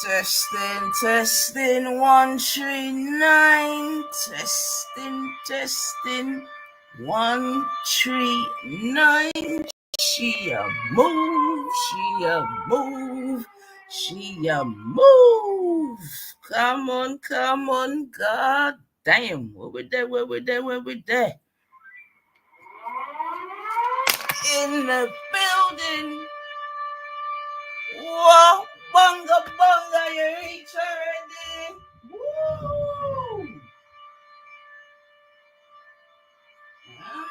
Testing, testing, 139. Testing, 139. She a move, she a move, she a move. Come on, God damn. Where we there? In the building. Whoa, bunga, you reach already. Woo!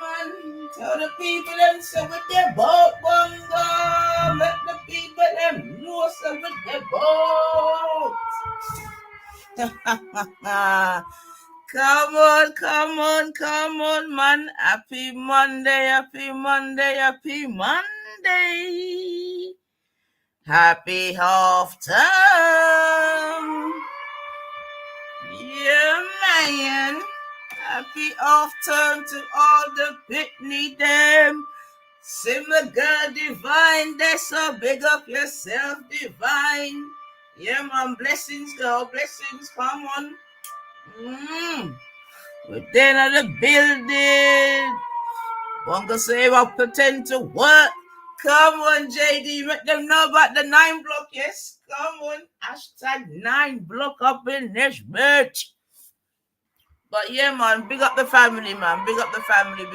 Man, tell the people them so with their boat, bunga. Let the people them know so with their boat. Come on, man. Happy Monday. Happy half term. Yeah, man. Happy half term to all the Pitney them. Simmer girl divine. That's so big up yourself, divine. Yeah, man. Blessings, girl. Blessings. Come on. We're then at the building. Bunga say I'll pretend to work. Come on, JD, let them know about the 9 block, yes? Come on, hashtag 9 block up in this bitch. But yeah, man, big up the family, man. Big up the family.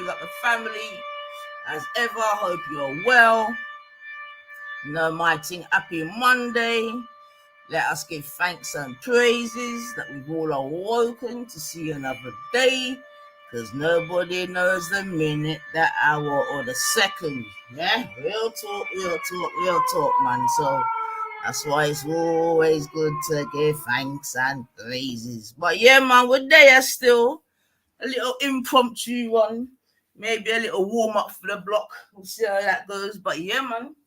As ever, I hope you're well. No mighty happy Monday. Let us give thanks and praises that we've all awoken to see another day. Because nobody knows the minute, the hour, or the second. Yeah? Real talk, man. So that's why it's always good to give thanks and praises. But yeah, man, we're there still. A little impromptu one. Maybe a little warm-up for the block. We'll see how that goes. But yeah, man.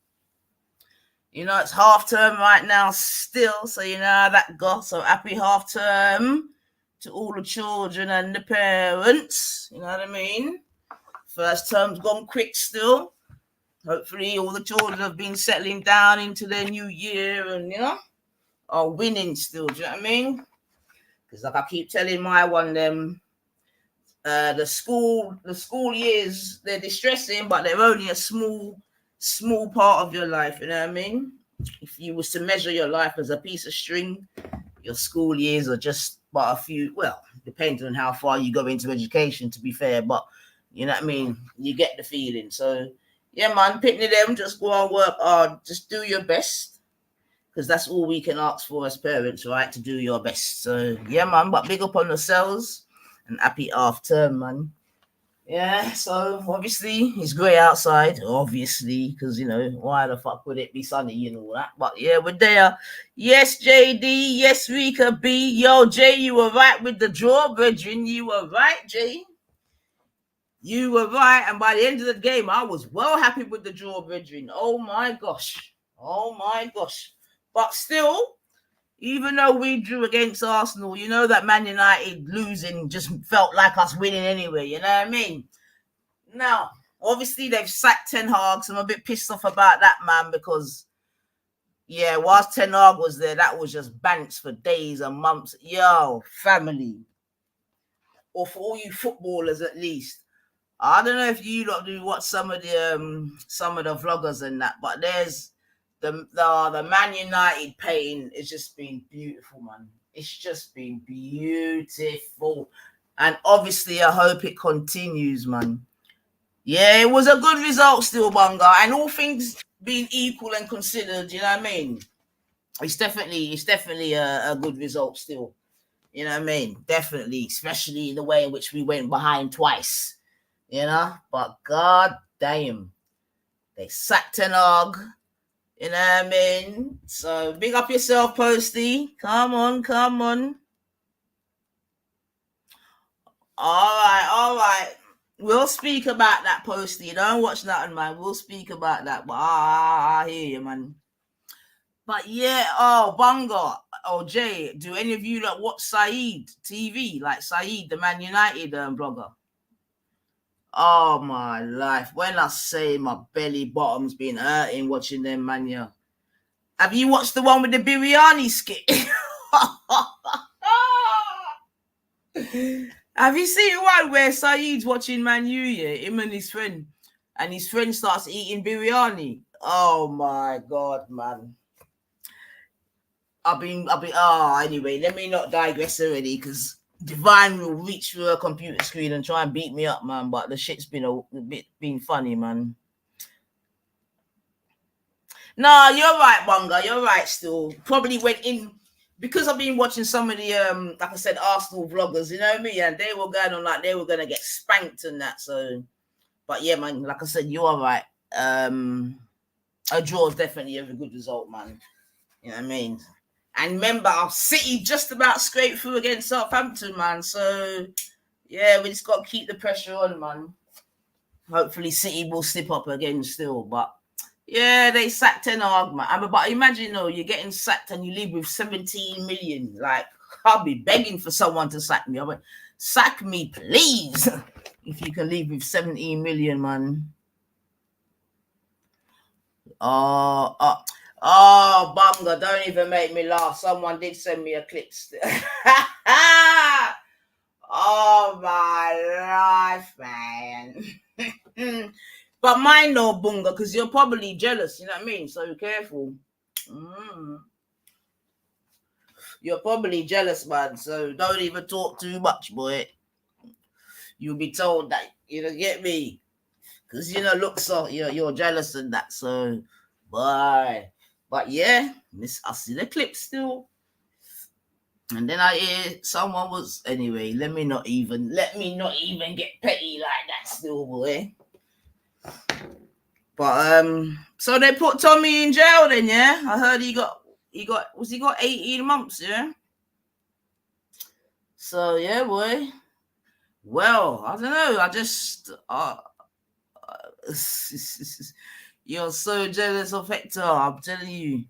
You know, it's half term right now still. So you know how that goes. So happy half term to all the children and the parents, you know what I mean? First term's gone quick still. Hopefully all the children have been settling down into their new year and, you know, are winning still, do you know what I mean? Because like I keep telling my one, them, the school years, they're distressing, but they're only a small part of your life, you know what I mean? If you was to measure your life as a piece of string, your school years are just but a few, well, depending on how far you go into education, to be fair, but you know what I mean? You get the feeling. So, yeah, man, Pitney them, just go and work hard. Just do your best, because that's all we can ask for as parents, right? To do your best. So, yeah, man, but big up on yourselves and happy half term, man. Yeah, so obviously it's grey outside, obviously, because, you know, why the fuck would it be sunny and all that? But yeah, we're there. Yes, JD. Yes, Rika B. Yo, Jay, you were right with the draw, brethren. You were right, Jay. You were right. And by the end of the game, I was well happy with the draw, brethren. Oh my gosh. But still, even though we drew against Arsenal, you know that Man United losing just felt like us winning anyway, you know what I mean? Now, obviously they've sacked Ten Hag, so I'm a bit pissed off about that, man, because, yeah, whilst Ten Hag was there, that was just banks for days and months. Yo, family. Or for all you footballers at least. I don't know if you lot do watch some of the vloggers and that, but there's the Man United pain. It's just been beautiful, man. It's just been beautiful, and obviously I hope it continues, man. Yeah, it was a good result still, Bunga, and all things being equal and considered, you know what I mean? It's definitely a good result still. You know what I mean? Definitely, especially the way in which we went behind twice. You know? But god damn. They sacked Ten Hag. You know what I mean? So big up yourself, Posty. Come on. All right. We'll speak about that, Posty. Don't watch nothing, man. We'll speak about that. But I hear you, man. But yeah, Bunga, Jay, do any of you like watch Saeed TV? Like Saeed, the Man United blogger? Oh my life. When I say my belly bottom's been hurting watching them, man, yeah. Have you watched the one with the biryani skit? Have you seen one where Saeed's watching Man U, yeah, him and his friend starts eating biryani? Oh my god, man. Anyway, let me not digress already, because Divine will reach through a computer screen and try and beat me up, man, but the shit's been a bit funny, man. No, you're right, Bunga. You're right. Still, probably went in because I've been watching some of the like I said, Arsenal vloggers. You know me, and they were going on like they were gonna get spanked and that. So, but yeah, man. Like I said, you are right. A draw is definitely a good result, man. You know what I mean? And remember, our City just about scraped through against Southampton, man. So yeah, we just got to keep the pressure on, man. Hopefully, City will slip up again still, but. Yeah, they sacked Ten Hag, man. But imagine, you're getting sacked and you leave with 17 million. Like, I'll be begging for someone to sack me. I mean, sack me, please. If you can leave with 17 million, man. Oh, Bunga, don't even make me laugh. Someone did send me a clip. Oh, my life, man. But mine no bunga, because you're probably jealous, you know what I mean? So be careful. You're probably jealous, man. So don't even talk too much, boy. You'll be told that, get me. Because, look, so you're jealous and that. So, bye. But yeah, I see the clip still. And then I hear someone was, anyway, let me not even get petty like that still, boy. But so they put Tommy in jail then, yeah? I heard he got 18 months, yeah? So yeah, boy. Well, I don't know. I just you're so jealous of Hector, I'm telling you.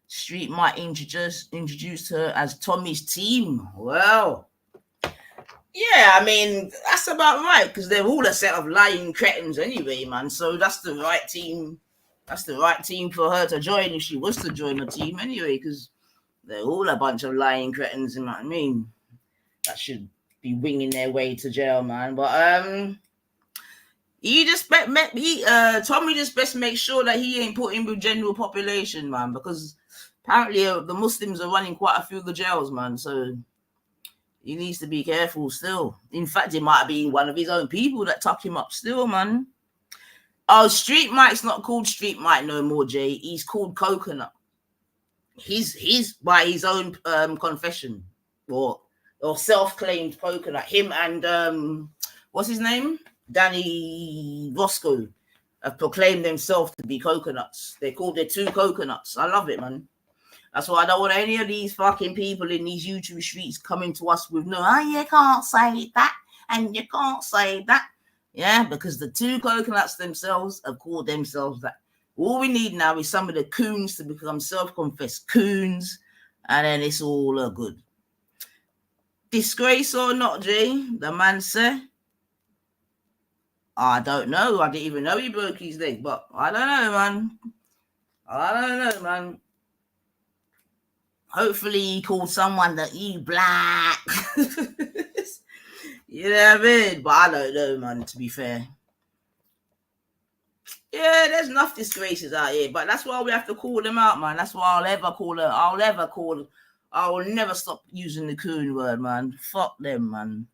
Street might introduce her as Tommy's team. Well, yeah, I mean, that's about right, because they're all a set of lying cretins anyway, man. So that's the right team. That's the right team for her to join if she was to join the team anyway, because they're all a bunch of lying cretins, you know what I mean? That should be winging their way to jail, man. But Tommy just best make sure that he ain't put in with general population, man, because apparently the Muslims are running quite a few of the jails, man. So he needs to be careful still. In fact, it might have been one of his own people that tuck him up still, man. Oh, Street Mike's not called Street Mike no more, Jay. He's called Coconut. He's by his own confession or self-claimed Coconut. Him and what's his name? Danny Roscoe have proclaimed themselves to be coconuts. They're called the two coconuts. I love it, man. That's why I don't want any of these fucking people in these YouTube streets coming to us with you can't say that and you can't say that. Yeah, because the two coconuts themselves have called themselves that. All we need now is some of the coons to become self-confessed coons, and then it's all good. Disgrace or not, Jay? The man said. I don't know. I didn't even know he broke his leg, but I don't know, man. Hopefully he called someone that you black. You know what I mean? But I don't know, man, to be fair. Yeah, there's enough disgraces out here, but that's why we have to call them out, man. That's why I will never stop using the coon word, man. Fuck them, man.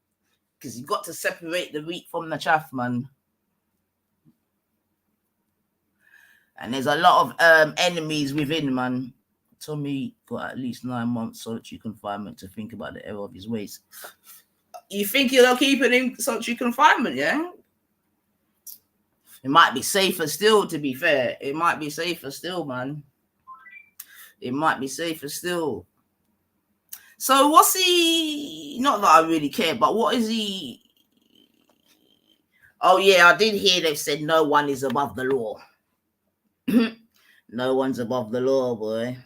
Because you've got to separate the wheat from the chaff, man. And there's a lot of enemies within, man. Tommy got at least 9 months solitary confinement to think about the error of his ways. You think you'll keep him in solitary confinement, yeah? It might be safer still, to be fair. It might be safer still, man. It might be safer still. So what's he... Not that I really care, but what is he... Oh, yeah, I did hear they've said no one is above the law. No one's above the law, boy.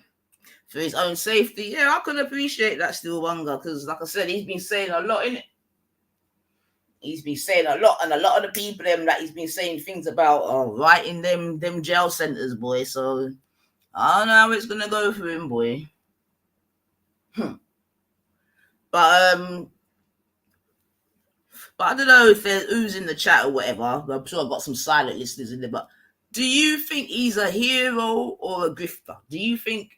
For his own safety, yeah, I can appreciate that still, Wanga, because like I said, he's been saying a lot, innit? He's been saying a lot, and a lot of the people that he's been saying things about are right in them jail centers, boy. So I don't know how it's gonna go for him, boy. But I don't know if there's who's in the chat or whatever. I'm sure I've got some silent listeners in there. But do you think he's a hero or a grifter? Do you think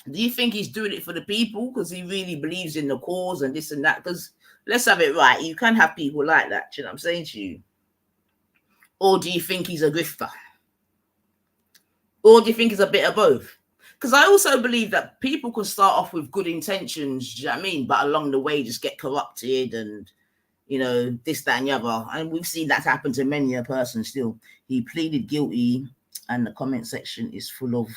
he's doing it for the people because he really believes in the cause and this and that? Because let's have it right. You can have people like that. Do you know what I'm saying to you? Or do you think he's a grifter? Or do you think it's a bit of both? Because I also believe that people can start off with good intentions, do you know what I mean? But along the way, just get corrupted and, you know, this, that, and the other. And we've seen that happen to many a person still. He pleaded guilty, and the comment section is full of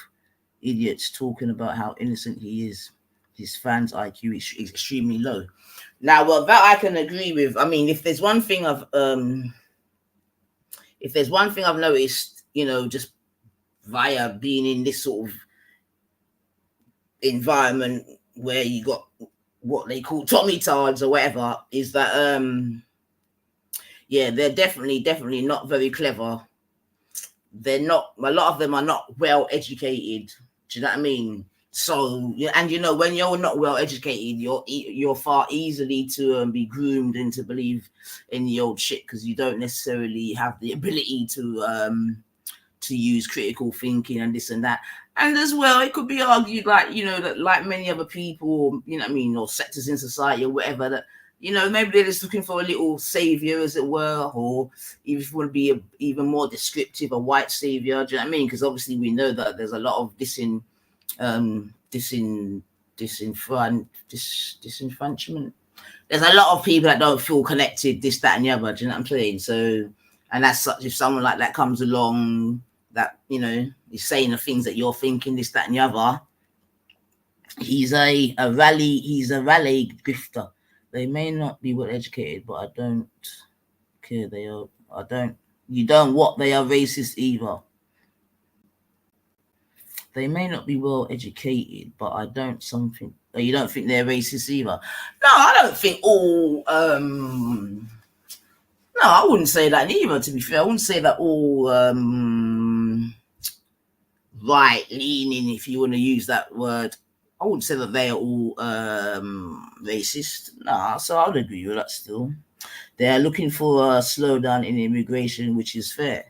idiots talking about how innocent he is. His fans' IQ is extremely low. Now, well, that I can agree with. I mean, if there's one thing I've noticed, you know, just via being in this sort of environment where you got what they call Tommy Tards or whatever, is that yeah, they're definitely not very clever. They're not, a lot of them are not well educated. Do you know what I mean? So, and you know, when you're not well educated, you're far easily to be groomed into believe in the old shit because you don't necessarily have the ability to use critical thinking and this and that. And as well, it could be argued, like, you know, that like many other people, you know what I mean, or sectors in society or whatever, that, you know, maybe they're just looking for a little savior, as it were, or if you want to be even more descriptive, a white savior. Do you know what I mean? Because obviously we know that there's a lot of disenfranchisement. There's a lot of people that don't feel connected, this, that, and the other. Do you know what I'm saying? So, and that's such, if someone like that comes along, that, you know, is saying the things that you're thinking, this, that, and the other, he's a rally grifter. They may not be well educated, but I don't care. They are. You don't what? They are racist either. They may not be well educated, but I don't something. You don't think they're racist either? No, I don't think all. No, I wouldn't say that either. To be fair, I wouldn't say that all right leaning, if you want to use that word. I wouldn't say that they are all racist. Nah, so I would agree with that still. They're looking for a slowdown in immigration, which is fair.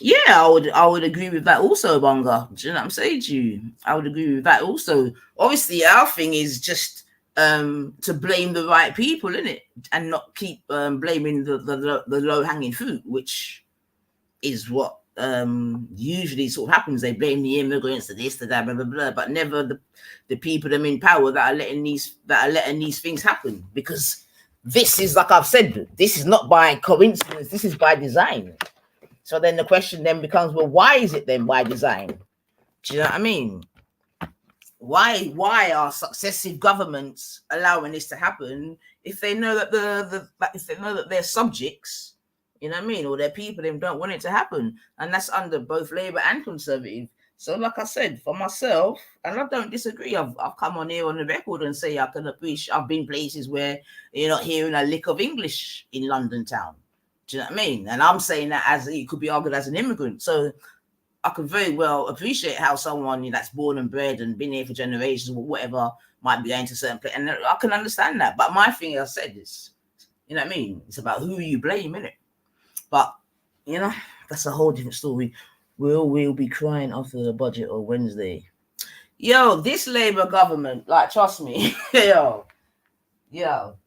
Yeah, I would agree with that also, Bunga. Do you know what I'm saying to you? I would agree with that also. Obviously, our thing is just to blame the right people, innit? And not keep blaming the low-hanging fruit, which is what usually sort of happens. They blame the immigrants, the this, the that, blah blah blah, but never the people them in power that are letting these things happen. Because this is, like I've said, this is not by coincidence. This is by design. So then the question then becomes, well, why is it then by design? Do you know what I mean? Why are successive governments allowing this to happen if they know that if they know that their subjects, you know what I mean, or their people, them don't want it to happen? And that's under both Labour and Conservative. So like I said, for myself, and I don't disagree, I've come on here on the record and say I can appreciate, I've been places where you're not hearing a lick of English in London town. Do you know what I mean? And I'm saying that as it could be argued as an immigrant. So I can very well appreciate how someone that's born and bred and been here for generations or whatever might be going to certain place. And I can understand that. But my thing, as I said, is, you know what I mean? It's about who you blame, innit? But, you know, that's a whole different story. We'll be crying after the budget on Wednesday. Yo, this Labour government, like, trust me, yo,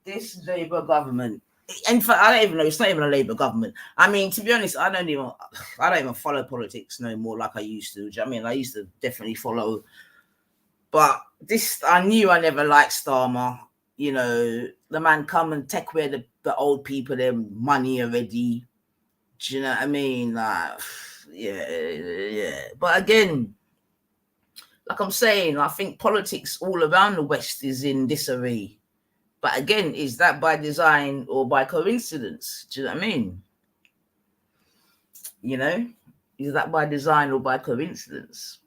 this Labour government, in fact, I don't even know, it's not even a Labour government. I mean, to be honest, I don't even follow politics no more like I used to. Do you know what I mean? I used to definitely follow, but this, I knew I never liked Starmer. You know, the man come and take away the old people their money already. Do you know what I mean? Like, yeah. But again, like I'm saying, I think politics all around the West is in disarray. But again, is that by design or by coincidence? Do you know what I mean? You know, is that by design or by coincidence?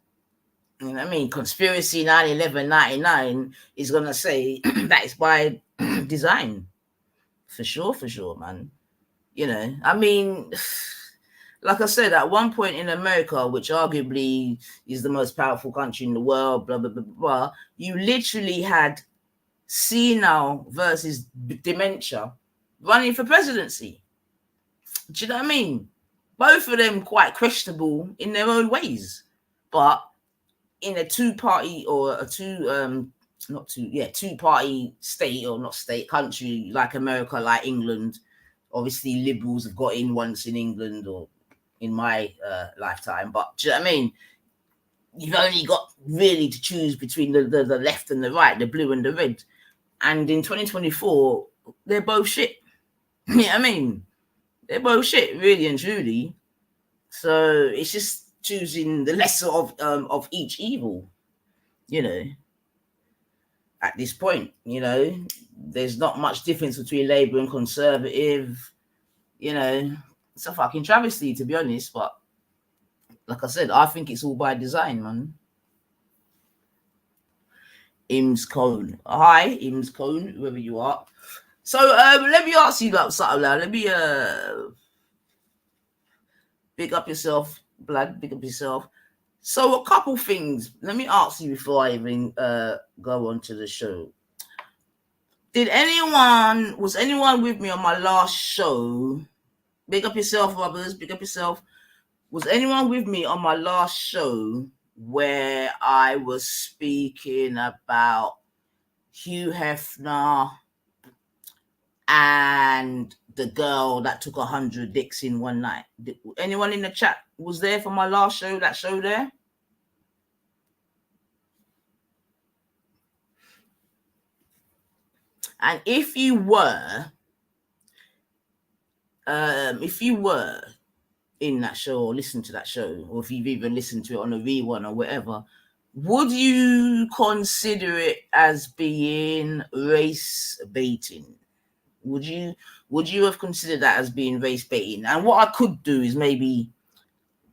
You know what I mean? Conspiracy 9/11/99 is going to say that it's by design. For sure, man. You know, I mean, like I said, at one point in America, which arguably is the most powerful country in the world, blah blah blah blah, you literally had senile versus dementia running for presidency. Do you know what I mean? Both of them quite questionable in their own ways, but in a two-party or a two-party state, or not state, country like America, like England. Obviously, liberals have got in once in England or in my lifetime, but do you know what I mean? You've only got really to choose between the left and the right, the blue and the red. And in 2024, they're both shit. You know what I mean? They're both shit, really and truly. So it's just choosing the lesser of each evil, you know. At this point, you know, there's not much difference between Labour and Conservative. You know, it's a fucking travesty, to be honest. But like I said, I think it's all by design, man. Ims Cone. Hi, Ims Cone, whoever you are. So let me ask you like something now. Let me big up yourself, blood, big up yourself. So a couple things. Let me ask you before I even go on to the show. Was anyone with me on my last show? Big up yourself, brothers, big up yourself. Was anyone with me on my last show where I was speaking about Hugh Hefner and the girl that took 100 dicks in one night? Anyone in the chat was there for my last show, that show there? And if you were in that show or listened to that show, or if you've even listened to it on a V1 or whatever, would you consider it as being race baiting? Would you have considered that as being race baiting? And what I could do is maybe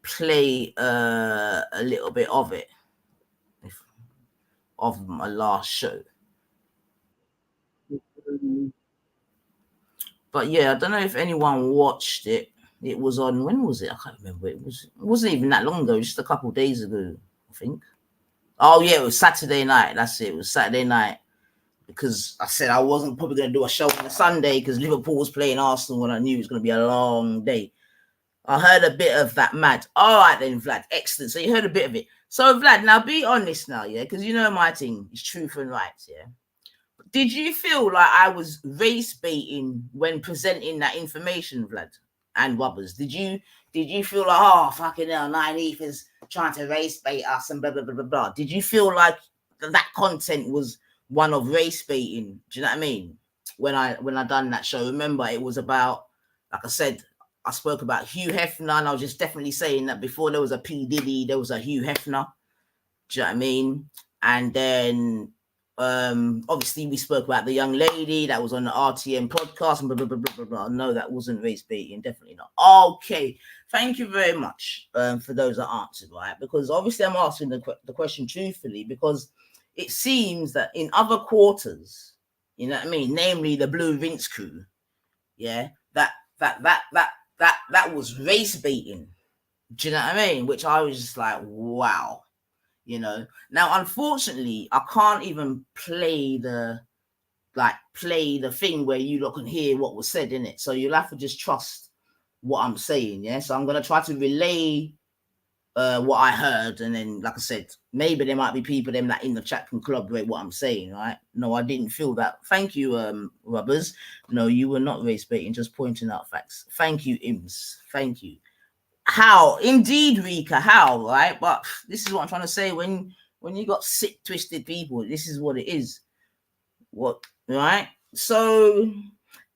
play a little bit of it of my last show. But yeah, I don't know if anyone watched it. It was on, when was it? I can't remember. It wasn't even that long ago, just a couple of days ago, I think. Oh yeah, it was Saturday night. That's it. It was Saturday night. Because I said I wasn't probably going to do a show on a Sunday because Liverpool was playing Arsenal and I knew it was going to be a long day. I heard a bit of that mad. All right then, Vlad. Excellent. So you heard a bit of it. So Vlad, now be honest now, yeah? Because you know my thing is truth and rights, yeah? Did you feel like I was race baiting when presenting that information, Vlad and Rubbers? Did you feel like, oh, fucking hell, 9th is trying to race bait us and blah, blah, blah, blah, blah? Did you feel like that content was one of race baiting? Do you know what I mean? When I done that show, remember it was about, like I said, I spoke about Hugh Hefner, and I was just definitely saying that before there was a P. Diddy, there was a Hugh Hefner. Do you know what I mean? And then obviously we spoke about the young lady that was on the RTM podcast and blah blah blah blah blah blah. No, that wasn't race baiting, definitely not. Okay, thank you very much for those that answered, right? Because obviously I'm asking the question truthfully, because it seems that in other quarters, you know what I mean, namely the Blue Rinse crew, yeah, that was race baiting. Do you know what I mean? Which I was just like, wow. You know, now unfortunately I can't even play the thing where you lot can hear what was said in it, so you'll have to just trust what I'm saying. Yeah, so I'm gonna try to relay what I heard, and then like I said, maybe there might be people them that in the chat can corroborate what I'm saying, right? No, I didn't feel that. Thank you, Rubbers. No, you were not race baiting, just pointing out facts. Thank you, Ims. Thank you. How? Indeed, Rika, how, right? But this is what I'm trying to say. When you got sick, twisted people, this is what it is. What, right? So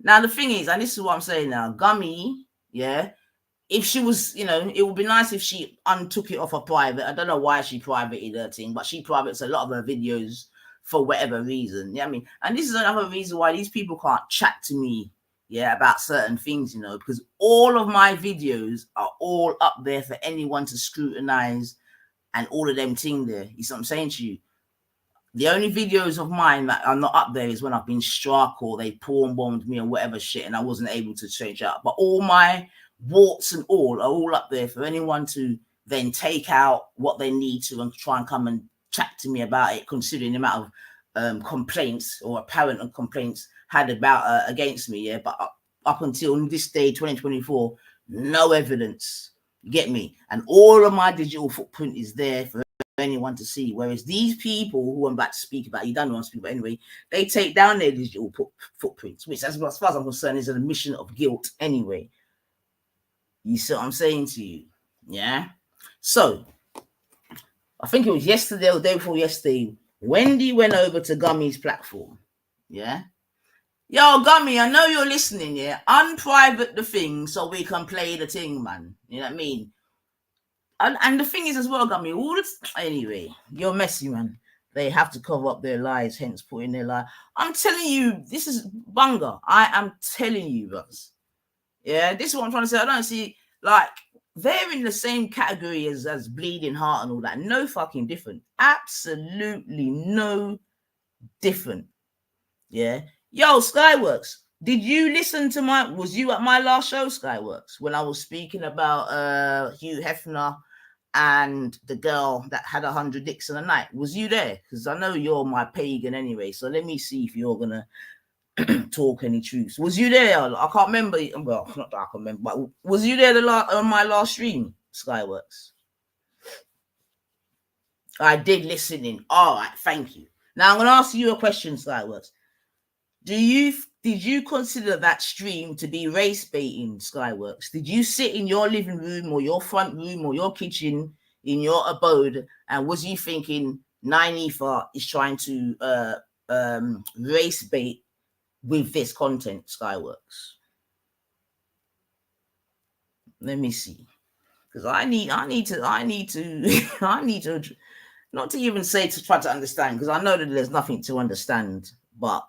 now the thing is, and this is what I'm saying now, Gummy, yeah, if she was, you know, it would be nice if she untook it off her private. I don't know why she privated her thing, but she privates a lot of her videos for whatever reason. Yeah, I mean, and this is another reason why these people can't chat to me, yeah, about certain things, you know, because all of my videos are all up there for anyone to scrutinize and all of them thing there. You see what I'm saying to you? The only videos of mine that are not up there is when I've been struck or they porn bombed me or whatever shit and I wasn't able to change out. But all my warts and all are all up there for anyone to then take out what they need to and try and come and chat to me about it, considering the amount of complaints or apparent complaints had about against me. Yeah, but up until this day, 2024, no evidence. You get me? And all of my digital footprint is there for anyone to see. Whereas these people who I'm about to speak about, you don't want to speak about anyway, they take down their digital footprints, which, as far as I'm concerned, is an admission of guilt anyway. You see what I'm saying to you? Yeah. So I think it was yesterday or the day before yesterday, Wendy went over to Gummy's platform. Yeah. Yo, Gummy, I know you're listening, yeah? Unprivate the thing so we can play the thing, man. You know what I mean? And the thing is as well, Gummy, anyway, you're messy, man. They have to cover up their lies, hence put in their lie. I'm telling you, this is bunga. I am telling you, brothers. Yeah, this is what I'm trying to say. I don't see, like, they're in the same category as Bleeding Heart and all that. No fucking different. Absolutely no different. Yeah. Yo, Skyworks, did you listen to was you at my last show, Skyworks, when I was speaking about Hugh Hefner and the girl that had 100 dicks in a night? Was you there? Because I know you're my pagan anyway, so let me see if you're gonna talk any truths. Was you there? I can't remember. Well, not that I can remember, but was you there on my last stream, Skyworks? I did listen in. All right, thank you. Now I'm gonna ask you a question, Skyworks. Did you consider that stream to be race baiting, Skyworks? Did you sit in your living room or your front room or your kitchen in your abode and was you thinking Nynifa is trying to race bait with this content, Skyworks? Let me see, because I need to not to even say to try to understand, because I know that there's nothing to understand, but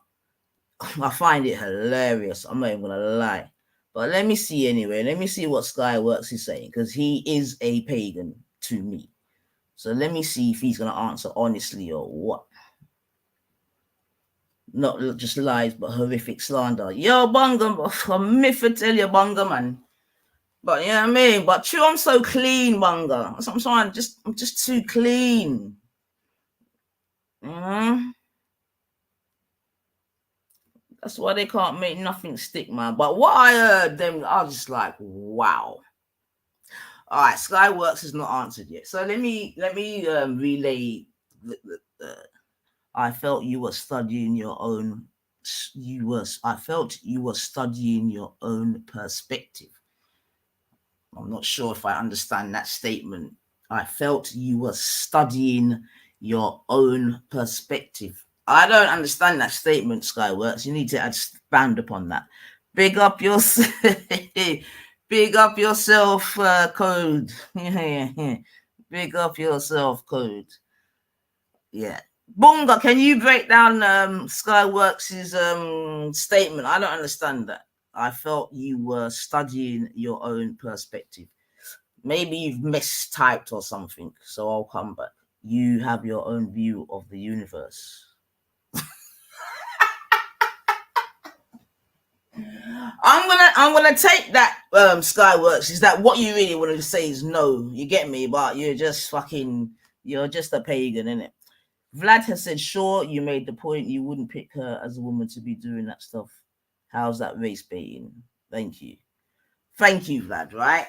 I find it hilarious. I'm not even gonna lie. But let me see anyway. Let me see what Skyworks is saying, because he is a pagan to me. So let me see if he's gonna answer honestly or what. Not just lies, but horrific slander. Yo, Bunga, I'm myth to tell you, Bunga, man. But you know what I mean? But true, I'm so clean, Bunga. That's what I'm saying. I'm just too clean. That's why they can't make nothing stick, man. But what I heard them, I was just like, wow. All right, Skyworks has not answered yet. So let me relay. I felt you were studying your own. I felt you were studying your own perspective. I'm not sure if I understand that statement. I felt you were studying your own perspective. I don't understand that statement, Skyworks. You need to expand upon that. Big up yourself. Big up yourself, Code. Big up yourself, Code. Yeah. Bunga, can you break down Skyworks' statement? I don't understand that. I felt you were studying your own perspective. Maybe you've mistyped or something, so I'll come back. You have your own view of the universe. I'm gonna take that, Skyworks. Is that what you really want to say? Is no, you get me? But you're just a pagan, innit? Vlad has said, sure, you made the point. You wouldn't pick her as a woman to be doing that stuff. How's that race baiting? Thank you, Vlad. Right?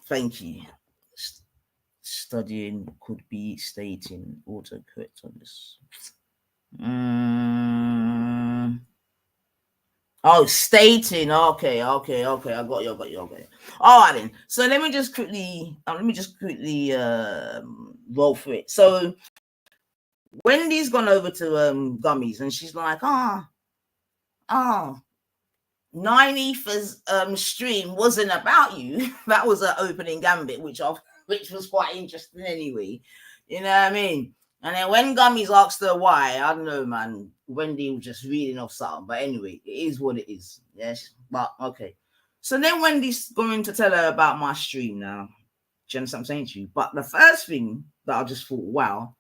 Thank you. Studying could be stating autocorrect on this. Oh, stating. Okay. I got you. Okay. All right then. So let me just quickly roll through it. So Wendy's gone over to Gummies and she's like, Nynifa's stream wasn't about you. That was an opening gambit, which was quite interesting anyway. You know what I mean? And then when Gummies asked her why, I don't know, man, Wendy was just reading off something. But anyway, it is what it is. Yes, but okay. So then Wendy's going to tell her about my stream now. Do you understand what I'm saying to you? But the first thing that I just thought, wow,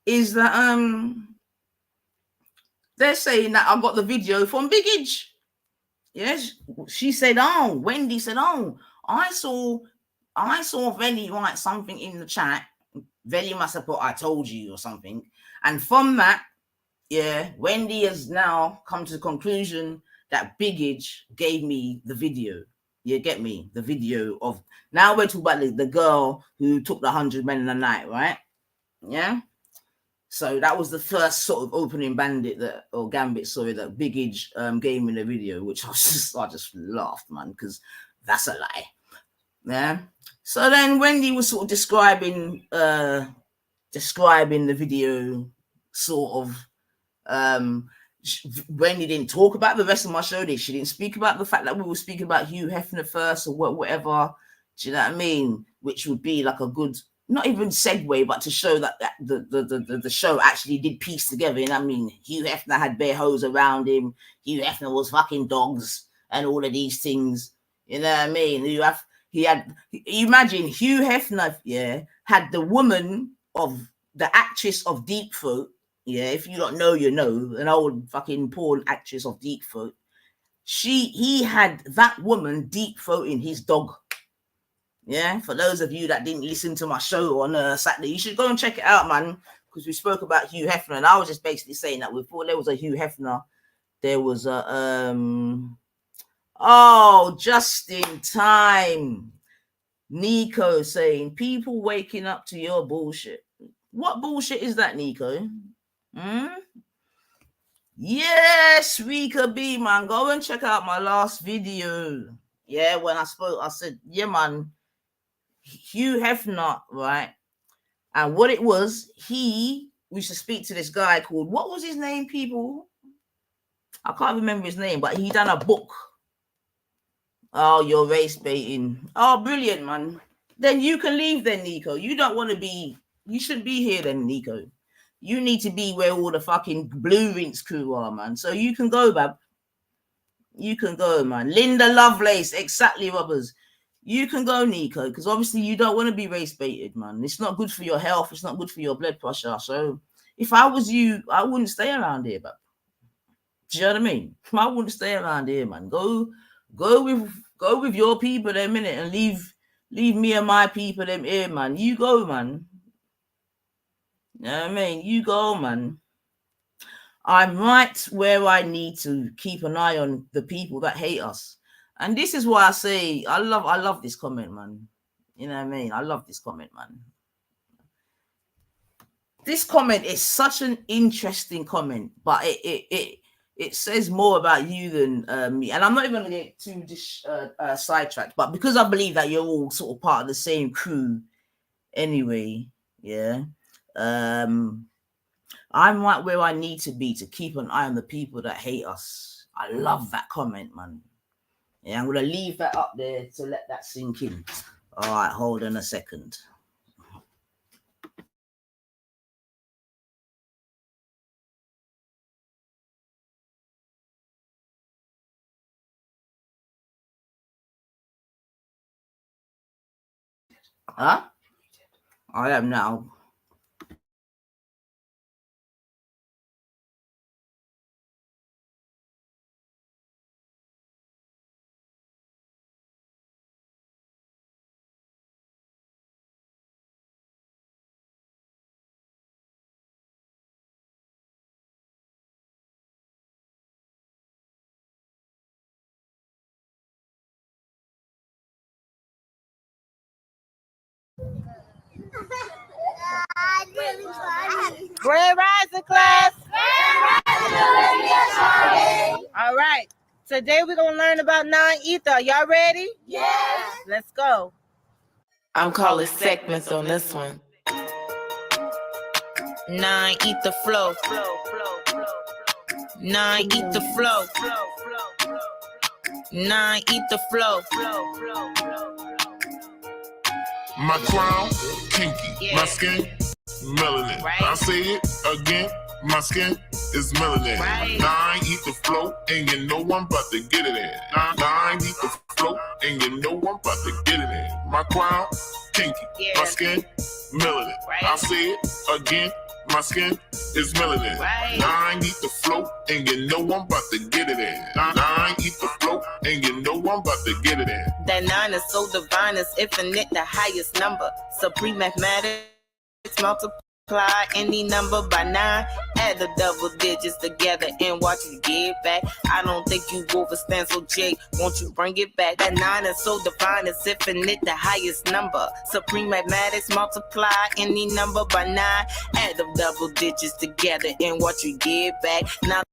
is that they're saying that I got the video from Big Idge. Yes, she said, "Oh, Wendy said, oh, I saw Veli write something in the chat. Veli must have put, I told you or something. And from that, yeah, Wendy has now come to the conclusion that Biggage gave me the video. You get me? The video of, now we're talking about the girl who took the 100 men in a night, right? Yeah. So that was the first sort of opening gambit, that Biggage gave me in the video, which I just laughed, man, because that's a lie. Yeah. So then Wendy was sort of describing the video, sort of. Wendy didn't talk about the rest of my show. She didn't speak about the fact that we were speaking about Hugh Hefner first or whatever. Do you know what I mean? Which would be like a good, not even segue, but to show that the show actually did piece together. You know what I mean? Hugh Hefner had bare hoes around him. Hugh Hefner was fucking dogs and all of these things. You know what I mean? Imagine Hugh Hefner, yeah, had the woman of the actress of Deep Throat. Yeah, if you don't know, you know, an old fucking porn actress of Deep Throat. He had that woman deep throating his dog. Yeah, for those of you that didn't listen to my show on Saturday, you should go and check it out, man, because we spoke about Hugh Hefner, and I was just basically saying that before there was a Hugh Hefner, there was a just in time. Nico saying people waking up to your bullshit. What bullshit is that, Nico? Yes, Rika B, man. Go and check out my last video. Yeah, when I spoke, I said, yeah, man, Hugh Hefner, right? And what it was, we used to speak to this guy called, what was his name, people? I can't remember his name, but he done a book. Oh, you're race baiting. Oh, brilliant, man. Then you can leave then, Nico. You shouldn't be here then, Nico. You need to be where all the fucking Blue Rinse crew are, man. So you can go, Bab. You can go, man. Linda Lovelace, exactly, Robbers. You can go, Nico, because obviously you don't want to be race baited, man. It's not good for your health. It's not good for your blood pressure. So if I was you, I wouldn't stay around here, Bab. Do you know what I mean? I wouldn't stay around here, man. Go with your people them minute and leave me and my people them here, man. You go, man. You know what I mean? You go, man. I'm right where I need to keep an eye on the people that hate us. And this is why I say I love this comment, man. You know what I mean? I love this comment, man. This comment is such an interesting comment, but it says more about you than me. And I'm not even going to get too sidetracked, but because I believe that you're all sort of part of the same crew anyway, yeah. I'm right where I need to be to keep an eye on the people that hate us. I love that comment, man. Yeah, I'm going to leave that up there to let that sink in. All right, hold on a second. Huh? I am now. Grand Rising class. All right. Today we're going to learn about non-ether. Y'all ready? Yes. Let's go. I'm calling segments on this one. Non-ether flow. Non-ether flow. Non-ether flow. My crown, kinky. Yeah. My skin, melanin. Right. I say it again, my skin is melanin. Right. 9 eat the flow, and you know I'm about to get it in. 9 eat the flow, and you know I'm about to get it in. My crown, kinky. Yeah. My skin, melanin. Right. I say it again, my skin is melanin. Right. 9 eat the float, and you know I'm about to get it in. 9 eat the float, and you know I'm about to get it in. That 9 is so divine, it's infinite, the highest number. Supreme mathematics, multiply any number by 9. Add the double digits together and watch it get back. I don't think you overstand, so Jake, won't you bring it back? That 9 is so divine, it's infinite, the highest number. Supreme mathematics, multiply any number by 9. Add the double digits together and watch it get back. Now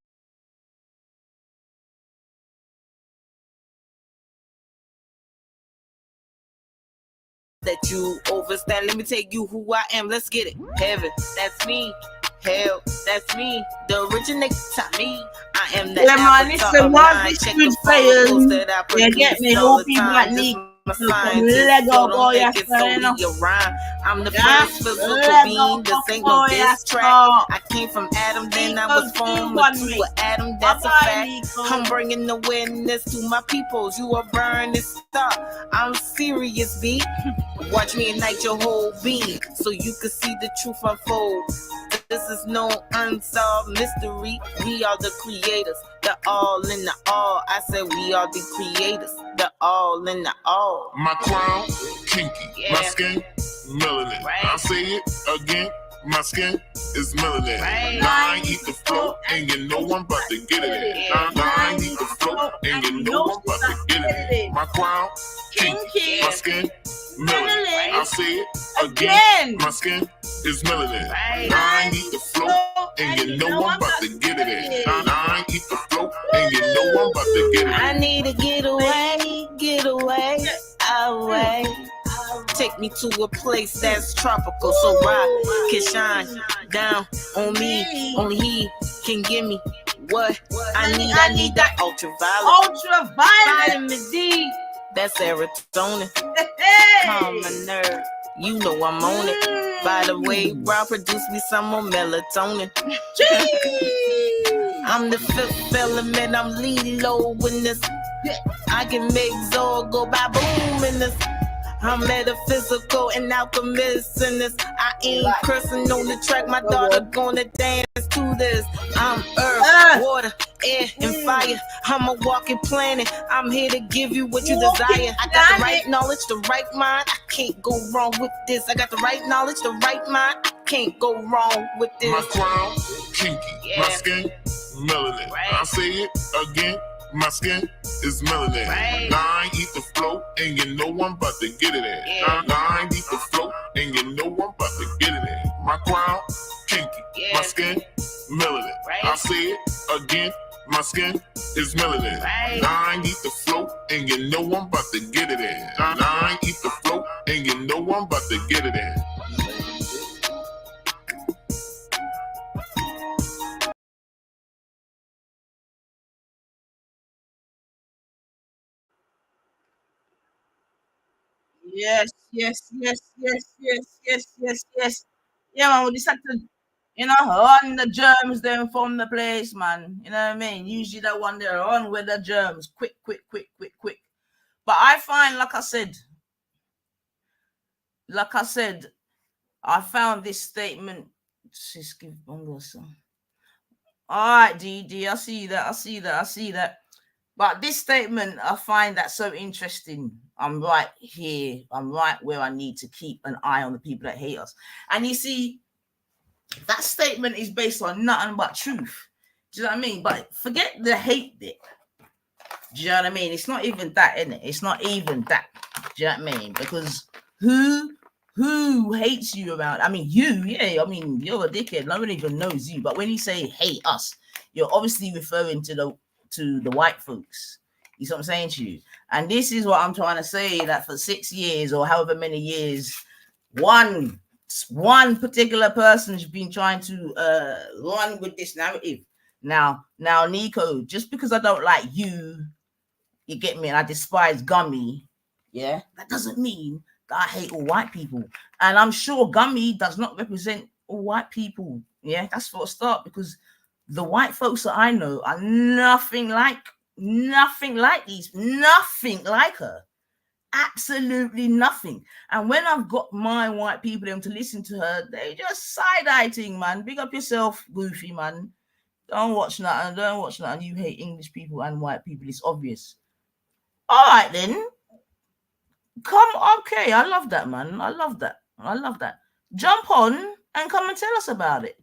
that you overstand, let me tell you who I am. Let's get it. Heaven, that's me. Hell, that's me. The originator, me. I am the avatar of 9. Check the photos that I produce all the time. Just my scientist, so don't think it's only a rhyme. I'm the first physical being. This ain't no diss track. I came from Adam, then I was formed to an atom. That's a fact. I'm bringing awareness to my peoples. You are burning star. I'm serious, B. Watch me ignite your whole being so you can see the truth unfold. This is no unsolved mystery. We are the creators, the all in the all. I said we are the creators, the all in the all. My crown, kinky. Yeah. My skin, melanin. Right. I'll say it again. My skin is melanin. Right. 9 eat the float, and you know I'm about to get it in. Yeah. 9 eat the float, and you know I'm about to get it in. My crown, kinky. My skin, melanin. I'll say it again. My skin is melanin. Right. 9 eat the float, and you know I'm about to get it in. 9 eat the float, and you know I'm about to get it in. I need to get away, away. Take me to a place that's tropical so I can shine down on me. Only he can give me what I need. I need that ultraviolet. Vitamin D. That's serotonin. Calm my nerve. You know I'm on it. By the way, Rob produced me some more melatonin. I'm the fifth element. I'm lead low in this. I can make Zor go by boom in this. I'm metaphysical and alchemist in this. I ain't cursing on the track. My daughter gonna dance to this. I'm earth, water, air, and fire. I'm a walking planet. I'm here to give you what you desire. I got the right knowledge, the right mind. I can't go wrong with this. I got the right knowledge, the right mind. I can't go wrong with this. My crown, kinky. Yeah. My skin, melanin. Right. I'll say it again. My skin is melanin. Right. 9 eat the float, and you know I'm about to get it in. Yeah. 9 eat the float, and you know I'm about to get it in. My crown, kinky. Yeah. My skin, melanin. Right. I'll say it again. My skin is melanin. Right. 9 eat the float, and you know I'm about to get it in. 9 eat the float, and you know I'm about to get it in. Yes. Yeah, man, we just have to, on the germs then from the place, man. You know what I mean? Usually that one they're on with the germs. Quick. But I find, like I said, I found this statement. Just give Bongo some. All right, DD, I see that. But this statement, I find that so interesting. I'm right here. I'm right where I need to keep an eye on the people that hate us. And you see, that statement is based on nothing but truth. Do you know what I mean? But forget the hate bit. Do you know what I mean? It's not even that, innit? It's not even that. Do you know what I mean? Because who hates you around? I mean, you're a dickhead. No one even knows you. But when you say hate us, you're obviously referring to the white folks. You see what I'm saying to you? And this is what I'm trying to say, that for 6 years or however many years, one particular person's been trying to run with this narrative. Now, Nico, just because I don't like you get me, and I despise Gummy, yeah, that doesn't mean that I hate all white people. And I'm sure Gummy does not represent all white people. Yeah, that's for a start, because the white folks that I know are nothing like her. absolutely nothing. And when I've got my white people them to listen to her, they just side-eyeing, man. Big up yourself, goofy, man. Don't watch nothing. You hate English people and white people. It's obvious. All right, then. Okay, I love that, man. I love that. Jump on and come and tell us about it.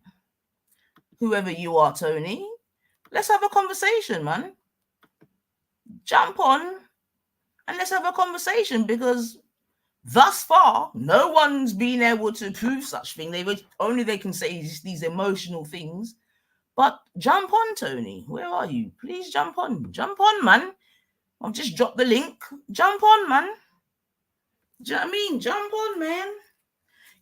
Whoever you are, Tony. Let's have a conversation, man. Jump on and let's have a conversation, because thus far, no one's been able to prove such thing. They can say these emotional things. But jump on, Tony. Where are you? Please jump on. Jump on, man. I've just dropped the link. Jump on, man. Do you know what I mean? Jump on, man.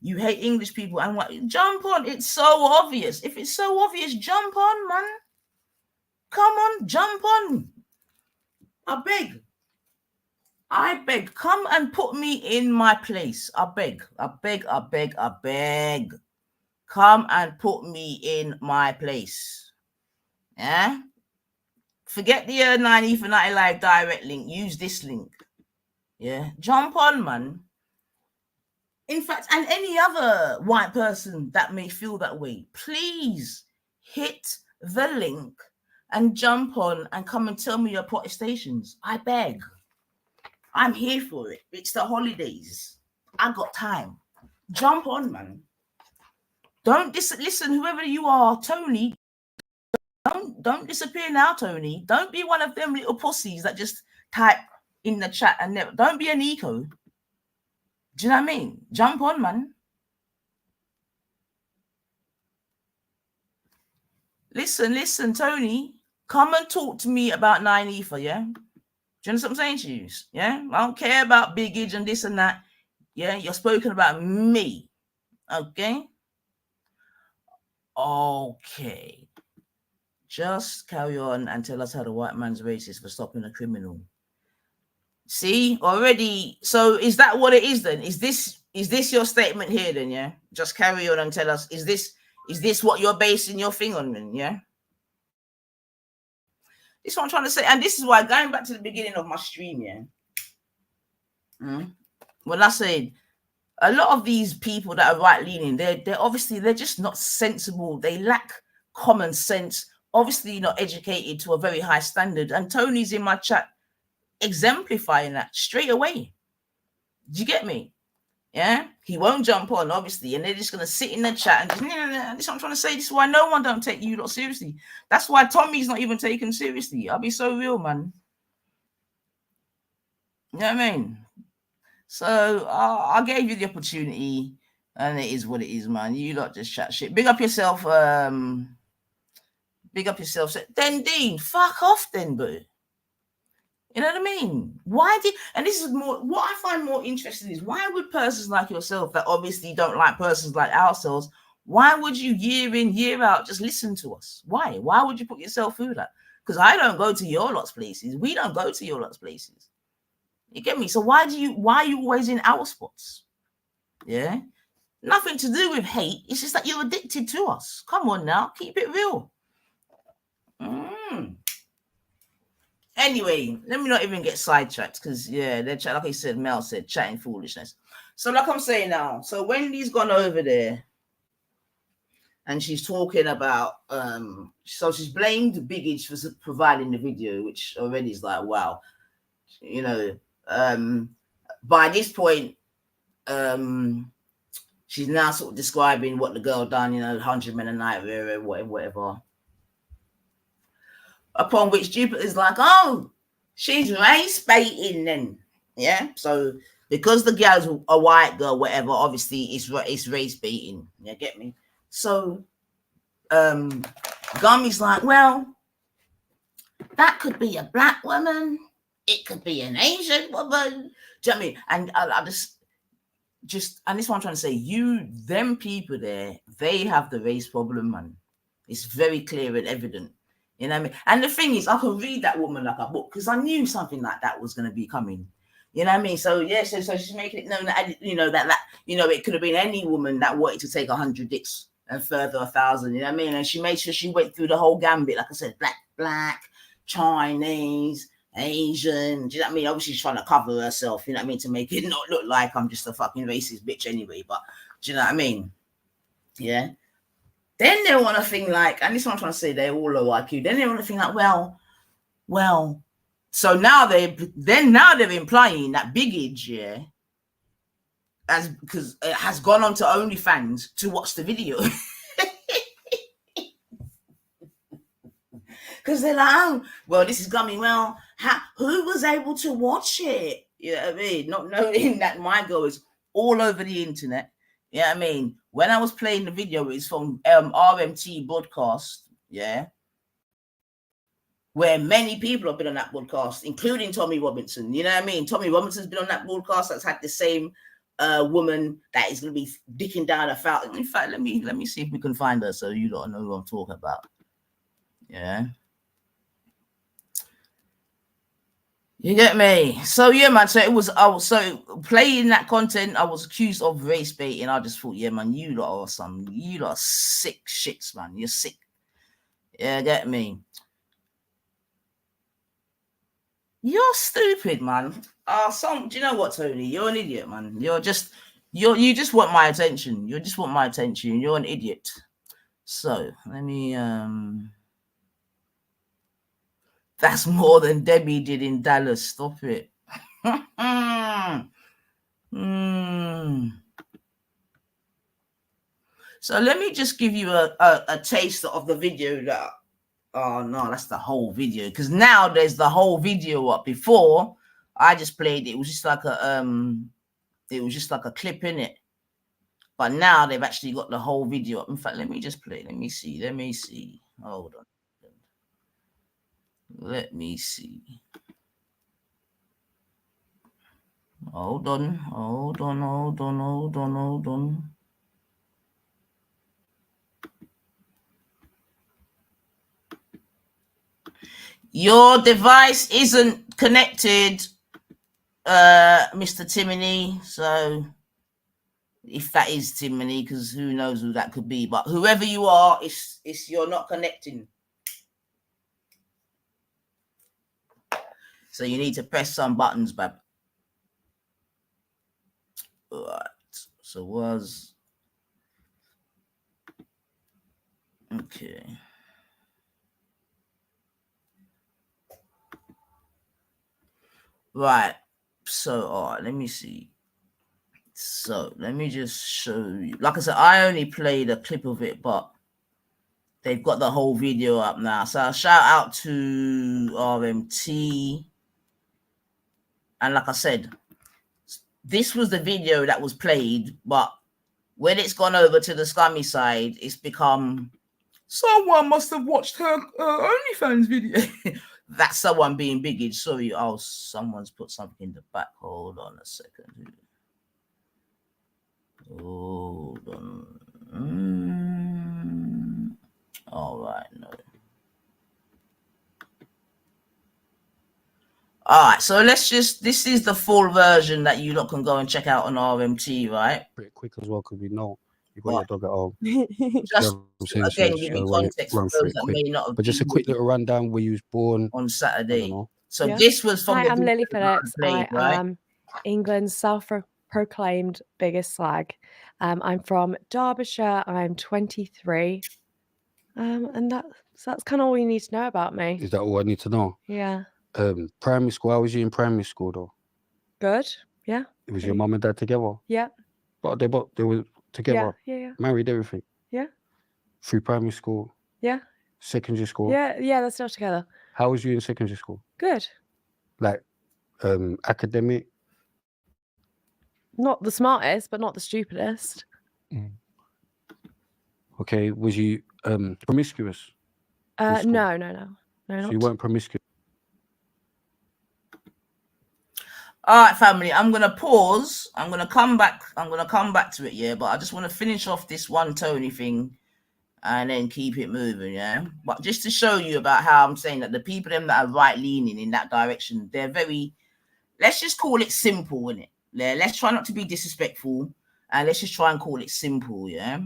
You hate English people and what? Jump on. It's so obvious. If it's so obvious, jump on, man. Come on, jump on. I beg. Come and put me in my place. I beg. Come and put me in my place. Yeah? Forget the 90 for 90 Live direct link. Use this link. Yeah? Jump on, man. In fact, and any other white person that may feel that way, please hit the link and jump on and come and tell me your protestations. I beg. I'm here for it. It's the holidays. I got time. Jump on, man. Don't listen, whoever you are, Tony. Don't disappear now, Tony. Don't be one of them little pussies that just type in the chat and never. Don't be an eco. Do you know what I mean? Jump on, man. Listen, Tony. Come and talk to me about 9 ether, yeah? Do you understand what I'm saying to you? Yeah? I don't care about biggage and this and that. Yeah? You're spoken about me. Okay? Okay. Just carry on and tell us how the white man's racist for stopping a criminal. See, already. So is that what it is then? Is this your statement here then? Yeah. Just carry on and tell us. Is this what you're basing your thing on then? Yeah. This is what I'm trying to say, and this is why, going back to the beginning of my stream, yeah. When I said a lot of these people that are right leaning, they're just not sensible. They lack common sense. Obviously, not educated to a very high standard. And Tony's in my chat exemplifying that straight away. Do you get me? Yeah, he won't jump on, obviously, and they're just gonna sit in the chat and just, this is what I'm trying to say. This is why no one don't take you lot seriously. That's why Tommy's not even taken seriously. I'll be so real, man. You know what I mean? So I gave you the opportunity, and it is what it is, man. You lot just chat shit. Big up yourself. Big up yourself. Then Dean, fuck off, then, boo. You know what I mean? And this is more, what I find more interesting is, why would persons like yourself that obviously don't like persons like ourselves, why would you year in, year out just listen to us? Why? Why would you put yourself through that? Because I don't go to your lot's places. We don't go to your lot's places. You get me? So why are you always in our spots? Yeah? Nothing to do with hate. It's just that you're addicted to us. Come on now. Keep it real. Anyway, let me not even get sidetracked, because they're like I said, Mel said, chatting foolishness. So like I'm saying now, so Wendy's gone over there and she's talking about so she's blamed Biggage for providing the video, which already is like, wow. You know, by this point, she's now sort of describing what the girl done, 100 men a night, whatever. Upon which Jupiter's like, oh, she's race baiting then. Yeah. So because the girl's a white girl, whatever, obviously it's race baiting. You get me? So Gummy's like, well, that could be a black woman. It could be an Asian woman. Do you know what I mean? And I just, and this is what I'm trying to say. Them people there, they have the race problem, man. It's very clear and evident. You know what I mean? And the thing is, I could read that woman like a book, because I knew something like that was going to be coming. You know what I mean? So yeah, so she's making it known that it could have been any woman that wanted to take 100 dicks and further 1,000. You know what I mean? And she made sure she went through the whole gambit, like I said, black, Chinese, Asian. Do you know what I mean? Obviously, she's trying to cover herself. You know what I mean? To make it not look like I'm just a fucking racist bitch anyway. But do you know what I mean? Yeah. Then they want to think like, and this is what I'm trying to say, they're all low IQ. Then they want to think like, well. So now they're implying that Biggage, yeah, because it has gone on to OnlyFans to watch the video. Because they're like, oh, well, this is gummy. Well, who was able to watch it? You know what I mean? Not knowing that my girl is all over the internet. You know what I mean? When I was playing the video, it's from RMT broadcast, yeah, where many people have been on that broadcast, including Tommy Robinson. You know what I mean? Tommy Robinson's been on that broadcast. That's had the same woman that is going to be dicking down a fountain. In fact, let me see if we can find her so you don't know who I'm talking about. Yeah. You get me? So yeah, man. So I was playing that content. I was accused of race baiting. I just thought, yeah, man, you lot are sick shits, man. You're sick. Yeah, get me? You're stupid, man. Do you know what, Tony? You're an idiot, man. You just want my attention. You just want my attention. You're an idiot. So let me That's more than Debbie did in Dallas. Stop it. So let me just give you a taste of the video that. Oh no, that's the whole video. Because now there's the whole video up. Before I just played it. It was just like a clip in it. But now they've actually got the whole video up. In fact, let me just play. Let me see. Hold on. Let me see. Hold on. Your device isn't connected, Mr. Timony. So if that is Timony, because who knows who that could be. But whoever you are, it's you're not connecting. So you need to press some buttons, bab. All right. So okay. Right. So, all right, let me see. So let me just show you. Like I said, I only played a clip of it, but they've got the whole video up now. So shout out to RMT. And like I said, this was the video that was played, but when it's gone over to the scummy side, it's become someone must have watched her OnlyFans video. That's someone being Biggage. Sorry. Oh, someone's put something in the back. Hold on a second. Hold on. All right. No. All right, so this is the full version that you lot can go and check out on RMT, right? Pretty quick as well, because we know you got your dog at home. Just again, give me context for those that may not have. But just a quick little rundown where you was born on Saturday. So this was from. Hi, I'm Lily Phillips. I am England's self-proclaimed biggest slag. I'm from Derbyshire. I'm 23. And that's kind of all you need to know about me. Is that all I need to know? Yeah. Primary school. How was you in primary school though? Good. Yeah. It was your mum and dad together? Yeah. But they were together? Yeah. Married, everything? Yeah. Through primary school? Yeah. Secondary school? Yeah, they're still together. How was you in secondary school? Good. Like academic? Not the smartest, but not the stupidest. Okay. Was you promiscuous? No. So you weren't promiscuous? All right, family, I'm going to pause. I'm going to come back to it, yeah? But I just want to finish off this one Tony thing and then keep it moving, yeah? But just to show you about how I'm saying that the people them that are right-leaning in that direction, they're very, let's just call it simple, innit? Let's try not to be disrespectful, and let's just try and call it simple, yeah?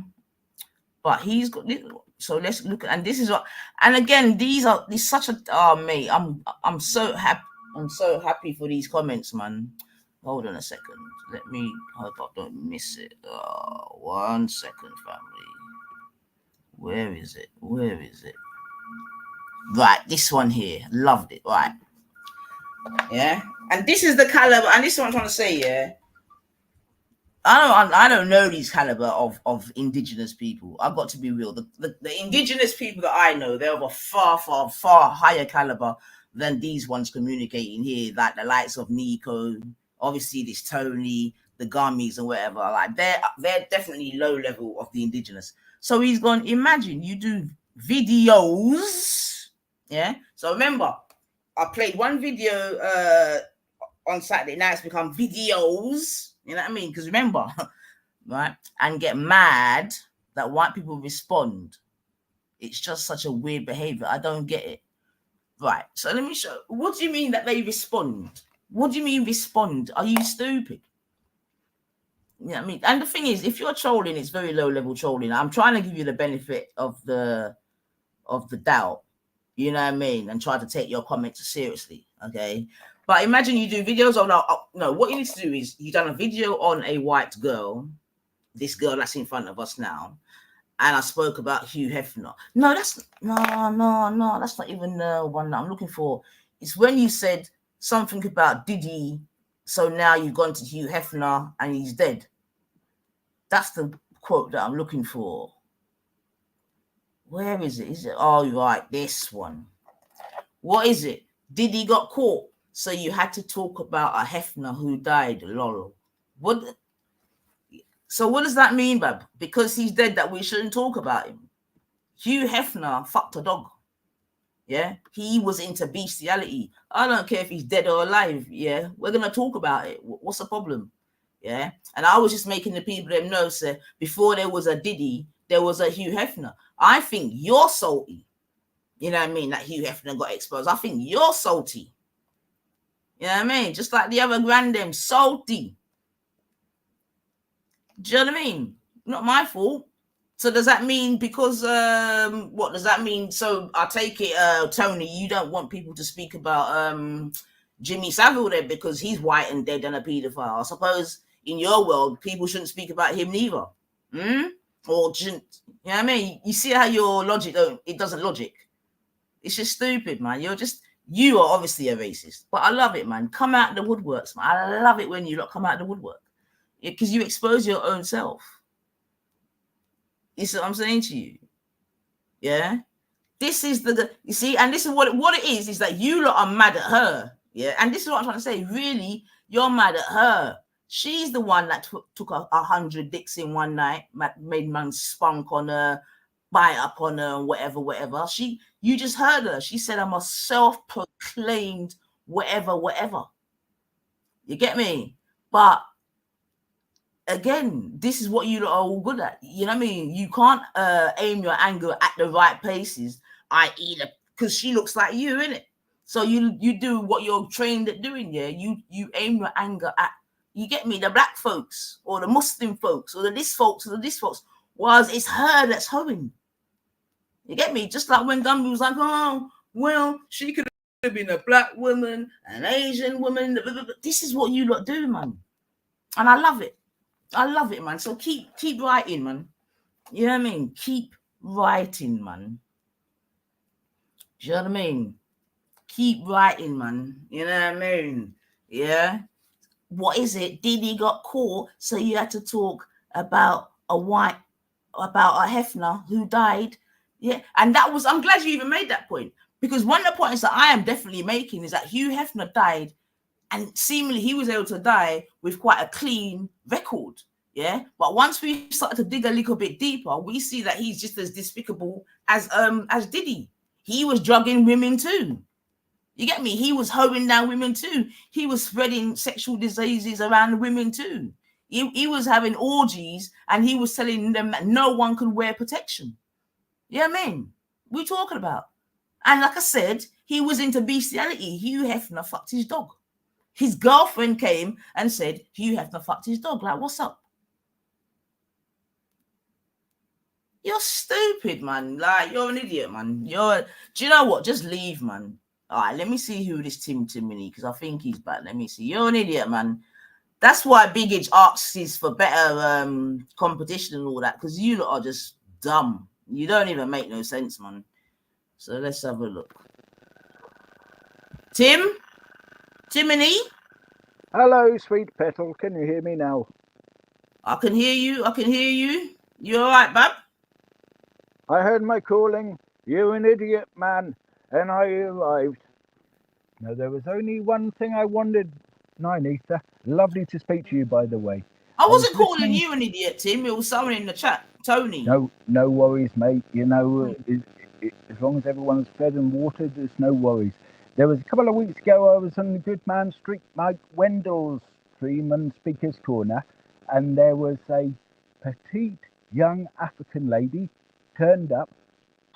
But he's got, so let's look, and this is what, and again, these such a, oh, mate, I'm so happy. I'm so happy for these comments, man. Hold on a second. Let me hope I don't miss it. 1 second, family. Where is it? Where is it? Right, this one here. Loved it. Right. Yeah. And this is the caliber, and this is what I'm trying to say, yeah. I don't know these caliber of indigenous people. I've got to be real. The indigenous people that I know, they're of a far higher caliber than these ones communicating here, like the likes of Nico, obviously this Tony, the Gummies and whatever. Like they're definitely low level of the indigenous. So he's gone, imagine you do videos. Yeah. So remember, I played one video on Saturday night. It's become videos. You know what I mean? Because remember, right? And get mad that white people respond. It's just such a weird behavior. I don't get it. Right. So let me show. What do you mean that they respond? What do you mean respond? Are you stupid? You know what I mean? And the thing is, if you're trolling, it's very low level trolling. I'm trying to give you the benefit of the doubt. You know what I mean? And try to take your comments seriously. Okay. But imagine you do videos on no, what you need to do is you've done a video on a white girl, this girl that's in front of us now, and I spoke about Hugh Hefner. No, that's not even the one that I'm looking for. It's when you said something about Diddy, so now you've gone to Hugh Hefner and he's dead. That's the quote that I'm looking for. Where is it? Is it? Oh, right, this one. What is it? Diddy got caught. So you had to talk about a Hefner who died, lol. What? So what does that mean, bab? Because he's dead that we shouldn't talk about him. Hugh Hefner fucked a dog. Yeah? He was into bestiality. I don't care if he's dead or alive. Yeah? We're going to talk about it. What's the problem? Yeah? And I was just making the people them know, sir, before there was a Diddy, there was a Hugh Hefner. I think you're salty. You know what I mean? That Hugh Hefner got exposed. I think you're salty. You know what I mean? Just like the other grandam, salty. Do you know what I mean? Not my fault. So does that mean because, what does that mean? So I take it, Tony, you don't want people to speak about Jimmy Savile there because he's white and dead and a paedophile. I suppose in your world, people shouldn't speak about him neither. Or shouldn't, you know what I mean? You see how your logic, it doesn't logic. It's just stupid, man. You are obviously a racist, but I love it, man. Come out of the woodworks, man. I love it when you come out of the woodwork because you expose your own self. You see what I'm saying to you? Yeah. This is you see, and this is what it is that you lot are mad at her. Yeah. And this is what I'm trying to say. Really, you're mad at her. She's the one that took 100 dicks in one night, made man spunk on her, bite up on her, and whatever. You just heard her. She said, I'm a self-proclaimed whatever. You get me? But again, this is what you are all good at. You know what I mean? You can't aim your anger at the right places, i.e. because she looks like you, innit? So you do what you're trained at doing, yeah? You aim your anger at, you get me, the black folks, or the Muslim folks, or the this folks, or the this folks, whilst it's her that's hoeing. You get me? Just like when Gumby was like, oh, well, she could have been a black woman, an Asian woman. This is what you lot do, man. And I love it. I love it, man. So keep writing, man. You know what I mean? Keep writing, man. Do you know what I mean? Keep writing, man. You know what I mean? Yeah. What is it? Diddy got caught, so you had to talk about a Hefner who died. Yeah, and I'm glad you even made that point, because one of the points that I am definitely making is that Hugh Hefner died, and seemingly he was able to die with quite a clean record. Yeah, but once we started to dig a little bit deeper, we see that he's just as despicable as Diddy. He was drugging women too. You get me? He was hoeing down women too. He was spreading sexual diseases around the women too. He was having orgies, and he was telling them that no one could wear protection. You know what I mean? What are you talking about? And like I said, he was into bestiality. Hugh Hefner fucked his dog. His girlfriend came and said, Hugh Hefner fucked his dog. Like, what's up? You're stupid, man. Like, you're an idiot, man. Do you know what? Just leave, man. All right, let me see who this Tim Timony, because I think he's bad. Let me see. You're an idiot, man. That's why Big Age asks is for better competition and all that, because you lot are just dumb. You don't even make no sense, man. So let's have a look. Timony? Hello, sweet petal. Can you hear me now? I can hear you. You all right, bub? I heard my calling. You're an idiot, man. And I arrived. Now, there was only one thing I wanted, Nine Ether. Lovely to speak to you, by the way. I wasn't calling you an idiot, Tim. It was someone in the chat. Tony. No worries, mate. You know, as long as everyone's fed and watered, there's no worries. There was a couple of weeks ago, I was on the Good Man Street, Mike Wendell's stream and Speaker's Corner, and there was a petite young African lady turned up,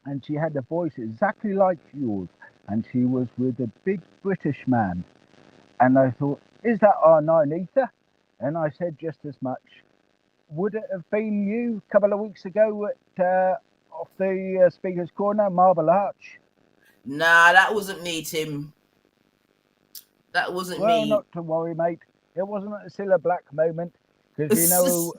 and she had a voice exactly like yours, and she was with a big British man. And I thought, is that our Nine Ether? And I said just as much. Would it have been you a couple of weeks ago at off the Speaker's Corner, Marble Arch? Nah, that wasn't me, Tim. That wasn't me. Well, not to worry, mate. It wasn't a Cilla Black moment, because you know.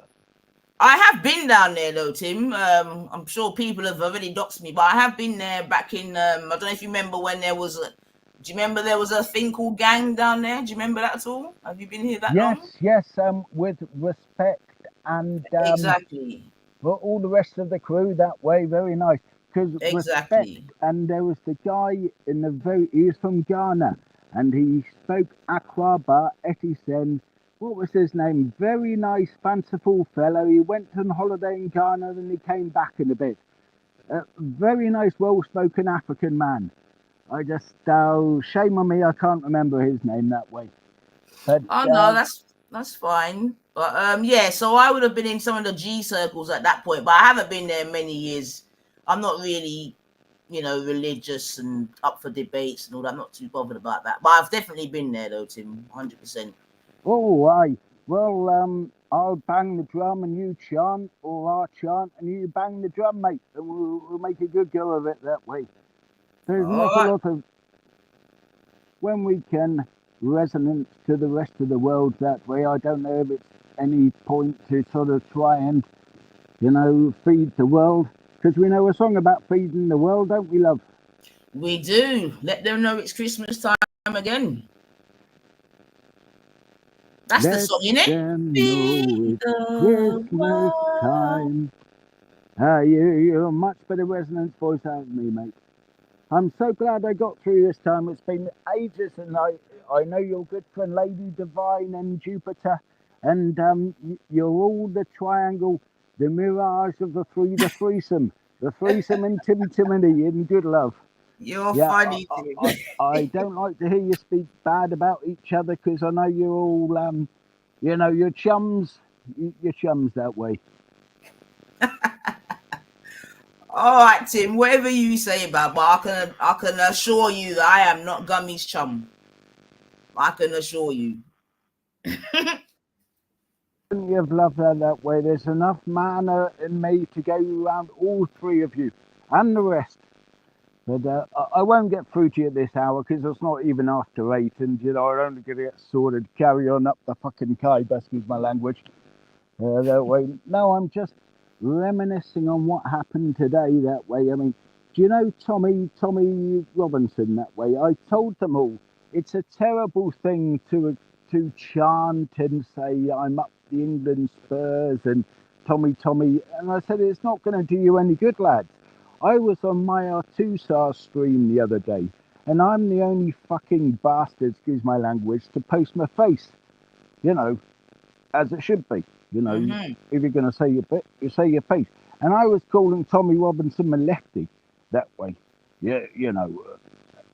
I have been down there though, Tim. I'm sure people have already doxed me, but I have been there back in. I don't know if you remember when there was. Do you remember there was a thing called Gang down there? Do you remember that at all? Have you been here that long? Yes. With respect and exactly for all the rest of the crew that way, very nice. Because respect, and there was the guy in the he's from Ghana, and he spoke Akwaba Etisen. What was his name? Very nice, fanciful fellow. He went on holiday in Ghana, and he came back in a bit. Very nice, well-spoken African man. I just, shame on me, I can't remember his name that way. But, no, that's fine. But yeah, so I would have been in some of the G circles at that point, but I haven't been there many years. I'm not really, religious and up for debates and all that. I'm not too bothered about that. But I've definitely been there though, Tim, 100%. Oh, aye. Well, I'll bang the drum and you chant, or I'll chant and you bang the drum, mate, and we'll make a good go of it that way. There's not a lot of, when we can, resonance to the rest of the world that way. I don't know if it's any point to sort of try and, feed the world, because we know a song about feeding the world, don't we, love? We do. Let them know it's Christmas time again. That's the song, innit? Feed the Christmas time. You're a much better resonance voice out of me, mate. I'm so glad I got through this time. It's been ages, and I know your good friend Lady Divine and Jupiter, and you're all the triangle, the mirage of the threesome in Tim Timony in good love. You're funny. I don't like to hear you speak bad about each other, because I know you're all, you're chums. You're chums that way. All right, Tim. Whatever you say about, but I can assure you that I am not Gummy's chum. I can assure you. Plenty of love that way. There's enough manner in me to go around all three of you and the rest. But I won't get through to you at this hour, because it's not even after 8, and I'm only going to get sorted. Carry on up the fucking Kai, excuse my language. That way. No, I'm just reminiscing on what happened today that way. I mean, do you know Tommy Robinson that way? I told them all it's a terrible thing to chant and say I'm up the England Spurs and Tommy, and I said it's not going to do you any good, lads. I was on my R2SAR stream the other day, and I'm the only fucking bastard, excuse my language, to post my face, as it should be. If you're going to say your bit, you say your face. And I was calling Tommy Robinson my lefty that way,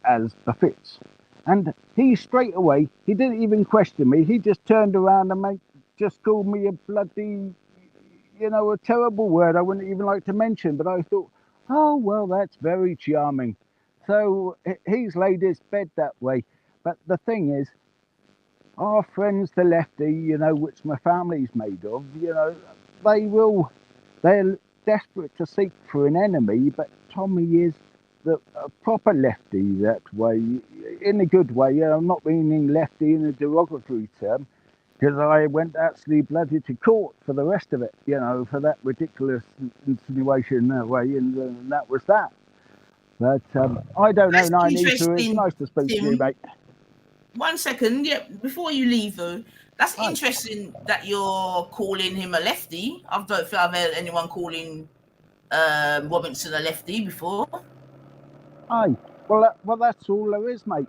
as befits. And he straight away, he didn't even question me. He just turned around and just called me a bloody, a terrible word I wouldn't even like to mention. But I thought, oh, well, that's very charming. So he's laid his bed that way. But the thing is, our friends, the lefty, which my family's made of, they're desperate to seek for an enemy, but Tommy is a proper lefty that way, in a good way. Yeah, I'm not meaning lefty in a derogatory term, because I went actually bloody to court for the rest of it, you know, for that ridiculous insinuation that way, and that was that. But I don't know, Nine-Eater. It's nice to speak to you, mate. 1 second, yeah, before you leave though, that's interesting that you're calling him a lefty. I don't think I've heard anyone calling Robinson a lefty before. Aye, well, that's all there is, mate.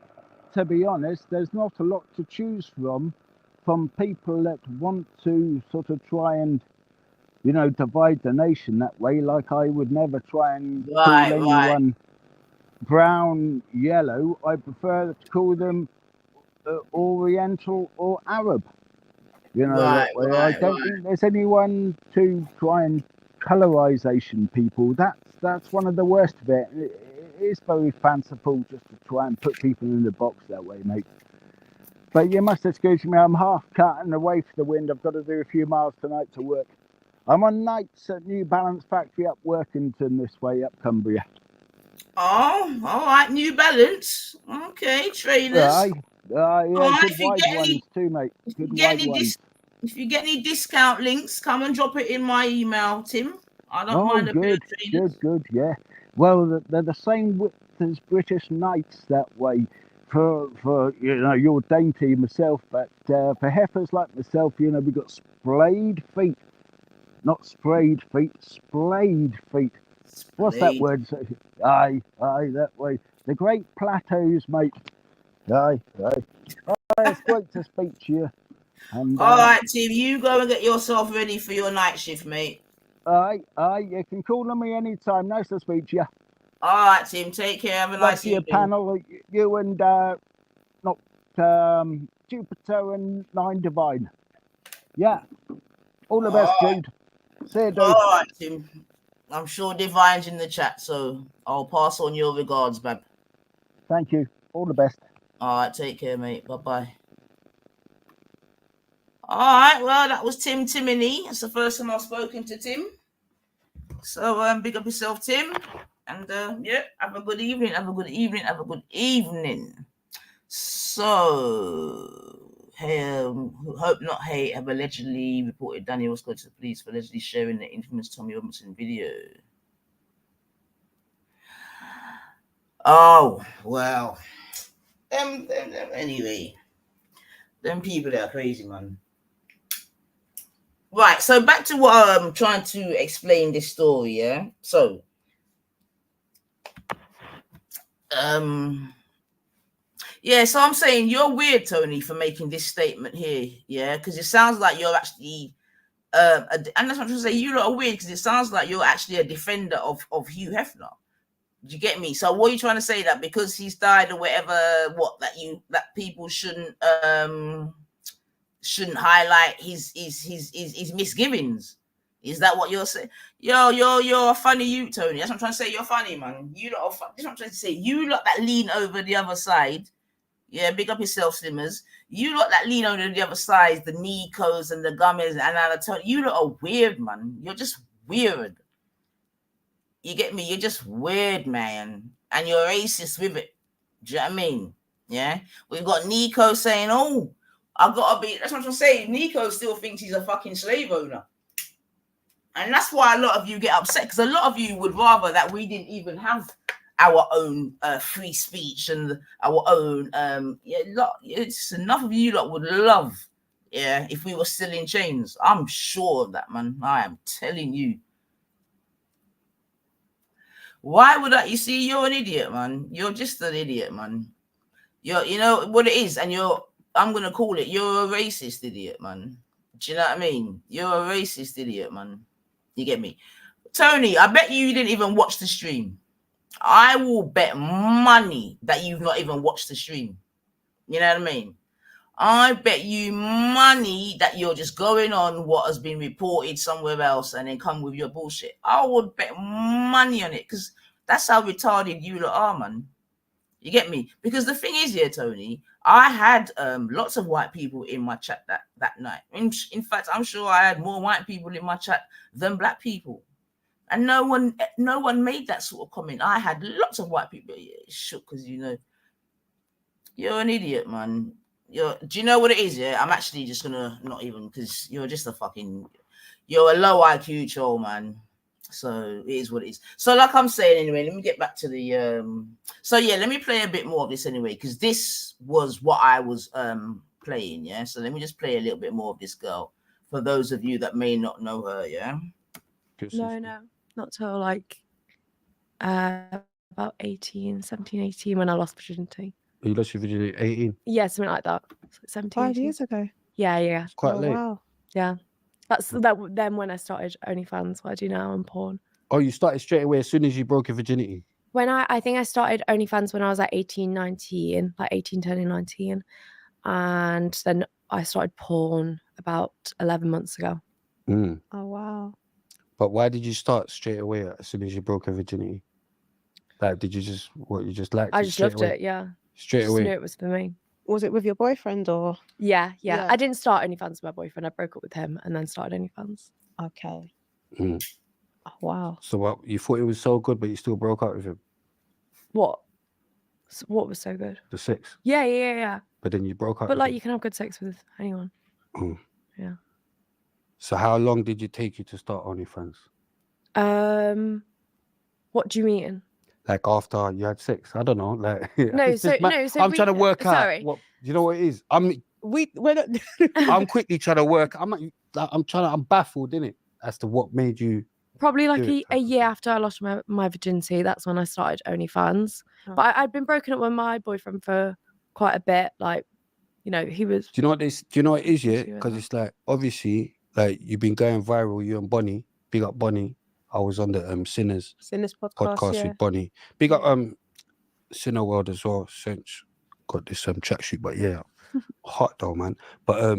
To be honest, there's not a lot to choose from people that want to sort of try and, you know, divide the nation that way. Like I would never try and call anyone brown, yellow. I prefer to call them Oriental or Arab. You know, that way. I don't think there's anyone to try and colorization people. That's one of the worst of it. It is very fanciful just to try and put people in the box that way, mate. But you must excuse me, I'm half cutting away for the wind. I've got to do a few miles tonight to work. I'm on nights at New Balance Factory up Workington this way, up Cumbria. Oh, all right, New Balance. Okay, trainers. Yeah, good wide ones too, mate. Good wide ones. If you get any discount links, come and drop it in my email, Tim. I don't mind a bit of trainers. Good, yeah. Well, they're the same width as British Knights that way. For you know, your dainty myself, but for heifers like myself, you know, we've got splayed feet. Not sprayed feet, splayed feet. What's that word? Aye, that way. The Great Plateaus, mate. Aye. It's great to speak to you. And, all right, Tim, you go and get yourself ready for your night shift, mate. Aye, you can call on me anytime. Nice to speak to you. All right, Tim, take care. Have a nice evening. Panel, you and Jupiter and Nine Divine. Yeah. All the best, dude. See you, dude. All right, Tim. I'm sure Divine's in the chat, so I'll pass on your regards, Bab. Thank you. All the best. All right, take care, mate. Bye-bye. All right, well, that was Tim Timony. It's the first time I've spoken to Tim. So big up yourself, Tim. And yeah, have a good evening. Have a good evening. So, Hope Not Hate have allegedly reported Daniel Scott to the police for allegedly sharing the infamous Tommy Robinson video. Oh, well. Anyway, them people are crazy, man. Right, so back to what I'm trying to explain this story, yeah? So, yeah, so I'm saying you're weird, Tony, for making this statement here, yeah? Because it sounds like you're actually, and that's what I'm trying to say, you lot are weird because it sounds like you're actually a defender of Hugh Hefner. Do you get me? So what are you trying to say, that because he's died or whatever, that people shouldn't highlight his misgivings? Is that what you're saying? You're a funny you, Tony. That's what I'm trying to say. You're funny, man. You lot are funny. That's what I'm trying to say. You lot that lean over the other side. Yeah, big up yourself, Slimmers. You lot that lean over the other side, the Nikos and the Gummies and Anatole. You lot are weird, man. You're just weird. You get me? You're just weird, man. And you're racist with it. Do you know what I mean? Yeah? We've got Nico saying, oh, I've got to be... That's what I'm saying. Nico still thinks he's a fucking slave owner. And that's why a lot of you get upset, because a lot of you would rather that we didn't even have our own free speech and our own... it's enough of you lot would love, yeah, if we were still in chains. I'm sure of that, man. I am telling you. Why would I? You see, you're an idiot, man. You're just an idiot, man. You know what it is, and I'm gonna call it, you're a racist idiot, man. Do you know what I mean? You're a racist idiot, man. You get me? Tony, I bet you didn't even watch the stream. I will bet money that you've not even watched the stream. You know what I mean? I bet you money that you're just going on what has been reported somewhere else and then come with your bullshit. I would bet money on it, because that's how retarded you lot are, man. You get me? Because the thing is here, Tony, I had lots of white people in my chat that night. In fact, I'm sure I had more white people in my chat than black people. And no one made that sort of comment. I had lots of white people shook because you're an idiot, man. Do you know what it is? Yeah, I'm actually just gonna not even, because you're just you're a low IQ troll, man. So it is what it is. So like I'm saying, anyway, let me get back to the so yeah, let me play a bit more of this anyway, because this was what I was playing. Yeah, so let me just play a little bit more of this girl for those of you that may not know her. Yeah. No, not till like about 18 when I lost virginity. You lost your virginity at 18? Yeah, something like that. 17, 5 18. years ago. Yeah. It's quite late. Wow. Yeah. That's then when I started OnlyFans, what I do now, and porn. Oh, you started straight away as soon as you broke your virginity? When I think I started OnlyFans when I was like 18, 19, like 18, turning 19. And then I started porn about 11 months ago. Mm. Oh, wow. But why did you start straight away as soon as you broke your virginity? Like, did you just liked it? I just loved it, yeah. Straight away? I knew it was for me. Was it with your boyfriend or? Yeah. I didn't start OnlyFans with my boyfriend. I broke up with him and then started OnlyFans. Okay. Mm. Oh, wow. So what, you thought it was so good, but you still broke up with him? What? What was so good? The sex? Yeah. But then you broke up But with like, him. you can have good sex with anyone. Mm. Yeah. So how long did it take you to start OnlyFans? What do you mean? Like after you had sex? I don't know. Like No, so I'm trying to work out what, do you know what it is? We're not... I'm quickly trying to work. I'm baffled, innit, as to what made you probably like a year after I lost my virginity. That's when I started OnlyFans. Oh. But I'd been broken up with my boyfriend for quite a bit. Like, he was. Do you know what this? Do you know what it is? Yeah, because it's like, obviously, like, you've been going viral. You and Bonnie, big up Bonnie. I was on the Sinners podcast yeah. with Bonnie. Big up Sinner World as well. Since got this tracksuit, but yeah, hot though, man. But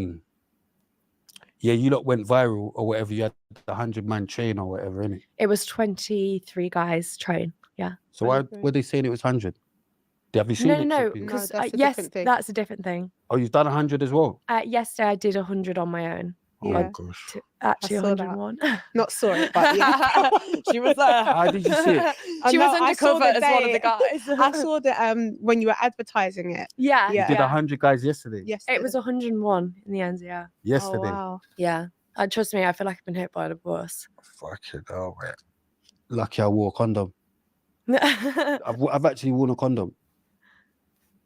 yeah, you lot went viral or whatever. You had the 100-man train or whatever, innit? It was 23 guys train. Yeah. So why were they saying it was 100? Have you seen it? No, Sophie? because that's a yes, different thing. that's a different thing. Oh, you've done 100 as well? Yesterday I did 100 on my own. Oh Yeah. gosh. Actually, I saw that. 101. Not saw it, but yeah. She was there. How did you see it? She was I saw undercover the as one of the day. guys. I saw that when you were advertising it. Yeah. You did 100 guys yesterday? Yes. It was 101 in the end, yeah. Yesterday? Oh, wow. Yeah. And trust me, I feel like I've been hit by the bus. Fucking hell, man. Lucky I wore a condom. I've actually worn a condom.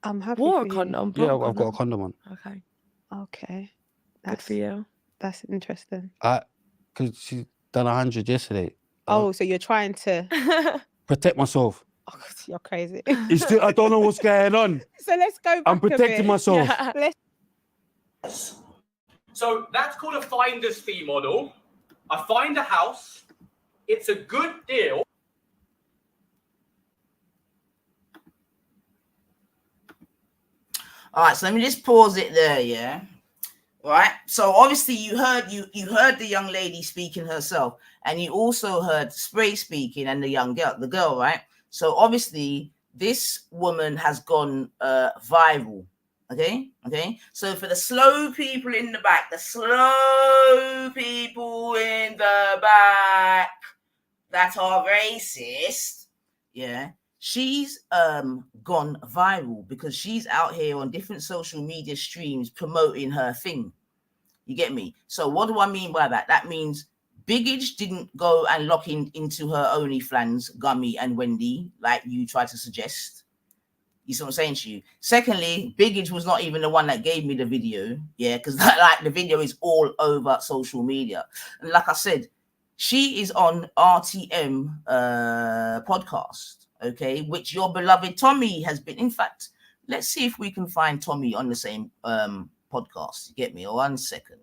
I'm happy Wore for a you. condom? Yeah, I've got a condom on. Okay. Okay. Good for you. That's interesting. Because she's done 100 yesterday. Oh, so you're trying to Protect myself. Oh, you're crazy. I don't know what's going on. So let's go back I'm protecting myself. Yeah. So that's called a finder's fee model. I find a house. It's a good deal. All right, so let me just pause it there, yeah. Right. So obviously you heard the young lady speaking herself, and you also heard Spray speaking and the girl, right? So obviously this woman has gone viral. Okay. So for the slow people in the back, that are racist, yeah. She's gone viral because she's out here on different social media streams promoting her thing. You get me? So what do I mean by that? That means Biggage didn't go and lock into her OnlyFans, Gummy and Wendy, like you tried to suggest. You see what I'm saying to you? Secondly, Biggage was not even the one that gave me the video. Yeah, because like the video is all over social media. And like I said, she is on RTM podcast, okay, which your beloved Tommy has been. In fact, let's see if we can find Tommy on the same podcast. You get me? 1 second.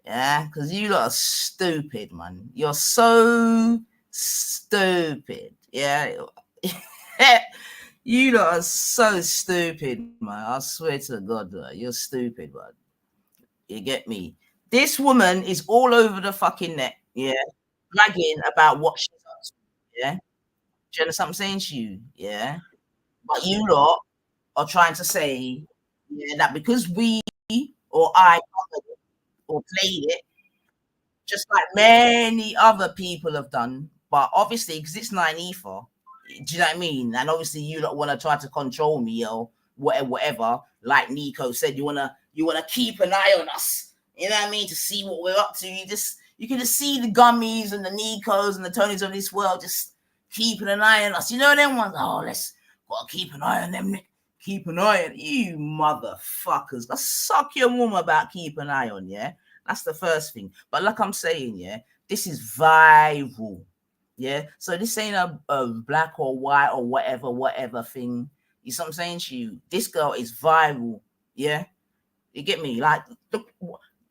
Yeah, because you lot are stupid, man. You're so stupid. Yeah. You lot are so stupid, man. I swear to God, you're stupid, man. You get me? This woman is all over the fucking net, yeah, bragging about what she's up to, yeah. Do you understand what I'm saying to you? Yeah. But you lot are trying to say, yeah, that because we or I covered it or played it, just like many other people have done, But obviously, because it's 9 ether, do you know what I mean? And obviously, you don't want to try to control me or whatever. Like Nico said, you wanna keep an eye on us. You know what I mean? To see what we're up to. You can just see the Gummies and the Nicos and the Tonys of this world just keeping an eye on us. You know them ones? Oh, let's gotta keep an eye on them. Keep an eye on you, motherfuckers. Let's suck your mum about keep an eye on, yeah? That's the first thing. But like I'm saying, yeah, this is viral. Yeah. So this ain't a black or white or whatever thing. You see what I'm saying to you? This girl is viral. Yeah. You get me? Like,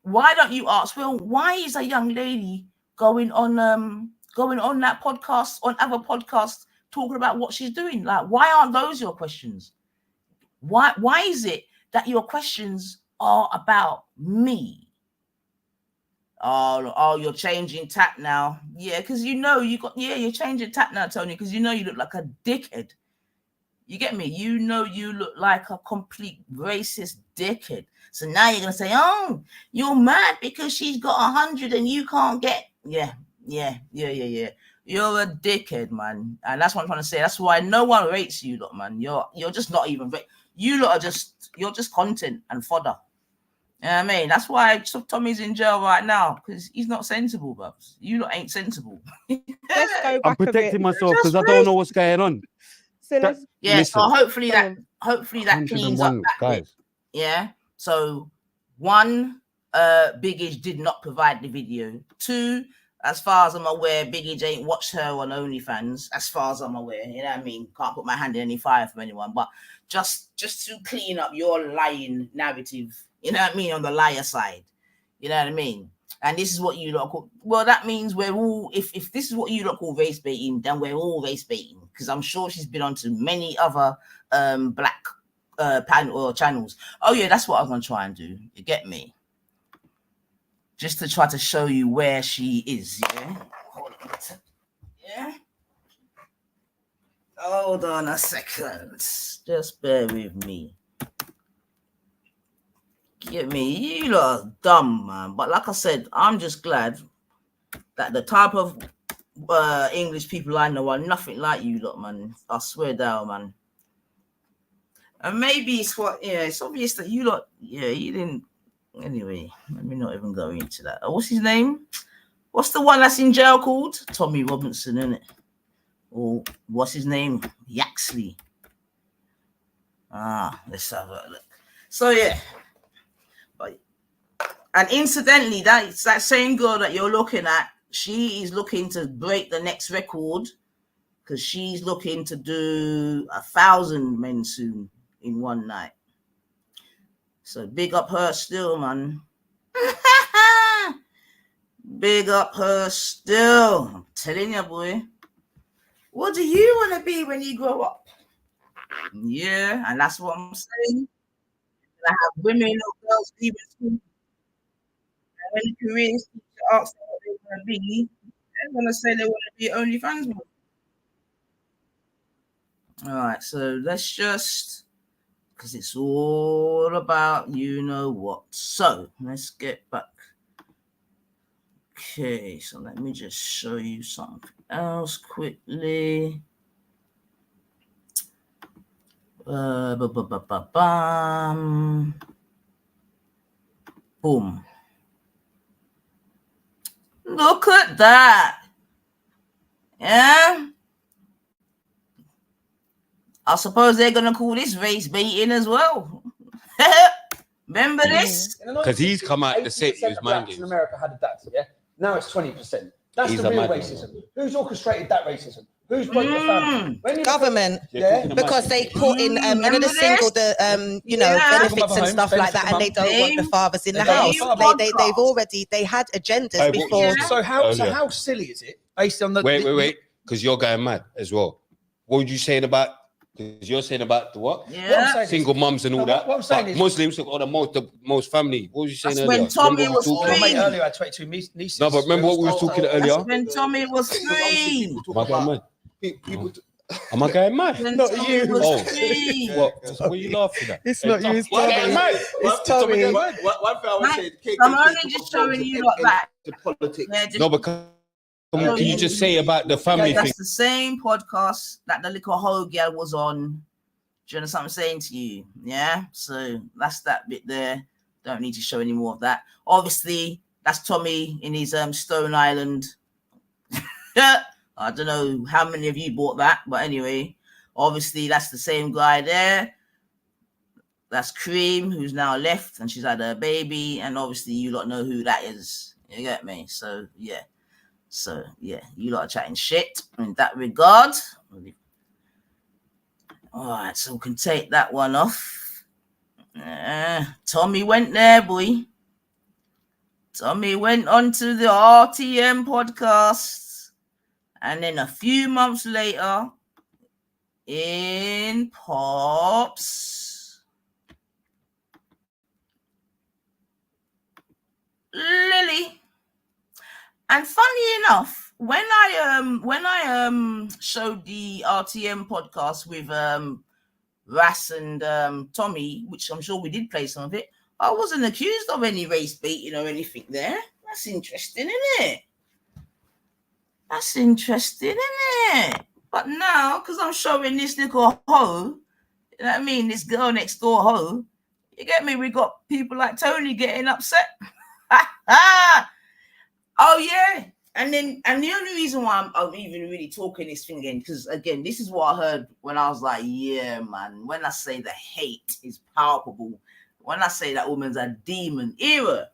why don't you ask, well, why is a young lady going on that podcast, on other podcasts, talking about what she's doing? Like, why aren't those your questions? Why is it that your questions are about me? Oh, you're changing tack now. Yeah, because you're changing tack now, Tony, because you look like a dickhead. You get me? You look like a complete racist dickhead. So now you're gonna say, oh, you're mad because she's got 100 and you can't get. Yeah. You're a dickhead, man. And that's what I'm trying to say. That's why no one rates you, lot, man. You're just not even. You lot you're just content and fodder. You know what I mean? That's why Tommy's in jail right now, because he's not sensible, bubs. You lot ain't sensible. Let's go back I'm protecting myself because I don't know what's going on. So listen. So hopefully that cleans up that bit. Yeah. So 1, Big Age did not provide the video. 2, as far as I'm aware, Big Age ain't watched her on OnlyFans. As far as I'm aware, you know what I mean. Can't put my hand in any fire from anyone, but just to clean up your lying narrative. You know what I mean? On the liar side. You know what I mean? And this is what you lot call, well, that means we're all, if this is what you lot call race baiting, then we're all race baiting. Because I'm sure she's been on to many other black panel or channels. Oh yeah, that's what I was gonna try and do. You get me? Just to try to show you where she is, yeah? Hold on. Yeah? Hold on a second. Just bear with me. Get me? You lot are dumb, man. But like I said, I'm just glad that the type of English people I know are nothing like you lot, man. I swear down, man. And maybe it's obvious that you lot, you didn't. Anyway, let me not even go into that. What's his name? What's the one that's in jail called? Tommy Robinson, isn't it? Or what's his name? Yaxley. Let's have a look. So yeah. And incidentally, that's that same girl that you're looking at. She is looking to break the next record because she's looking to do 1,000 men soon in one night. So big up her still, man. Big up her still. I'm telling you, boy. What do you want to be when you grow up? Yeah, and that's what I'm saying. I have women or girls leaving school. When the careers ask them what they want to be, they're going to say they want to be OnlyFans model. All right, so let's just, because it's all about you know what. So let's get back. Okay, so let me just show you something else quickly. Boom. Look at that. Yeah. I suppose they're going to call this race baiting as well. Remember this? Because he's come out to say he was minding. In America had a tax, yeah? Now it's 20%. That's the real racism. Who's orchestrated that racism? Who's broke the family? Government, because they put in another single benefits and stuff like that, and they don't want the fathers in the house. They had agendas before. So how silly is it based on the wait, because you're going mad as well. What were you saying about? Because you're saying about the what? Yeah. Single mums and all that. What I'm saying is Muslims are the most family. What was you saying earlier? When Tommy was free. Earlier, I had 22 nieces. No, but remember what we was talking earlier? That's when Tommy was free. Am I going mad? Am I going mad? When not you. What are you laughing at? It's not you. It's Tommy. It's Tommy. One thing I would say, I'm only just showing you like that. The politics. Yeah, No, because Can you just say about the family That's thing? the same podcast that the little hoe girl was on. Do you understand what I'm saying to you? Yeah. So that's that bit there. Don't need to show any more of that. Obviously, that's Tommy in his Stone Island. I don't know how many of you bought that, but anyway, obviously that's the same guy there. That's Cream, who's now left, and she's had a baby, and obviously you lot know who that is. You get me? So yeah, you lot are chatting shit in that regard. All right, so we can take that one off. Tommy went there, boy. Tommy went on to the RTM podcast, and then a few months later, in pops Lily. And funny enough, when I showed the RTM podcast with Ras and Tommy, which I'm sure we did play some of it, I wasn't accused of any race baiting or anything there. That's interesting, isn't it? That's interesting, isn't it? But now, because I'm showing this little hoe, you know what I mean, this girl next door hoe, you get me? We got people like Tony getting upset. Oh yeah. And the only reason why I'm even really talking this thing again, because again, this is what I heard when I was like, yeah, man, when I say the hate is palpable, when I say that woman's a demon, era.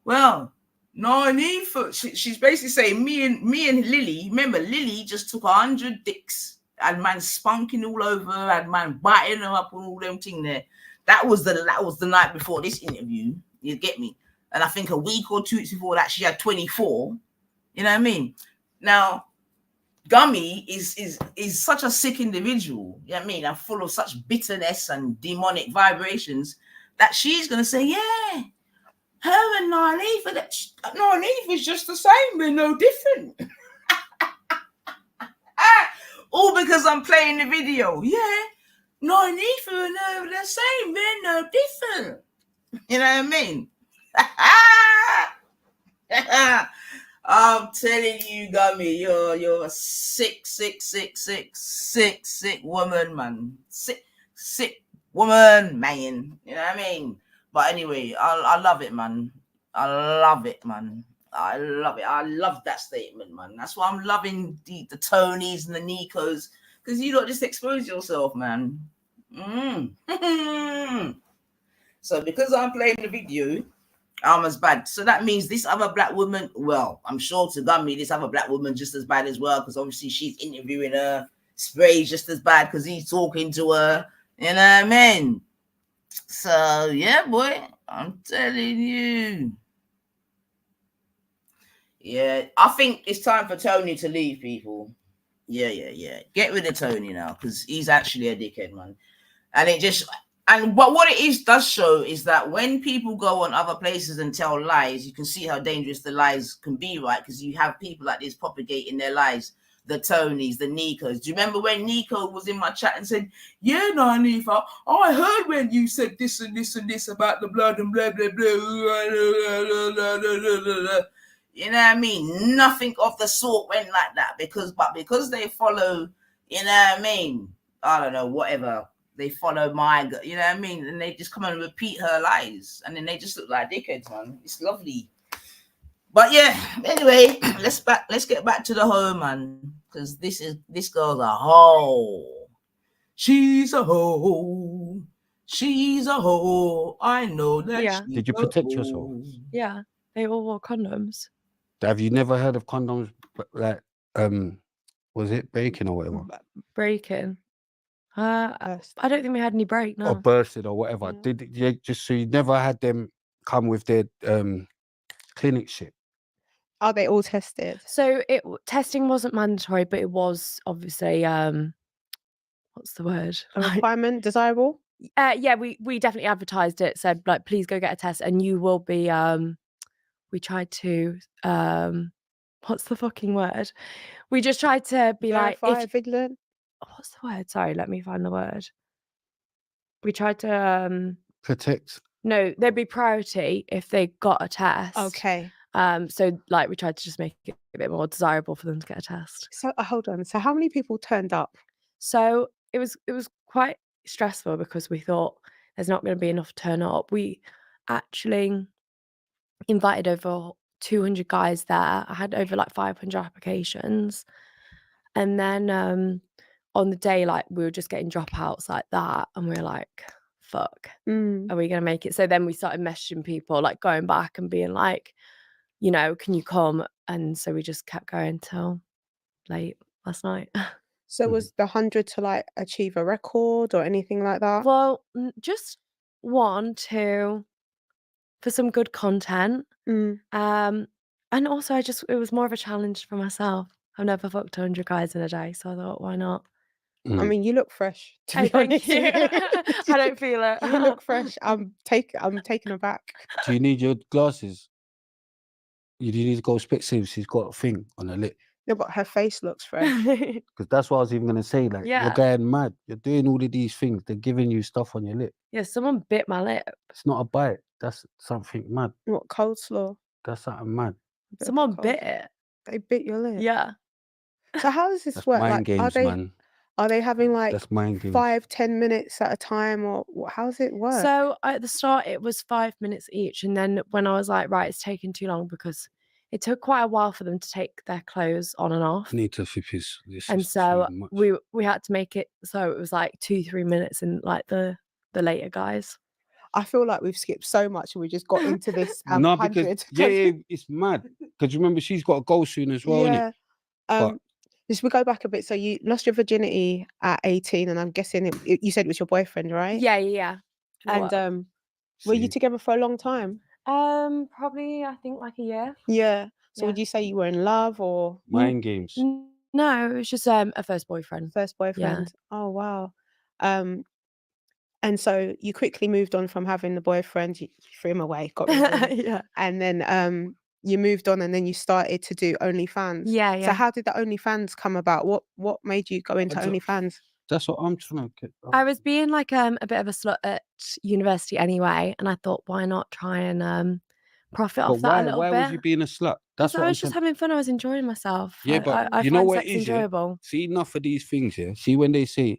Well, no need for, she's basically saying me and Lily, remember Lily just took 100 dicks, had man spunking all over, had man biting her up and all them thing there. That was the night before this interview, you get me? And I think a week or 2 weeks before that, she had 24. You know what I mean? Now, Gummy is such a sick individual, you know what I mean? And full of such bitterness and demonic vibrations that she's going to say, yeah, her and Narleaf is just the same. We're no different. All because I'm playing the video. Yeah, Narleaf and her are the same. We're no different. You know what I mean? I'm telling you, Gummy, you're a sick woman, man. Sick woman, man. You know what I mean? But anyway, I love it, man. I love it. I love that statement, man. That's why I'm loving the Tonys and the Nikos, because you don't just expose yourself, man. So because I'm playing the video, I'm as bad. So that means this other black woman, well, I'm sure to Gummy, this other black woman just as bad as well, because obviously she's interviewing her. Spray's just as bad because he's talking to her. You know what I mean? So, yeah, boy, I'm telling you. Yeah, I think it's time for Tony to leave, people. Yeah. Get rid of Tony now, because he's actually a dickhead, man. But what it does show is that when people go on other places and tell lies, you can see how dangerous the lies can be, right? Because you have people like this propagating their lies. The Tonys, the Nikos. Do you remember when Nico was in my chat and said, yeah, Nifa, I heard when you said this and this and this about the blood and blah, blah, blah. You know what I mean? Nothing of the sort went like that because they follow, you know what I mean? I don't know, whatever. They follow you know what I mean? And they just come and repeat her lies. And then they just look like dickheads, man. It's lovely. But yeah, anyway, let's get back to the hoe, man. Because this girl's a hoe. She's a hoe. She's a hoe. I know that. Yeah. Did you protect yourself? Yeah, they all wore condoms. Have you never heard of condoms like was it breaking or whatever? Breaking. I don't think we had any break, no. Or bursted or whatever. Yeah. Did you just so you never had them come with their clinic shit? Are they all tested? So testing wasn't mandatory, but it was obviously what's the word? A requirement, desirable? Yeah, we definitely advertised it, said like please go get a test and you will be we tried to what's the fucking word? We just tried to be Verify, vigilant. What's the word? Sorry, let me find the word. We tried to protect. No, there'd be priority if they got a test. Okay. So like we tried to just make it a bit more desirable for them to get a test. So hold on. So how many people turned up? So it was quite stressful because we thought there's not going to be enough to turn up. We actually invited over 200 guys there. I had over like 500 applications. And then on the day, like we were just getting dropouts like that. And we were like, fuck, are we going to make it? So then we started messaging people, like going back and being like, you know, can you come? And so we just kept going till late last night. So was the 100 to like achieve a record or anything like that? Well, just 1, 2 for some good content. And also it was more of a challenge for myself. I've never fucked 100 guys in a day, so I thought, why not? I mean, you look fresh, to be Thank honest. you. I don't feel it. You look fresh. I'm taken aback. Do you need your glasses? You need to go Specsavers. She's got a thing on her lip. No, but her face looks fresh. Because that's what I was even going to say. Like, you're going mad. You're doing all of these things. They're giving you stuff on your lip. Yeah, someone bit my lip. It's not a bite. That's something mad. What, coleslaw? That's something mad. Someone bit it. They bit your lip? Yeah. So how does this That's work? mind Like, games, man. Are they having like That's mind games. 5-10 minutes at a time, or how does it work? So at the start, it was 5 minutes each. And then when I was like, right, it's taking too long because it took quite a while for them to take their clothes on and off. I need to flip this. And so we had to make it so it was like 2-3 minutes in like the later guys. I feel like we've skipped so much and we just got into this. No, because it's mad. Because remember, she's got to go soon as well. Yeah. Just we go back a bit. So you lost your virginity at 18, and I'm guessing you said it was your boyfriend, right? Yeah. And were you together for a long time? Probably I think like a year. Yeah. So would you say you were in love or mind games? No, it was just a first boyfriend. First boyfriend. Yeah. Oh wow. And so you quickly moved on from having the boyfriend. You threw him away, got rid of him. Yeah. And then you moved on, and then you started to do OnlyFans. Yeah. So how did the OnlyFans come about? What made you go into OnlyFans? That's what I'm trying to get. I was being like a bit of a slut at university anyway, and I thought, why not try and profit off that a little bit? Why was you being a slut? That's what I was just having fun. I was enjoying myself. Yeah, but I you know find what sex it is? enjoyable. See, enough of these things, yeah. See, when they say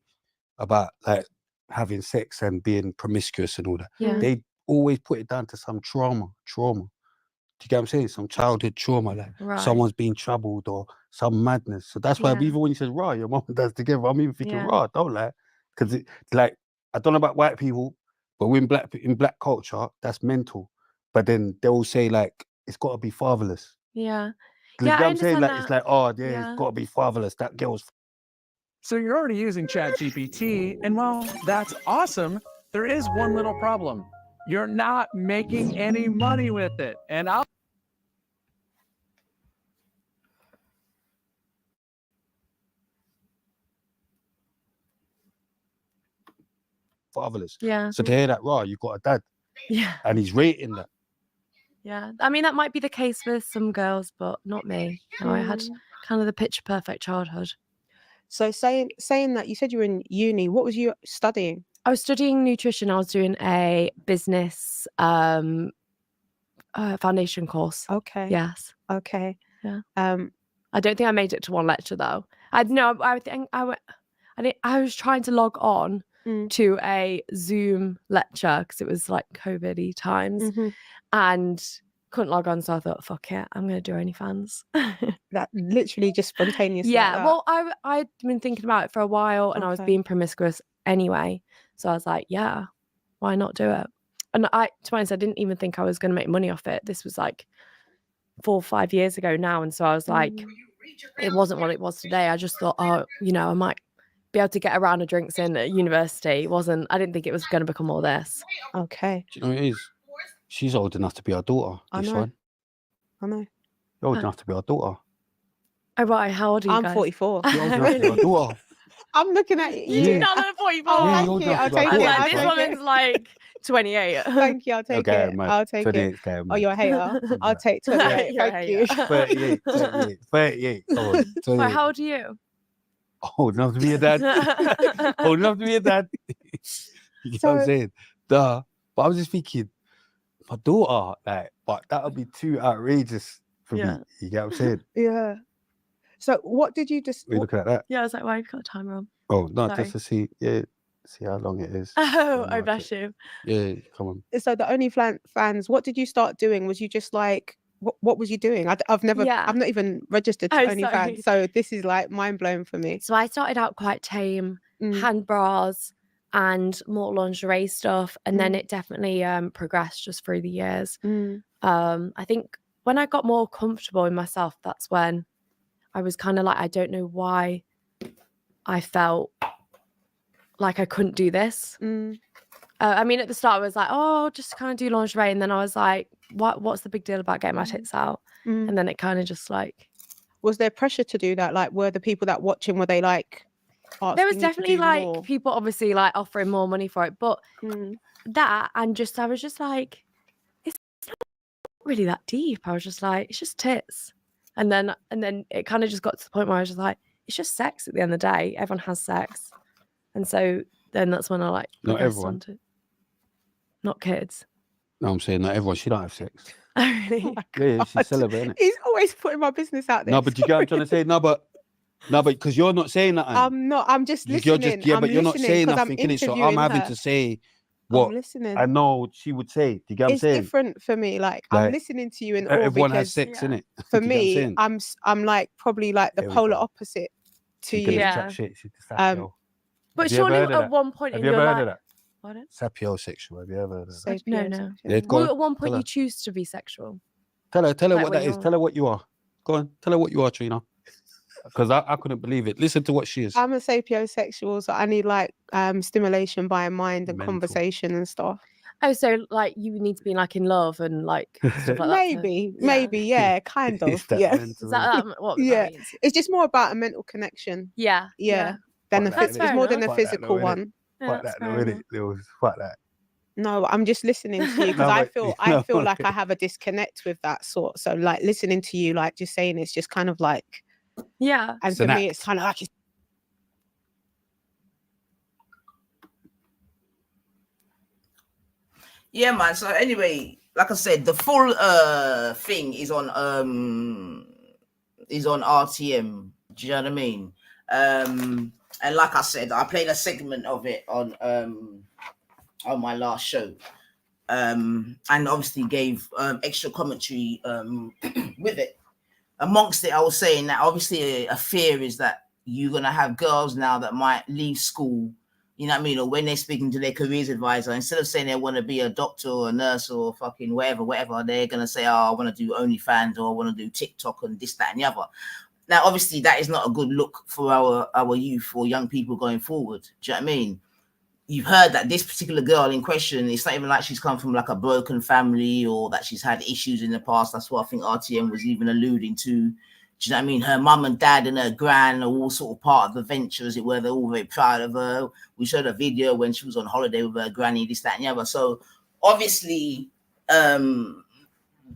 about like having sex and being promiscuous and all that, they always put it down to some trauma. Do you get what I'm saying? Some childhood trauma, like someone's been troubled or some madness. So that's why even when you say, "Raw, your mom and dad's together," I'm even thinking, "Raw, don't lie," because like I don't know about white people, but in black culture, that's mental. But then they'll say like it's got to be fatherless. Yeah. You know what I'm saying? Like, it's like, it's got to be fatherless. That girl's. So you're already using ChatGPT, and while that's awesome, there is one little problem. You're not making any money with it. And fatherless. Yeah. So to hear that, you got a dad. Yeah. And he's rating that. Yeah. I mean, that might be the case with some girls, but not me. No, I had kind of the picture perfect childhood. So saying that, you said you were in uni. What was you studying? I was studying nutrition. I was doing a business foundation course. Okay. Yes. Okay. Yeah. I don't think I made it to one lecture though. I think I was trying to log on to a Zoom lecture because it was like COVID-y times and couldn't log on. So I thought, fuck it, I'm going to do OnlyFans. That literally just spontaneously. Yeah. Like Well, I'd been thinking about it for a while and I was being promiscuous anyway. So I was like, yeah, why not do it? And to be honest, I didn't even think I was going to make money off it. This was like 4 or 5 years ago now. And so I was like, it wasn't what it was today. I just thought, I might be able to get a round of drinks in at university. I didn't think it was going to become all this. Okay. Do you know what it is? She's old enough to be our daughter. I know. You're old enough to be our daughter. Oh, right. How old are you guys? I'm 44. You're old enough to be our daughter. I'm looking at you. You're not at 44. Oh, thank you. I'll take it. This woman's like 28. Thank you. I'll take it. Man. I'll take it. Oh, you're a hater. I'll take 28. Thank you. 38. Oh, Wait, how old are you? Old enough to be a dad. Old enough to be a dad. You know what I'm saying? Duh. But I was just thinking, my daughter, like, but that would be too outrageous for me. You get what I'm saying? Yeah. So what did you just? We looking at that? Yeah, I was like, why have you got a timer on? Oh no, Sorry. just to see, see how long it is. Oh, bless you. Yeah, come on. So the OnlyFans, what did you start doing? Was you just like, what was you doing? I've not even registered to OnlyFans, so this is like mind blowing for me. So I started out quite tame, hand bras and more lingerie stuff, and then it definitely progressed just through the years. I think when I got more comfortable in myself, that's when I was kind of like, I don't know why I felt like I couldn't do this. I mean, at the start I was like, oh, just kind of do lingerie, and then I was like, what's the big deal about getting my tits out? And then it kind of just like, was there pressure to do that? Like, were the people that watching, were they like, there was definitely like people obviously like offering more money for it, but that, and just I was just like, it's not really that deep. I was just like, it's just tits. And then it kind of just got to the point where I was just like, it's just sex at the end of the day. Everyone has sex. And so then that's when I like, not everyone. Not kids. No, I'm saying not everyone. She don't have sex. Oh, really? Yeah, she's celebrating it. He's always putting my business out there. No, but you get what I'm trying to say? No, but because you're not saying that. I'm not. I'm just listening. You're not saying nothing, innit? So I'm having to say what I know she would say. Do you get what I'm saying? It's different for me. Like I'm listening to you in all everyone because has sex, innit? For me, I'm like probably like the polar opposite to you. But surely at one point in your life, what? Sapiosexual. Have you ever heard of that? No. Yeah, well, at one point you choose to be sexual. Tell her what that is. Tell her what you are. Go on. Tell her what you are, Trina. Because I couldn't believe it. Listen to what she is. I'm a sapiosexual, so I need like stimulation by mind and conversation and stuff. Oh, so like you need to be like in love and like stuff like maybe, kind of. Is that what that means? It's just more about a mental connection. Yeah. Than it's more than a physical one. Fuck that. No, I'm just listening to you because I feel like I have a disconnect with that sort. So like listening to you, like just saying it's just kind of like and for me it's kind of like yeah, man. So anyway, like I said, the full thing is on RTM. Do you know what I mean? And like I said, I played a segment of it on my last show, and obviously gave extra commentary with it. Amongst it, I was saying that obviously a fear is that you're gonna have girls now that might leave school, you know what I mean, or when they're speaking to their careers advisor, instead of saying they want to be a doctor or a nurse or fucking whatever, they're gonna say, oh, I want to do OnlyFans or I want to do TikTok and this, that, and the other. Now, obviously, that is not a good look for our youth or young people going forward. Do you know what I mean? You've heard that this particular girl in question, it's not even like she's come from like a broken family or that she's had issues in the past. That's what I think RTM was even alluding to. Do you know what I mean? Her mum and dad and her gran are all sort of part of the venture, as it were. They're all very proud of her. We showed a video when she was on holiday with her granny, this, that, and the other. So obviously,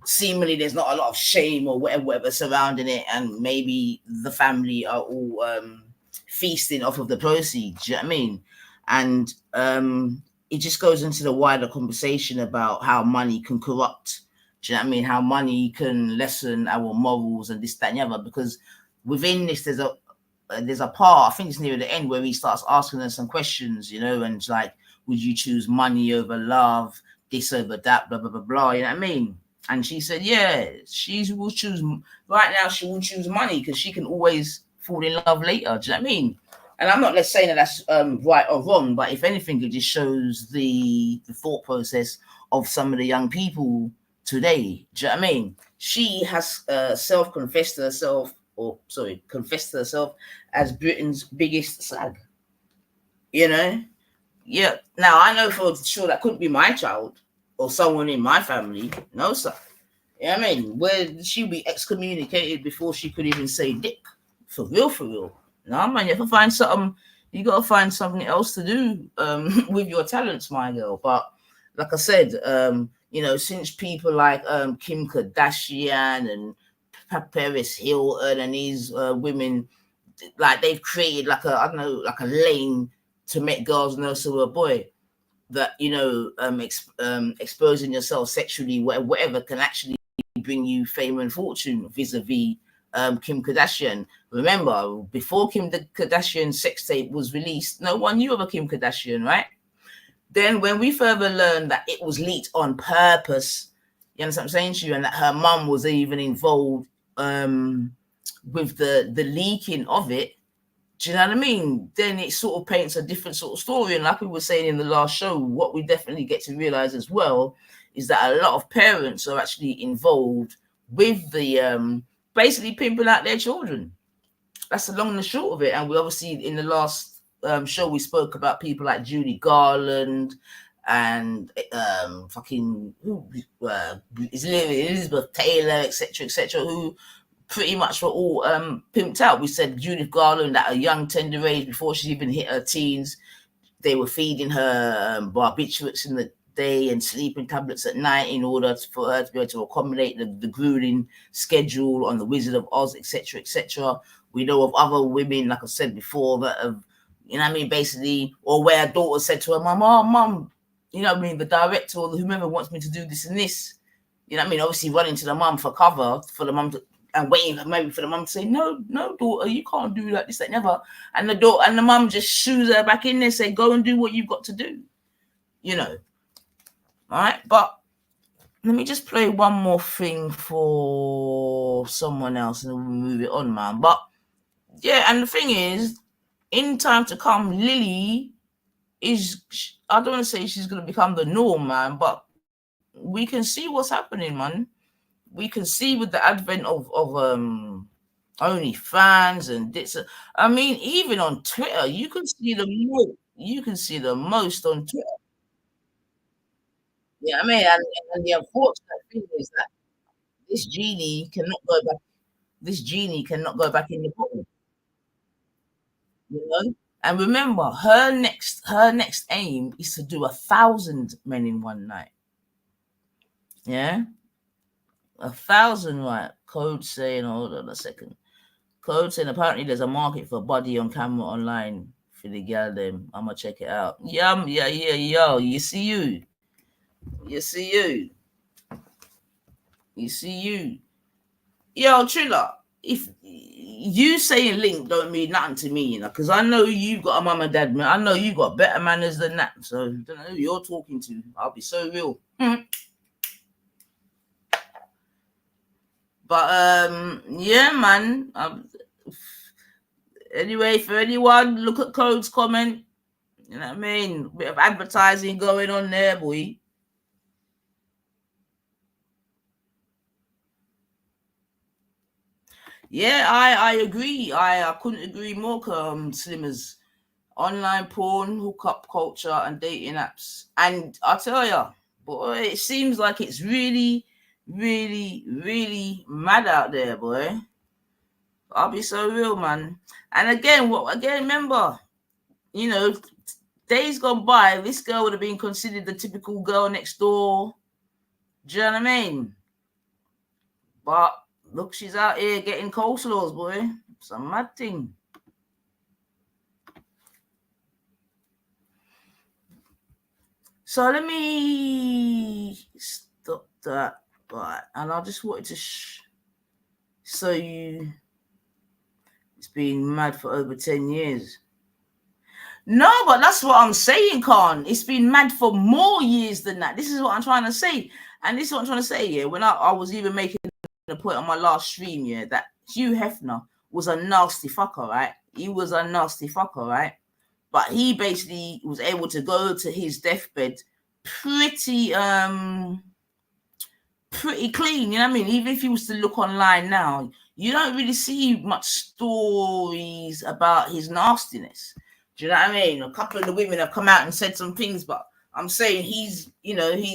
seemingly there's not a lot of shame or whatever surrounding it, and maybe the family are all feasting off of the proceeds. Do you know what I mean? And it just goes into the wider conversation about how money can corrupt. Do you know what I mean? How money can lessen our morals and this, that, and the other. Because within this, there's a part, I think it's near the end, where he starts asking us some questions, you know, and like, would you choose money over love, this over that, blah, blah, blah, blah, you know what I mean? And she said, yeah, she will choose, right now she will choose money because she can always fall in love later. Do you know what I mean? And I'm not saying that that's right or wrong, but if anything, it just shows the thought process of some of the young people today. Do you know what I mean? She has confessed to herself as Britain's biggest slag. You know? Yeah. Now, I know for sure that couldn't be my child or someone in my family. No, sir. You know what I mean? Where she'd be excommunicated before she could even say dick. For real. No, man, you have to find something. You got to find something else to do with your talents, my girl. But like I said, you know, since people like Kim Kardashian and Paris Hilton and these women, like they've created like a lane to make girls nurse to a boy. that, you know, exposing yourself sexually, whatever, can actually bring you fame and fortune vis-a-vis Kim Kardashian. Remember, before Kim Kardashian sex tape was released, no one knew of a Kim Kardashian, right? Then when we further learned that it was leaked on purpose, you understand what I'm saying to you, and that her mum was even involved with the leaking of it, do you know what I mean? Then it sort of paints a different sort of story. And like we were saying in the last show, what we definitely get to realize as well is that a lot of parents are actually involved with the basically pimping out their children. That's the long and the short of it. And we obviously, in the last show, we spoke about people like Judy Garland and Elizabeth Taylor, etc., who pretty much were all pimped out. We said Judith Garland at a young, tender age, before she even hit her teens, they were feeding her barbiturates in the day and sleeping tablets at night in order for her to be able to accommodate the grueling schedule on The Wizard of Oz, etc., etc. We know of other women, like I said before, that have, you know what I mean, basically, or where a daughter said to her, mum, you know what I mean, the director or whomever wants me to do this and this, you know what I mean, obviously running to the mum for cover, for the mum to, and waiting maybe for the mum to say, no, daughter, you can't do like this, that, never. And the daughter and the mum just shoos her back in there, say, go and do what you've got to do, you know. All right, but let me just play one more thing for someone else and then we'll move it on, man. But yeah, and the thing is, in time to come, Lily is, I don't want to say she's going to become the norm, man, but we can see what's happening, man. We can see with the advent of OnlyFans and this. I mean, even on Twitter, you can see the most on Twitter. Yeah, I mean, and the unfortunate thing is that this genie cannot go back. This genie cannot go back in the bottle. You know, and remember, her next aim is to do 1,000 men in one night. Yeah. 1,000, right? Code saying, hold on a second. Code saying apparently there's a market for body on camera online for the girl them. I'm gonna check it out. Yo, you see you. Yo, Triller, if you saying link don't mean nothing to me, you know, because I know you've got a mum and dad, man. I know you got better manners than that. So I don't know who you're talking to. I'll be so real. But yeah, man. Anyway, for anyone, look at Code's comment. You know what I mean? Bit of advertising going on there, boy. Yeah, I agree. I couldn't agree more, Slimmers. Online porn, hookup culture, and dating apps. And I'll tell you, boy, it seems like it's really, really, really mad out there, boy. I'll be so real, man. And again, remember, you know, days gone by, this girl would have been considered the typical girl next door. Do you know what I mean? But look, she's out here getting coleslaws, boy. It's a mad thing. So let me stop that. Right. And I just wanted to show you it's been mad for over 10 years. No, but that's what I'm saying, Khan. It's been mad for more years than that. This is what I'm trying to say. And this is what I'm trying to say, yeah. When I was even making a point on my last stream, yeah, that Hugh Hefner was a nasty fucker, right? He was a nasty fucker, right? But he basically was able to go to his deathbed pretty clean, you know what I mean? Even if you was to look online now, you don't really see much stories about his nastiness. Do you know what I mean? A couple of the women have come out and said some things, but I'm saying he's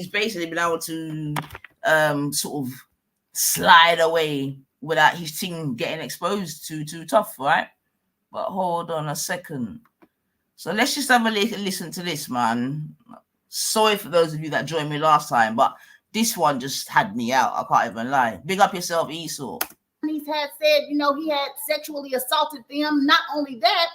basically been able to sort of slide away without his thing getting exposed too tough, right? But hold on a second. So let's just have a listen to this, man. Sorry for those of you that joined me last time, but this one just had me out. I can't even lie. Big up yourself, Esau. He's had said, you know, he had sexually assaulted them. Not only that,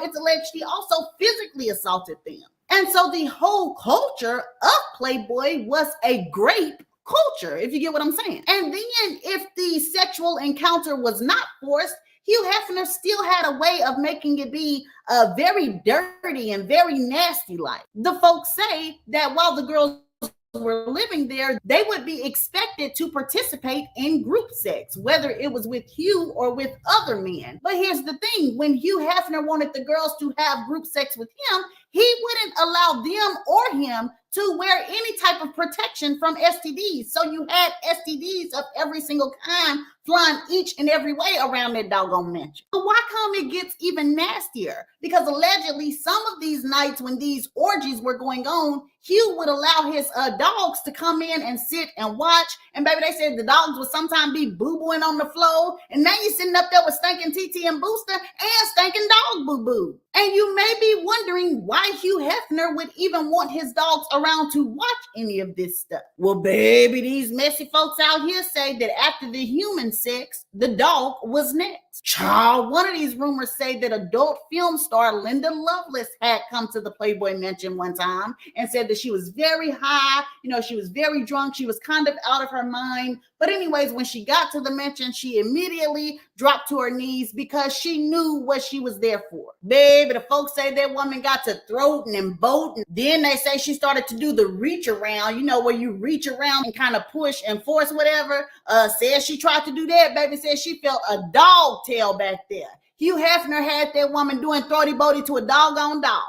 it's alleged he also physically assaulted them. And so the whole culture of Playboy was a grape culture, if you get what I'm saying. And then if the sexual encounter was not forced, Hugh Hefner still had a way of making it be very dirty and very nasty like. The folks say that while the girls were living there, they would be expected to participate in group sex, whether it was with Hugh or with other men. But here's the thing, when Hugh Hefner wanted the girls to have group sex with him, he wouldn't allow them or him to wear any type of protection from STDs. So you had STDs of every single kind flying each and every way around that doggone mansion. But why come it gets even nastier? Because allegedly some of these nights when these orgies were going on, Hugh would allow his dogs to come in and sit and watch. And baby, they said the dogs would sometimes be boo-booing on the floor. And now you're sitting up there with stinking TT and Booster and stinking dog boo-boo. And you may be wondering why Hugh Hefner would even want his dogs around to watch any of this stuff. Well, baby, these messy folks out here say that after the human sex, the dog was next. Child, one of these rumors say that adult film star Linda Lovelace had come to the Playboy Mansion one time and said that she was very high, she was very drunk, she was kind of out of her mind. But anyways, when she got to the mansion, she immediately dropped to her knees because she knew what she was there for. Baby, the folks say that woman got to throating and boating. Then they say she started to do the reach around, where you reach around and kind of push and force whatever. Says she tried to do that, baby. Says she felt a dog tail back there. Hugh Hefner had that woman doing throaty boaty to a doggone dog.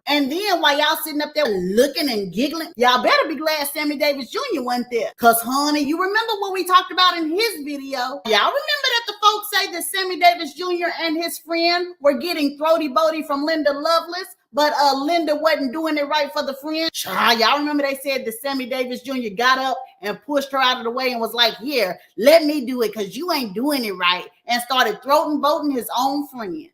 And then while y'all sitting up there looking and giggling, y'all better be glad Sammy Davis Jr. wasn't there. Because, honey, you remember what we talked about in his video? Y'all remember that the folks say that Sammy Davis Jr. and his friend were getting throaty boaty from Linda Lovelace, but Linda wasn't doing it right for the friend? Y'all remember they said that Sammy Davis Jr. got up and pushed her out of the way and was like, here, let me do it because you ain't doing it right, and started throating boating his own friend.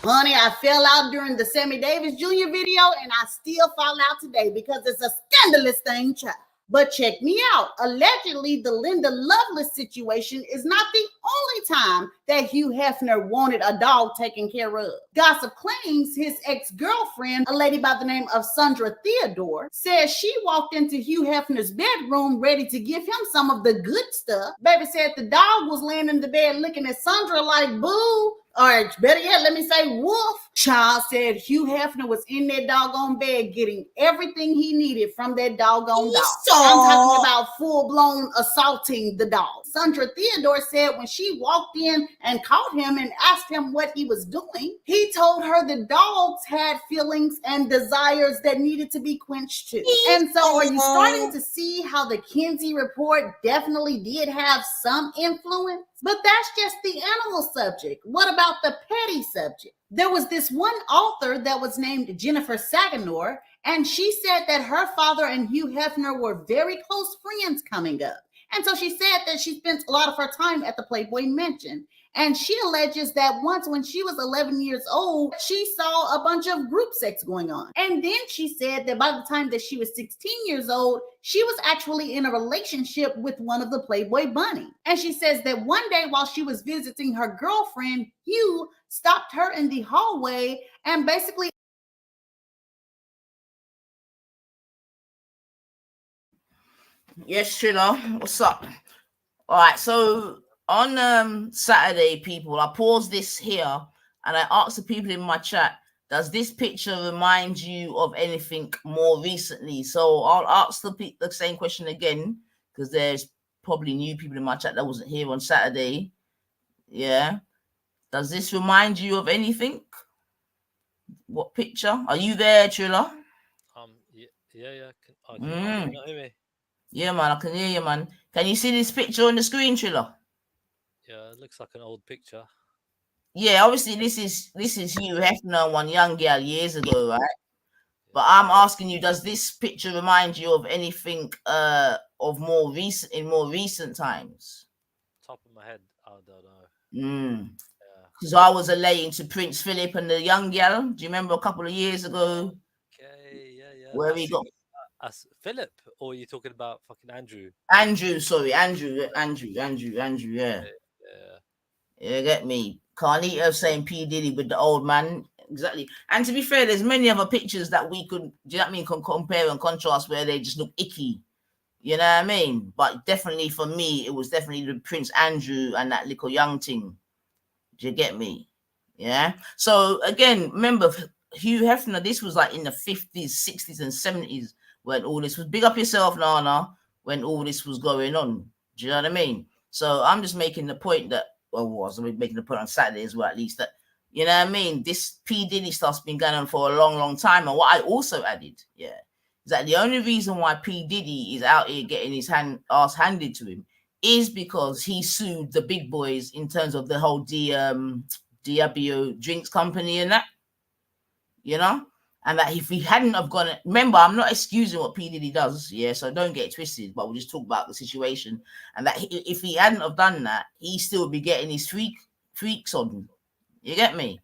Honey, I fell out during the Sammy Davis Jr. video, and I still fall out today because it's a scandalous thing, child. But check me out. Allegedly, the Linda Lovelace situation is not the only time that Hugh Hefner wanted a dog taken care of. Gossip claims his ex-girlfriend, a lady by the name of Sandra Theodore, says she walked into Hugh Hefner's bedroom ready to give him some of the good stuff. Baby said the dog was laying in the bed looking at Sandra like, boo. Or better yet, let me say wolf. Child said Hugh Hefner was in that doggone bed getting everything he needed from that doggone dog. I'm talking about full-blown assaulting the dog. Sandra Theodore said when she walked in and caught him and asked him what he was doing, he told her the dogs had feelings and desires that needed to be quenched too. And so are you starting to see how the Kinsey report definitely did have some influence? But that's just the animal subject. What about the petty subject? There was this one author that was named Jennifer Saganor, and she said that her father and Hugh Hefner were very close friends coming up. And so she said that she spent a lot of her time at the Playboy Mansion. And she alleges that once when she was 11 years old, she saw a bunch of group sex going on. And then she said that by the time that she was 16 years old, she was actually in a relationship with one of the Playboy bunnies. And she says that one day while she was visiting her girlfriend, Hugh stopped her in the hallway and basically... Yes, Triller, what's up? All right, so on Saturday, people, I paused this here and I asked the people in my chat, does this picture remind you of anything more recently? So I'll ask the same question again, because there's probably new people in my chat that wasn't here on Saturday. Yeah. Does this remind you of anything? What picture? Are you there, Triller? Yeah. Can you hear me? Yeah, man, I can hear you, man. Can you see this picture on the screen, Triller? Yeah, it looks like an old picture. Yeah, obviously this is Hugh Hefner, one young girl years ago, right? But I'm asking you, does this picture remind you of anything of more recent times? Top of my head, I don't know. Because I was relating to Prince Philip and the young girl. Do you remember a couple of years ago? Okay, yeah. Where we got Philip, or are you talking about fucking Andrew? Andrew, yeah. Yeah, get me. Carnita saying P. Diddy with the old man. exactly. And to be fair, there's many other pictures that we could, do you know what I mean, can compare and contrast where they just look icky. You know what I mean? But definitely for me, it was definitely the Prince Andrew and that little young thing. Do you get me? Yeah. So again, remember Hugh Hefner, this was like in the 50s, 60s, and 70s when all this was. Big up yourself, Nana, when all this was going on. Do you know what I mean? So I'm just making the point that, well, was making the point on Saturday as well, at least, that, you know what I mean, this P. Diddy stuff's been going on for a long, long time. And what I also added, is that the only reason why P. Diddy is out here getting his ass handed to him is because he sued the big boys in terms of the whole Diablo drinks company and that, you know, and that if he hadn't have gone, remember, I'm not excusing what P. Diddy does, so don't get it twisted, but we'll just talk about the situation, and that if he hadn't have done that, he still would be getting his freaks on, you get me?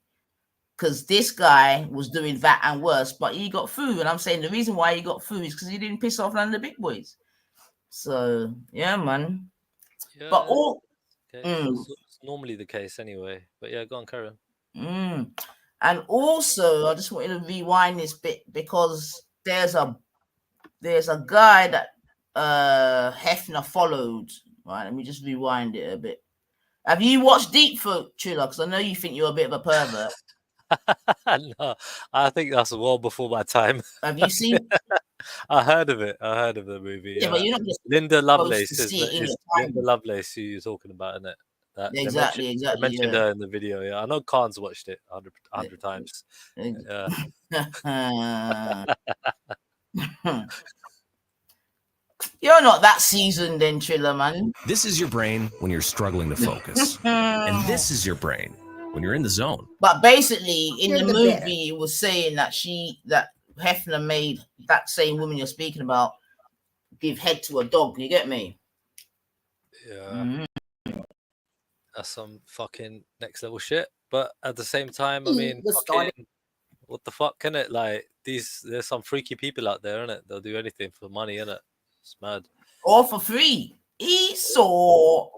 Because this guy was doing that and worse, but he got through, and I'm saying the reason why he got through is because he didn't piss off none of the big boys. So, yeah, man. Yeah, but all... It's normally the case anyway, but yeah, go on, Karen. And also, I just wanted to rewind this bit because there's a guy that Hefner followed. Right, let me just rewind it a bit. Have you watched Deep Throat, Trilla? Because I know you think you're a bit of a pervert. No, I think that's well before my time. Have you seen? I heard of it. I heard of the movie. Yeah, but you're not just Linda Lovelace is Linda Lovelace who you're talking about, isn't it? Exactly. I mentioned her in the video. Yeah, I know Khan's watched it 100 times. You're not that seasoned then, Trilla, man. This is your brain when you're struggling to focus. And this is your brain when you're in the zone. But basically, in the movie, it was saying that Hefner made that same woman you're speaking about give head to a dog. You get me? Yeah. That's some fucking next level shit. But at the same time, I mean, what the fuck, can it? Like, there's some freaky people out there, innit? They'll do anything for money, innit? It's mad. Or for free. Esau.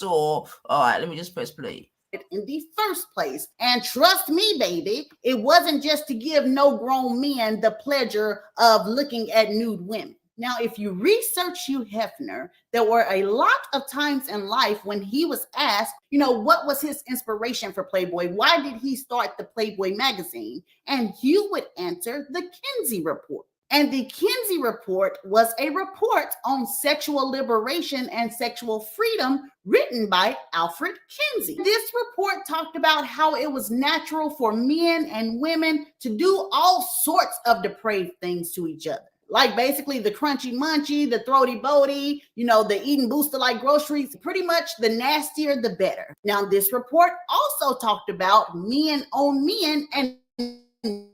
All right, let me just press play. In the first place. And trust me, baby, it wasn't just to give no grown men the pleasure of looking at nude women. Now, if you research Hugh Hefner, there were a lot of times in life when he was asked, what was his inspiration for Playboy? Why did he start the Playboy magazine? And Hugh would answer the Kinsey Report. And the Kinsey Report was a report on sexual liberation and sexual freedom written by Alfred Kinsey. This report talked about how it was natural for men and women to do all sorts of depraved things to each other. Like basically the crunchy munchy, the throaty boaty, the eating booster like groceries, pretty much the nastier, the better. Now, this report also talked about men on men and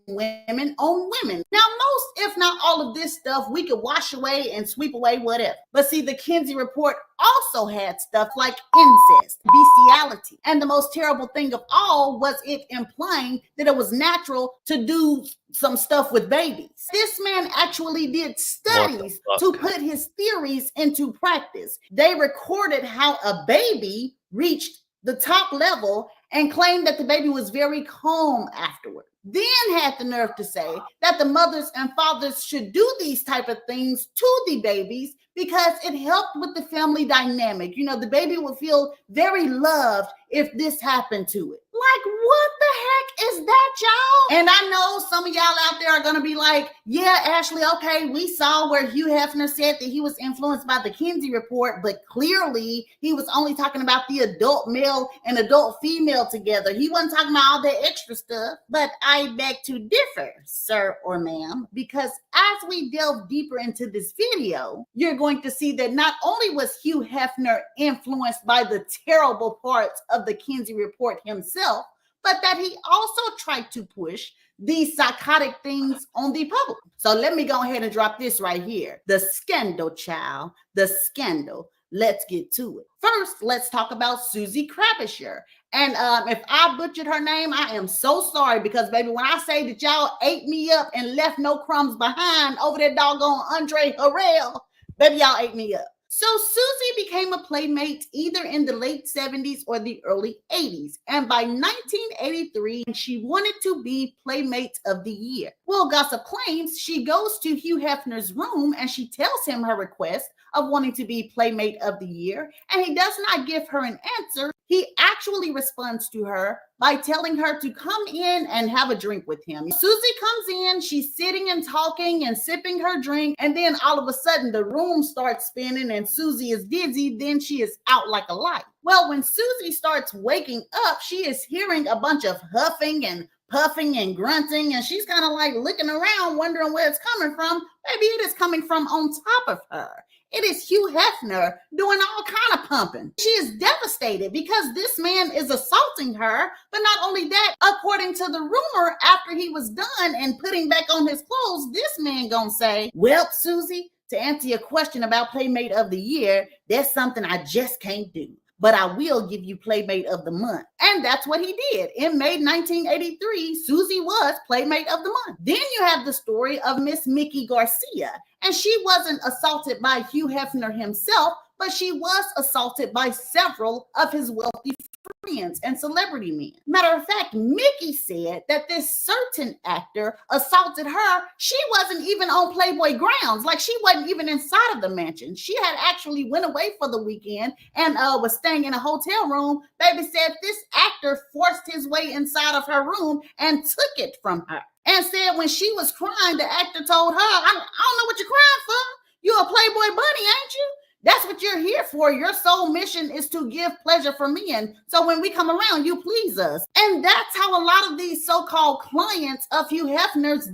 women on women. Now, most, if not all of this stuff, we could wash away and sweep away whatever. But see, the Kinsey Report also had stuff like incest, bestiality. And the most terrible thing of all was it implying that it was natural to do some stuff with babies. This man actually did studies to put his theories into practice. They recorded how a baby reached the top level and claimed that the baby was very calm afterward. Then had the nerve to say that the mothers and fathers should do these type of things to the babies because it helped with the family dynamic. The baby would feel very loved if this happened to it. Like, what the heck is that, y'all? And I know some of y'all out there are going to be like, yeah, Ashley, okay, we saw where Hugh Hefner said that he was influenced by the Kinsey Report, but clearly he was only talking about the adult male and adult female together. He wasn't talking about all that extra stuff. But I beg to differ, sir or ma'am, because as we delve deeper into this video, you're going to see that not only was Hugh Hefner influenced by the terrible parts of the Kinsey Report himself, but that he also tried to push these psychotic things on the public. So let me go ahead and drop this right here. The scandal, child, the scandal. Let's get to it. First, let's talk about Susie Crabisher. And if I butchered her name, I am so sorry because, baby, when I say that y'all ate me up and left no crumbs behind over that doggone Andre Harrell, baby, y'all ate me up. So Susie became a playmate either in the late 70s or the early 80s. And by 1983, she wanted to be Playmate of the Year. Well, gossip claims she goes to Hugh Hefner's room and she tells him her request of wanting to be Playmate of the Year, and he does not give her an answer. He actually responds to her by telling her to come in and have a drink with him. Susie comes in, she's sitting and talking and sipping her drink, and then all of a sudden the room starts spinning and Susie is dizzy, then she is out like a light. Well, when Susie starts waking up, she is hearing a bunch of huffing and puffing and grunting, and she's kind of like looking around wondering where it's coming from. Maybe it is coming from on top of her. It is Hugh Hefner doing all kind of pumping. She is devastated because this man is assaulting her. But not only that, according to the rumor, after he was done and putting back on his clothes, this man gonna say, well, Susie, to answer your question about Playmate of the Year, that's something I just can't do. But I will give you Playmate of the Month. And that's what he did. In May 1983, Susie was Playmate of the Month. Then you have the story of Miss Mickey Garcia. And she wasn't assaulted by Hugh Hefner himself, but she was assaulted by several of his wealthy friends and celebrity men. Matter of fact, Mickey said that this certain actor assaulted her. She wasn't even on Playboy grounds. Like, she wasn't even inside of the mansion. She had actually went away for the weekend and was staying in a hotel room. Baby said this actor forced his way inside of her room and took it from her. And said when she was crying, the actor told her, I don't know what you're crying for. You're a Playboy bunny, ain't you? That's what you're here for. Your sole mission is to give pleasure for men. So when we come around, you please us. And that's how a lot of these so-called clients of Hugh Hefner's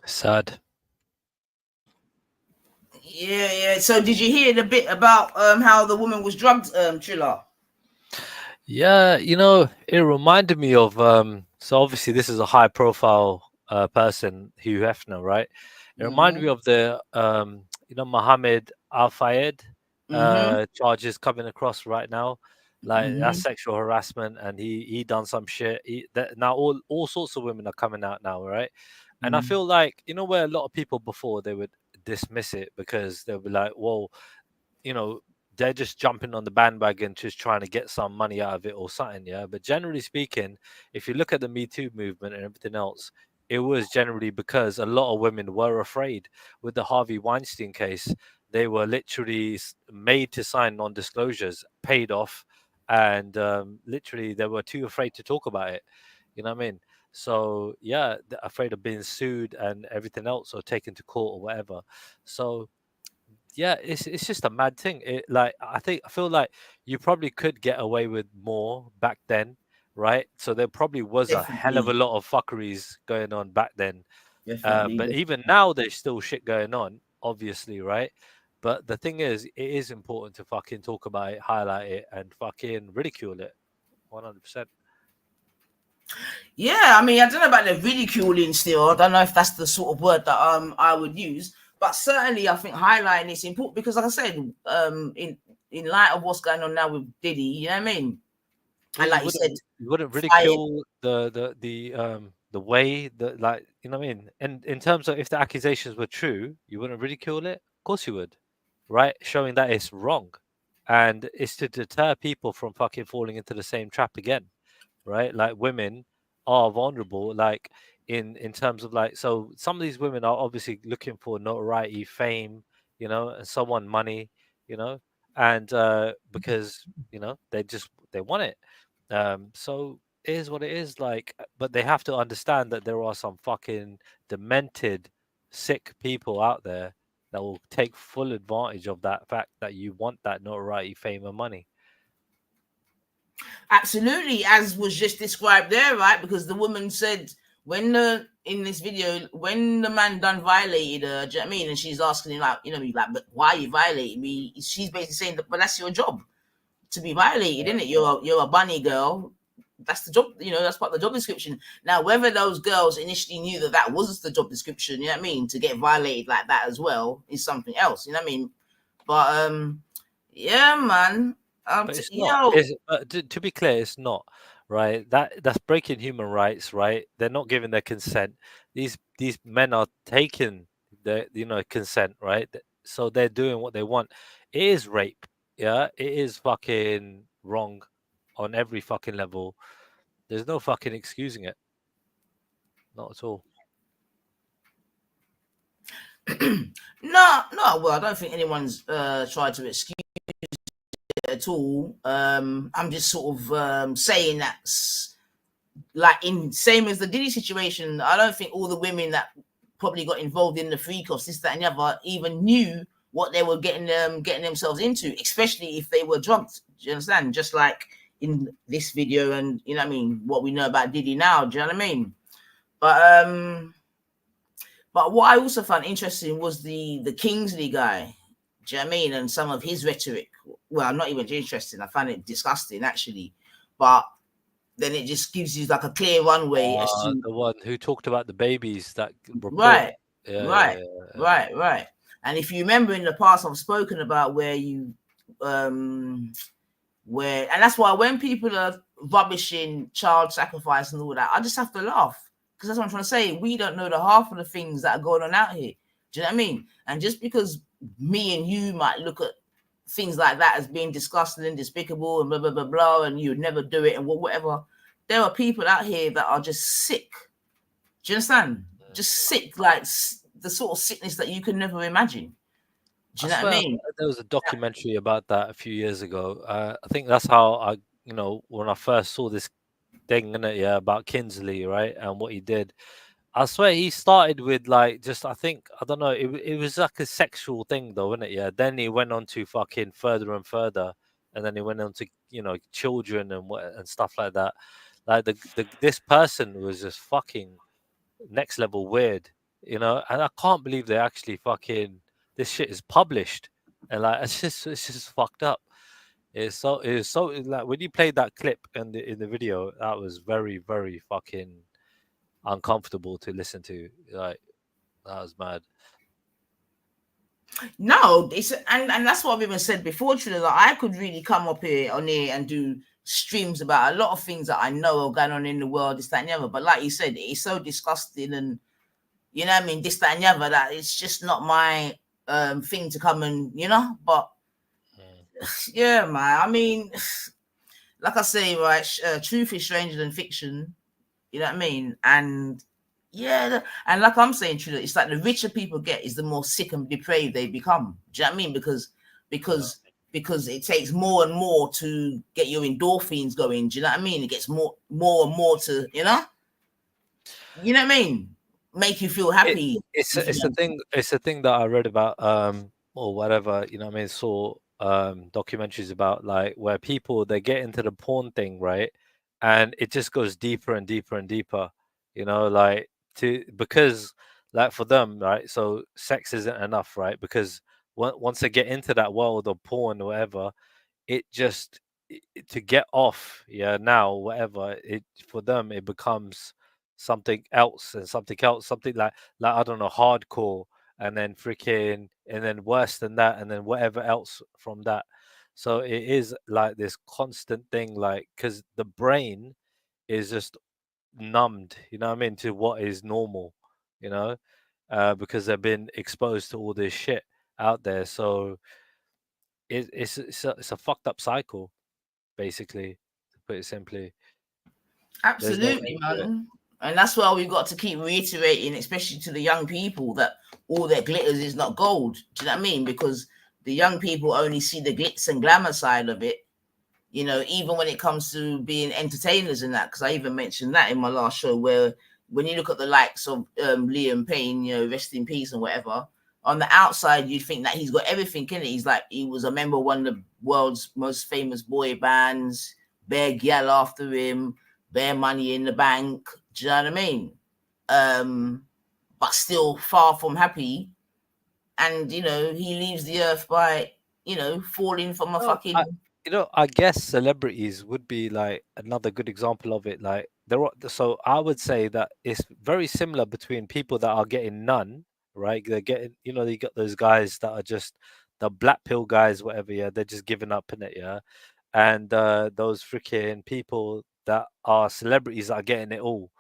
Sad. Yeah. So did you hear the bit about how the woman was drugged, Trilla? Yeah, it reminded me of so obviously this is a high profile person, Hugh Hefner, right? It reminded me of the Mohammed Al Fayed charges coming across right now. Like that's sexual harassment, and he done some shit. Now all sorts of women are coming out now, right? And I feel like, where a lot of people before they would dismiss it because they'll be like, well, they're just jumping on the bandwagon, just trying to get some money out of it or something, yeah. But generally speaking, if you look at the Me Too movement and everything else, it was generally because a lot of women were afraid. With the Harvey Weinstein case, they were literally made to sign non-disclosures, paid off, and literally they were too afraid to talk about it. You know what I mean? So yeah, they're afraid of being sued and everything else, or taken to court or whatever. So yeah, it's just a mad thing. I feel like you probably could get away with more back then, right? So there probably was a hell of a lot of fuckeries going on back then. But even now, there's still shit going on, obviously, right? But the thing is, it is important to fucking talk about it, highlight it, and fucking ridicule it, 100%. Yeah, I mean, I don't know about the ridiculing still. I don't know if that's the sort of word that I would use. But certainly, I think highlighting is important because, like I said, in light of what's going on now with Diddy, you know what I mean? And like you said, you wouldn't ridicule the way that, like, you know what I mean? And in terms of if the accusations were true, you wouldn't ridicule it. Of course you would, right? Showing that it's wrong, and it's to deter people from fucking falling into the same trap again, right? Like, women are vulnerable, like in terms of, like, so some of these women are obviously looking for notoriety, fame, and so on, money, and because they want it. So it is what it is, like, but they have to understand that there are some fucking demented, sick people out there that will take full advantage of that fact that you want that notoriety, fame, and money. Absolutely, as was just described there, right? Because the woman said in this video, when the man done violated her, do you know what I mean? And she's asking him, like, but why are you violating me? She's basically saying that, but that's your job to be violated, isn't it? You're a bunny girl. That's the job, that's part of the job description. Now, whether those girls initially knew that wasn't the job description, you know what I mean, to get violated like that as well is something else, you know what I mean? But yeah, man. But it's not. To be clear, it's not, right? That's breaking human rights, right? They're not giving their consent. These men are taking the consent, right? So they're doing what they want. It is rape, yeah. It is fucking wrong on every fucking level. There's no fucking excusing it. Not at all. No, well, I don't think anyone's tried to excuse it at all. I'm just sort of saying that, like, in same as the Diddy situation, I don't think all the women that probably got involved in the freak offs, this, that, and the other, even knew what they were getting themselves into, especially if they were drugged. Do you understand? Just like in this video, and you know what I mean, what we know about Diddy now. Do you know what I mean? But what I also found interesting was the Kingsley guy. Do you know what I mean? And some of his rhetoric. Well, I'm not even interested. I find it disgusting, actually. But then it just gives you like a clear runway as to the one who talked about the babies that report. Right. Yeah, Right. yeah, yeah, yeah. Right. And if you remember in the past, I've spoken about where and that's why when people are rubbishing child sacrifice and all that, I just have to laugh, because that's what I'm trying to say. We don't know the half of the things that are going on out here. Do you know what I mean? And just because me and you might look at things like that as being disgusting and despicable and blah, blah, blah, blah, and you would never do it and whatever, there are people out here that are just sick. Do you understand? Just sick, like the sort of sickness that you could never imagine. Do you know what I mean? There was a documentary about that a few years ago. I think that's how I, when I first saw this thing in it, yeah, about Kingsley, right, and what he did. I swear he started with like just I don't know, it was like a sexual thing though, wasn't it? Yeah. Then he went on to fucking further and further, and then he went on to children and stuff like that. Like this person was just fucking next level weird, and I can't believe they actually fucking this shit is published, and like it's just fucked up. It's so like when you played that clip in the video, that was very, very fucking uncomfortable to listen to. Like that was mad. No, it's and that's what I've even said before, Trina, that I could really come up here and do streams about a lot of things that I know are going on in the world, this, that, and the other. But like you said, it's so disgusting, and you know what I mean, this, that, and the other, that it's just not my thing to come and but yeah, man. I mean, like I say, right, truth is stranger than fiction. You know what I mean? And yeah, and like I'm saying, Trina, it's like the richer people get, is the more sick and depraved they become. Do you know what I mean? Because it takes more and more to get your endorphins going. Do you know what I mean? It gets more and more to, you know what I mean? Make you feel happy. It's a thing that I read about or whatever, you know what I mean, saw documentaries about, like, where people, they get into the porn thing, right? And it just goes deeper and deeper and deeper, like because like for them, right? So sex isn't enough, right? Because once they get into that world of porn or whatever, it just to get off, now whatever, it for them it becomes something else and something else, something like I don't know, hardcore, and then freaking, and then worse than that, and then whatever else from that. So it is like this constant thing, like, because the brain is just numbed, you know what I mean, to what is normal, because they've been exposed to all this shit out there. So it's a fucked up cycle, basically, to put it simply. Absolutely, man. And that's why we've got to keep reiterating, especially to the young people, that all that glitters is not gold. Do you know what I mean? Because the young people only see the glitz and glamour side of it, even when it comes to being entertainers and that. Because I even mentioned that in my last show, where when you look at the likes of Liam Payne, rest in peace and whatever, on the outside, you'd think that he's got everything in it. He's like, he was a member of one of the world's most famous boy bands, bare gal after him, bare money in the bank. Do you know what I mean? But still far from happy. And, he leaves the earth by, falling from a fucking... I guess celebrities would be like another good example of it. Like so I would say that it's very similar between people that are getting none, right? They're getting, you got those guys that are just the black pill guys, whatever. Yeah, they're just giving up in it. Yeah, and those freaking people that are celebrities that are getting it all.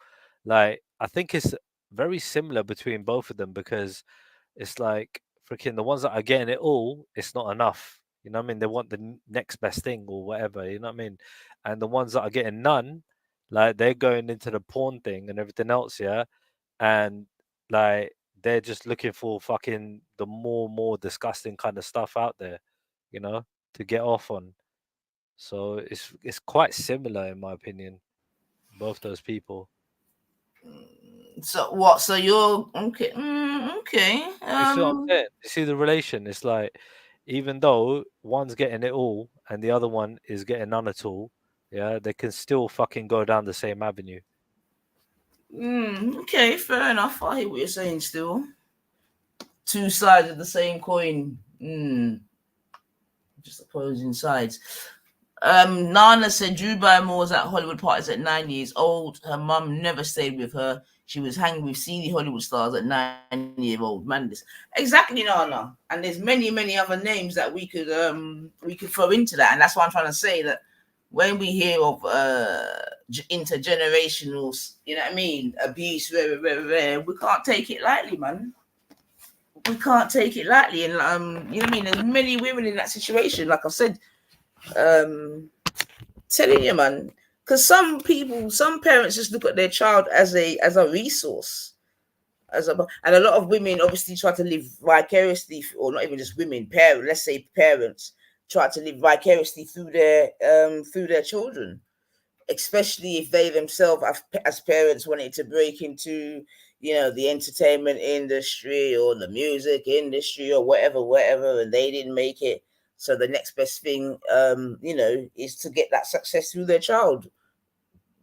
Like, I think it's very similar between both of them, because it's like freaking the ones that are getting it all, it's not enough. You know what I mean? They want the next best thing or whatever. You know what I mean? And the ones that are getting none, like they're going into the porn thing and everything else, yeah. And like they're just looking for fucking the more disgusting kind of stuff out there, you know, to get off on. So it's quite similar in my opinion, both those people. So what? So you're okay? Okay. You see what I'm saying? You see the relation? It's like even though one's getting it all and the other one is getting none at all, yeah, they can still fucking go down the same avenue. Okay, fair enough. I hear what you're saying. Still, two sides of the same coin. Just opposing sides. Nana said Drew Barrymore was at Hollywood parties at 9 years old. Her mum never stayed with her. She was hanging with seedy Hollywood stars at 9-year-old. Man, this exactly, Nana. And there's many other names that we could throw into that. And that's why I'm trying to say that when we hear of intergenerational, you know what I mean, abuse, we can't take it lightly, man. We can't take it lightly. And you know what I mean? There's many women in that situation, like I've said. Telling you, man, because some parents just look at their child as a resource, and a lot of women obviously try to live vicariously, or not even just women, parents. Let's say parents try to live vicariously through their children, especially if they themselves, as parents, wanted to break into, you know, the entertainment industry or the music industry or whatever, and they didn't make it. So the next best thing, you know, is to get that success through their child.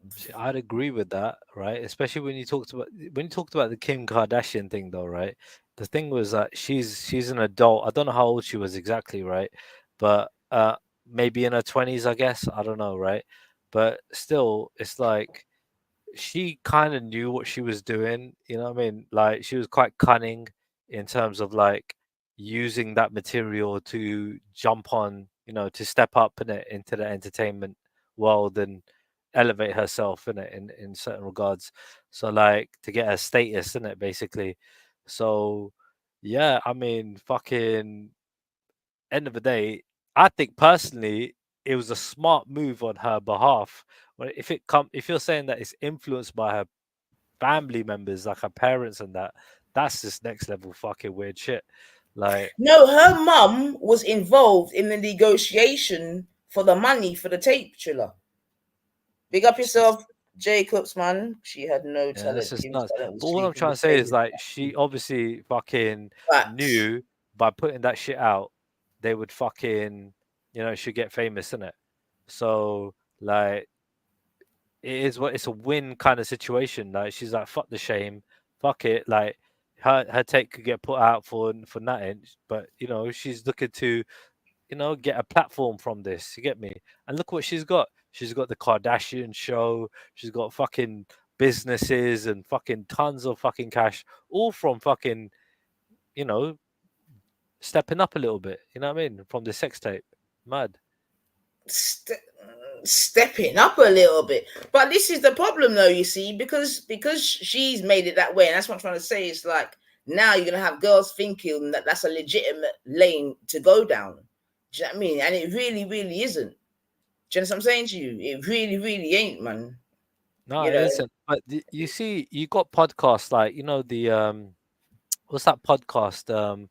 See, I'd agree with that, right? Especially when you talked about the Kim Kardashian thing, though, right? The thing was that she's an adult. I don't know how old she was exactly, right? But maybe in her 20s, I guess. I don't know, right? But still, it's like she kind of knew what she was doing. You know what I mean? Like she was quite cunning in terms of like using that material to jump on, you know, to step up in it into the entertainment world and elevate herself in it in certain regards. So like to get her status in it basically. So yeah, I mean fucking end of the day, I think personally it was a smart move on her behalf. Well, if you're saying that it's influenced by her family members, like her parents and that's just next level fucking weird shit. Like no, her mum was involved in the negotiation for the money for the tape trailer. Big up yourself, Jacobs, man. She had no talent. This is nuts. But what I'm trying to say is like she obviously fucking knew by putting that shit out, they would fucking, you know, should get famous, innit? So like it's a win kind of situation. Like she's like, fuck the shame, fuck it. Like her take could get put out for nothing, but you know she's looking to, you know, get a platform from this. You get me? And look what she's got. She's got the Kardashian show. She's got fucking businesses and fucking tons of fucking cash, all from fucking, you know, stepping up a little bit. You know what I mean? From the sex tape. Mad. Stepping up a little bit, but this is the problem though, you see, because she's made it that way, and that's what I'm trying to say. It's like now you're gonna have girls thinking that that's a legitimate lane to go down. Do you know what I mean? And it really isn't. Do you know what I'm saying to you? It really ain't, man. No, it isn't. But you see, you got podcasts like, you know, the what's that podcast?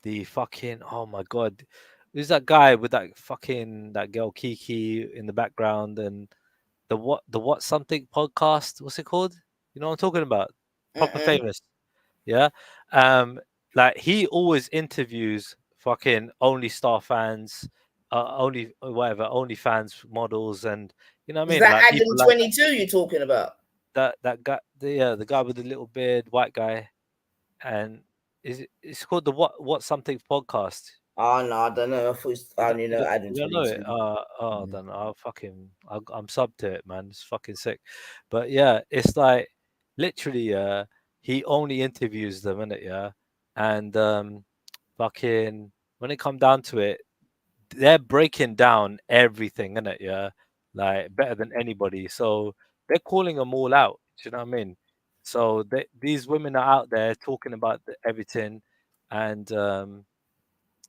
The fucking, oh my god, who's that guy with that girl Kiki in the background, and the what something podcast? What's it called? You know what I'm talking about? Proper famous. Yeah. Like he always interviews fucking OnlyStar fans, only fans models, and you know what I mean? Is that Like Adam 22 you're talking about? That guy, the guy with the little beard, white guy, and it's called the what something podcast. Oh no, I don't know. I only know Adam 22. You know it? I don't know. I'm sub to it, man. It's fucking sick. But yeah, it's like literally, he only interviews them, innit? Yeah, and fucking when it come down to it, they're breaking down everything, innit? Yeah, like better than anybody. So they're calling them all out. Do you know what I mean? So these women are out there talking about everything. and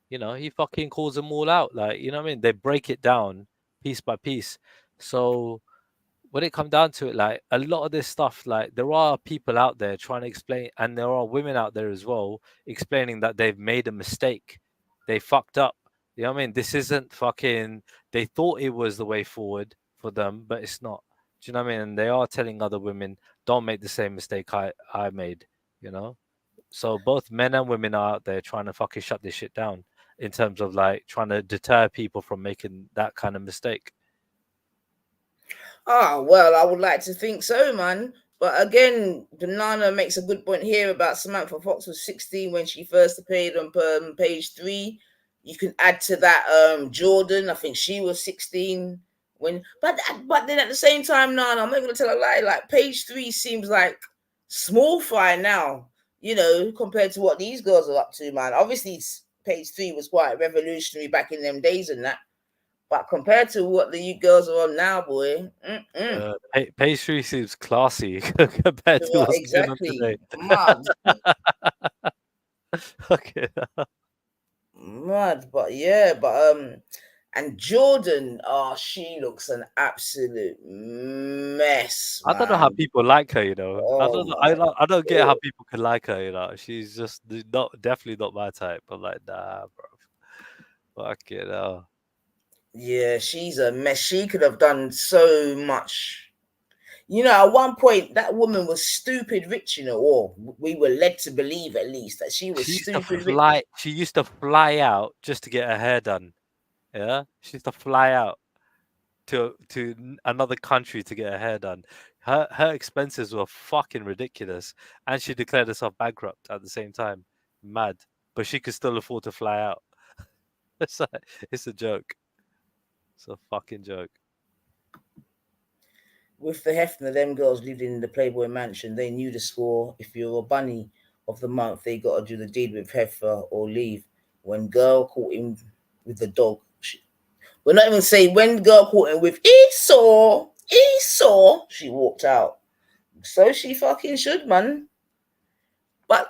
you know, he fucking calls them all out. Like, you know what I mean? They break it down piece by piece. So when it comes down to it, like a lot of this stuff, like there are people out there trying to explain, and there are women out there as well explaining that they've made a mistake, they fucked up. You know what I mean? This isn't fucking. They thought it was the way forward for them, but it's not. Do you know what I mean? And they are telling other women, don't make the same mistake I made. You know. So both men and women are out there trying to fucking shut this shit down in terms of like trying to deter people from making that kind of mistake. Ah, well, I would like to think so, man. But again, Banana makes a good point here about Samantha Fox was 16 when she first appeared on page 3. You can add to that Jordan. I think she was 16 when. But then at the same time, Nana, I'm not going to tell a lie. Like page 3 seems like small fry now, you know, compared to what these girls are up to, man. Obviously, page 3 was quite revolutionary back in them days and that. But compared to what the you girls are on now, boy, page 3 seems classy compared to what's exactly going on today. mad. Okay. Mad, but and Jordan, she looks an absolute mess. I don't know how people like her, you know. I don't know. I don't get how God. people can like her, you know. She's just definitely not my type. I'm like, nah, bro. Fuck it, Yeah, she's a mess. She could have done so much. You know, at one point, that woman was stupid rich, you know, or we were led to believe at least that she was stupid rich. She used to fly out just to get her hair done. Yeah, she used to fly out to another country to get her hair done. Her expenses were fucking ridiculous, and she declared herself bankrupt at the same time. Mad, but she could still afford to fly out. It's a joke. It's a fucking joke. With the Hefner, them girls lived in the Playboy Mansion. They knew the score. If you're a bunny of the month, they got to do the deed with Hefner or leave. When girl caught him with the dog, we're not even saying when girl caught him with Esau, she walked out. So she fucking should, man. But,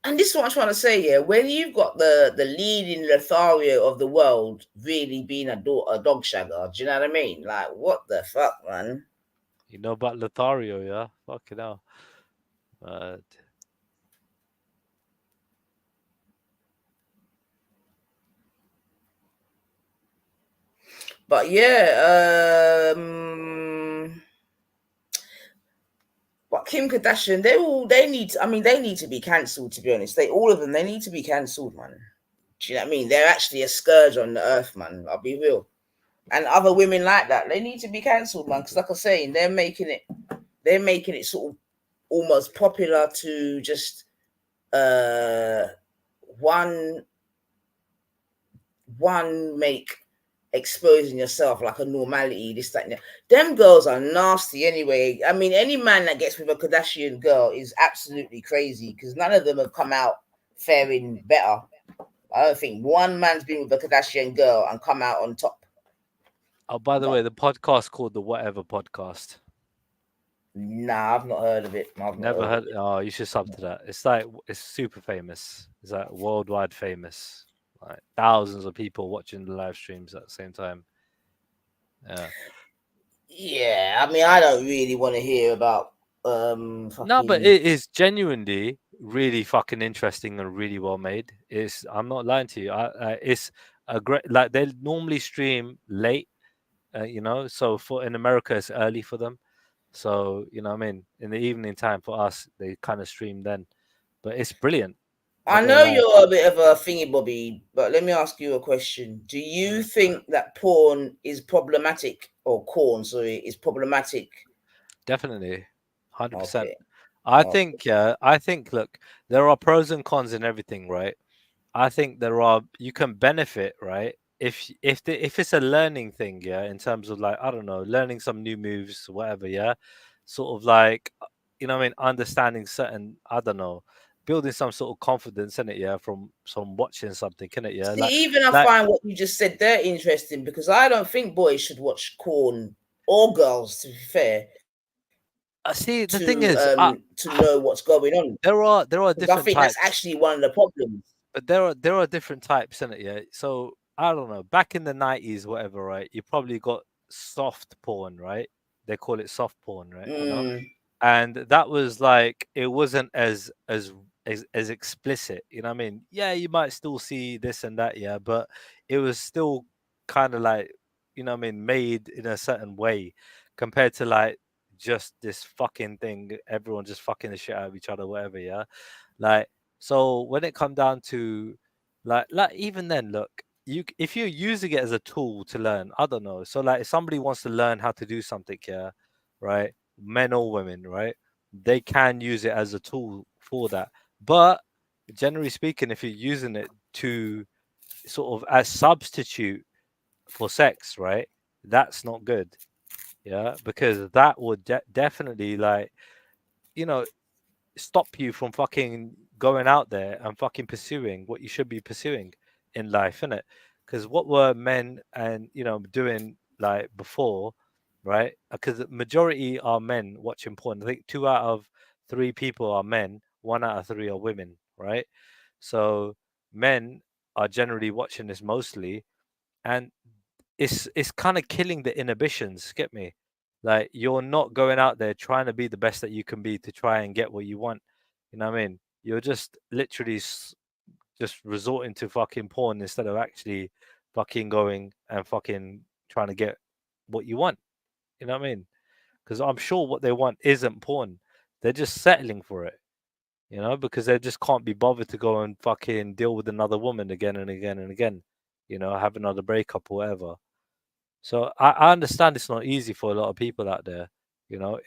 and this is what I'm trying to say here, when you've got the leading Lothario of the world really being a dog shagger, do you know what I mean? Like, what the fuck, man? You know about Lothario, yeah? Fucking hell. But yeah, but Kim Kardashian, they need to be cancelled, to be honest. All of them need to be cancelled, man. Do you know what I mean? They're actually a scourge on the earth, man. I'll be real. And other women like that, they need to be cancelled, man. Because like I was saying, they're making it sort of almost popular to just one make exposing yourself like a normality, this, that, and that. Them girls are nasty anyway. I mean, any man that gets with a Kardashian girl is absolutely crazy because none of them have come out faring better. I don't think one man's been with a Kardashian girl and come out on top. Oh, by the way, the podcast called the Whatever Podcast. Nah, I've not heard of it. Never heard. Oh, you should sub to that. It's super famous. It's like worldwide famous. Like thousands of people watching the live streams at the same time. Yeah, I mean, I don't really want to hear about No, but it is genuinely really fucking interesting and really well made. I'm not lying to you. It's a great, like they normally stream late, you know, so in America it's early for them. So, you know what I mean? In the evening time for us, they kind of stream then. But it's brilliant. I know you're a bit of a thingy bobby, but let me ask you a question. Do you think that porn is problematic, or corn, sorry, is problematic? Definitely. 100%. Okay. I think, look, there are pros and cons in everything, right? I think you can benefit, right? If it's a learning thing, yeah, in terms of like, I don't know, learning some new moves, whatever, yeah, sort of like, you know what I mean, understanding certain, I don't know, building some sort of confidence in it, yeah, from watching something, can it, yeah? See, I find what you just said there interesting because I don't think boys should watch corn or girls, to be fair. See, the thing is, to know what's going on. There are different I think types. that's actually one of the problems. But there are different types in it, yeah. So I don't know. Back in the 90s, whatever, right? You probably got soft porn, right? They call it soft porn, right? You know? And that was like, it wasn't as explicit, you know what I mean? Yeah, you might still see this and that, yeah, but it was still kind of like, you know what I mean, made in a certain way compared to like just this fucking thing, everyone just fucking the shit out of each other, whatever, yeah. Like, so when it come down to like even then, look, if you're using it as a tool to learn, I don't know. So like if somebody wants to learn how to do something, yeah, right? Men or women, right? They can use it as a tool for that. But generally speaking, if you're using it to sort of as substitute for sex, right? That's not good. Yeah, because that would definitely like, you know, stop you from fucking going out there and fucking pursuing what you should be pursuing in life, innit? Because what were men and doing like before, right? Because the majority are men watching porn. I think 2 out of 3 people are men, 1 out of 3 are women, right? So men are generally watching this mostly, and it's kind of killing the inhibitions. Get me? Like you're not going out there trying to be the best that you can be to try and get what you want. You know what I mean? You're just literally just resorting to fucking porn instead of actually fucking going and fucking trying to get what you want. You know what I mean? Because I'm sure what they want isn't porn. They're just settling for it. You know, because they just can't be bothered to go and fucking deal with another woman again and again and again. You know, have another breakup or whatever. So I understand it's not easy for a lot of people out there. You know,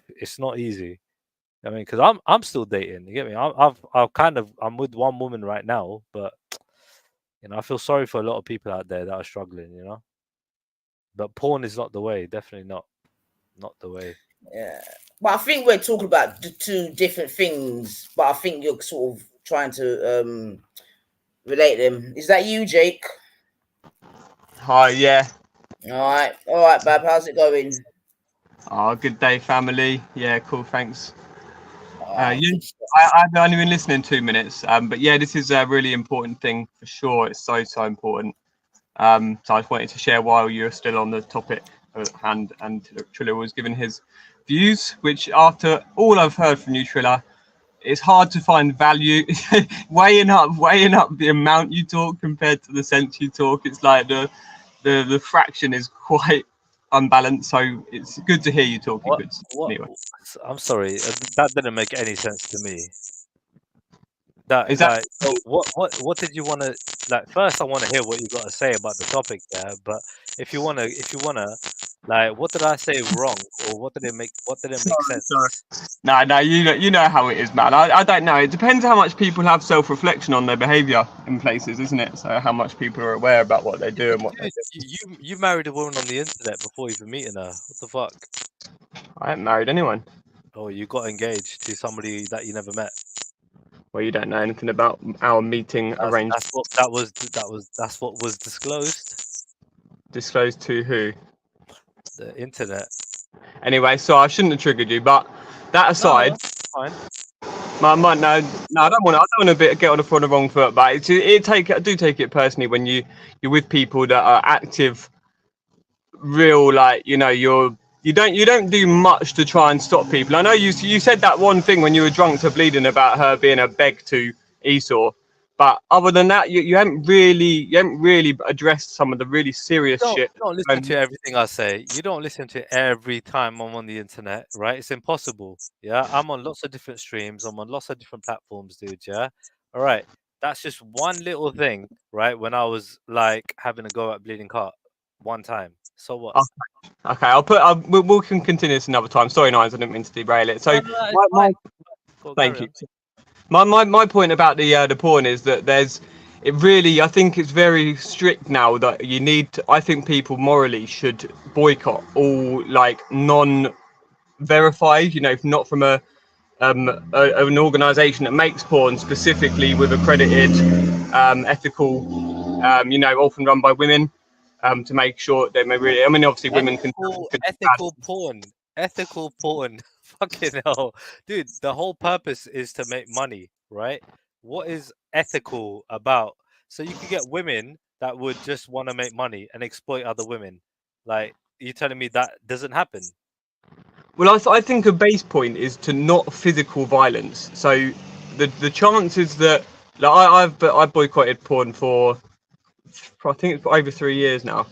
it's not easy. I mean, because I'm still dating. You get me? I'm with one woman right now, but I feel sorry for a lot of people out there that are struggling. You know, but porn is not the way. Definitely not the way. Yeah, but I think we're talking about two different things. But I think you're sort of trying to relate them. Is that you, Jake? Hi, yeah. All right, Bab. How's it going? Oh, good day, family. Yeah, cool. Thanks. I've only been listening 2 minutes, but yeah, this is a really important thing for sure. It's so important. So I just wanted to share while you're still on the topic at hand, and Triller was giving his views, which after all I've heard from you, Triller, it's hard to find value. weighing up the amount you talk compared to the sense you talk. It's like the fraction is quite unbalanced, so it's good to hear you talking. Anyway. I'm sorry, that didn't make any sense to me. So what did you want to like? First, I want to hear what you got to say about the topic there. But if you wanna, like, what did I say wrong, or what didn't make sense? Sorry. No, you know how it is, man. I don't know. It depends how much people have self-reflection on their behaviour in places, isn't it? So how much people are aware about what they do and what they do. You married a woman on the internet before even meeting her. What the fuck? I haven't married anyone. Oh, you got engaged to somebody that you never met. Well, you don't know anything about our meeting arranged. That's what was disclosed. Disclosed to who? The internet. Anyway, so I shouldn't have triggered you, but that aside, no, fine. I don't want to get on the wrong foot, but I do take it personally when you're with people that are active, real, like, you know, you don't do much to try and stop people. I know you said that one thing when you were drunk to bleeding about her being a beg to Esau, but other than that, you haven't really addressed some of the really serious shit. You don't listen to everything I say. You don't listen to every time I'm on the internet, right? It's impossible. Yeah, I'm on lots of different streams. I'm on lots of different platforms, dude. Yeah, all right. That's just one little thing, right? When I was like having a go at Bleeding Cart one time. So what? Okay, we can continue this another time. Sorry, Nines, I didn't mean to derail it. So, thank you. My point about the porn is that I think it's very strict now that you need to, I think people morally should boycott all like non-verified, you know, not from an organisation that makes porn specifically with accredited ethical, you know, often run by women. To make sure they may really, I mean, obviously women can ethical porn. fucking hell, dude. The whole purpose is to make money, right? What is ethical about? So you could get women that would just want to make money and exploit other women. Like, you telling me that doesn't happen? Well, I think a base point is to not physical violence. So the chances that I boycotted porn for I think it's over 3 years now,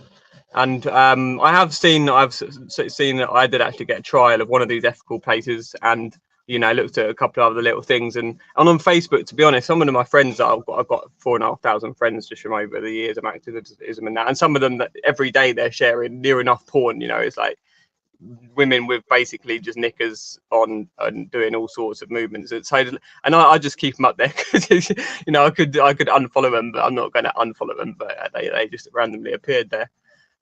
and I've seen that I did actually get a trial of one of these ethical places, and looked at a couple of other little things, and on Facebook, to be honest, some of my friends that I've got 4,500 friends just from over the years of activism and that, and some of them that every day they're sharing near enough porn. It's like women with basically just knickers on and doing all sorts of movements. And I just keep them up there because I could unfollow them, but I'm not going to unfollow them. But they just randomly appeared there.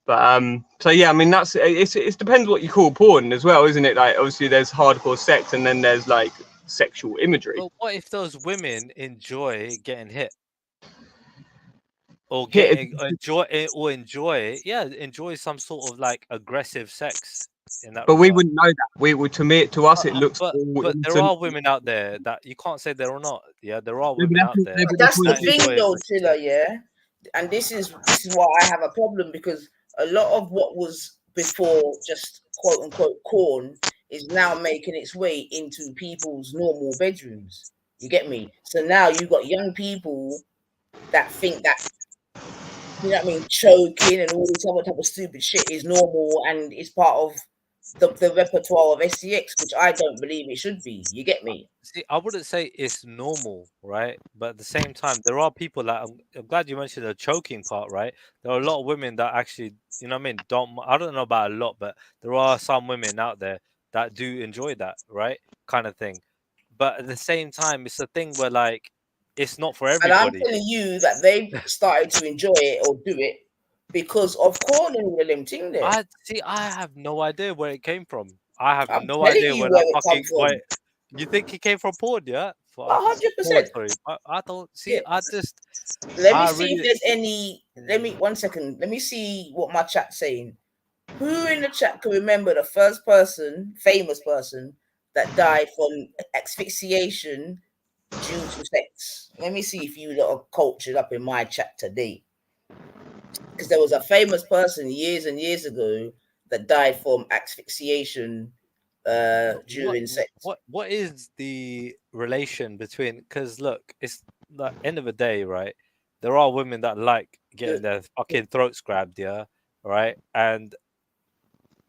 But so yeah, I mean it depends what you call porn as well, isn't it? Like obviously there's hardcore sex and then there's like sexual imagery. Well, what if those women enjoy getting hit? Or enjoy some sort of like aggressive sex in that. But we wouldn't know that. We would to us it looks. But there are women out there that you can't say there are not. Yeah, there are women out there. But that's the thing, though, Triller. Yeah, and this is why I have a problem, because a lot of what was before just quote unquote corn is now making its way into people's normal bedrooms. You get me? So now you got young people that think that, you know what I mean, choking and all this other type of stupid shit is normal and is part of the repertoire of SCX, which I don't believe it should be. You get me? See, I wouldn't say it's normal, right? But at the same time, there are people that I'm glad you mentioned the choking part, right? There are a lot of women that actually, you know what I mean, I don't know about a lot, but there are some women out there that do enjoy that, right? Kind of thing. But at the same time, it's a thing where like it's not for everybody. And I'm telling you that they've started to enjoy it or do it because of corn and all them thing there. I have no idea where it came from. I have no idea where that fucking where. You think it came from porn, yeah? 100%. I don't see. Yeah. I just let me see if there's any. Let me 1 second. Let me see what my chat's saying. Who in the chat can remember the first famous person that died from asphyxiation due to sex? Let me see if you lot are cultured up in my chat today. Because there was a famous person years and years ago that died from asphyxiation during sex. What is the relation between? Because look, it's the end of the day, right? There are women that like getting their fucking throats grabbed, yeah, right? And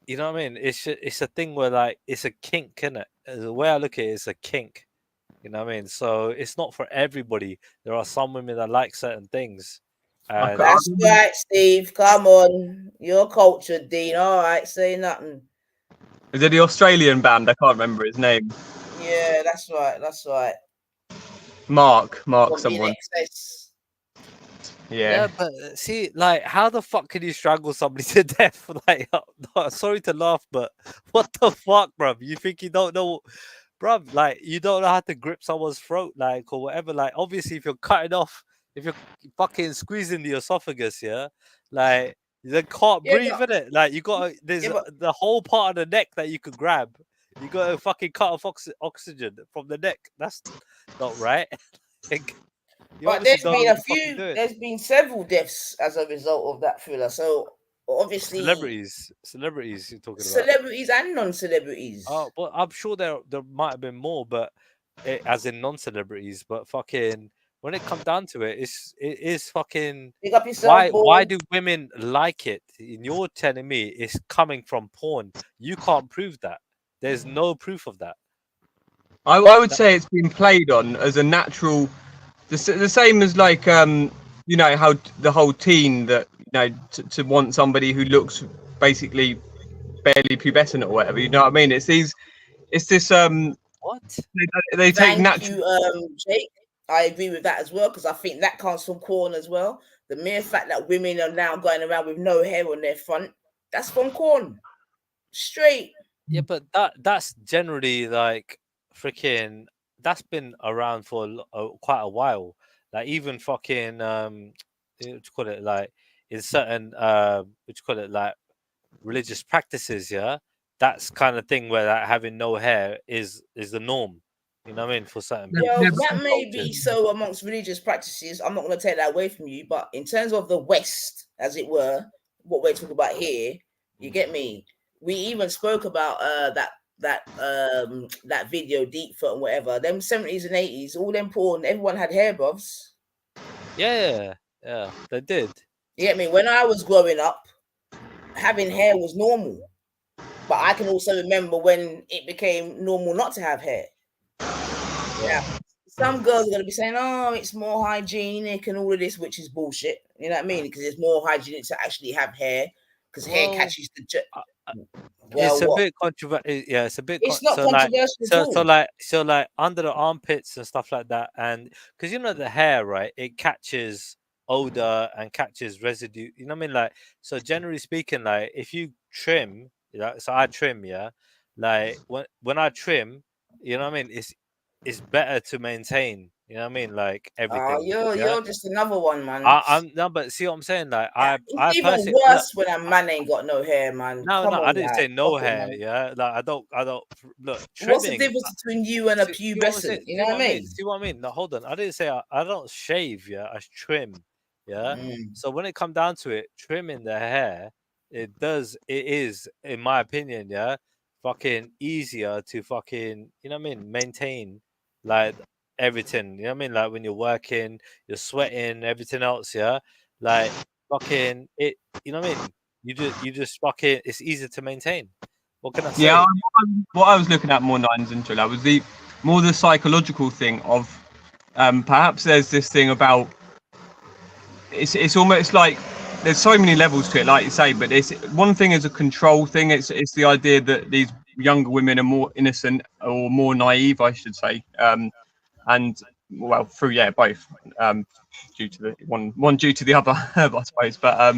you know what I mean? It's a thing where like it's a kink, innit? The way I look at it, it's a kink. You know what I mean? So it's not for everybody. There are some women that like certain things. That's right, Steve. Come on. You're cultured, Dean. All right, say nothing. Is it the Australian band? I can't remember his name. Yeah, that's right. That's right. Mark someone. Yeah, but see, like, how the fuck can you strangle somebody to death? Like, sorry to laugh, but what the fuck, bruv? You think you don't know, bruv? Like, you don't know how to grip someone's throat, like, or whatever. Like, obviously, if you're cutting off, if you're fucking squeezing the esophagus, yeah, like, they can't breathe in it. Like, you got there's the whole part of the neck that you could grab. You got to fucking cut off oxygen from the neck. That's not right. But there's been there's been several deaths as a result of that thriller. So obviously, celebrities you're talking about. Celebrities and non-celebrities. Oh, but I'm sure there might have been more, but as in non-celebrities. But fucking, when it comes down to it, it is fucking. Pick up yourself, why do women like it? And you're telling me it's coming from porn. You can't prove that. There's no proof of that. I would say it's been played on as a natural. The same as like you know how the whole teen that to want somebody who looks basically barely pubescent or whatever, you know what I mean? It's this what they take natural. You, Jake. I agree with that as well, because I think that comes from corn as well. The mere fact that women are now going around with no hair on their front, that's from corn, straight. Yeah, but that's generally like freaking. That's been around for quite a while. Like even fucking what you call it, like in certain what you call it, like religious practices, yeah, that's kind of thing where like, having no hair is the norm. You know what I mean? For certain people. Well, that may be so amongst religious practices. I'm not going to take that away from you, but in terms of the West, as it were, what we're talking about here, you get me. We even spoke about that video, Deep Foot and whatever. Them 70s and 80s, all them porn, everyone had hair, brovs. Yeah, they did. You get me? When I was growing up, having hair was normal, but I can also remember when it became normal not to have hair. Yeah, some girls are going to be saying, "Oh, it's more hygienic and all of this," which is bullshit. You know what I mean? Because it's more hygienic to actually have hair, because hair catches the. It's a bit controversial. Yeah, it's a bit. It's not controversial at all. So like under the armpits and stuff like that, and because you know the hair, right? It catches odor and catches residue. You know what I mean? Like, so generally speaking, like if you trim, so I trim, like when I trim, you know what I mean? It's better to maintain. You know what I mean? Like everything. You're just another one, man. I'm no, but see what I'm saying? Like it's even worse when a man ain't got no hair, man. No, I didn't say no hair. Yeah, like I don't look. Trimming, what's the difference between you and a pubescent? You know what I mean? See what I mean? No, hold on. I didn't say I don't shave. Yeah, I trim. Yeah. So when it comes down to it, trimming the hair, it is, in my opinion, yeah, fucking easier to fucking, you know what I mean, maintain like everything. You know what I mean? Like when you're working, you're sweating, everything else, yeah. Like fucking it, you know what I mean? You just fucking, it's easier to maintain. What can I say? Yeah, what I was looking at more Nines and Trilla was the psychological thing of perhaps there's this thing about it's almost like there's so many levels to it, like you say, but it's one thing is a control thing. It's the idea that these younger women are more innocent or more naive, I should say, and well, through both, due to the one due to the other, I suppose. But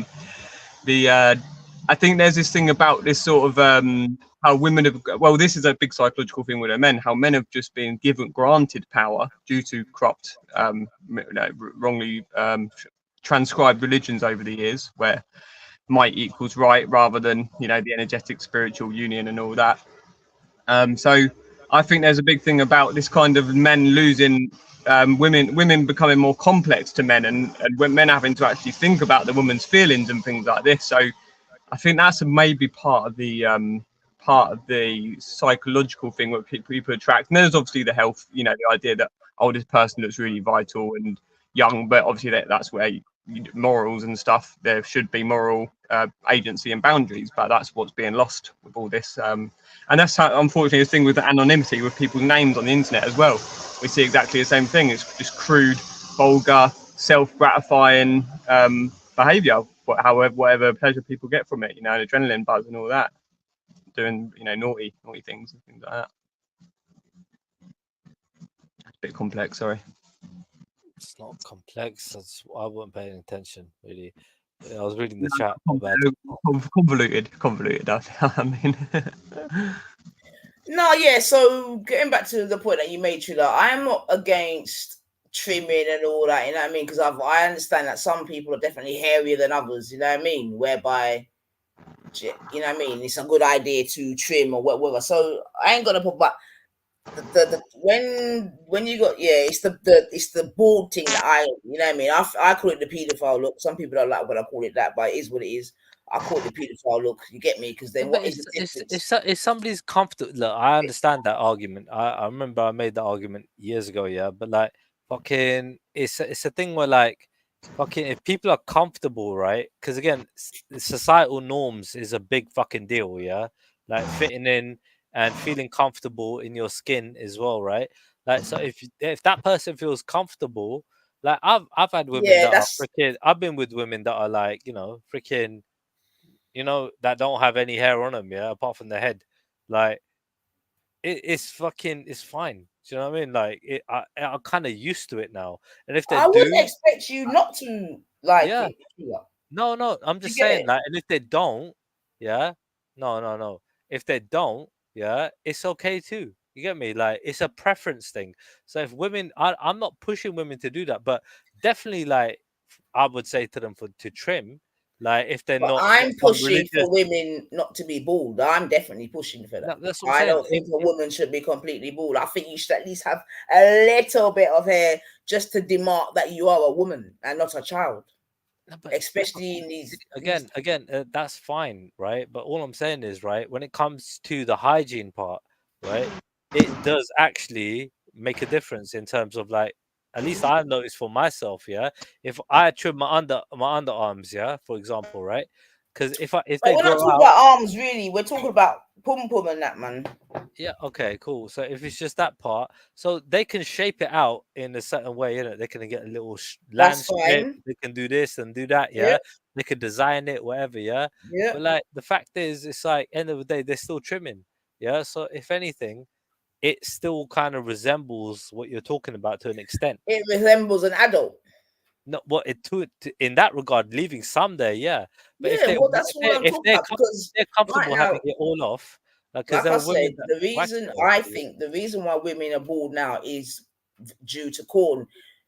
I think there's this thing about this sort of how women have. Well, this is a big psychological thing with the men. How men have just been granted power due to corrupt, wrongly transcribed religions over the years, where might equals right rather than the energetic spiritual union and all that. So I think there's a big thing about this kind of men losing, women becoming more complex to men, and men having to actually think about the woman's feelings and things like this. So I think that's maybe part of the psychological thing where people attract. And there's obviously the health, the idea that this person looks really vital and young, but obviously that's where morals and stuff, there should be moral agency and boundaries, but that's what's being lost with all this, and that's how, unfortunately, the thing with the anonymity with people's names on the internet as well. We see exactly the same thing. It's just crude, vulgar, self-gratifying behavior, whatever pleasure people get from it, an adrenaline buzz and all that, doing naughty things and things like that. It's a bit complex, sorry. It's not complex. I wasn't paying attention really. I was reading the chat. Convoluted. I mean. No, yeah. So getting back to the point that you made, Trilla, I am not against trimming and all that. You know what I mean? Because I understand that some people are definitely hairier than others. You know what I mean? Whereby, you know what I mean? It's a good idea to trim or whatever. So I ain't gonna put back. When you got it's the bald thing that you know what I mean, I call it the pedophile look. Some people don't like when I call it that, but it is what it is. I call it the pedophile look. You get me? Because then what is the difference? If somebody's comfortable, look, I understand that argument. I remember I made that argument years ago, but like fucking, it's a thing where like fucking, if people are comfortable, right? Because again, societal norms is a big fucking deal, like fitting in and feeling comfortable in your skin as well, right? Like, so if that person feels comfortable, like I've had women that are freaking. I've been with women that are like, freaking, that don't have any hair on them, apart from the head. Like, it's fucking, it's fine. Do you know what I mean? Like, I'm kind of used to it now. And if they wouldn't expect you not to like it. No, I'm just saying, like, and if they don't, no. If they don't, it's okay too. You get me? Like, it's a preference thing. So if women, I'm not pushing women to do that, but definitely, like, I would say to them to trim. Like if they're but not, I'm pushing religious. for women not to be bald. I'm definitely pushing for that. That's what I'm I saying. don't think a woman should be completely bald. I think you should at least have a little bit of hair just to demark that you are a woman and not a child. Especially in these again, that's fine, right? But all I'm saying is, right, when it comes to the hygiene part, right, it does actually make a difference in terms of like, at least I've noticed for myself, yeah. If I trim my underarms, yeah, for example, right, because if they we're not grow talking out, about arms, really. We're talking about pum pum and that, man. yeah, okay, cool. So if it's just that part, so they can shape it out in a certain way, you know, they can get a little landscape, fine. they can do this and do that, yeah. They could design it, whatever, yeah. But like the fact is, it's like end of the day, they're still trimming, yeah. So if anything, it still kind of resembles what you're talking about to an extent. It resembles an adult. No, what in that regard, leaving some there, yeah. But Yeah, that's what I'm talking about. Because they're comfortable right now, having it all off, because like there I are women said, that the wax reason it all, I think the reason why women are bald now is due to corn.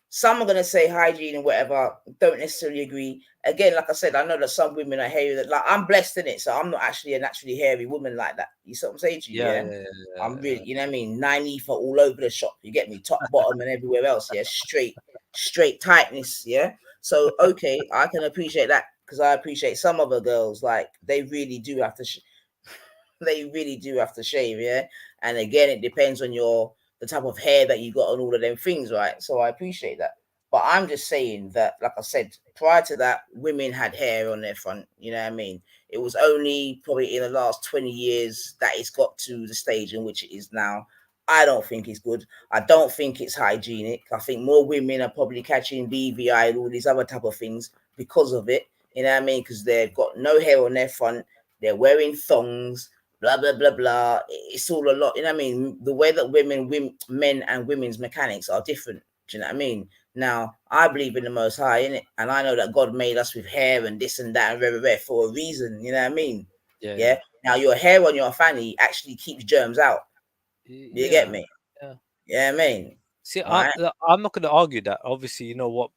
Some are gonna say hygiene and whatever. Don't necessarily agree. Again, like I said, I know that some women are hairy. That like I'm blessed in it, so I'm not actually a naturally hairy woman like that. You see what I'm saying to you? Yeah. I'm really, you know what I mean. 90 for all over the shop. You get me, top, bottom, and everywhere else. Yeah, straight tightness. Yeah. So okay, I can appreciate that because I appreciate some other girls like they really do have to. They really do have to shave, yeah. And again, it depends on the type of hair that you got and all of them things, right? So I appreciate that. But I'm just saying that, like I said, prior to that, women had hair on their front. You know what I mean? It was only probably in the last 20 years that it's got to the stage in which it is now. I don't think it's good. I don't think it's hygienic. I think more women are probably catching BVI and all these other type of things because of it. You know what I mean? Because they've got no hair on their front. They're wearing thongs. Blah blah blah blah. It's all a lot. You know what I mean? The way that men and women's mechanics are different. Do you know what I mean? Now, I believe in the Most High, innit? And I know that God made us with hair and this and that and rare for a reason. You know what I mean? Yeah. Now, your hair on your fanny actually keeps germs out. You get me? Yeah, I mean. See, right? I'm not going to argue that. Obviously, you know what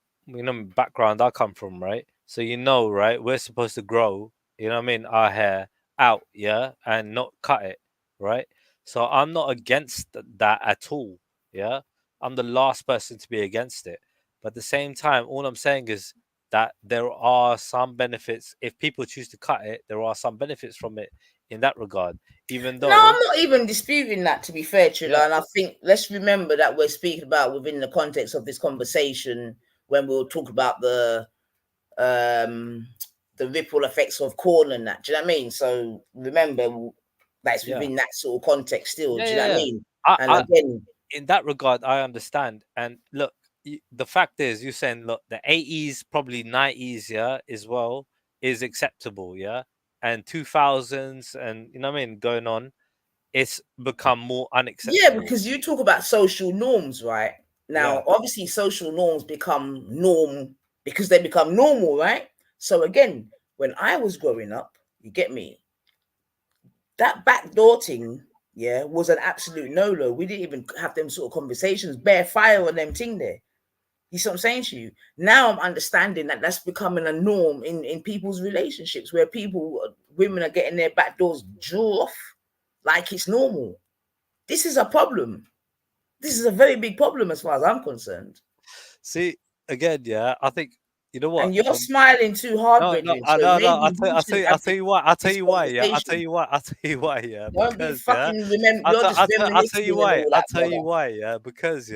background I come from, right? So right? We're supposed to grow, you know what I mean, our hair out, yeah, and not cut it, right? So I'm not against that at all, yeah. I'm the last person to be against it, but at the same time, all I'm saying is that there are some benefits if people choose to cut it. There are some benefits from it in that regard, even though. No, I'm not even disputing that, to be fair, Trilla. And I think let's remember that we're speaking about within the context of this conversation when we'll talk about the ripple effects of corn and that. Do you know what I mean? So remember, that's within that sort of context still. Do you know what I mean? And again, in that regard, I understand. And look, the fact is, you're saying, look, the 80s, probably 90s, yeah, as well, is acceptable, yeah, and 2000s, and you know what I mean, going on, it's become more unacceptable. Yeah, because you talk about social norms, right? Now, obviously, social norms become norm because they become normal, right? So again, when I was growing up, you get me, that backdoor thing, was an absolute no-no. We didn't even have them sort of conversations, bare fire on them thing there. You see what I'm saying to you? Now I'm understanding that that's becoming a norm in people's relationships where women are getting their back doors drawn off like it's normal. This is a problem. This is a very big problem as far as I'm concerned. See, again, I think, you know what? And you're smiling too hard, Brendan. I'll tell you why. Yeah. Don't be fucking remember. You're just reminiscing. I'll tell you why. Yeah, because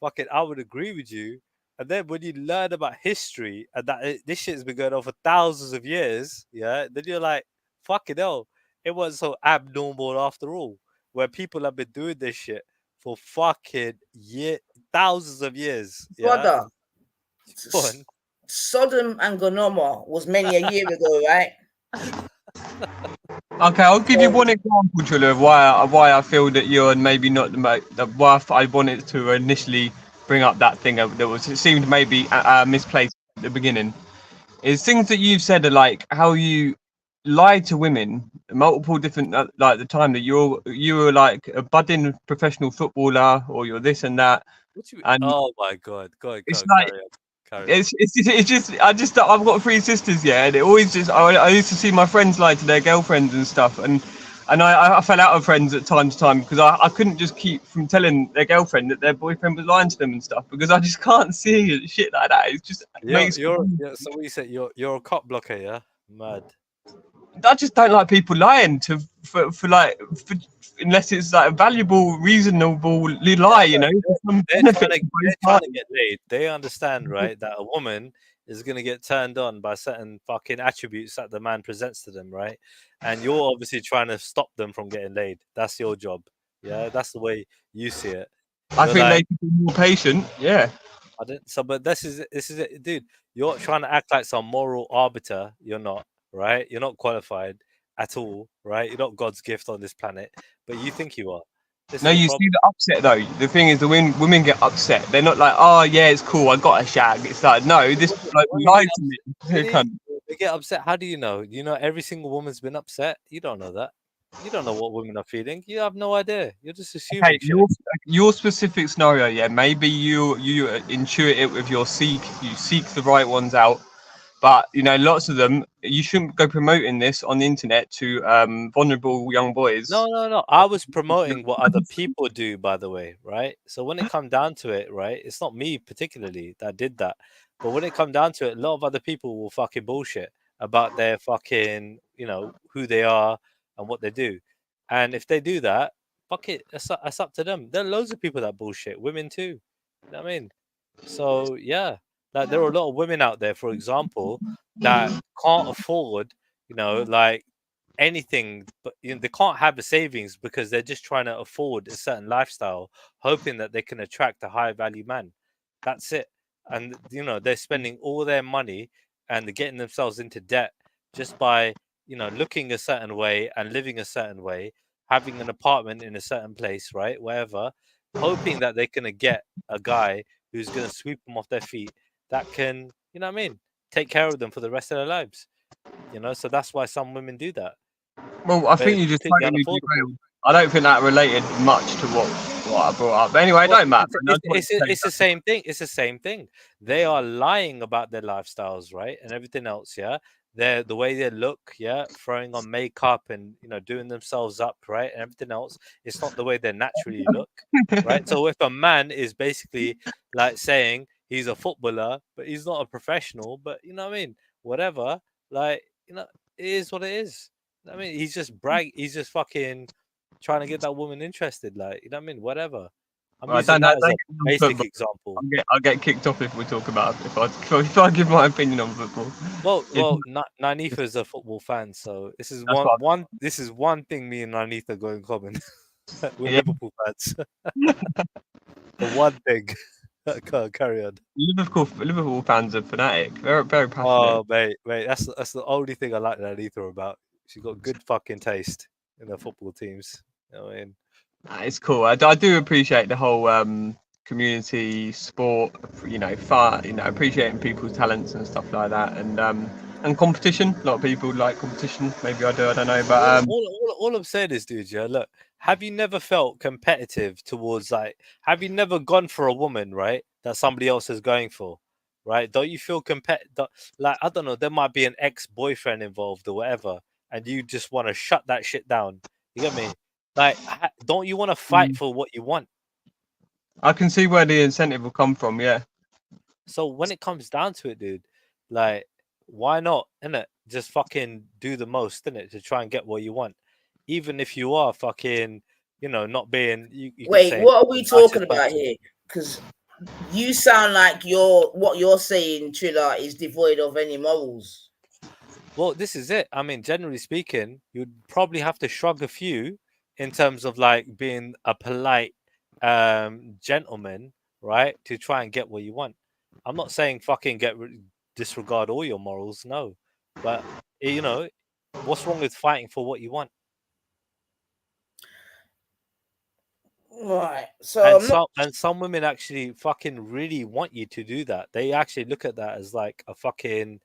fucking, I would agree with you. And then when you learn about history and that this shit's been going on for thousands of years, then you're like, fucking hell, it wasn't so abnormal after all. Where people have been doing this shit for fucking thousands of years. Brother, Sodom and Gomorrah was many a year ago, right? Okay, I'll give you one example, Trilla, of why I feel that you're maybe not why I wanted to initially bring up that thing it seemed maybe misplaced at the beginning. Is things that you've said are like how you lied to women multiple different like the time that you were like a budding professional footballer or you're this and that. Oh my god, It's like It's just I've got 3 sisters, yeah, and it always just I used to see my friends lie to their girlfriends and stuff, and I fell out of friends at time to time because I couldn't just keep from telling their girlfriend that their boyfriend was lying to them and stuff, because I just can't see shit like that. It's just So what you said, you're a cop blocker, yeah? Mad. I just don't like people lying for unless it's like a valuable, reasonable lie, you know. They're trying to get laid. They understand, right, that a woman is going to get turned on by certain fucking attributes that the man presents to them, right? And you're obviously trying to stop them from getting laid. That's your job. Yeah, that's the way you see it. I think they could be more patient. Yeah. I don't. So, but this is it, dude. You're trying to act like some moral arbiter. You're not, right? You're not qualified at all, right? You're not God's gift on this planet, but you think you are. No, you see the upset though. The thing is, the women get upset. They're not like, oh yeah, it's cool, I got a shag. It's like, no, this like lied to me. They get upset. How do you know? You know every single woman's been upset. You don't know that. You don't know what women are feeling. You have no idea. You're just assuming. Okay, your specific scenario, yeah. Maybe you intuit it with your seek the right ones out. But you know, lots of them, you shouldn't go promoting this on the internet to vulnerable young boys. No. I was promoting what other people do, by the way, right? So when it comes down to it, right, it's not me particularly that did that. But when it comes down to it, a lot of other people will fucking bullshit about their fucking, you know, who they are and what they do. And if they do that, fuck it, that's up to them. There are loads of people that bullshit, women too. You know what I mean? So yeah. Like there are a lot of women out there, for example, that can't afford, you know, like anything, but you know, they can't have a savings because they're just trying to afford a certain lifestyle, hoping that they can attract a high value man. That's it. And you know, they're spending all their money and they're getting themselves into debt just by, you know, looking a certain way and living a certain way, having an apartment in a certain place, right? Wherever, hoping that they're gonna get a guy who's gonna sweep them off their feet, that can, you know what I mean, take care of them for the rest of their lives. You know, so that's why some women do that. Well, I think you just totally derailed. I don't think that related much to what I brought up. But anyway, it don't matter. It's the same thing. It's the same thing. They are lying about their lifestyles, right, and everything else. Yeah, the way they look, yeah, throwing on makeup and you know doing themselves up, right, and everything else. It's not the way they naturally look, right. So if a man is basically like saying he's a footballer, but he's not a professional, but you know what I mean, whatever, like you know, it is what it is. I mean, he's just he's just fucking trying to get that woman interested, like you know what I mean, whatever. I'm using that as a basic example. I'll get kicked off if we talk about if I give my opinion on football. Well, Nanitha is a football fan, so this is one thing me and Nanitha go in common. We're Liverpool fans. The one thing. Carry on. Liverpool fans are fanatic. Very passionate. Oh mate, that's the only thing I like Nanitha about. She's got good fucking taste in her football teams. You know what I mean? It's cool. I do appreciate the whole community sport, you know, fun, you know, appreciating people's talents and stuff like that, and competition. A lot of people like competition. Maybe I do. I don't know. But all I'm saying is, dude, yeah, look, have you never felt competitive towards like? Have you never gone for a woman, right, that somebody else is going for, right? Don't you feel competitive? Like I don't know, there might be an ex-boyfriend involved or whatever, and you just want to shut that shit down. You get me? Like, don't you want to fight for what you want? I can see where the incentive will come from, yeah. So when it comes down to it, dude, like, why not, innit? Just fucking do the most, innit? To try and get what you want. Even if you are fucking, you know, not being... You Wait, what are we talking about here? Because you sound like what you're saying, Triller, is devoid of any morals. Well, this is it. I mean, generally speaking, you'd probably have to shrug a few in terms of like being a polite gentleman, right? To try and get what you want. I'm not saying fucking disregard all your morals, no. But, you know, what's wrong with fighting for what you want? Right. So and some women actually fucking really want you to do that. They actually look at that as like a fucking,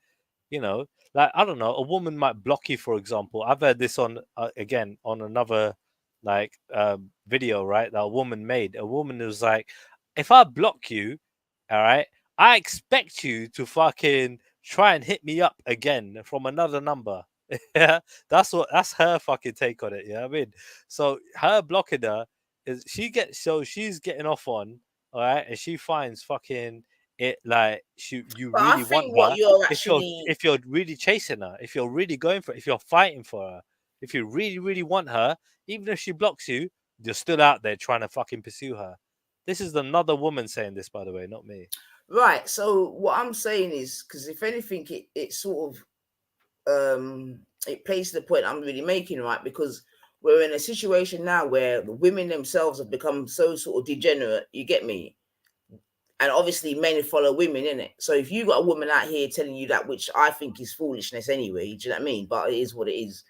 you know, like I don't know, a woman might block you, for example. I've heard this on again on another like video, right? That a woman made. A woman was like, if I block you, all right, I expect you to fucking try and hit me up again from another number. Yeah, that's her fucking take on it. Yeah, I mean, so her blocking her is she's getting off on, all right, and she finds fucking it like you But really I want think her. what you're If you're really chasing her, if you're really going for it, if you're fighting for her, if you really really want her, even if she blocks you, you're still out there trying to fucking pursue her. This is another woman saying this, by the way, not me. Right. So what I'm saying is, because if anything, it sort of it plays to the point I'm really making, right? Because we're in a situation now where the women themselves have become so sort of degenerate. You get me? And obviously, men follow women, in it. So if you got a woman out here telling you that, which I think is foolishness anyway, do you know what I mean? But it is what it is.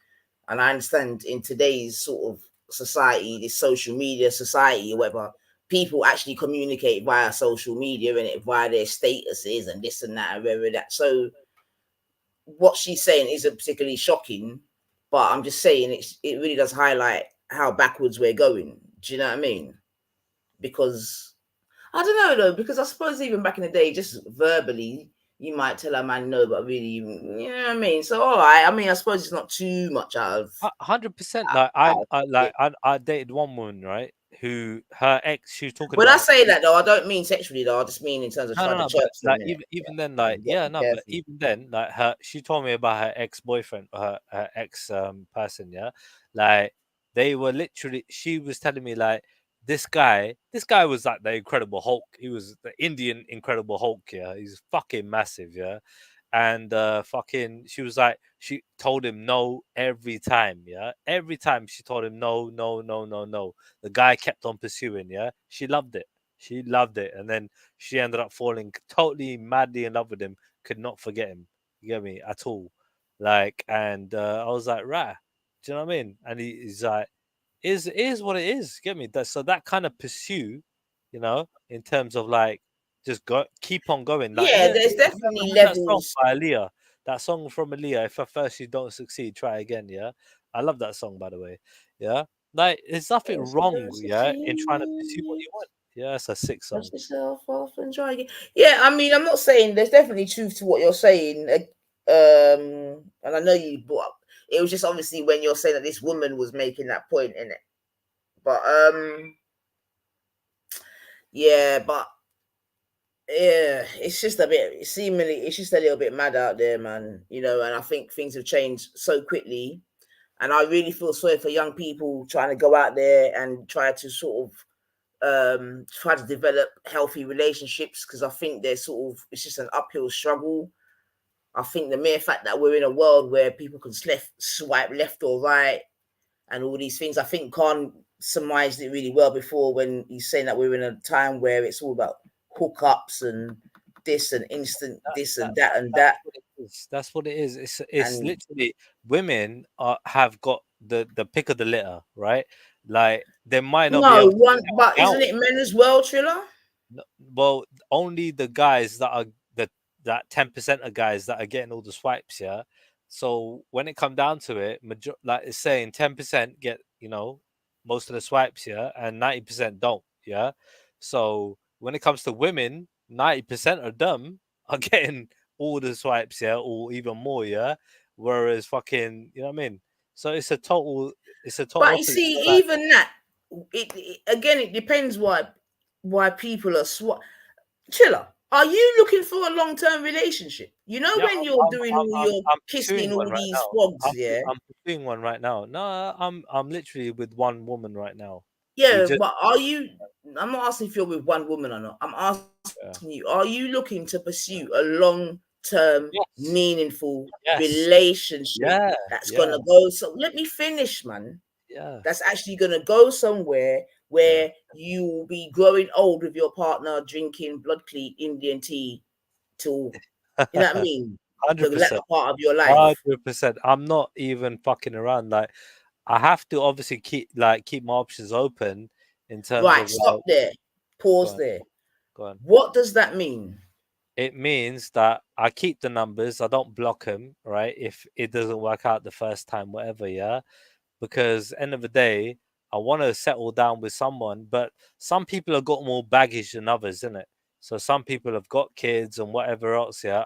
And I understand in today's sort of society, this social media society, or whatever, people actually communicate via social media and it via their statuses and this and that and whatever that. So what she's saying isn't particularly shocking, but I'm just saying it really does highlight how backwards we're going. Do you know what I mean? Because I don't know though, because I suppose even back in the day, just verbally, you might tell a man no, but really, you know what I mean? So all right, I mean, I suppose it's not too much out of 100%. Like I dated one woman, right? Who her ex, she was talking when I about. say that though, I don't mean sexually though. I just mean in terms of trying to No, chirp but them. like even then, like but even then, like she told me about her ex-boyfriend, her ex person, yeah, like they were literally. She was telling me like this guy was like the Incredible Hulk. He was the Indian Incredible Hulk, yeah. He's fucking massive, yeah. And fucking, she was like, she told him no every time, yeah. Every time she told him no, no, no, no, no. The guy kept on pursuing, yeah. She loved it. She loved it, and then she ended up falling totally madly in love with him. Could not forget him. You get me at all? Like, and I was like, "Rah," do you know what I mean? And he's like, "Is what it is." Get me? So that kind of pursue, you know, in terms of like just keep on going. Like, Yeah, there's definitely levels. That song by Aaliyah, that song from Aaliyah. If at first you don't succeed, try again. Yeah, I love that song, by the way. Yeah, like there's nothing wrong, yeah, in trying to pursue what you want. Yeah, it's a sick song. Dust yourself off and try again. Yeah, I mean, I'm not saying there's definitely truth to what you're saying. And I know you brought up. It was just obviously when you're saying that this woman was making that point in it. But yeah, it's just a bit seemingly it's just a little bit mad out there, man. You know, and I think things have changed so quickly. And I really feel sorry for young people trying to go out there and try to sort of try to develop healthy relationships, because I think there's sort of it's just an uphill struggle. I think the mere fact that we're in a world where people can swipe left or right and all these things, I think Khan surmised it really well before when he's saying that we're in a time where it's all about hookups and this and instant this and that and that. That's what it is. It's literally women have got the pick of the litter, right? Like they might not be able to but isn't it men as well, Triller? Well, only the guys that are that 10% of guys that are getting all the swipes, yeah. So when it come down to it, like it's saying 10% get, you know, most of the swipes, yeah, and 90% don't, yeah. So when it comes to women, 90% of them are getting all the swipes, yeah, or even more, yeah. Whereas fucking, you know what I mean? So it's a total. But you see, even that, it depends why people are Chiller, are you looking for a long-term relationship? You know, when you're doing all your kissing all these frogs, yeah. I'm pursuing one right now. No, I'm literally with one woman right now. Yeah, but are you? I'm not asking if you're with one woman or not. I'm asking you: are you looking to pursue a long-term, meaningful relationship that's gonna go? So let me finish, man. Yeah, that's actually gonna go somewhere where you will be growing old with your partner, drinking blood clean Indian tea till you know what I mean. 100%. The latter part of your life. 100%. I'm not even fucking around. Like, I have to obviously keep my options open in terms of. Right, stop there. Pause there. Go on. What does that mean? It means that I keep the numbers. I don't block them, right? If it doesn't work out the first time, whatever, yeah. Because end of the day, I want to settle down with someone, but some people have got more baggage than others, isn't it? So some people have got kids and whatever else. Yeah,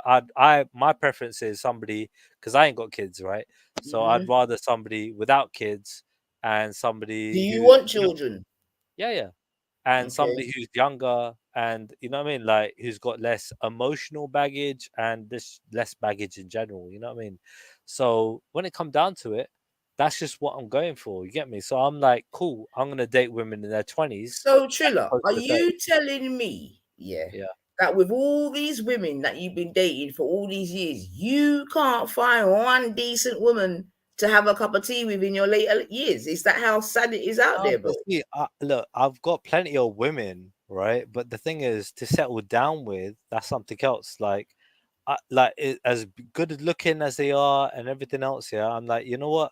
my preference is somebody, because I ain't got kids, right? So I'd rather somebody without kids and somebody Do you who want children? yeah, and Okay. somebody who's younger, and you know what I mean, like who's got less emotional baggage and this less baggage in general. You know what I mean? So when it comes down to it, that's just what I'm going for. You get me? So I'm like, cool. I'm gonna date women in their 20s. So Triller, are to 30. you telling me, Yeah. that with all these women that you've been dating for all these years, you can't find one decent woman to have a cup of tea with in your later years? Is that how sad it is out there, bro? See, look, I've got plenty of women, right? But the thing is, to settle down with, that's something else. Like, as good looking as they are and everything else, yeah. I'm like, you know what?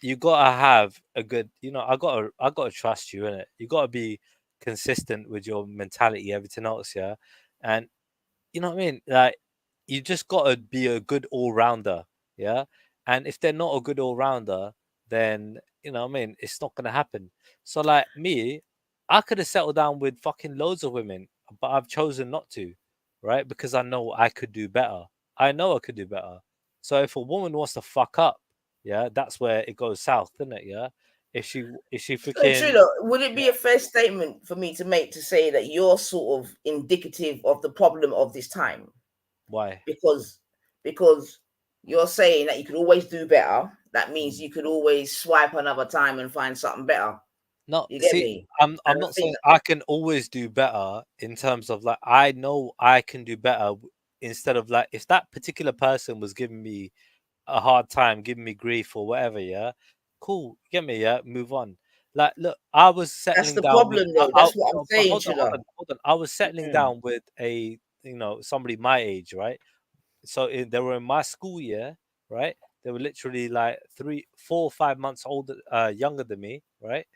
You gotta have a good, I gotta trust you in it. You gotta be consistent with your mentality, everything else, yeah. And you know what I mean? Like, you just gotta be a good all rounder, yeah. And if they're not a good all rounder, then you know what I mean, it's not gonna happen. So like me, I could have settled down with fucking loads of women, but I've chosen not to, right? Because I know I could do better. I know I could do better. So if a woman wants to fuck up, yeah, that's where it goes south, isn't it? Yeah. If she So freaking Triller, would it be a fair statement for me to make to say that you're sort of indicative of the problem of this time? Why? Because you're saying that you could always do better. That means you could always swipe another time and find something better. No, You get see, me? I'm not saying I can always do better in terms of like I know I can do better instead of like if that particular person was giving me a hard time, giving me grief or whatever, yeah, cool, get me, yeah, move on. Like, look, I was That's settling the down with problem, though. That's what I'm but saying, hold on, Triller. hold on. I was settling down with a somebody my age, right? So they were in my school year, right? They were literally like 3, 4, 5 months older, younger than me, right?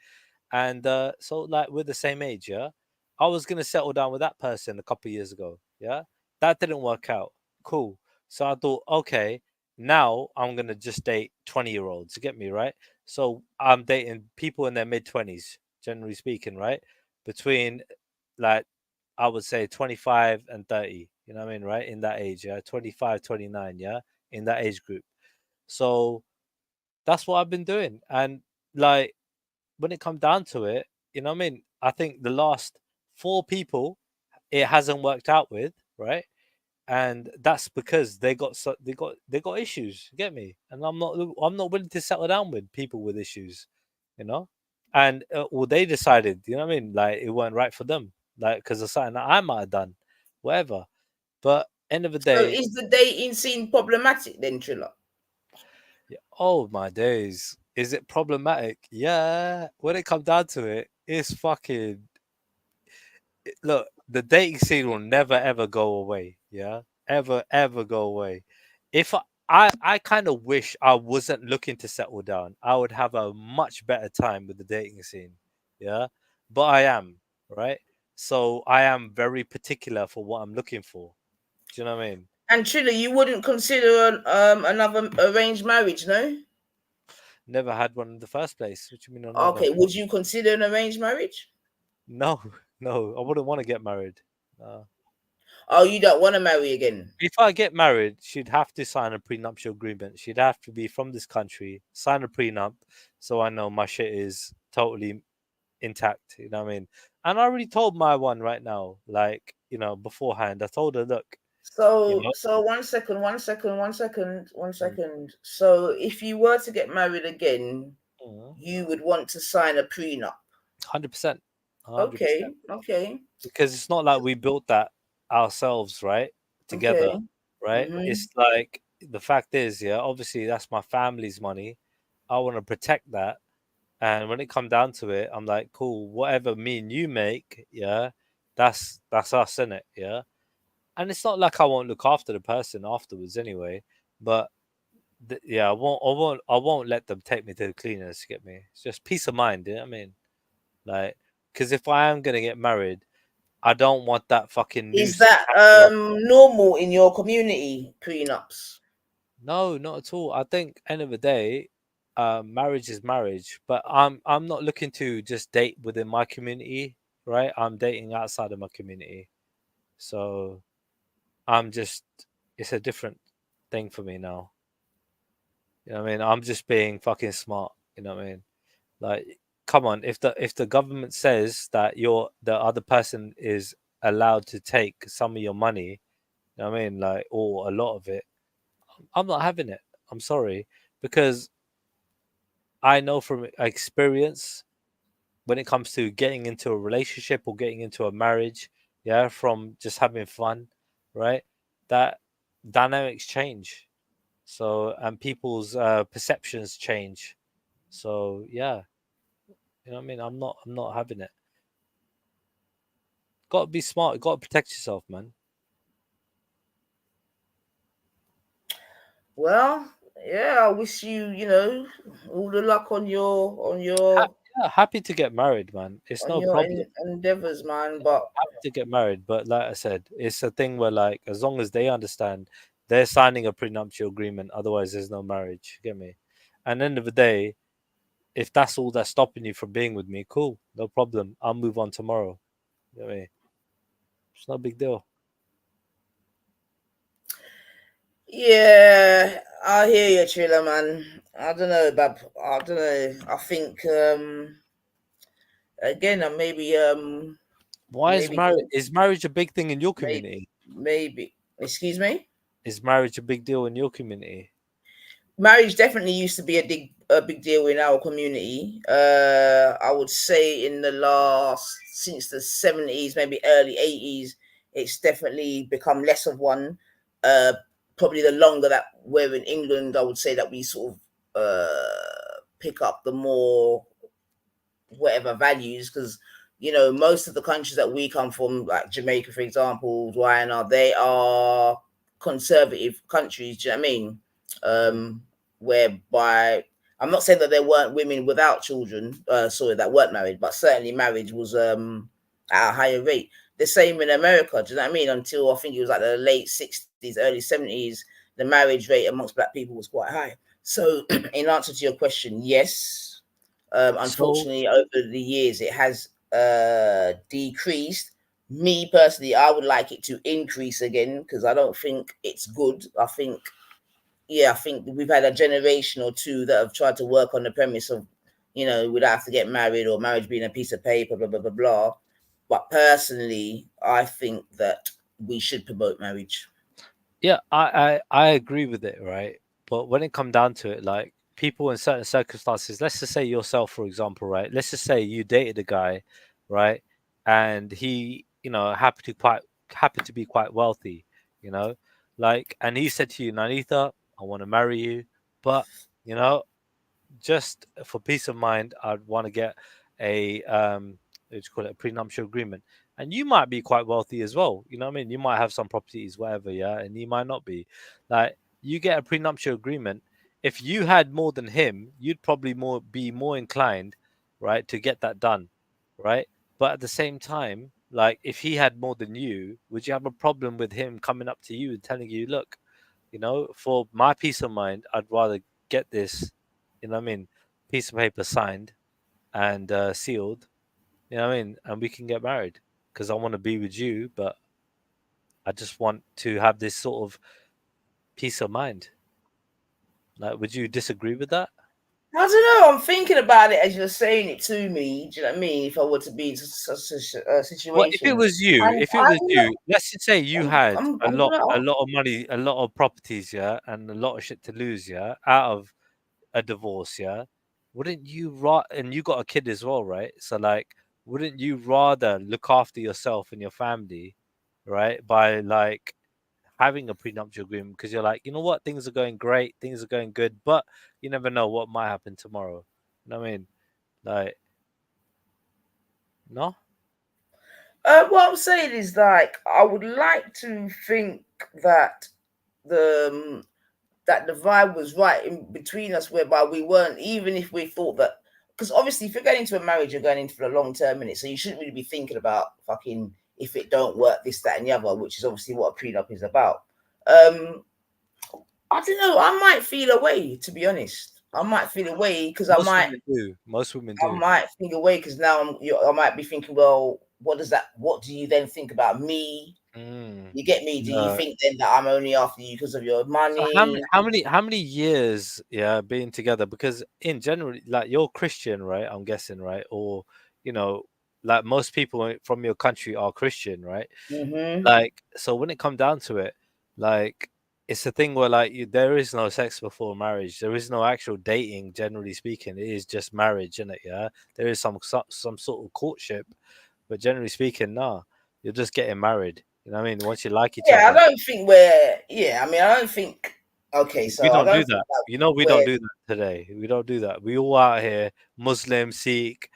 And so like we're the same age, yeah. I was gonna settle down with that person a couple years ago, yeah. That didn't work out. Cool. So I thought, okay, now I'm gonna just date 20-year-olds. You get me, right? So I'm dating people in their mid-20s, generally speaking, right? Between like I would say 25 and 30. You know what I mean, right? In that age, yeah, 25, 29, yeah, in that age group. So that's what I've been doing, and like when it comes down to it, you know what I mean? I think the last 4 people it hasn't worked out with, right? And that's because they got issues. You get me? And I'm not willing to settle down with people with issues, you know. And well, they decided, you know what I mean? Like it weren't right for them, like because of something that I might have done, whatever. But end of the So day, is the dating scene problematic then, Triller? yeah, oh my days, is it problematic? Yeah, when it comes down to it, it's fucking. Look, the dating scene will never ever go away. Yeah, ever go away. If I kind of wish I wasn't looking to settle down. I would have a much better time with the dating scene. Yeah, but I am, right. So I am very particular for what I'm looking for. Do you know what I mean? And Triller, you wouldn't consider another arranged marriage, no? Never had one in the first place. What do you mean? Okay, would you consider an arranged marriage? No, no, I wouldn't want to get married. Oh, you don't want to marry again? If I get married, she'd have to sign a prenuptial agreement. She'd have to be from this country, sign a prenup, so I know my shit is totally intact. You know what I mean? And I already told my one right now, like beforehand. I told her, look. So 1 second. So if you were to get married again, you would want to sign a prenup. 100%. Okay. Because it's not like we built that ourselves, right? Together, Okay. right? It's like the fact is, yeah, obviously that's my family's money. I want to protect that. And when it comes down to it, I'm like, cool, whatever me and you make, yeah, that's us, innit? Yeah. And it's not like I won't look after the person afterwards anyway. But yeah, I won't let them take me to the cleaners to get me. It's just peace of mind, you know what I mean? Like, because if I am gonna get married, I don't want that fucking noose. Is that normal in your community, prenups? No, not at all. I think end of the day, marriage is marriage. But I'm not looking to just date within my community, right? I'm dating outside of my community. So I'm just, it's a different thing for me now. You know what I mean? I'm just being fucking smart. You know what I mean? Like, come on, if the government says that the other person is allowed to take some of your money, you know what I mean, like, or a lot of it, I'm not having it. I'm sorry, because I know from experience when it comes to getting into a relationship or getting into a marriage, yeah, from just having fun, right? That dynamics change. So, and people's perceptions change. So, yeah, you know what I mean? I'm not having it. Got to be smart. Got to protect yourself, man. Well, yeah, I wish you, all the luck on your Yeah, happy to get married, man. It's no problem. endeavors, man. But Happy to get married, but like I said, it's a thing where, like, as long as they understand, they're signing a prenuptial agreement. Otherwise, there's no marriage. Get me? And end of the day, if that's all that's stopping you from being with me, cool, no problem. I'll move on tomorrow. Get me? It's no big deal. yeah, I hear you, Triller, man. I don't know, Bab. I don't know. I think again, maybe Why is maybe marriage a big thing in your community? maybe. Excuse me. Is marriage a big deal in your community? Marriage definitely used to be a big deal in our community. I would say in the since the 70s, maybe early 80s, it's definitely become less of one. Probably the longer that we're in England, I would say that we sort of pick up the more whatever values, because most of the countries that we come from, like Jamaica, for example, Guyana, they are conservative countries. Do you know what I mean? Whereby I'm not saying that there weren't women without children, that weren't married, but certainly marriage was at a higher rate. The same in America. Do you know what I mean? Until I think it was like the late 60s, early 70s, the marriage rate amongst Black people was quite high. So, in answer to your question, yes. Unfortunately, over the years, it has decreased. Me personally, I would like it to increase again, because I don't think it's good. I think we've had a generation or two that have tried to work on the premise of, we don't have to get married, or marriage being a piece of paper, blah, blah, blah, blah. But personally, I think that we should promote marriage. Yeah, I agree with it, right? But when it come down to it, like, people in certain circumstances, let's just say yourself, for example, right? Let's just say you dated a guy, right? And he, happened to be quite wealthy, like, and he said to you, Nanitha, I want to marry you, but, just for peace of mind, I'd want to get a let's call it a prenuptial agreement. And you might be quite wealthy as well. You know what I mean? You might have some properties, whatever, yeah, and he might not be. Like, you get a prenuptial agreement. If you had more than him, you'd probably be more inclined, right, to get that done, right? But at the same time, like, if he had more than you, would you have a problem with him coming up to you and telling you, look, for my peace of mind, I'd rather get this, piece of paper signed and sealed, and we can get married, because I want to be with you, but I just want to have this sort of peace of mind. Like, would you disagree with that? I don't know. I'm thinking about it as you're saying it to me. Do you know what I mean? If I were to be in such a situation. Well, if it was you, let's just say you had a lot of money, a lot of properties, yeah, and a lot of shit to lose, yeah, out of a divorce, yeah, wouldn't you and you got a kid as well, right? So, like, wouldn't you rather look after yourself and your family, right, by, like, having a prenuptial agreement, because you're like, you know what, things are going great, things are going good, but you never know what might happen tomorrow. You know what I mean? Like, no? What I'm saying is, like, I would like to think that that the vibe was right in between us, whereby we weren't, even if we thought that, because obviously if you're going into a marriage, you're going into the long term in it, so you shouldn't really be thinking about fucking if it don't work, this, that, and the other, which is obviously what a prenup is about. I don't know. I might feel a way, to be honest. I might feel a way because Most women do. I might think away because now I might be thinking, well, what do you then think about me You get me? Do you think then that I'm only after you because of your money? So how many years being together? Because in general, like, you're Christian, right? I'm guessing, right? Or, you know, like most people from your country are Christian, right? Like, so when it comes down to it, like, it's a thing where, like, there is no sex before marriage. There is no actual dating, generally speaking. It is just marriage, isn't it? Yeah, there is some sort of courtship, but generally speaking, nah, you're just getting married. You know what I mean? Once you like each other. I don't think we're. I mean, I don't think. Okay, so we don't do that. That you know, we don't do that today. We don't do that. We all out here, Muslim, Sikh,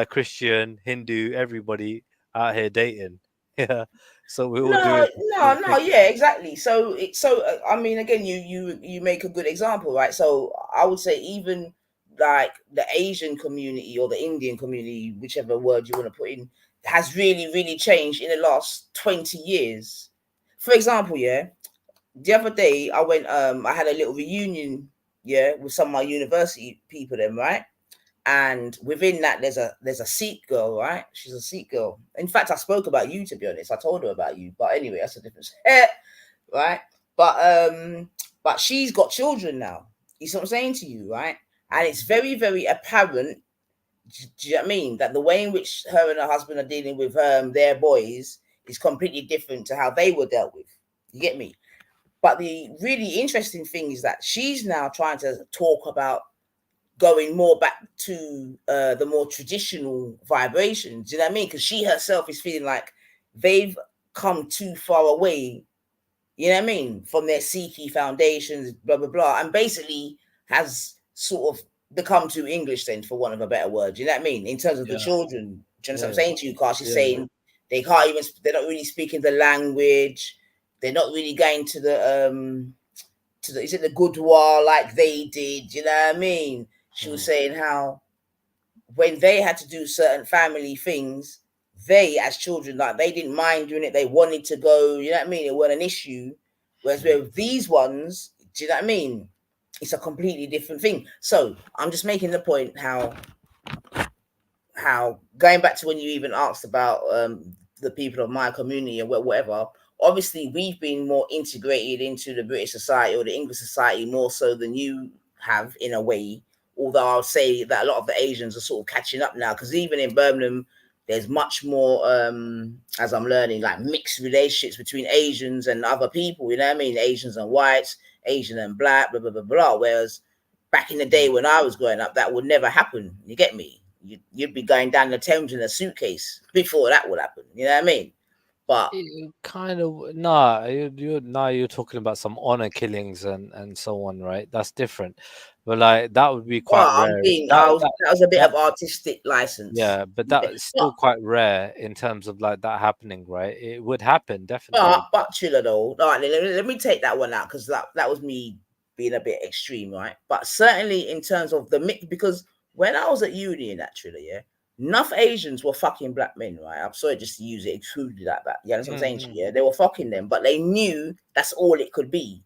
Christian, Hindu, everybody out here dating. Yeah. So we all do it. No, exactly. So I mean, again, you make a good example, right? So I would say even like the Asian community or the Indian community, whichever word you want to put in, has really changed in the last 20 years. For example, the other day I went, I had a little reunion, with some of my university people then, right? And within that, there's a Sikh girl, right? She's a Sikh girl. In fact, I spoke about you, to be honest. I told her about you. But anyway, that's a different right? But she's got children now. You see what I'm saying to you, right? And it's very apparent, do you know what I mean? That the way in which her and her husband are dealing with their boys is completely different to how they were dealt with. You get me? But the really interesting thing is that she's now trying to talk about going more back to the more traditional vibrations. Do you know what I mean? Because she herself is feeling like they've come too far away, you know what I mean, from their Sikhi foundations, blah, blah, blah, and basically has sort of become too English then, for want of a better word. You know what I mean? In terms of the children. Do you know what I'm saying to you, Carl? She's saying they can't even, they're not really speaking the language. They're not really going to the is it the Gurdwara like they did? You know what I mean? She was saying how when they had to do certain family things, they as children, like, they didn't mind doing it. They wanted to go, you know what I mean? It wasn't an issue. Whereas with these ones, do you know what I mean? It's a completely different thing. So I'm just making the point how going back to when you even asked about the people of my community and whatever, obviously we've been more integrated into the British society or the English society more so than you have, in a way. Although I'll say that a lot of the Asians are sort of catching up now, because even in Birmingham, there's much more, as I'm learning, like mixed relationships between Asians and other people, you know what I mean? Asians and whites, Asian and black, blah, blah, blah, blah. Whereas back in the day when I was growing up, that would never happen. You get me? You'd be going down the Thames in a suitcase before that would happen. You know what I mean? But kind of you're talking about some honor killings and so on, right? That's different. But like that would be quite rare. That was a bit of artistic license. Yeah, but that's still quite rare in terms of like that happening, right? It would happen definitely. But chiller though. All right, let me take that one out, because that was me being a bit extreme, right? But certainly in terms of the mix, because when I was at uni, naturally, enough Asians were fucking black men, right? I'm sorry just to use it crudely like that. You know what I'm saying to you? They were fucking them, but they knew that's all it could be.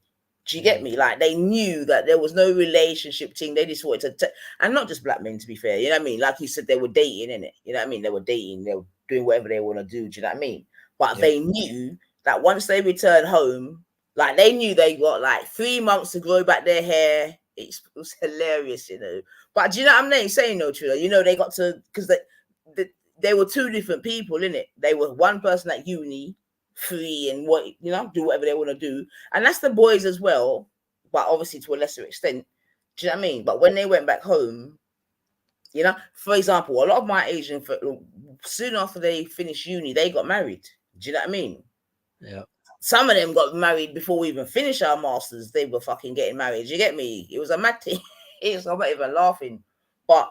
Do you get me? Like, they knew that there was no relationship thing. They just wanted to, and not just black men, to be fair. You know what I mean? Like you said, they were dating, innit? You know what I mean? They were dating. They were doing whatever they want to do. Do you know what I mean? But they knew that once they returned home, like, they knew they got like 3 months to grow back their hair. It was hilarious, you know. But do you know what I'm saying? No, true. You know, they got to, because they were two different people, innit? They were one person at uni, free and what, you know, do whatever they want to do, and that's the boys as well, but obviously to a lesser extent. Do you know what I mean? But when they went back home, you know, for example, a lot of my Asian soon after they finished uni, they got married. Do you know what I mean? Yeah. Some of them got married before we even finished our masters. They were fucking getting married. You get me? It was a mad thing. I'm not even laughing. But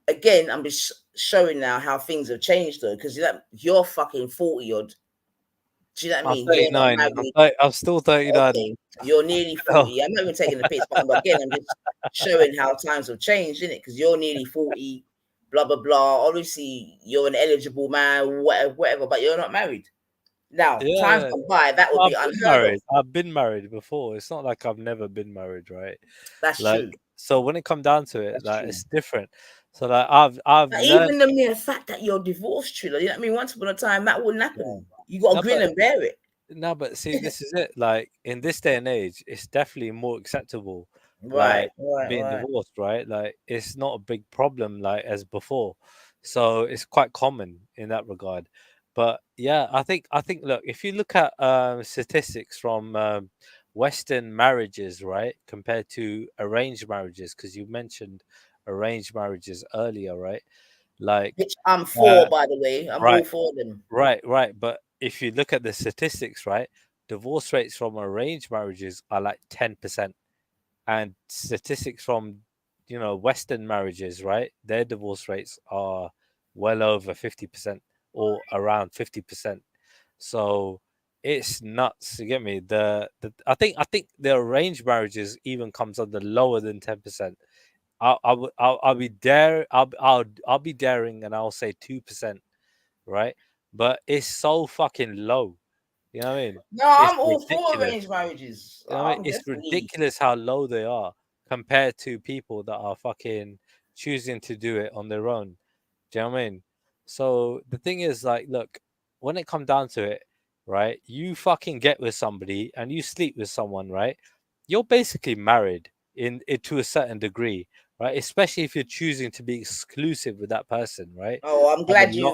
again, I'm just showing now how things have changed though, because you're fucking 40 odd. Do you know what I mean? I'm 39. I'm still 39. Okay. You're nearly 40. I'm not even taking the piss, but again, I'm just showing how times have changed, isn't it? Because you're nearly 40, blah, blah, blah. Obviously, you're an eligible man, whatever, but you're not married. Now, times gone by, that would be unheard of. I've been married before. It's not like I've never been married, right? That's true. So when it comes down to it, it's different. So like I've even the mere fact that you're divorced, Trilla, you know what I mean? Once upon a time, that wouldn't happen. You got to grin and bear it. No, but see, this is it. Like in this day and age, it's definitely more acceptable. Right, Like being divorced, right? Like it's not a big problem like as before. So it's quite common in that regard. But yeah, I think look, if you look at statistics from Western marriages, right, compared to arranged marriages, because you mentioned arranged marriages earlier, right? Like which I'm for, by the way. I'm all right, for them. right. But if you look at the statistics, right, divorce rates from arranged marriages are like 10%, and statistics from Western marriages, right, their divorce rates are well over 50% or around 50%. So it's nuts. You get me? I think the arranged marriages even comes under lower than 10%. I'll be dare I'll be daring and I'll say 2%, right? But it's so fucking low. You know what I mean? No, It's I'm all for ridiculous. arranged marriages. You know what I mean? It's ridiculous how low they are compared to people that are fucking choosing to do it on their own. Do you know what I mean? So the thing is, like, look, when it comes down to it, right? You fucking get with somebody and you sleep with someone, right? You're basically married in it to a certain degree, right? Especially if you're choosing to be exclusive with that person, right? Oh, I'm glad you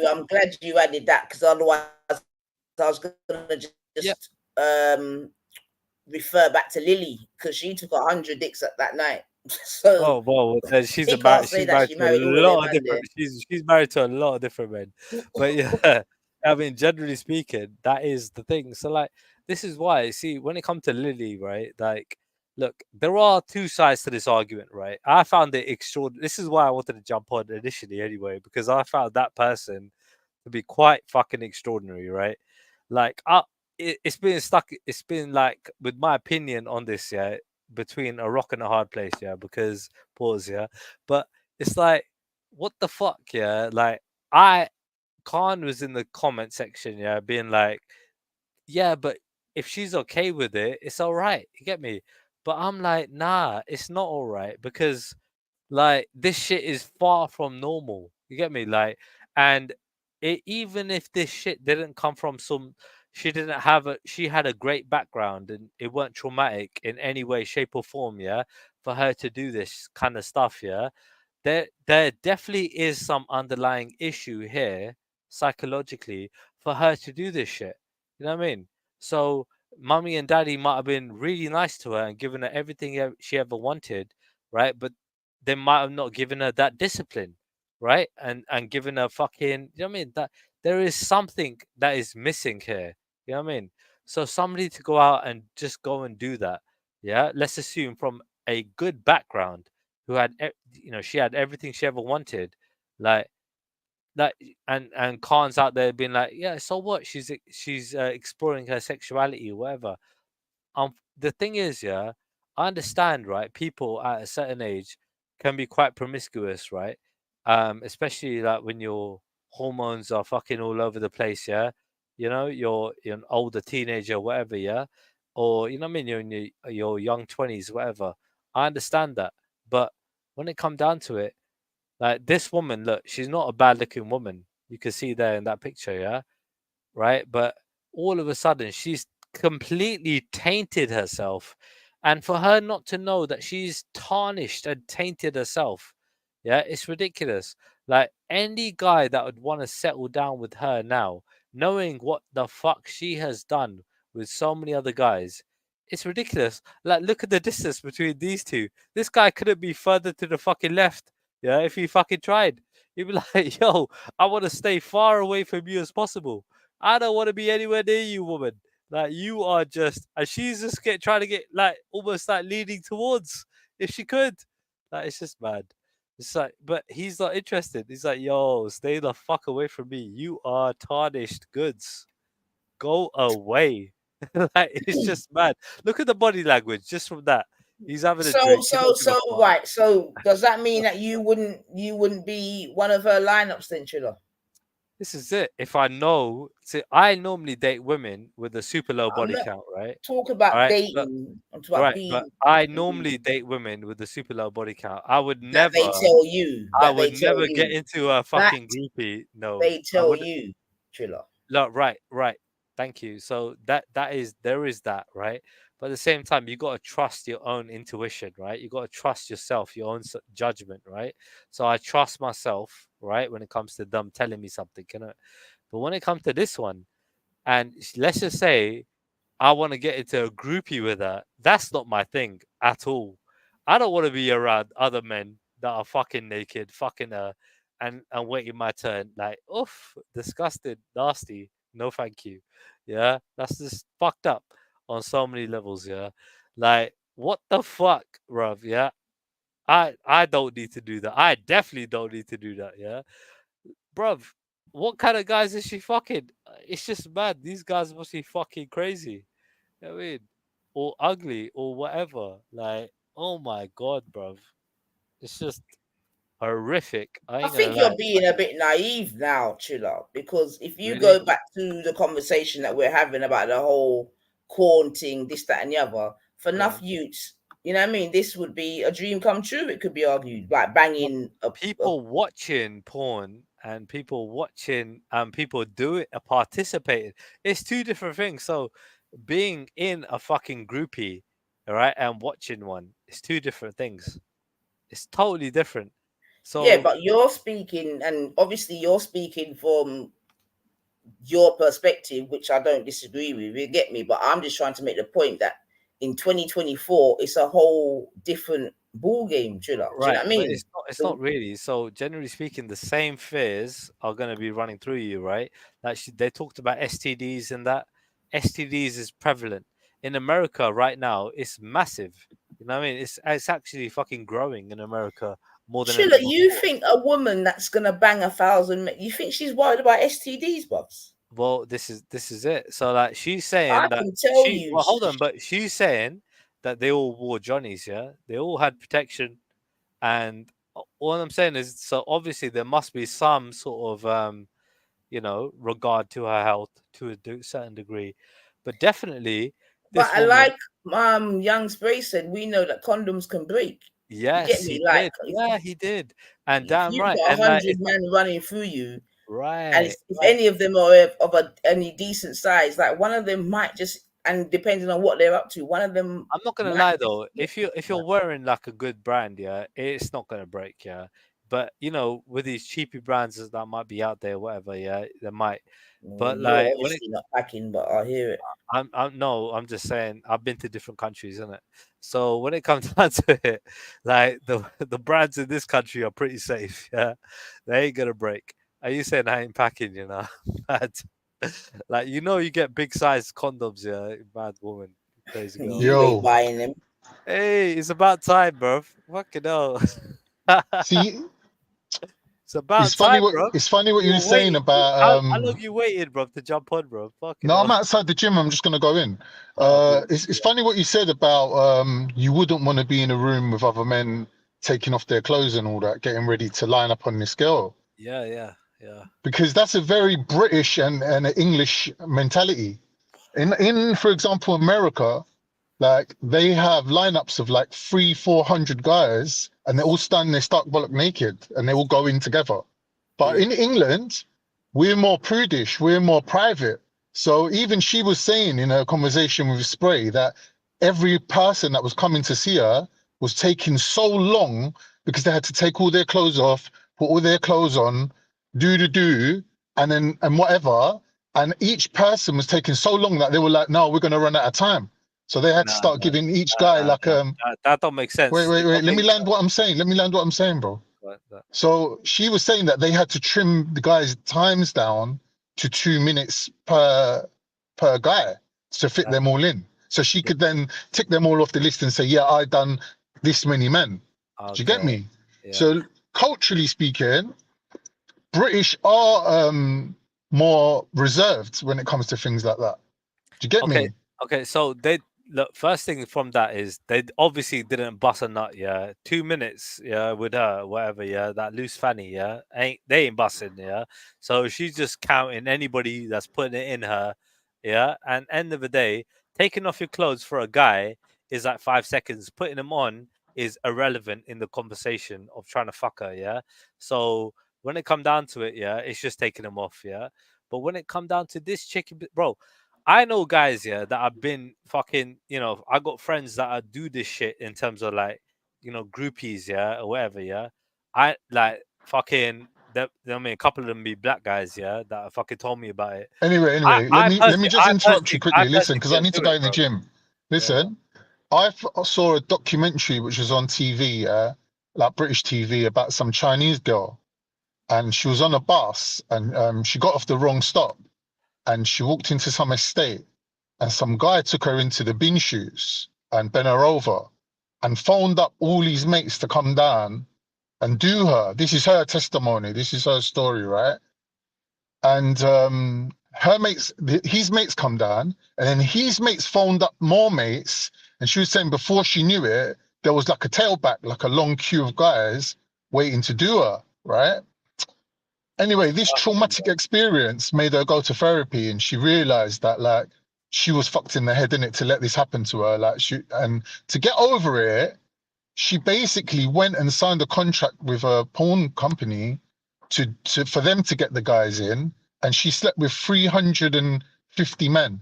added that, because otherwise I was gonna just refer back to Lily, because she took 100 dicks at that night. So she's married to a lot of different. She's married to a lot of different men, but yeah, I mean, generally speaking, that is the thing. So like, this is why. See, when it comes to Lily, right? Like, look, there are two sides to this argument, right? I found it extraordinary. This is why I wanted to jump on initially, anyway, because I found that person to be quite fucking extraordinary, right? Like, it's been stuck. It's been like, with my opinion on this, yeah, between a rock and a hard place, yeah, because pause, yeah, but it's like, what the fuck, yeah, like, Khan was in the comment section, yeah, being like, yeah, but if she's okay with it, it's all right, you get me? But I'm like, nah, it's not all right, because like, this shit is far from normal, you get me? Like, and even if this shit didn't come from she had a great background and it weren't traumatic in any way, shape, or form, yeah, for her to do this kind of stuff, yeah, there definitely is some underlying issue here psychologically for her to do this shit. You know what I mean? So mummy and daddy might have been really nice to her and given her everything she ever wanted, right? But they might have not given her that discipline, right? And given her fucking, you know what I mean? That there is something that is missing here. You know what I mean? So somebody to go out and just go and do that, yeah. Let's assume from a good background, who had, she had everything she ever wanted, like that, and Khan's out there being like, yeah, so what? She's exploring her sexuality or whatever. The thing is, yeah, I understand, right? People at a certain age can be quite promiscuous, right? Especially like when your hormones are fucking all over the place, yeah. You're an older teenager, whatever, yeah, or you know what I mean, you're in your young 20s, whatever. I understand that, but when it comes down to it, like this woman, look, she's not a bad looking woman. You can see there in that picture, yeah, right? But all of a sudden, she's completely tainted herself. And for her not to know that she's tarnished and tainted herself, yeah, it's ridiculous. Like, any guy that would want to settle down with her now, knowing what the fuck she has done with so many other guys, it's ridiculous. Like, look at the distance between these two. This guy couldn't be further to the fucking left, yeah, if he fucking tried. He'd be like, yo, I want to stay far away from you as possible. I don't want to be anywhere near you, woman. Like, you are just, and she's just trying to get, like, almost like leaning towards, if she could. Like, it's just mad. It's like, but he's not interested. He's like, yo, stay the fuck away from me. You are tarnished goods. Go away. Like, it's just mad. Look at the body language just from that. He's having a drink. Right. So does that mean that you wouldn't be one of her lineups then, Triller? This is it. If I know, see, I normally date women with a super low body count, right? Talk about dating. I'm talking about being. But I normally date women with a super low body count. I would never. They tell you. I would never get into a fucking groupie. No. They tell you, Triller. No, right. Thank you. So there is that, right? But at the same time, you got to trust your own intuition, right? You got to trust yourself, your own judgment, right? So I trust myself, right, when it comes to them telling me something, but when it comes to this one, and let's just say I want to get into a groupie with her, that's not my thing at all. I don't want to be around other men that are fucking naked, fucking her, and waiting my turn. Like, oof, disgusted, nasty. No, thank you. Yeah, that's just fucked up on so many levels. Yeah, like what the fuck, bruv? Yeah, I don't need to do that. I definitely don't need to do that. Yeah, bruv. What kind of guys is she fucking? It's just mad. These guys must be fucking crazy. You know what I mean, or ugly or whatever. Like, oh my god, bruv. It's just horrific. I I ain't think gonna you're lie. being a bit naive now, Chilla, because if you Really? go back to the conversation that we're having about the whole corn thing, this, that, and the other, for enough youths, you know what I mean? This would be a dream come true, it could be argued, like banging people watching porn and people watching people do it, participating. It's two different things. So being in a fucking groupie, all right, and watching one, it's two different things. It's totally different. So yeah, but you're speaking, and obviously you're speaking from your perspective, which I don't disagree with. You get me? But I'm just trying to make the point that in 2024, it's a whole different ball game, Chilla. Do you know right, what I but mean? it's not really. So generally speaking, the same fears are going to be running through you, right? Like they talked about STDs and that. STDs is prevalent in America right now. It's massive. You know what I mean? It's actually fucking growing in America more than ever Chilla, you before. think a woman that's gonna bang 1,000? You think she's worried about STDs, Bubs? Well, this is it. So like she's I saying that can tell she you. well hold on, but she's saying that they all wore Johnnies, yeah? They all had protection. And all I'm saying is, so obviously there must be some sort of, regard to her health to a certain degree, but definitely But this I woman. like Young Spray said, we know that condoms can break. You get Yes, me? he Like did. Yeah, he did, and if damn you've right, got and 100 it's men running through you, and right, if right. any of them are of any decent size, like one of them might just, and depending on what they're up to, one of them I'm not gonna might lie just though, if you're wearing like a good brand, yeah, it's not gonna break, yeah. But with these cheapy brands that might be out there, whatever, yeah, they might. But You're like when it obviously not packing, but I hear it. I'm just saying I've been to different countries, isn't it? So when it comes down to it, like the brands in this country are pretty safe, yeah. They ain't gonna break. Are you saying I ain't packing, Mad. Like you get big size condoms, yeah, mad woman, crazy girl. You ain't buying them. Hey, it's about time, bro. Fucking hell. See, It's about it's funny time, what bro. it's funny what you You were were saying waiting. about How long you waited, bro, to jump on, bro? Fucking No, I'm hell. outside the gym. I'm just gonna go in. Oh, good. It's funny what you said about you wouldn't want to be in a room with other men taking off their clothes and all that, getting ready to line up on this girl. Yeah, yeah, yeah. Because that's a very British and an English mentality. In for example, America, like they have lineups of like 300-400 guys, and they all stand there stark bollock naked, and they all go in together. But Yeah. in England, we're more prudish, we're more private. So even she was saying in her conversation with Spray that every person that was coming to see her was taking so long because they had to take all their clothes off, put all their clothes on, do, and whatever. And each person was taking so long that they were like, no, we're going to run out of time. So they had to start giving each guy like that don't make sense. wait. It don't Let me make land what I'm saying. Bro. That- So she was saying that they had to trim the guys' times down to 2 minutes per guy to fit them all in. So she could then tick them all off the list and say, yeah, I done this many men. Do you get me? Yeah. So culturally speaking, British are more reserved when it comes to things like that. Do you get me? Okay, so they look, first thing from that is they obviously didn't bust a nut, yeah. 2 minutes, yeah, with her, whatever, yeah, that loose fanny, yeah. They ain't busting, yeah. So she's just counting anybody that's putting it in her, yeah. And end of the day, taking off your clothes for a guy is like 5 seconds. Putting them on is irrelevant in the conversation of trying to fuck her, yeah. So when it come down to it, yeah, it's just taking them off, yeah. But when it come down to this chick, bro, I know guys, yeah, that have been fucking, you know, I got friends that do this shit in terms of like, you know, groupies, yeah, or whatever, yeah. I like fucking, I mean, a couple of them be black guys, yeah, that fucking told me about it. Anyway, let me just interrupt you quickly. Listen, because I need to go in the gym. Listen, I saw a documentary which was on TV, like British TV, about some Chinese girl, and she was on a bus, and she got off the wrong stop, and she walked into some estate, and some guy took her into the bin shoes and bent her over, and phoned up all his mates to come down and do her. This is her testimony. This is her story, right? And her mates, his mates come down, and then his mates phoned up more mates, and she was saying before she knew it, there was like a tailback, like a long queue of guys waiting to do her, right? Anyway, this traumatic experience made her go to therapy, and she realized that like she was fucked in the head, innit, to let this happen to her. Like and to get over it, she basically went and signed a contract with a porn company for them to get the guys in, and she slept with 350 men.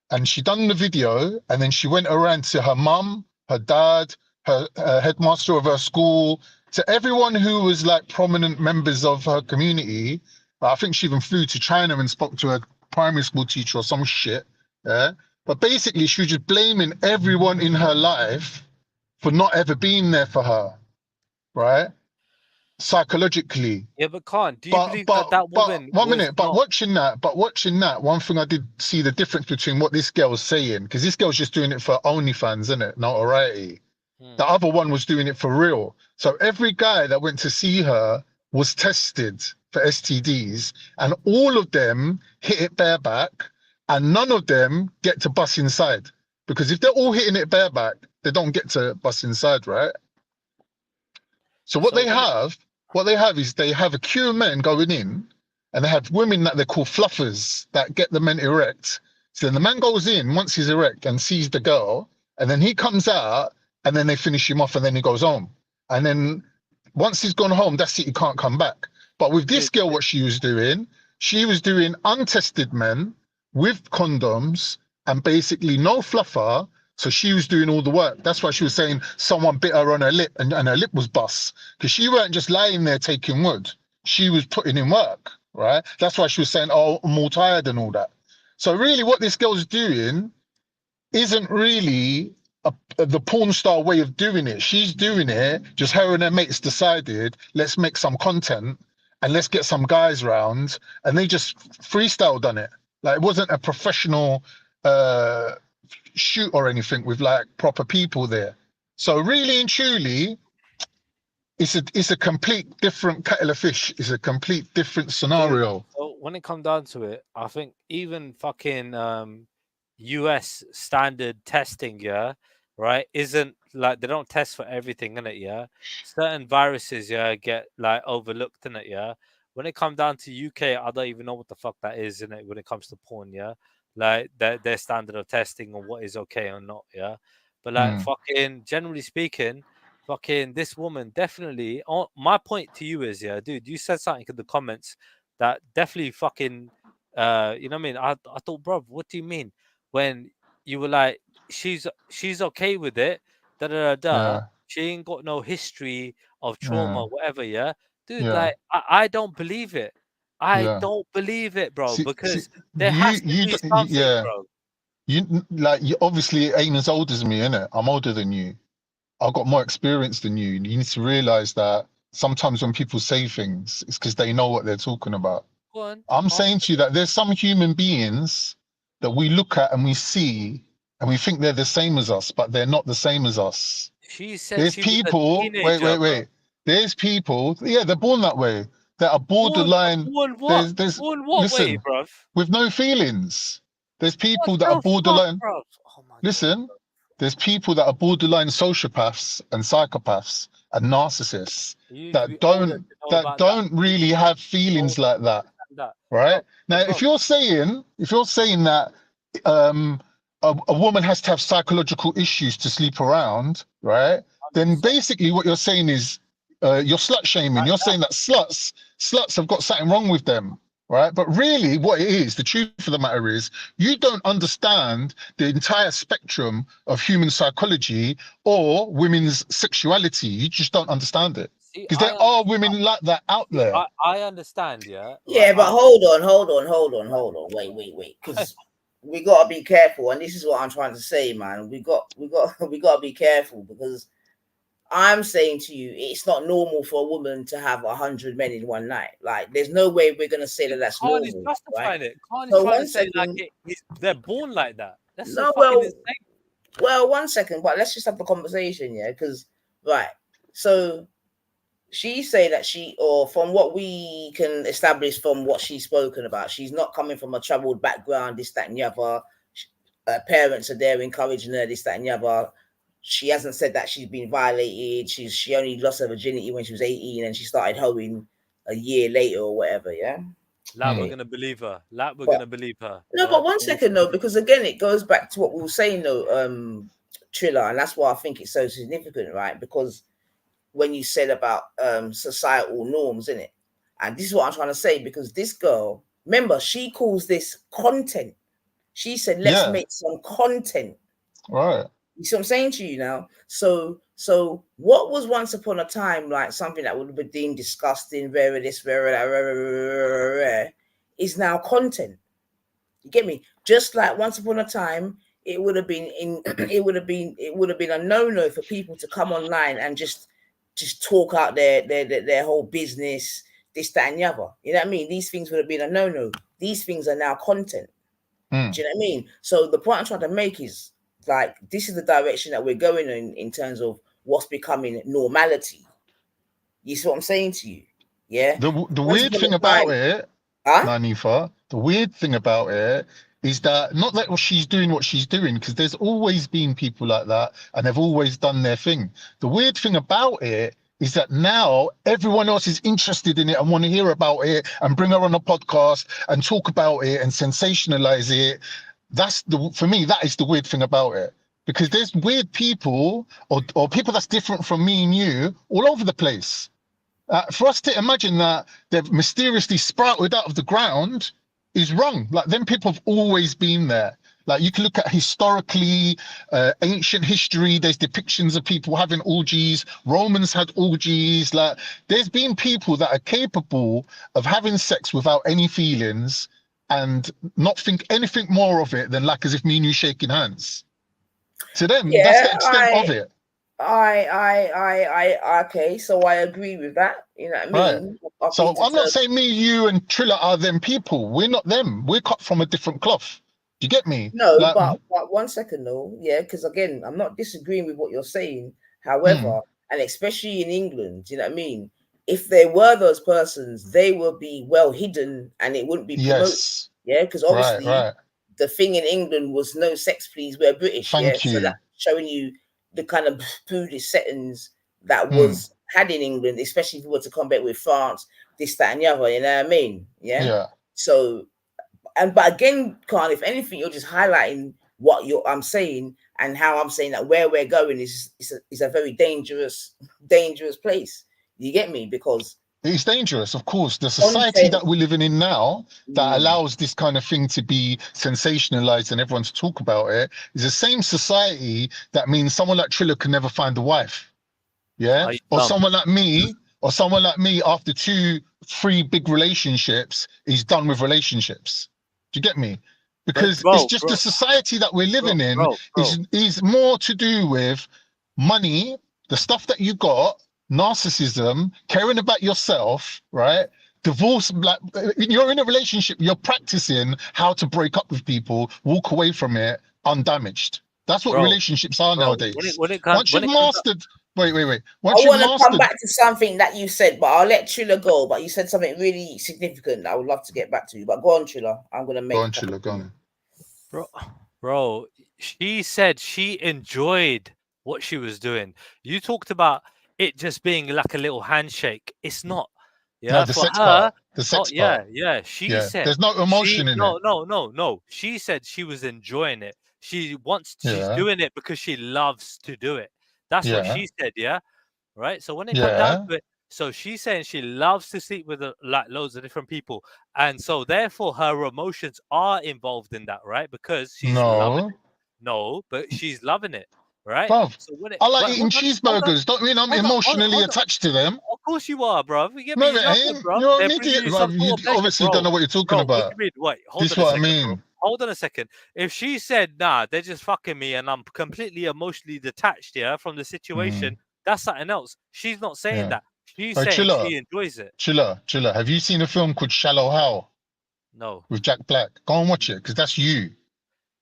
And she done the video, and then she went around to her mum, her dad, her headmaster of her school, to everyone who was like prominent members of her community. I think she even flew to China and spoke to her primary school teacher or some shit. Yeah. But basically, she was just blaming everyone in her life for not ever being there for her, right? Psychologically. Yeah, but do you believe that woman? One minute. But watching that, one thing I did see the difference between what this girl's saying, because this girl's just doing it for OnlyFans, isn't it? Notoriety. The other one was doing it for real. So every guy that went to see her was tested for STDs, and all of them hit it bareback, and none of them get to bust inside. Because if they're all hitting it bareback, they don't get to bust inside, right? So what they have is they have a queue of men going in, and they have women that they call fluffers that get the men erect. So then the man goes in once he's erect and sees the girl, and then he comes out, and then they finish him off, and then he goes home. And then once he's gone home, that's it, he can't come back. But with this girl, what she was doing untested men with condoms and basically no fluffer. So she was doing all the work. That's why she was saying someone bit her on her lip, and her lip was bust. Because she weren't just lying there taking wood. She was putting in work, right? That's why she was saying, oh, I'm all tired and all that. So really what this girl's doing isn't really the porn star way of doing it. She's doing it, just her and her mates decided, let's make some content and let's get some guys round. And they just freestyle done it. Like it wasn't a professional shoot or anything with like proper people there. So really and truly, it's a complete different kettle of fish. It's a complete different scenario. So when it comes down to it, I think even fucking US standard testing, yeah, right, isn't like they don't test for everything, innit, yeah. Certain viruses, yeah, get like overlooked, innit, yeah. When it comes down to UK, I don't even know what the fuck that is, innit, when it comes to porn, yeah. Like their standard of testing on what is okay or not, yeah. But like fucking generally speaking, fucking this woman definitely. My point to you is, yeah, dude, you said something in the comments that definitely fucking, you know what I mean? I thought, bro, what do you mean when you were like, she's okay with it, da da da da. Yeah. She ain't got no history of trauma, Yeah. whatever, yeah, dude. Yeah. Like I don't believe it. I don't believe it, bro, because there has to be something, bro. You obviously ain't as old as me, innit? I'm older than you. I've got more experience than you. You need to realize that sometimes when people say things, it's because they know what they're talking about. Go on. I'm saying to you that there's some human beings that we look at and we see and we think they're the same as us, but they're not the same as us. She said There's she people, was a teenager, wait. There's people, yeah, they're born that way. That are borderline. Born what? There's Born what listen, way, bruv? with no feelings. There's people that are borderline. Fuck, oh my listen, God, there's people that are borderline sociopaths and psychopaths and narcissists that don't really have feelings like that. Right? Now, if you're saying that a woman has to have psychological issues to sleep around, right? Then basically what you're saying is you're slut shaming. You're saying that sluts have got something wrong with them. right? But really what it is, the truth of the matter is, you don't understand the entire spectrum of human psychology or women's sexuality. You just don't understand it. Because there are women like that out there. I understand, yeah. Yeah, but hold on. Wait. Because we gotta be careful, and this is what I'm trying to say, man. We gotta be careful, because I'm saying to you, it's not normal for a woman to have 100 men in one night. Like, there's no way we're gonna say that that's normal. Can't justify right? it. Can't So try one to say like second. they're born like that. That's No, so fucking insane. Well, 1 second, but let's just have the conversation, yeah? Because so she say that or from what we can establish from what she's spoken about, she's not coming from a troubled background, this, that, and the other. Her parents are there encouraging her, this, that, and the other. She hasn't said that she's been violated. She only lost her virginity when she was 18, and she started hoeing a year later or whatever, yeah? We're gonna believe her. Gonna believe her. No, but 1 second though, because again, it goes back to what we were saying though, Triller, and that's why I think it's so significant, right? Because when you said about societal norms, innit? And this is what I'm trying to say, because this girl, remember, she calls this content. She said, let's make some content. Right. You see what I'm saying to you now? So what was once upon a time like something that would have been deemed disgusting, very this, very that, is now content. You get me? Just like once upon a time, it would have been a no-no for people to come online and just talk out their whole business, this, that, and the other. You know what I mean? These things would have been a no-no. These things are now content. Do you know what I mean? So the point I'm trying to make is, like, this is the direction that we're going in terms of what's becoming normality. You see what I'm saying to you? Yeah. The weird thing about it, Nanifa, the weird thing about it is that not that she's doing what she's doing, because there's always been people like that and they've always done their thing. The weird thing about it is that now everyone else is interested in it and want to hear about it and bring her on a podcast and talk about it and sensationalize it. For me, that is the weird thing about it, because there's weird people or people that's different from me and you all over the place. For us to imagine that they've mysteriously sprouted out of the ground is wrong. Like, them people have always been there. Like, you can look at historically, ancient history, there's depictions of people having orgies. Romans had orgies. Like, there's been people that are capable of having sex without any feelings and not think anything more of it than like as if me and you shaking hands. To them, that's the extent of it. Okay, so I agree with that. You know what I mean? Right. So I'm not saying me, you, and Triller are them people. We're not them. We're cut from a different cloth. Do you get me? No, like, but 1 second though, yeah, because again, I'm not disagreeing with what you're saying. However, and especially in England, you know what I mean? If there were those persons, they would be well hidden and it wouldn't be promoted. Yes. Yeah, because obviously the thing in England was no sex, please, we're British. Thank you. So that's showing you the kind of Buddhist settings that was had in England, especially if we were to compare with France, this, that, and the other, you know what I mean? Yeah. So, but again, Khan, if anything, you're just highlighting what I'm saying and how I'm saying that where we're going is a very dangerous place. You get me? Because it's dangerous, of course. The society that we're living in now that allows this kind of thing to be sensationalized and everyone to talk about it is the same society that means someone like Triller can never find a wife. Yeah? Or someone like me, after 2-3 big relationships is done with relationships. Do you get me? Because it's just the society that we're living in is more to do with money, the stuff that you got, narcissism, caring about yourself, right? Divorce, like, you're in a relationship, you're practicing how to break up with people, walk away from it undamaged. That's what relationships are nowadays. Once you've mastered, wait. Once I want to come back to something that you said, but I'll let Triller go. But you said something really significant that I would love to get back to you. But go on, Triller. I'm going to make. Go on, Triller. Go on. Bro, she said she enjoyed what she was doing. You talked about it just being like a little handshake. It's not. Yeah, no, the for sex her, part. The sex part. Yeah. She said there's no emotion in it. No. She said she was enjoying it. She's doing it because she loves to do it. That's what she said, yeah. Right. So when it comes down to it, So she's saying she loves to sleep with like loads of different people, and so therefore her emotions are involved in that, right? Because she's loving it. No, but she's loving it, right? Bruv, So when I like eating cheeseburgers. Don't mean I'm emotionally attached to them. Of course you are, bro. Yeah, No, but it you love ain't. them, bro. You're an They're bringing idiot, you some bruv. You sort of pleasure, obviously bro. don't know what you're talking Bro, about. what do you mean? Wait, hold This on a what I second, mean. bro. Hold on a second. If she said, nah, they're just fucking me and I'm completely emotionally detached, yeah, from the situation, that's something else. She's not saying Yeah. that. She's Hey, saying Chiller. she enjoys it. Chiller. Have you seen a film called Shallow Hal No. with Jack Black? Go and watch it, because that's you.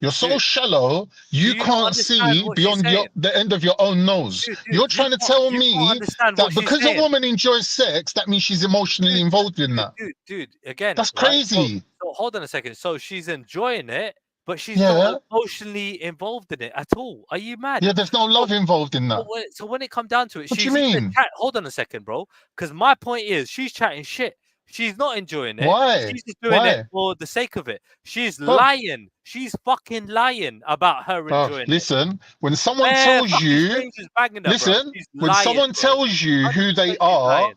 You're so Dude, shallow, you do you not can't understand see what she's beyond saying? the end of your own nose. Dude, You're trying to tell you can't me understand that what she's because a saying. woman enjoys sex, that means she's emotionally involved in that. Dude, again, That's right? crazy. So hold on a second. So she's enjoying it, but she's Yeah. not emotionally involved in it at all. Are you mad? Yeah, there's no love involved in that. So when it comes down to it, What do she's you either mean? hold on a second, bro. Because my point is, she's chatting shit. She's not enjoying it. Why? She's just doing it Why? for the sake of it. She's Bruv. lying. She's fucking lying about her Bruv, enjoying it. listen, when someone Bare tells fucking you, strangers banging her, bro. listen, She's when lying, someone bro. tells you who 100% they she's are, lying.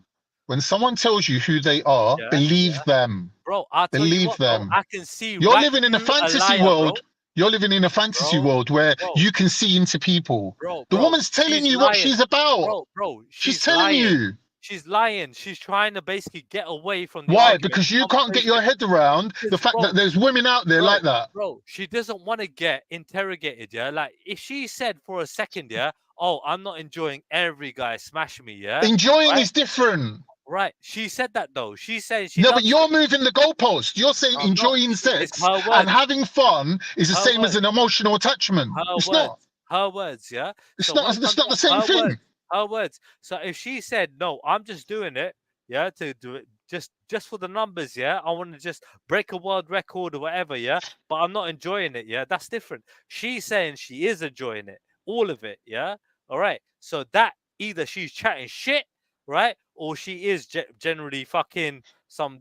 when someone tells you who they are, Yeah, believe yeah. them. Bro, I'll tell you Believe what, bro. them. I can see You're right living in a through fantasy liar, world. bro. You're living in a fantasy Bro, world where bro. you can see into people. Bro, The woman's telling she's you what lying. she's about. Bro, She's telling lying. you. She's lying. She's trying to basically get away from the Why? argument. Because you can't get your head around the fact that there's women out there like that. Bro, she doesn't want to get interrogated, yeah? Like, if she said for a second, yeah, oh, I'm not enjoying every guy smash me, yeah? Enjoying right? is different. Right. She said that, though. She said she No, loves but you're moving the goalpost. You're saying I'm not. enjoying It's sex her words. and having fun is the Her same as words. an emotional attachment. Her It's words. not. Her words, yeah? It's So not. when it It's comes not to the same her thing. words, her words. So if she said, no, I'm just doing it, yeah, to do it just for the numbers, yeah, I want to just break a world record or whatever, yeah, but I'm not enjoying it, yeah, that's different. She's saying she is enjoying it, all of it, yeah. All right. So that either she's chatting shit, right, or she is generally fucking some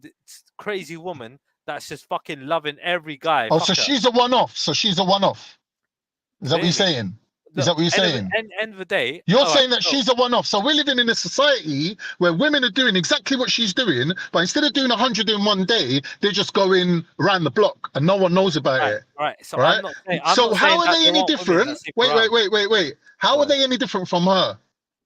crazy woman that's just fucking loving every guy. Oh, so she's a one-off. So she's a one-off. Is that what you're Clearly. saying? Look, Is that what you're saying? End of the day, You're all right, saying that so- she's a one-off. So we're living in a society where women are doing exactly what she's doing, but instead of doing 100 in one day, they're just going around the block and no one knows about it. Right. So Right? I'm not saying. I'm So not how saying are that they there any aren't women different? that stick around. Wait. How are they any different from her?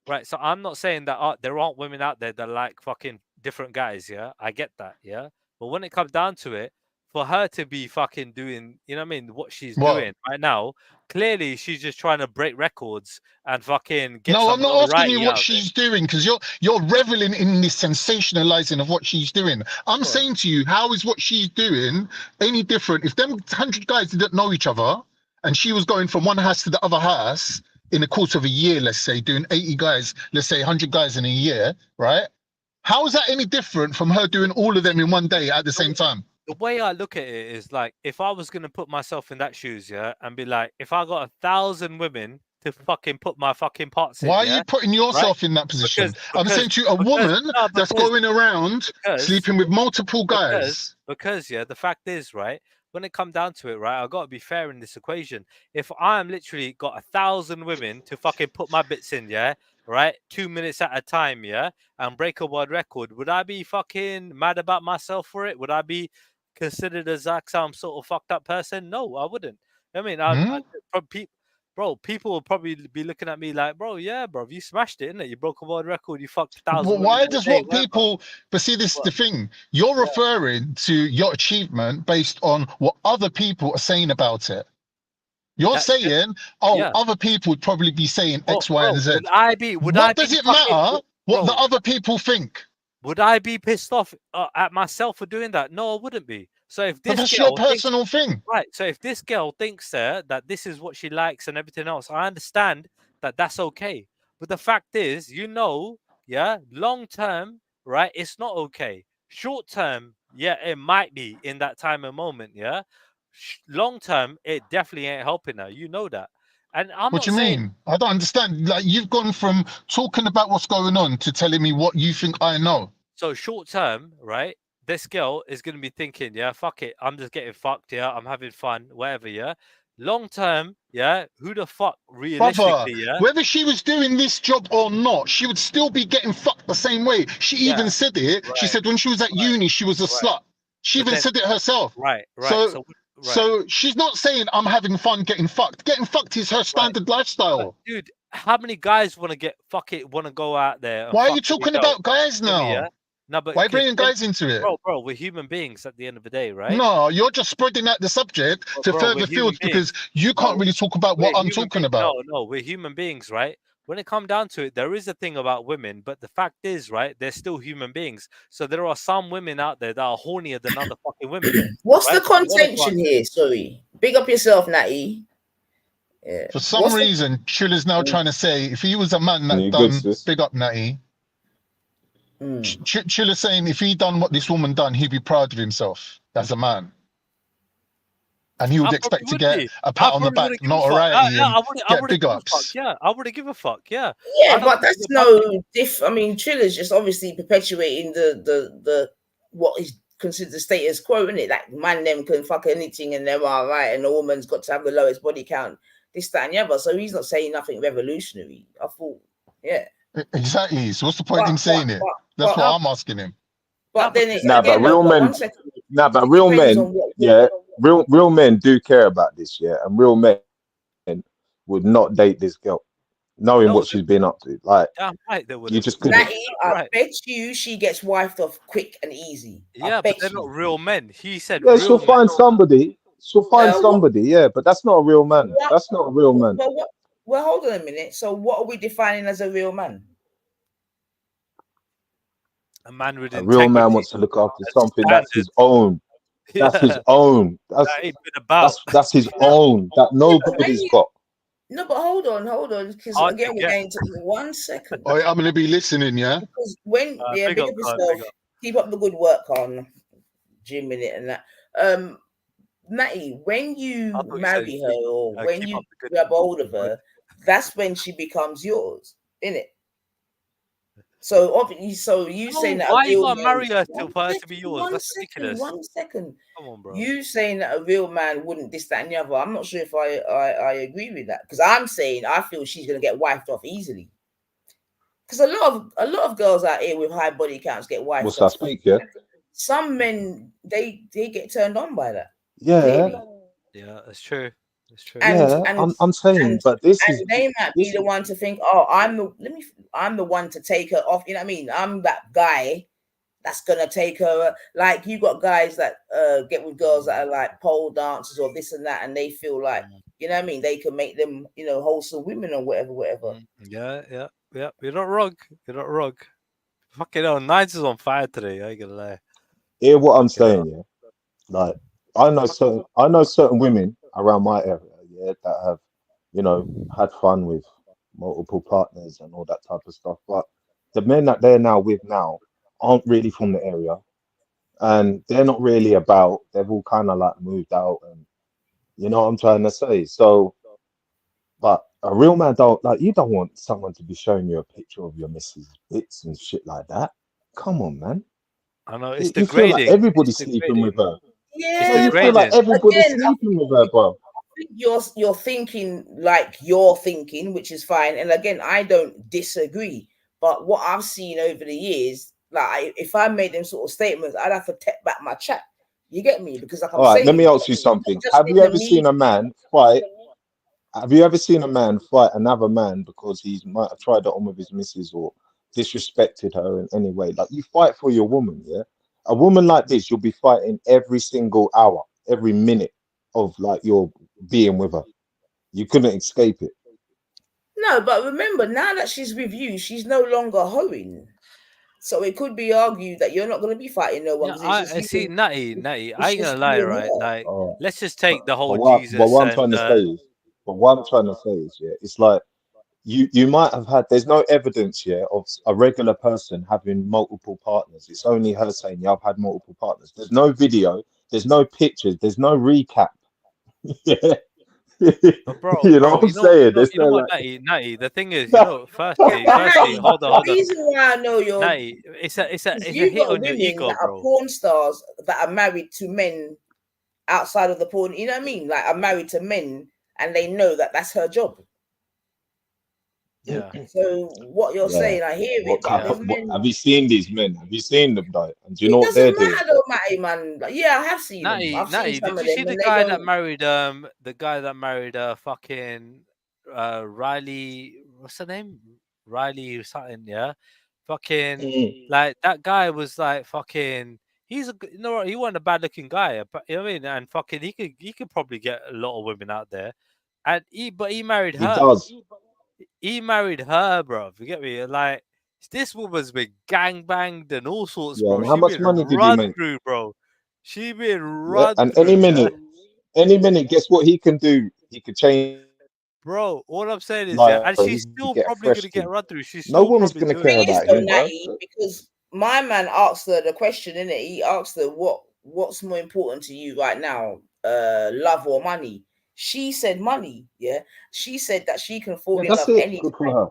Right. So I'm not saying that there aren't women out there that like fucking different guys. Yeah, I get that. Yeah, but when it comes down to it, for her to be fucking doing, you know what I mean, what she's doing right now, clearly she's just trying to break records and fucking get No, some I'm not asking you notoriety what out of it. she's doing, because you're reveling in this sensationalizing of what she's doing. I'm saying to you, how is what she's doing any different? If them 100 guys didn't know each other and she was going from one house to the other house in the course of a year, let's say, doing 80 guys, let's say 100 guys in a year, right? How is that any different from her doing all of them in one day at the same time? The way I look at it is like, if I was gonna put myself in that shoes, yeah, and be like, if I got 1,000 women to fucking put my fucking parts in, Why are yeah, you putting yourself in that position? I'm saying to you, a woman that's going around sleeping with multiple guys. Because yeah, the fact is, right, when it comes down to it, right, I got to be fair in this equation. If I'm literally got 1,000 women to fucking put my bits in, yeah, right, 2 minutes at a time, yeah, and break a world record, would I be fucking mad about myself for it? Would I be considered as like some sort of fucked up person? No, I wouldn't. I mean, bro, people will probably be looking at me like, bro, yeah, bro, you smashed it, innit? You broke a world record, you fucked 1,000 Well, women why in a does day, what whatever. people, but see, this is the thing, you're referring to your achievement based on what other people are saying about it. You're saying, other people would probably be saying X, Y, and Z. What does it matter what the other people think? Would I be pissed off at myself for doing that? No, I wouldn't be. So if this That's girl your personal thing. Right. So if this girl thinks that this is what she likes and everything else, I understand that that's okay. But the fact is, yeah, long term, right, it's not okay. Short term, yeah, it might be in that time and moment, yeah. Long term, it definitely ain't helping her. You know that. And I'm What not do you saying, mean? I don't understand. Like, you've gone from talking about what's going on to telling me what you think I know. So short term, right? This girl is going to be thinking, yeah, fuck it. I'm just getting fucked, yeah. I'm having fun, whatever, yeah. long term, yeah, who the fuck Brother, realistically, yeah, whether she was doing this job or not, she would still be getting fucked the same way. She even said it. She said when she was at uni, she was a slut. She But even then, said it herself. right. So she's not saying I'm having fun getting fucked. Getting fucked is her standard lifestyle. But, dude, how many guys want to go out there? And Why are fuck you talking any girl? about guys Hear me, now? yeah? No, but Why 'cause bringing guys into it? bro, we're human beings at the end of the day, right? No, you're just spreading out the subject to Bro, further we're human fields because beings. you can't really talk about what I'm talking about. No, we're human beings, right? When it comes down to it, there is a thing about women, but the fact is, right, they're still human beings. So there are some women out there that are hornier than other fucking women. What's the contention here? Sorry. Big up yourself, Natty. Yeah. For some reason, Chilla's now trying to say if he was a man that done big up Natty. Chilla's saying if he done what this woman done, he'd be proud of himself as a man. And he would expect to get a pat on the back, notoriety, and get big ups. Yeah, I wouldn't give a fuck. Yeah. Yeah, but that's no diff. I mean, Chilla's just obviously perpetuating the what is considered the status quo, isn't it? Like man them can fuck anything and them are right, and the woman's got to have the lowest body count, this, that, and the other. So he's not saying nothing revolutionary. I thought, yeah. Exactly. So what's the point of him saying it? That's what I'm asking him. But then it's but real men, but real men, yeah, real men do care about this, yeah, and real men would not date this girl, knowing what she's been up to. Like, damn right, they would. You just couldn't. I bet you she gets wifed off quick and easy. Yeah, but they're not real men. He said, Yeah, she'll find somebody. She'll find somebody. Yeah, but that's not a real man. That's not a real man. Well, hold on a minute. So, what are we defining as a real man? A man with a real man wants to look after something that's his own. That's his own. That's his own. That nobody's got. No, but hold on, because again we're going to 1 second. Oh, I'm going to be listening, yeah. Because when big up yourself, keep up the good work on Jim in it and that. Matty, when you marry her or when you grab hold of her, that's when she becomes yours, innit? So obviously, so you saying that why you gotta marry her for her to be yours? That's ridiculous. 1 second. Come on, bro. You saying that a real man wouldn't this, that, and the other. I'm not sure if I agree with that because I'm saying I feel she's gonna get wifed off easily. Because a lot of girls out here with high body counts get wifed off. What's that speak? Yeah. Some men they get turned on by that. Yeah. Clearly. Yeah, that's true. That's true. I'm saying, but this is they might be the one to think, oh, I'm the one to take her off. You know what I mean? I'm that guy that's gonna take her. Like you got guys that get with girls that are like pole dancers or this and that, and they feel like, you know what I mean, they can make them, you know, wholesome women or whatever. Yeah. You're not wrong. Fucking hell, Nines is on fire today. I ain't gonna lie. Hear what I'm saying, yeah. Like I know certain women around my area, yeah, that have, you know, had fun with multiple partners and all that type of stuff. But the men that they're now with now aren't really from the area, and they're not really about. They've all kind of like moved out, and you know what I'm trying to say. So, but a real man don't like. You don't want someone to be showing you a picture of your missus' bits and shit like that. Come on, man. I know it's you feel like everybody's sleeping with her. Yeah, you feel like everybody's sleeping with her, bro. You're thinking like you're thinking, which is fine. And again, I don't disagree. But what I've seen over the years, like if I made them sort of statements, I'd have to take back my chat. You get me? Because like I'm all right, saying, let me ask you something. Have you ever seen a man fight? Have you ever seen a man fight another man because he might have tried it on with his missus or disrespected her in any way? Like you fight for your woman, yeah. A woman like this, you'll be fighting every single hour, every minute of like your being with her. You couldn't escape it. No, but remember, now that she's with you, she's no longer hoeing. So it could be argued that you're not going to be fighting no one. Yeah, I see, Natty. I ain't gonna lie, right? Like, let's just take the whole Jesus. But what I'm trying to say is, yeah, it's like you might have had. There's no evidence yet of a regular person having multiple partners. It's only her saying, "Yeah, I've had multiple partners." There's no video. There's no pictures. There's no recap. Yeah. Bro, you know what I'm saying? You know what, Natty, the thing is, you know, firstly, hold on. The reason why I know you're Natty, it's a hit on your ego, that bro. are porn stars that are married to men outside of the porn. You know what I mean? Like, are married to men, and they know that that's her job. Yeah. So what you're saying, I hear it. But have you seen these men? Have you seen them though? And do you it know what they're doesn't doing? matter though, Matty, man. Like, yeah, I have seen them. I've seen some Did of you see them, the and they guy don't. that married fucking Riley? What's her name? Riley something, yeah. Fucking like that guy was like fucking. He's a, you know what? He wasn't a bad looking guy, but you know what I mean. And fucking, he could probably get a lot of women out there, and he married her. He does. He married her, bro. You get me? Like, this woman's been gang banged and all sorts, Yeah, bro. and how She much been money did he run make? through, bro. She been Yeah, run and through, yeah. any minute, guess what he can do? He could change. Bro, all I'm saying is, yeah, Like, and he she's can still get a probably fresh gonna get thing. run through. She's No still woman's probably gonna doing care it. about So him, bro. Natty, because my man asked her the question, innit? He asked her what's more important to you right now, love or money? She said money. Yeah, she said that she can fall Yeah, in that's love it. anytime. Good for her.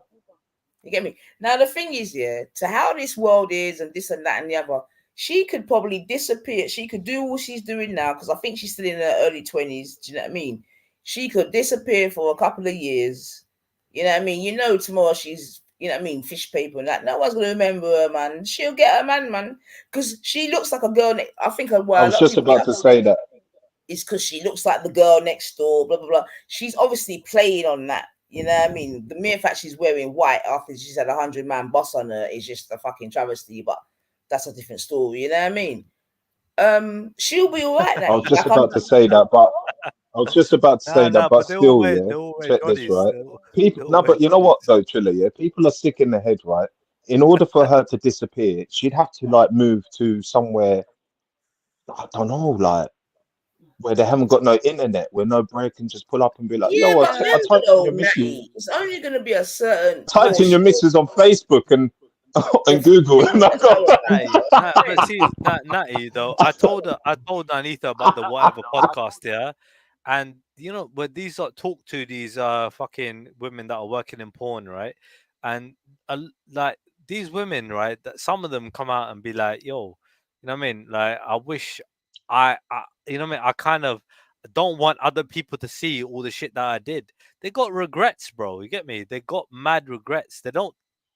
You get me? Now the thing is, yeah, to how this world is and this and that and the other, she could probably disappear. She could do what she's doing now, because I think she's still in her early 20s. Do you know what I mean? She could disappear for a couple of years. You know what I mean? You know, tomorrow she's, you know what I mean, fish paper and that. No one's gonna remember her, man. She'll get her man, because she looks like a girl. I think I why a was lot of just people about to say that. is because she looks like the girl next door, blah blah blah. She's obviously playing on that. You know what I mean? The mere fact she's wearing white after she's had 100-man boss on her is just a fucking travesty, but that's a different story. You know what I mean? She'll be all right now. I was just about to say that, but but still, yeah. Check this, right? People, no, but you know what though, Trilla, yeah. People are sick in the head, right? In order for her to disappear, she'd have to like move to somewhere, I don't know, like where they haven't got no internet, where no break can just pull up and be like, Yeah, "Yo, but I remember typed in though, your missus, Natty, it's only going to be a certain typed in your portion. missus on Facebook and and Google, and I got." But see, Natty though, I told Anita about the whatever podcast, yeah, and you know, when these talk to these fucking women that are working in porn, right, and like these women, right, that some of them come out and be like, yo, you know what I mean, like I wish I you know what I mean, I kind of don't want other people to see all the shit that I did. They got regrets, bro. You get me? They got mad regrets. They don't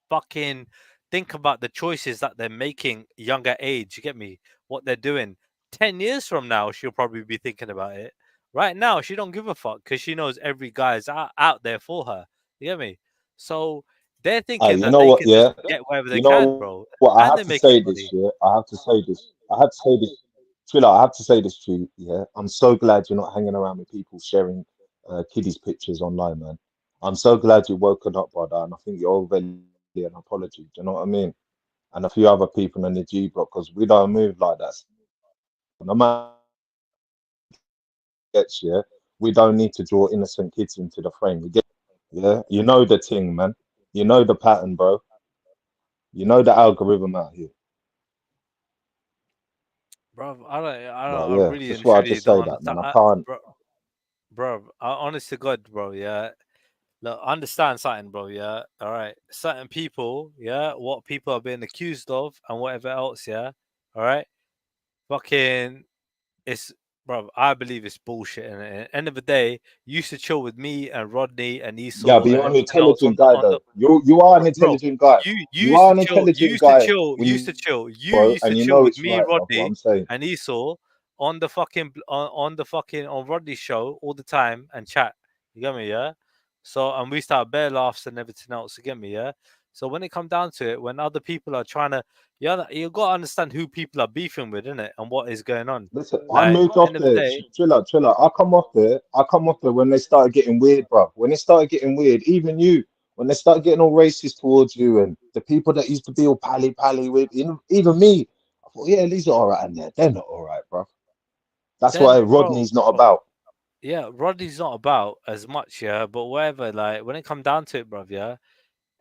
fucking think about the choices that they're making younger age. You get me? What they're doing. 10 years from now, she'll probably be thinking about it. Right now, she don't give a fuck because she knows every guy's out there for her. You get me? So they're thinking You that know they what? can just Yeah, get wherever they you can, know bro. what? I And have they're to making say money. this. Yeah, I have to say this. I have to say this. Trilla, I have to say this to you. Yeah, I'm so glad you're not hanging around with people sharing kiddies pictures online, man. I'm so glad you're woken up, brother, and I think you owe Velly an apology. Do you know what I mean? And a few other people in the G block, because we don't move like that. No matter gets, yeah, we don't need to draw innocent kids into the frame. We get, yeah, you know the thing, man. You know the pattern, bro. You know the algorithm out here. Bro, But I yeah, really just and wanted to truly don't say that, man. understand. I can't. Bro, honest to God, bro, yeah. Look, understand something, bro, yeah. All right. Certain people, yeah, what people are being accused of and whatever else, yeah. All right. Fucking, it's, bro, I believe it's bullshit. And at the end of the day, you used to chill with me and Rodney and Yeah, Esau but and you're an everything else intelligent guy, on the though. You are an bro. intelligent guy. You You used are to an chill. intelligent guy, You used to chill. You bro, used to and you chill know with it's me, right, bro. What Rodney, I'm saying. and Esau on the fucking on Rodney's show all the time and chat. You get me, yeah? So and we start bare laughs and everything else. You get me, yeah? So when it come down to it, when other people are trying to, you got to understand who people are beefing with, innit, and what is going on. Listen, I Like moved off end of the there. day, Chill out. I come off there. I come off there when they started getting weird, bro. When it started getting weird, even you, when they started getting all racist towards you, and the people that used to be all pally with, even me, I thought, yeah, these are all right in there. They're not all right, bro. That's why then bro, Rodney's not about. yeah, Rodney's not about as much, yeah, but whatever. Like when it come down to it, bruv, yeah.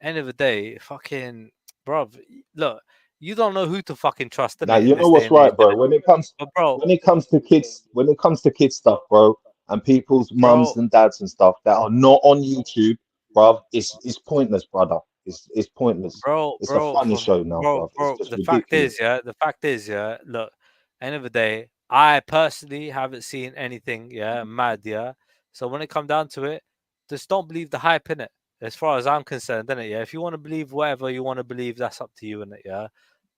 End of the day, fucking, bruv, look, you don't know who to fucking trust in Now it you in know this day what's and age, right, bro. innit? But When it comes to kids stuff, bro, and people's mums bro, and dads and stuff that are not on YouTube, bro, it's pointless, brother. It's pointless. It's a funny show now, bro. It's just The fact is, ridiculous. yeah, look, end of the day, I personally haven't seen anything, mad, So when it come down to it, just don't believe the hype in it. As far as I'm concerned, innit, If you want to believe whatever you want to believe, that's up to you, innit,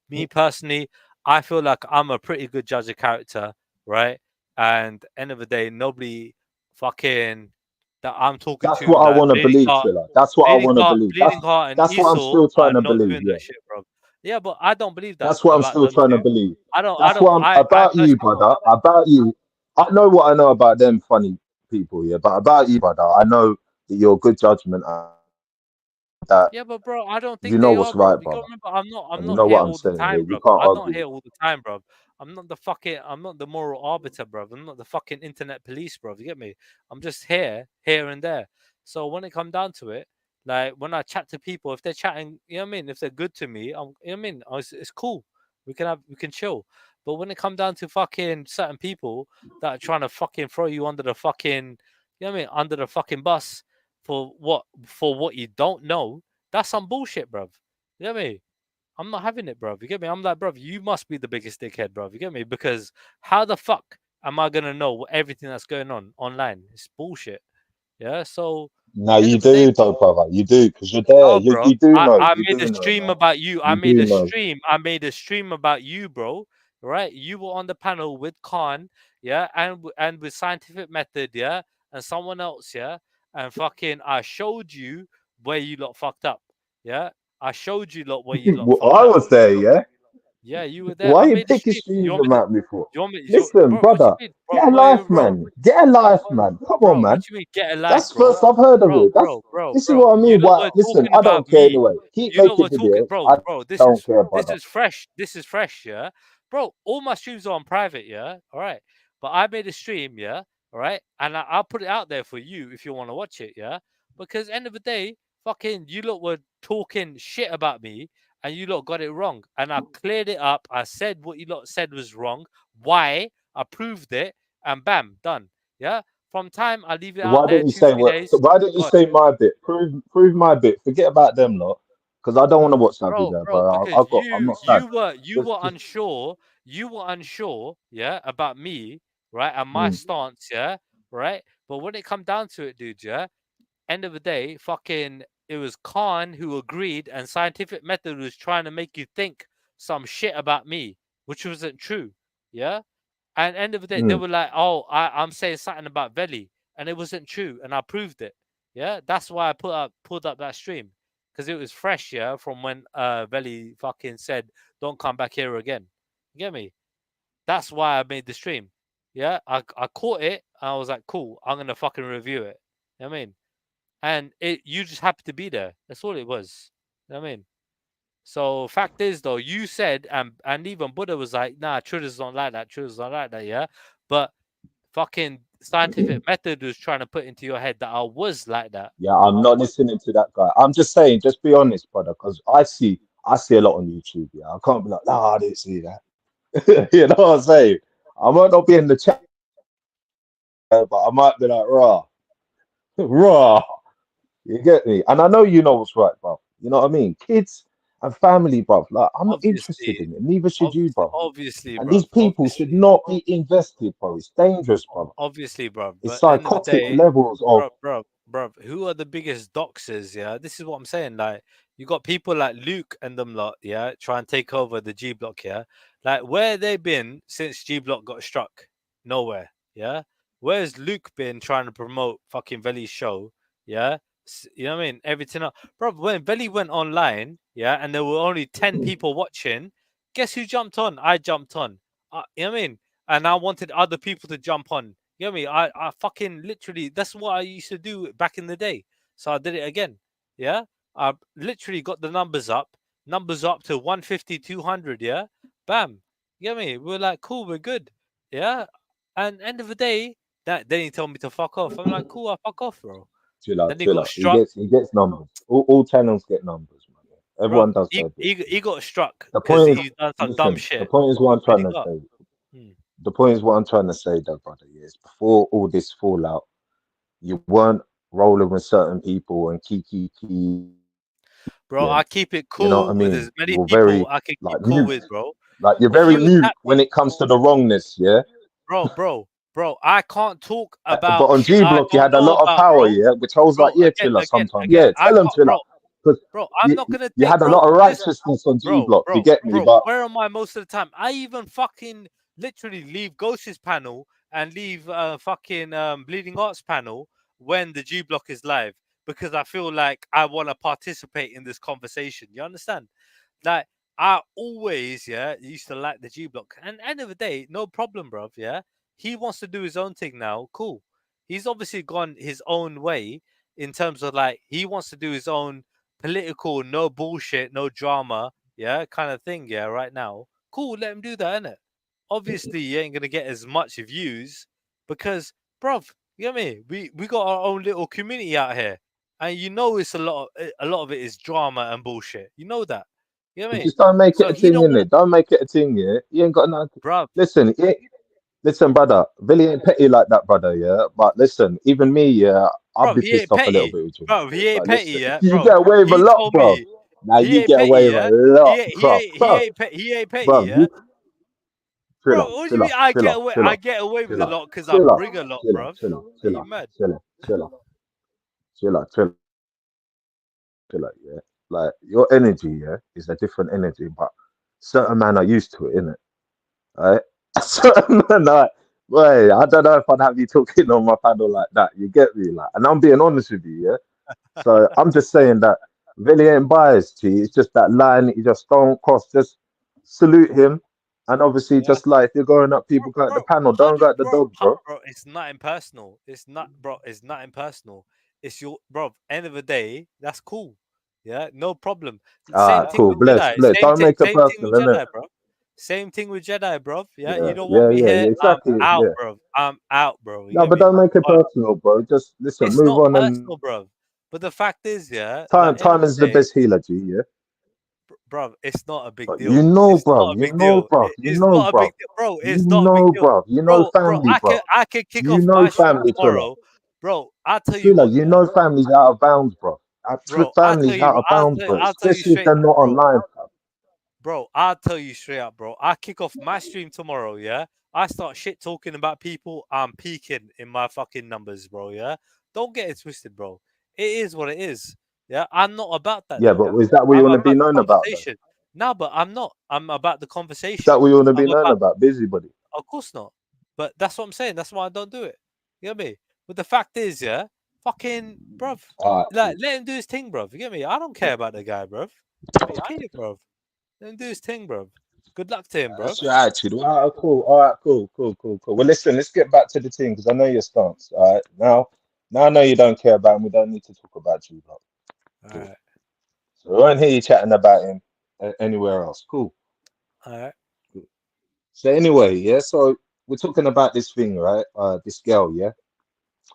Me personally, I feel like I'm a pretty good judge of character, right? And end of the day, nobody fucking that I'm talking That's to, what I like want to believe, Triller. That's what I want to believe. Bleeding Heart, and That's what I'm Esau still are trying to not believe. doing Yeah, that shit, bro. Yeah, but I don't believe that that's what I'm about still them trying to two. believe. I That's what I'm I about you, personally brother. About you, I know what I know about them funny people, yeah. But about you, brother, I know that you're a good judgment. That Yeah, but bro, I don't you think know they what's are, bro. right, You gotta brother, remember, I'm and you not know here what I'm all the saying. Yeah, time, you bro. can't I'm not argue. here all the time, bro. I'm not the moral arbiter, bro. I'm not the fucking internet police, bro. You get me? I'm just here and there. So when it come down to it, like when I chat to people, if they're chatting, you know what I mean? If they're good to me, you know what I mean? It's cool. We can chill. But when it come down to fucking certain people that are trying to fucking throw you under the fucking, you know what I mean? Under the fucking bus for what you don't know, that's some bullshit, bruv. You get me? I'm not having it, bruv. You get me? I'm like, bruv, you must be the biggest dickhead, bruv. You get me? Because how the fuck am I gonna know everything that's going on online? It's bullshit. Yeah. So No, end you of the day, do, though, bro. brother. You do, because you're there. No, bro. You do know. I You made do a know, stream man. about you. I You do know. made a stream about you, bro. Right? You were on the panel with Khan, and with Scientific Method, and someone else, and fucking I showed you where you lot fucked up. Yeah. I showed you lot where you lot Well, fucked I up. was there, yeah. Yeah, you were there. Why I are you made a picking stream. You streams want me to about me for? you want me Listen, bro, what do you brother, mean? get a life, man. Get a life, man. Come on, What man. do you mean get a life, That's bro? first I've heard of it. This is what I You mean. lot Why? were Listen, talking I about don't care me. anyway. Keep You lot making were talking, videos. bro. I don't care, This brother. is fresh. This is fresh, yeah, bro. All my streams are on private, yeah. All right, but I made a stream, yeah. All right, and I'll put it out there for you if you want to watch it, yeah. Because end of the day, fucking, you lot were talking shit about me, and you lot got it wrong, and I cleared it up. I said what you lot said was wrong. Why? I proved it, and bam, done. Yeah. From time, I leave it out Why there don't you 2, say 3 what? days. Why don't you God, say my bit? Prove my bit. Forget about them lot, because I don't want to watch that bro, video, bro. because I'm not sad. you were unsure. You were unsure, yeah, about me, right, and my Mm. stance, yeah, right. But when it come down to it, dude, yeah, end of the day, fucking, it was Khan who agreed, and Scientific Method was trying to make you think some shit about me, which wasn't true, yeah. And end of the day, they Mm. were like, "Oh, I'm saying something about Veli," and it wasn't true, and I proved it. Yeah, that's why I pulled up that stream because it was fresh. Yeah, from when Veli fucking said, "Don't come back here again." You get me? That's why I made the stream. Yeah, I caught it. And I was like, "Cool, I'm gonna fucking review it." You know what I mean? And you just happened to be there. That's all it was. You know what I mean? So fact is though, you said and even Buddha was like, nah, Truthers don't like that, Truthers don't like that, yeah. But fucking Scientific Method was trying to put into your head that I was like that. Yeah, I'm not listening to that guy. I'm just saying, just be honest, brother, because I see a lot on YouTube. Yeah, I can't be like, nah, I didn't see that. You know what I'm saying? I might not be in the chat, but I might be like, raw, raw. You get me? And I know you know what's right, bro. You know what I mean? Kids and family, bro. Like, I'm not interested Obviously, in it. Neither should you, bro. obviously, And these bro. people should not be invested, bro. It's dangerous, bro. Obviously, bro. It's But end of the psychotic day, levels of. bro, who are the biggest doxers? Yeah, this is what I'm saying. Like, you got people like Luke and them lot. Yeah, try and take over the G Block. Yeah, like where they been since G Block got struck? Nowhere. Yeah, where's Luke been trying to promote fucking Veli's show? Yeah, you know what I mean? Everything up, bro. When Veli went online, yeah, and there were only 10 people watching. Guess who jumped on? I jumped on. You know what I mean? And I wanted other people to jump on. You know what I mean? I fucking literally, that's what I used to do back in the day. So I did it again. Yeah. I literally got the numbers up to 150, 200. Yeah. Bam. You know what I mean? We're like, cool, we're good. Yeah. And end of the day, then he told me to fuck off. I'm like, cool, I fuck off, bro. Chill out, Then he chill got out. struck. He gets numbers. All channels get numbers, man. Everyone Bro, does their bit. he got struck The because point is, he done some dumb listen, shit. the point is what I'm Then he trying to got. say. The point is what I'm trying to say, though, brother, is before all this fallout, you weren't rolling with certain people and key. Bro, I keep it You know what I cool with as mean? many You're people very I can keep like cool mute. with, bro. Like you're If very you mute attack when me, it comes to the wrongness, yeah? bro, I can't talk about But on shit G I Block, you don't had a know lot of about, power, bro. yeah, which I was Bro, like, yeah, Triller sometimes. again, Yeah, I tell him, can't, Triller. Because bro, I'm not gonna you take, had a lot of listen, righteousness on G Block, you get me? But where am I most of the time? I even fucking literally leave Ghost's panel and leave fucking Bleeding Arts panel when the G Block is live because I feel like I want to participate in this conversation. You understand? Like I always, used to like the G Block. And end of the day, no problem, bruv. Yeah, he wants to do his own thing now. Cool. He's obviously gone his own way in terms of like he wants to do his own political, no bullshit, no drama, kind of thing. Yeah, right now, cool. Let him do that, innit? Obviously, you ain't gonna get as much views because, bruv, you get me? We got our own little community out here, and you know it's a lot of it is drama and bullshit. You know that. You know what I mean? just don't make So it a he thing, don't want innit? Don't make it a thing, yeah? You ain't got nothing. Bruv. Listen, listen, brother. Billy ain't petty like that, brother, yeah? But listen, even me, yeah, I'll Bruv, be he pissed ain't off a little petty. bit with you. Bruv, he ain't Like, petty, listen, yeah, you bro. get away with a He lot, told bro. me Now he you ain't get petty, away with yeah. a lot, He bro. ain't petty, Bro, yeah. you Bro, chill what do you mean? I get away with a lot because I chill out, bring a lot, chill out, bruv. chill out, Are chill you out, mad? chill out, chill out, chill out, chill out, chill out, yeah. Like your energy, yeah, is a different energy, but certain man are used to it, innit? Right? Certain man are, boy, I don't know if I'd have you talking on my panel like that. You get me, like, and I'm being honest with you, yeah. So I'm just saying that really ain't biased, G. It's just that line that you just don't cross. Just salute him, and obviously, Yeah. just like if you're going up, people go at the panel. Don't go at the dogs, bro. Bro, it's not impersonal. It's not, bro. It's not impersonal. It's your, bro. End of the day, that's cool. Yeah, no problem. Same thing Cool. with Bless, Jedi. bless. Don't make it Same thing personal, with innit? Jedi, bro. Same thing with Jedi, bro. Yeah, Yeah, you don't want yeah, me yeah, here. yeah. I'm Exactly. out, Yeah. bro. I'm out, bro. You No, get but me? don't make it But personal, bro. Just listen, it's move not on, and personal, bro. But the fact is, yeah, time, like end of time the is the day, best healer, G. Yeah. bro, it's not a big But you deal. know, It's bro. not a You big know, deal. bro. You It's know, not a bro. big deal, bro. You It's not a big know, deal, bro. You know bro. family, bro. I can kick You off know my stream family, Triller. tomorrow, bro. I'll tell you Triller, what, you yeah, know family's out of bounds, bro. Our bro. family's out of bounds, bro. I'll tell you Especially if straight they're up, not bro. online, fam. Bro, I'll tell you straight up, bro. I kick off my stream tomorrow, yeah. I start shit talking about people. I'm peaking in my fucking numbers, bro. Yeah, don't get it twisted, bro. It is what it is. Yeah, I'm not about that Yeah, though. but is that what you I'm want to be about the known about, though? conversation. No, but I'm not. I'm about the Is that conversation. what you want to be I'm known about. about? Busybody. Of course not. But that's what I'm saying. That's why I don't do it. You get me? But the fact is, yeah, fucking, bruv, All right, like cool. let him do his thing, bruv. You get me? I don't care about the guy, bruv. I don't care, bruv. Let him do his thing, bruv. Good luck to him, bruv. That's your attitude. All right, cool. All right, cool, cool, cool, cool. Well, listen, let's get back to the team because I know your stance. All right, now I know you don't care about him. We don't need to talk about you, bro. All right. So we won't hear you chatting about him anywhere else. Cool. All right. Cool. So anyway, yeah. So we're talking about this thing, right? This girl, yeah.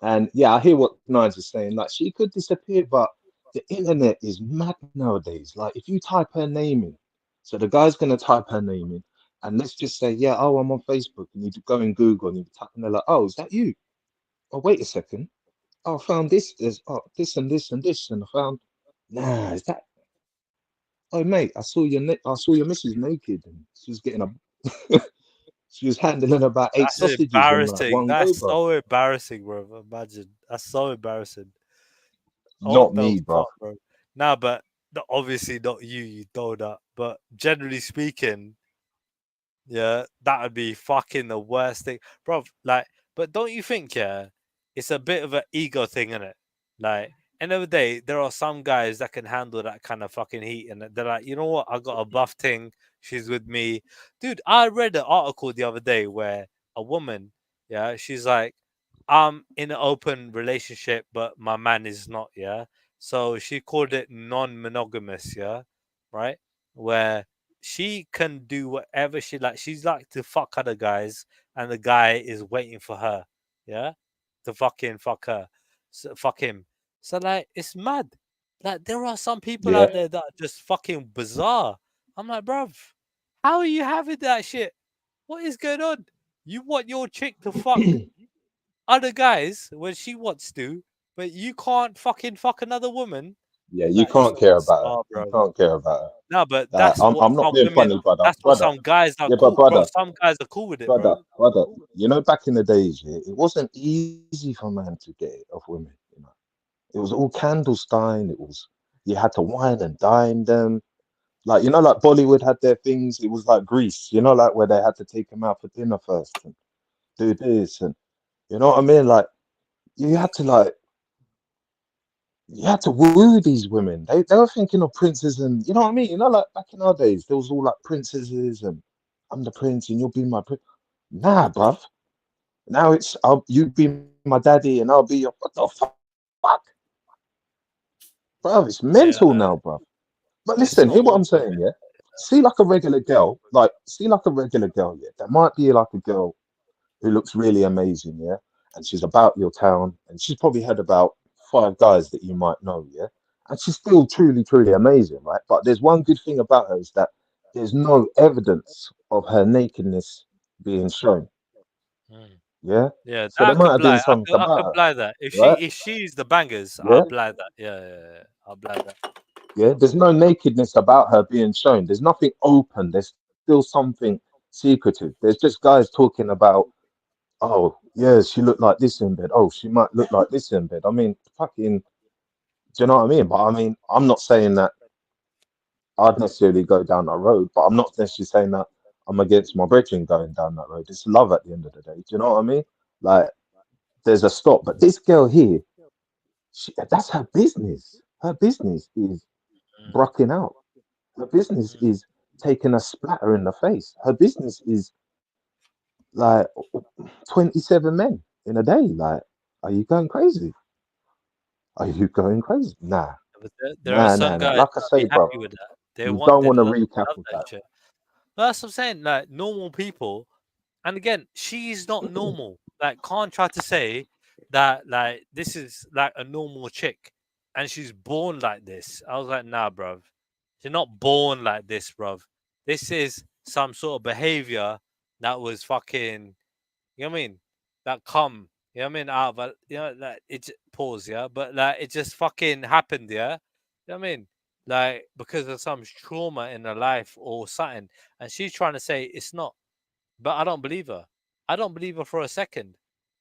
And yeah, I hear what Nines is saying. Like she could disappear, but the internet is mad nowadays. Like if you type her name in, so the guy's gonna type her name in, and let's just say, yeah, oh, I'm on Facebook, and you go in Google and you type, and they're like, oh, is that you? Oh, wait a second. Oh, I found this. There's this and this and this, and I found. Nah, is that? Oh, mate, I saw your missus naked, and she was getting a. She was handling about 8 That's sausages in like embarrassing. one go, That's bro. so embarrassing, bro. Imagine. That's so embarrassing. Not What the me, bro. fuck, bro? Nah, but obviously not you. You know that. But generally speaking, yeah, that would be fucking the worst thing, bro. Like, but don't you think, yeah, it's a bit of an ego thing, isn't it? Like, end of the day, there are some guys that can handle that kind of fucking heat, and they're like, you know what? I got a buff thing. She's with me, dude. I read an article the other day where a woman, yeah, she's like, I'm in an open relationship, but my man is not, yeah. So she called it non-monogamous, yeah, right? Where she can do whatever she like. She's like to fuck other guys, and the guy is waiting for her, yeah, to fucking fuck her, so, fuck him. So like, it's mad. Like there are some people Yeah. out there that are just fucking bizarre. I'm like, bruv, how are you having that shit? What is going on? You want your chick to fuck other guys when she wants to, but you can't fucking fuck another woman? Yeah, you can't care about her. You can't care about her. No, but that's what I'm not some being women. funny, brother. That's what some guys are Yeah, cool, but bro. Some guys are cool with it, bro. brother. You know, back in the days, yeah, it wasn't easy for man to get it off women. You know, it was all candlestein. It was you had to wine and dine them. Like, you know, like Bollywood had their things. It was like Greece, you know, like where they had to take them out for dinner first and do this, and you know what I mean. Like you had to woo these women. They were thinking of princes, and you know what I mean. You know, like back in our days, there was all like princesses, and I'm the prince, and you'll be my prince. Nah, bruv. Now it's you be my daddy, and I'll be your what the fuck, bruv. It's mental now, bruv. But listen, hear what I'm saying, yeah. See like a regular girl, yeah. There might be like a girl who looks really amazing, yeah, and she's about your town, and she's probably had about 5 guys that you might know, yeah, and she's still truly, truly amazing, right? But there's one good thing about her is that there's no evidence of her nakedness being shown, yeah. Yeah, So there I might could have been buy. I something could, I about could her, buy that. right? If she's the bangers, Yeah, I'll buy that. Yeah. I'll buy that. yeah. There's no nakedness about her being shown. There's nothing open. There's still something secretive. There's just guys talking about, oh, yeah, she looked like this in bed. Oh, she might look like this in bed. I mean, fucking, do you know what I mean? But I mean, I'm not saying that I'd necessarily go down that road, but I'm not necessarily saying that I'm against my brethren going down that road. It's love at the end of the day. Do you know what I mean? Like, there's a stop. But this girl here, that's her business. Her business is brocking out. Her business is taking a splatter in the face. Her business is like 27 men in a day. Like, are you going crazy? Are you going crazy? Nah. But there are some Nah. guys Like I that say, be bro, happy with that. They you want, don't they want to love recap with that that. shit. That's what I'm saying. Like normal people, and again, she's not normal. Like, can't try to say that like this is like a normal chick, and she's born like this. I was like, nah, bruv. She's not born like this, bruv. This is some sort of behavior that was fucking. You know what I mean? That come. You know what I mean? Out of you know, like pause, yeah, but like it just fucking happened, yeah. You know what I mean? Like because of some trauma in her life or something, and she's trying to say it's not. But I don't believe her. I don't believe her for a second.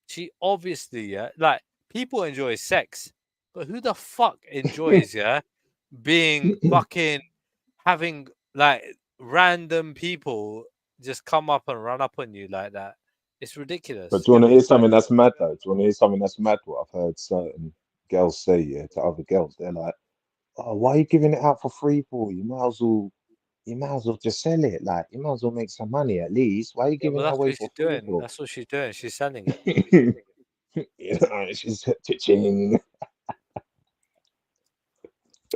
She obviously, yeah, like people enjoy sex, but who the fuck enjoys, yeah, being fucking having like random people just come up and run up on you like that? It's ridiculous. But do you want to hear something that's mad though? Do you want to hear something that's mad? What I've heard certain girls say, yeah, to other girls, they're like, "Oh, why are you giving it out for free, boy? You might as well just sell it. Like, you might as well make some money at least. Why are you Yeah, giving but it that's away what for she's free, doing. bro?" That's what she's doing. She's selling it. You know, she's ching.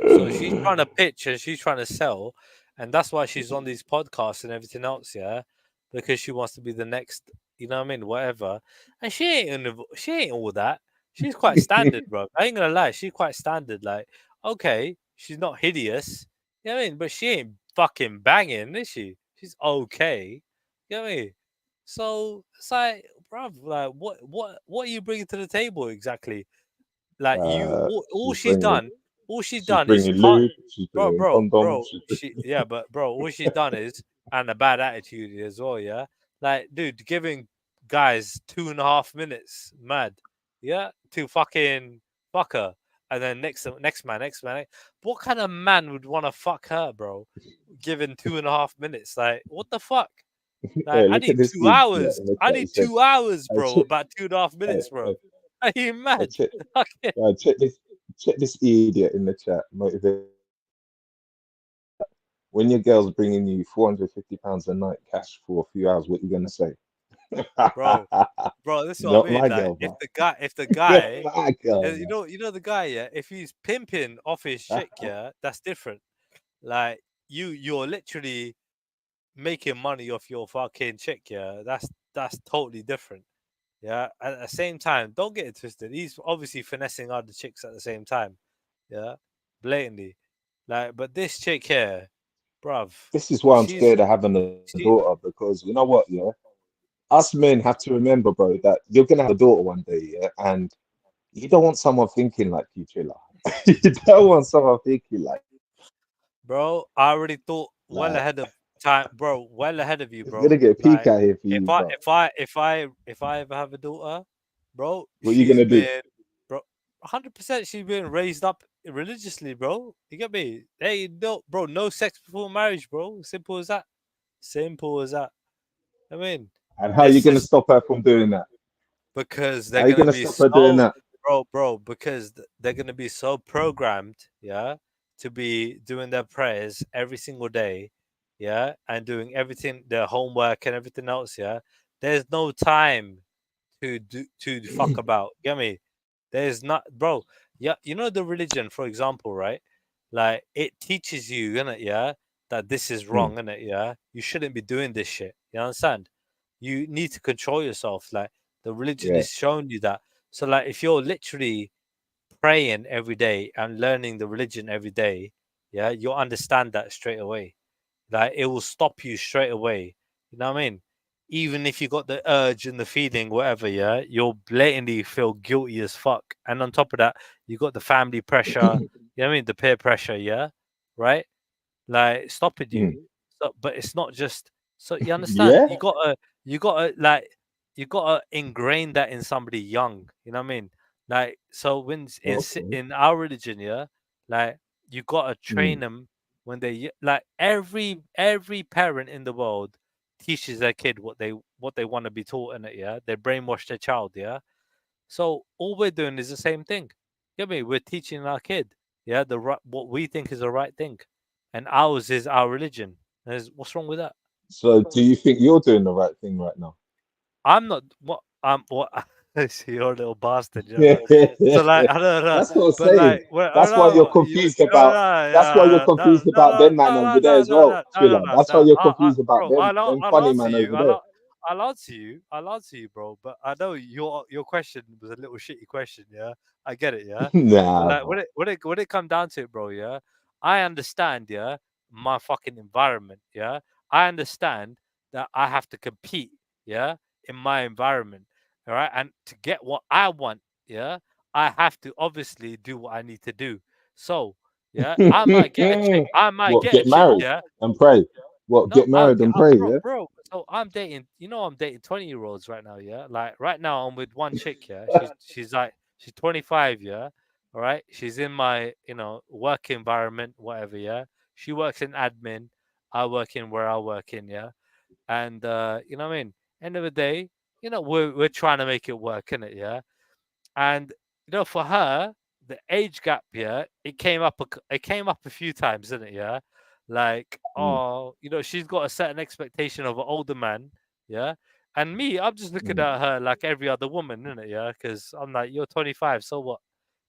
So she's trying to pitch and she's trying to sell, and that's why she's on these podcasts and everything else, yeah, because she wants to be the next, you know what I mean, whatever. And she ain't all that. She's quite standard, bro. I ain't gonna lie, she's quite standard. Like, okay, she's not hideous, you know what I mean, but she ain't fucking banging, is she? She's okay, you know what I mean. So it's like, bruv, like, what are you bringing to the table exactly? Like all she's done She's is bringing part, lube. She's bringing condoms. all she's done is, and a bad attitude as well, yeah. Like, dude, giving guys 2.5 minutes, mad, yeah, to fucking fuck her, and then next man. What kind of man would want to fuck her, bro? Given 2.5 minutes, like, what the fuck? Like, Hey, I look at need this two dude. Yeah, hours. in the I chat, he need said, 2 hours, "Hey, bro. check, About 2.5 minutes, hey, bro. Are you mad? check, Fucking check this idiot in the chat. Motivate. When your girl's bringing you £450 a night cash for a few hours, what you gonna say?" bro, this is what Not I mean. my Like, girl, if bro. the Not guy, my girl, you man. know the guy, yeah. If he's pimping off his chick, yeah, that's different. Like, you're literally making money off your fucking chick, yeah. That's totally different. Yeah. At the same time, don't get it twisted. He's obviously finessing other chicks at the same time. Yeah, blatantly. Like, but this chick here, bruv, This is why I'm she's scared of having a she. daughter, because you know what, yeah? Us men have to remember, bro, that you're gonna have a daughter one day, yeah, and you don't want someone thinking like you, Chilla. You don't want someone thinking like, bro. I already thought well ahead of time, bro. Well ahead of you, it's bro. gonna get peak Like, out here for you, bro. if I ever have a daughter, bro, What are you she's gonna do? been, bro, 100%. She's been raised up religiously, bro. You get me? Hey, no, bro, no sex before marriage, bro. Simple as that. Simple as that. I mean, And how are you gonna stop her from doing that? because How they're are you gonna gonna be stop her doing so, that? bro, because they're gonna be so programmed, yeah, to be doing their prayers every single day, yeah, and doing everything, their homework and everything else, yeah. There's no time to fuck about. Get me? There's not, bro. Yeah, you know the religion, for example, right? Like it teaches you, innit, yeah, that this is wrong, innit, yeah. You shouldn't be doing this shit. You understand? You need to control yourself. Like the religion Yeah. is showing you that. So, like, if you're literally praying every day and learning the religion every day, yeah, you'll understand that straight away. Like it will stop you straight away. You know what I mean? Even if you got the urge and the feeling, whatever, yeah, you'll blatantly feel guilty as fuck. And on top of that, you got the family pressure, you know what I mean? The peer pressure, yeah, right? Like stopping you. So, but it's not just so you understand. Yeah. You gotta ingrain that in somebody young. You know what I mean? Like so when Okay. in our religion, yeah, like you gotta train them when like every parent in the world teaches their kid what they want to be taught in it. Yeah, they brainwash their child. Yeah, so all we're doing is the same thing. Get me? We're teaching our kid, yeah, the right what we think is the right thing, and ours is our religion. What's wrong with that? So do you think you're doing the right thing right now? I'm not what I'm what. You're a little bastard, you know. So like I don't know, That's what I'm but saying. like well, I don't That's why you're know. confused No, about. That's why you're no, confused about them man over there as well, Triller. That's why you're confused about bro. them I'll funny answer man you. over there. I'll answer you. I'll answer you, bro. But I know your question was a little shitty question. Yeah, I get it. Yeah, but Nah, like bro. when it come down to it, bro. Yeah, I understand. Yeah, my fucking environment. Yeah, I understand that I have to compete. Yeah, in my environment. All right, and to get what I want. Yeah, I have to obviously do what I need to do. So yeah, I might get a chick. I might What? get a Get chick. married Yeah, and pray. What? no, Get married and pray. bro, Yeah. bro. So I'm dating. You know, I'm dating 20-year-olds right now. Yeah, like right now I'm with one chick. Yeah, she's 25. Yeah, all right. She's in my work environment, whatever. Yeah, she works in admin. I work in where I work in. Yeah, and you know what I mean. End of the day, we're trying to make it work, innit? Yeah, and for her, the age gap, yeah, it came up a few times, didn't it? Yeah, like she's got a certain expectation of an older man, yeah, and me, I'm just looking at her like every other woman, innit? Yeah, because I'm like, you're 25, so what?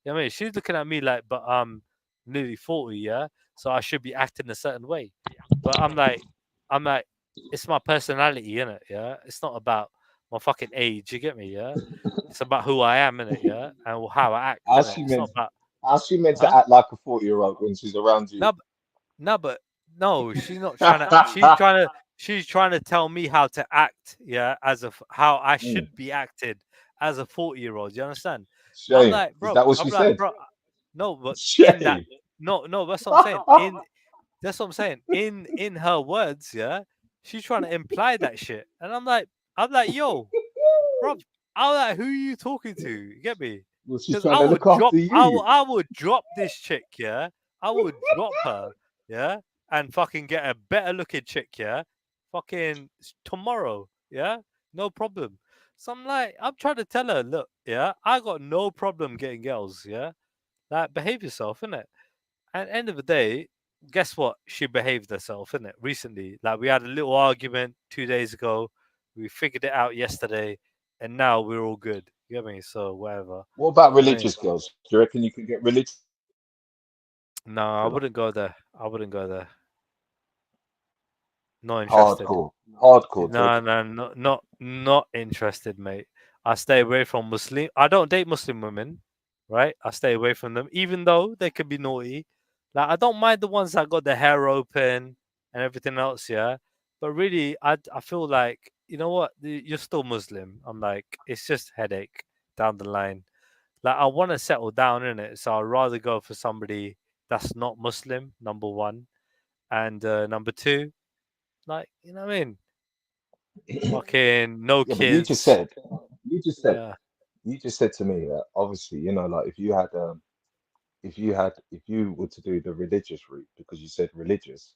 You know what I mean? She's looking at me like, but I'm nearly 40, yeah, so I should be acting a certain way, but I'm like, it's my personality, innit? Yeah, it's not about my fucking age. You get me? Yeah. It's about who I am in it, yeah, and how I act in How's it. she It's meant? not about, How's she meant to huh? act like a 40-year-old when she's around you? No, no, but no, she's not trying to. She's trying to tell me how to act, yeah, how I should be acted as a 40-year-old. You understand? I'm Shame. like, Is bro. that what I'm she like, said? bro. No, but in that, Shame. no, that's what I'm saying. That's what I'm saying. In her words, yeah, she's trying to imply that shit, and I'm like, yo, bro. I'm like, who are you talking to? You get me? Well, she's Because trying to look after you. I would drop this chick, yeah. I would drop her, yeah, and fucking get a better looking chick, yeah. Fucking tomorrow, yeah, no problem. So I'm trying to tell her, look, yeah, I got no problem getting girls, yeah. Like, behave yourself, innit? And end of the day, guess what? She behaved herself, innit? Recently, like we had a little argument 2 days ago. We figured it out yesterday, and now we're all good. You get me? So whatever. What about I mean, religious girls? Do you reckon you can get religious? no, I wouldn't go there. I wouldn't go there. Not interested. Hardcore. Hardcore, Ted. No, not interested, mate. I stay away from Muslim. I don't date Muslim women, right? I stay away from them, even though they could be naughty. Like I don't mind the ones that got their hair open and everything else, yeah. But really, I feel like you're still Muslim. I'm like, it's just headache down the line. Like, I want to settle down in it, so I'd rather go for somebody that's not Muslim. Number one, and number two, like, you know what I mean? Fucking no Yeah, kids. but you just said, Yeah. you just said to me that obviously, you know, like if you were to do the religious route, because you said religious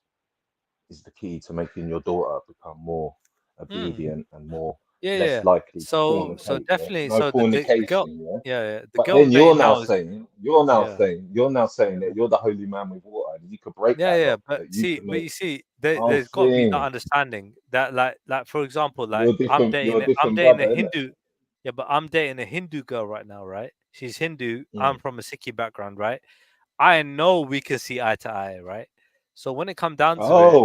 is the key to making your daughter become more obedient and more less likely to So fornicate. Yeah? definitely, No so the girl, fornication. Yeah. yeah, the But girl then I'm you're dating now now is, saying, you're now saying that you're the holy man with water, and you could break that yeah. lock. But That you can you make. see, I'm there's got to be that saying understanding that, like for example, like you're different. You're a I'm different dating a brother, innit? Hindu, yeah, but I'm dating a Hindu girl right now, right? She's Hindu. I'm from a Sikh background, right? I know we can see eye to eye, right? So when it comes down to it,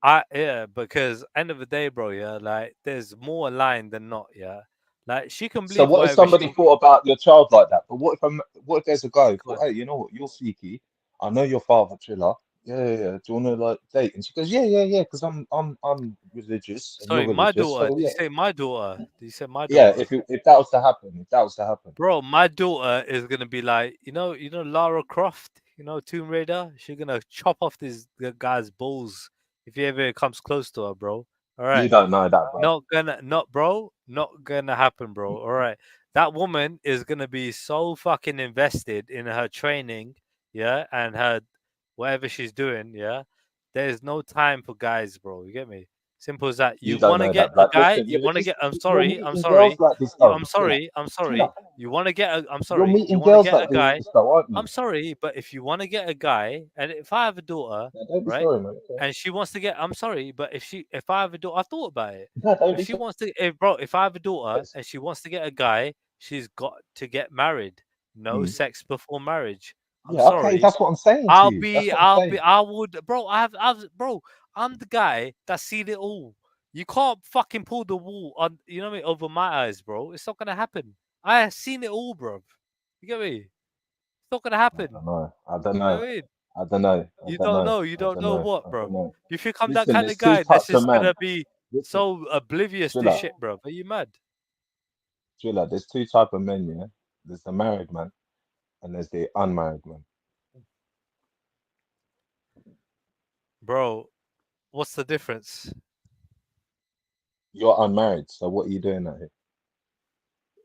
Oh, because end of the day, bro, yeah, like there's more aligned than not, yeah. Like she can so believe what if whatever somebody she. thought about your child like that? But what if there's a guy who Go thought, on. hey, you know what, you're Sikhi. I know your father, Triller. Yeah. Do you wanna like date? And she goes, yeah, because I'm religious and you're Sorry, my religious. daughter. So Did you yeah, say my daughter? Did you say my yeah. daughter? If that was to happen, Bro, my daughter is gonna be like, Lara Croft, Tomb Raider. She's gonna chop off this guy's balls if he ever comes close to her, bro. All you right, don't know that, bro. not gonna happen, bro. All right, that woman is gonna be so fucking invested in her training, yeah, and her whatever she's doing, yeah. There's no time for guys, bro. You get me? Simple as that. You You don't want to know get that. a Like, guy. listen, You want to get. I'm you're sorry. I'm meeting girls sorry. like this, though. I'm Chill out, sorry. I'm chill sorry. out. You want to get a. I'm You're sorry. You meeting want to girls get like a guy. this, though, aren't I'm you? sorry, but if you want to get a guy, and if I have a daughter, No, don't be right, sorry, man. Okay. and she wants to get. I'm sorry, but if I have a daughter, I thought about it. No, don't If be she sorry. wants to, if I have a daughter and she wants to get a guy, she's got to get married. No Mm. sex before marriage. I'm Yeah, okay, sorry. that's what I'm saying to you. That's what I'm saying. I would, bro. Bro. I'm the guy that's seen it all. You can't fucking pull the wool on, you know what I mean, over my eyes, bro. It's not gonna happen. I have seen it all, bro. You get me? It's not gonna I happen. don't know. I don't You know know. what I mean? I don't know. I You don't don't know. know. You I don't don't know know. what, I bro. don't know. You think I'm that Listen, kind there's of two guy that's types of just man. gonna be Listen, so oblivious chill to out. shit, bro? Are you mad? Chill out. There's two type of men, yeah. There's the married man and there's the unmarried man. Bro, what's the difference? You're unmarried, so what are you doing out here?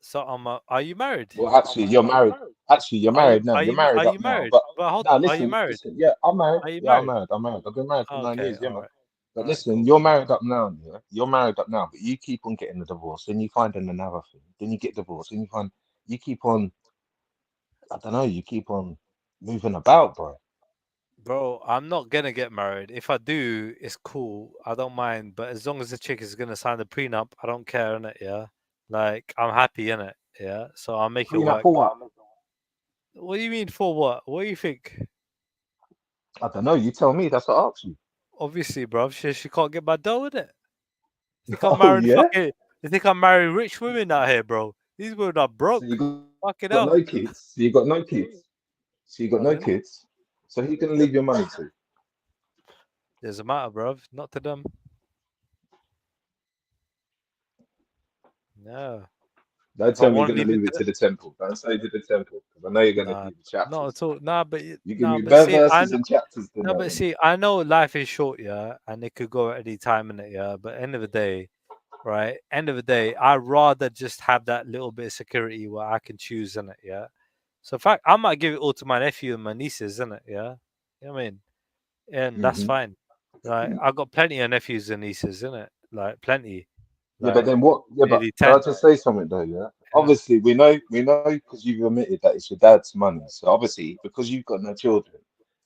So are you married? Well, actually, you're married. Actually, you're married now. You're married Are up you now. married? But But hold now, on, are you listen, married? listen. Yeah, I'm married. Are you Yeah, I'm married? married. I'm married. I've been married for 9 Okay, years. Yeah, man. But all right, listen, cool. you're married up now. Yeah, you're married up now. But you keep on getting a divorce, then you find another thing. Then you get divorced, and you keep on. I don't know. You keep on moving about, bro. Bro, I'm not gonna get married. If I do, it's cool. I don't mind. But as long as the chick is gonna sign the prenup, I don't care, innit? Yeah. Like I'm happy in it. Yeah. So I'll make it Prenup work. for what? What do you mean for what? What do you think? I don't know. You tell me. That's what I asked you. Obviously, bro. She can't get my dough, innit? You think I'm Oh marrying yeah. fucking? You think I'm marrying rich women out here, bro? These women are So you broke. Fucking got hell. no kids. So you got no kids. So you got no Pardon? kids. So who you gonna leave your money to? Doesn't matter, bro. Not to them. No. Don't If I tell me you're want, gonna leave it leave to it them. to the temple. Don't say to the temple because I know you're gonna Nah, give the not chapters. at all. Nah, You give nah, me but see, verses and chapters to no, know. but see, I know life is short, yeah, and it could go at any time in it, yeah. But end of the day, right? End of the day, I'd rather just have that little bit of security where I can choose in it, yeah. So, in fact, I might give it all to my nephew and my nieces, in it, yeah. You know what I mean? And that's Mm-hmm. fine. Like, I got plenty of nephews and nieces, in it, like plenty, Yeah, but like then what? Yeah, but nearly can I 10. just say something though? Yeah. Yeah. Obviously, we know because you've admitted that it's your dad's money. So obviously, because you've got no children,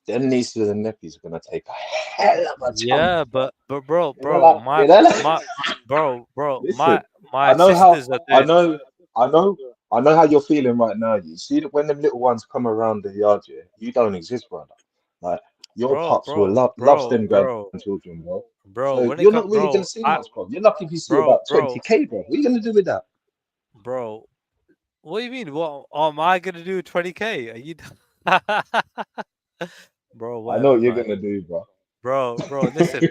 them nieces and nephews are gonna take a hell of a chunk. Yeah, but bro, You know, like, you know, like, bro, listen, my I know how, sisters are I doing. know, I know, I know how you're feeling right now. You see that when them little ones come around the yard, yeah, you don't exist, brother. Like your pops will loves them grandchildren, bro. Bro. So When it you're not comes, really gonna see much, bro. You're lucky if you see about bro, 20K, bro. What are you gonna do with that? bro. What do you mean? What am I gonna do with 20K? Are you, bro? I know Whatever, what you're man. gonna do, bro. Bro, listen.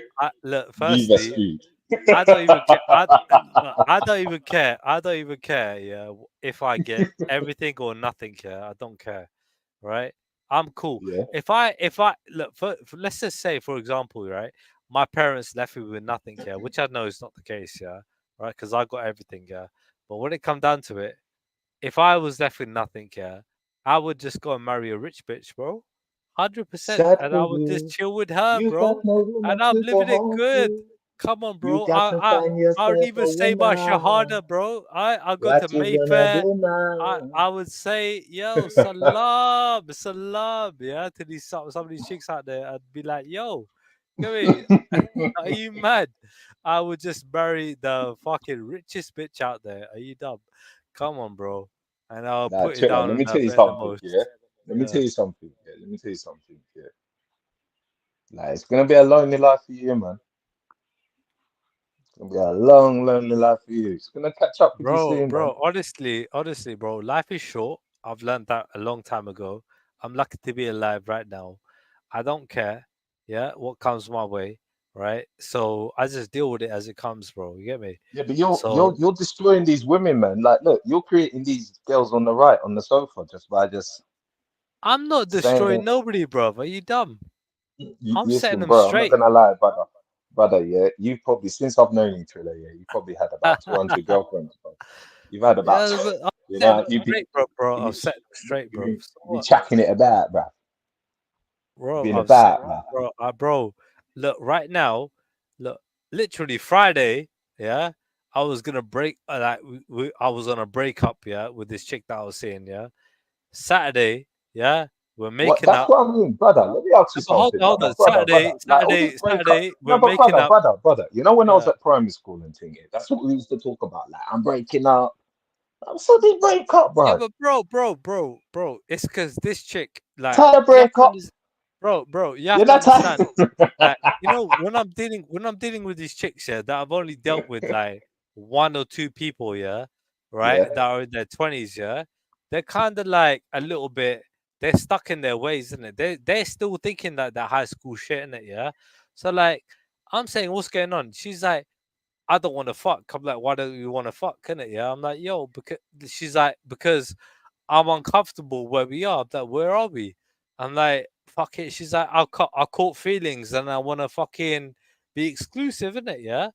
Look, Viva firstly, Street. I don't even care. I don't even care. I don't even care. Yeah, if I get everything or nothing. Yeah, I don't care. Right? I'm cool. Yeah. If I look let's just say, for example, right, my parents left me with nothing. Yeah, which I know is not the case. Yeah, right, because I got everything. Yeah, but when it come down to it, if I was left with nothing, yeah, I would just go and marry a rich bitch, bro. 100%. Sad And for I would just you. chill with her, You got bro. no woman And I'm to go living it home good. to. Come on, You bro. got to find I would yourself even a say my woman. shahada, bro. I go What to you gonna Mayfair. do now? I would say, yo, salam, salam, yeah, to these some of these chicks out there. I'd be like, yo, get me. Are you mad? I would just marry the fucking richest bitch out there. Are you dumb? Come on, bro. And I'll Nah, put it Twitter, down let on me her tell you better than something, most. yeah? Let me tell Yeah. you something, yeah? Let me tell you something, yeah? Like, it's gonna be a lonely life for you, man. It's gonna be a long, lonely life for you. It's gonna catch up with you soon, man. Bro, honestly, bro, life is short. I've learned that a long time ago. I'm lucky to be alive right now. I don't care, yeah, what comes my way, right? So I just deal with it as it comes, bro. You get me? Yeah, but you're you're So you're destroying these women, man. Like, look, you're creating these girls on the right on the sofa just by just I'm not destroying saying. nobody, bro. Are you dumb? I'm setting Listen, them bro, I'm not straight. gonna lie, brother, yeah, you've probably since I've known you, Triller, yeah, you've probably had about 200 girlfriends, bro. You've had about, Yeah, but I'm you setting know, them straight, bro. you I'm be, setting them straight, bro. So you be what? chucking it about, bro. Bro, Being I'm saying, about, bro. bro, look, right now, look, literally Friday, yeah, I was gonna break, like, I was on a breakup, yeah, with this chick that I was seeing, yeah. Saturday, yeah, we're What? making That's up. what I mean, brother. Let me ask you No, but hold something, on, hold brother, on. brother. Like all this breakup. Saturday, No, we're but making up. brother. You know when I was Yeah. at primary school and thing, that's what we used to talk about. Like I'm breaking up. I'm so they break up, Yeah, bro. but bro, it's because this chick, like, Tired of you have break to up. understand, bro, you have You're to not tired. understand. Like, you know, when I'm dealing with these chicks, yeah, that I've only dealt with like one or two people, yeah, right, Yeah. that are in their 20s, yeah, they're kind of like a little bit, they're stuck in their ways, isn't it? They're still thinking like that high school shit, isn't it? Yeah. So like, I'm saying, what's going on? She's like, I don't want to fuck. I'm like, why don't you want to fuck? Can it? Yeah. I'm like, yo, because she's like, because I'm uncomfortable where we are. I'm like, where are we? I'm like, fuck it. She's like, I caught feelings and I want to fucking be exclusive, isn't it? Yeah.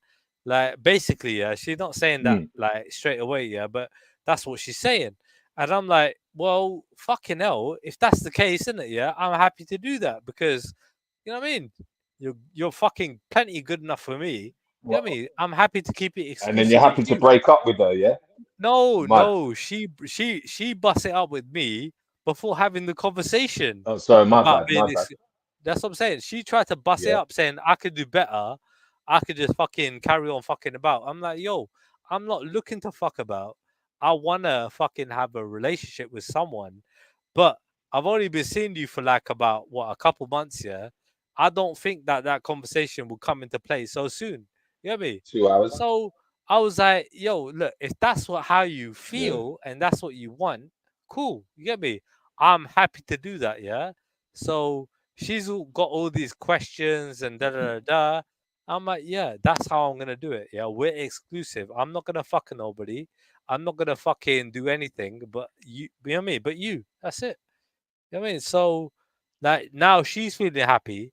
Like, basically, yeah. She's not saying that Mm. like straight away, yeah, but that's what she's saying. And I'm like, well, fucking hell, if that's the case, isn't it? Yeah, I'm happy to do that because, you know what I mean? You're fucking plenty good enough for me. You know what I mean? I'm happy to keep it And then you exclusive with happen to you. break up with her, yeah? Mad. No, she bust it up with me before having the conversation Oh, sorry, my about bad, being my bad. this. That's what I'm saying. She tried to bust it Yeah. up, saying I could do better. I could just fucking carry on fucking about. I'm like, yo, I'm not looking to fuck about. I wanna fucking have a relationship with someone, but I've only been seeing you for like about what, a couple months. Yeah, I don't think that that conversation will come into play so soon. You get me? 2 hours. So I was like, yo, look, if that's what how you Yeah. feel and that's what you want, cool. You get me? I'm happy to do that, yeah. So got all these questions and da da da da. I'm like, yeah, that's how I'm gonna do it. Yeah, we're exclusive. I'm not gonna fuck nobody. I'm not gonna fucking do anything, but you know what I mean? But you, that's it. You know what I mean? So like now she's feeling happy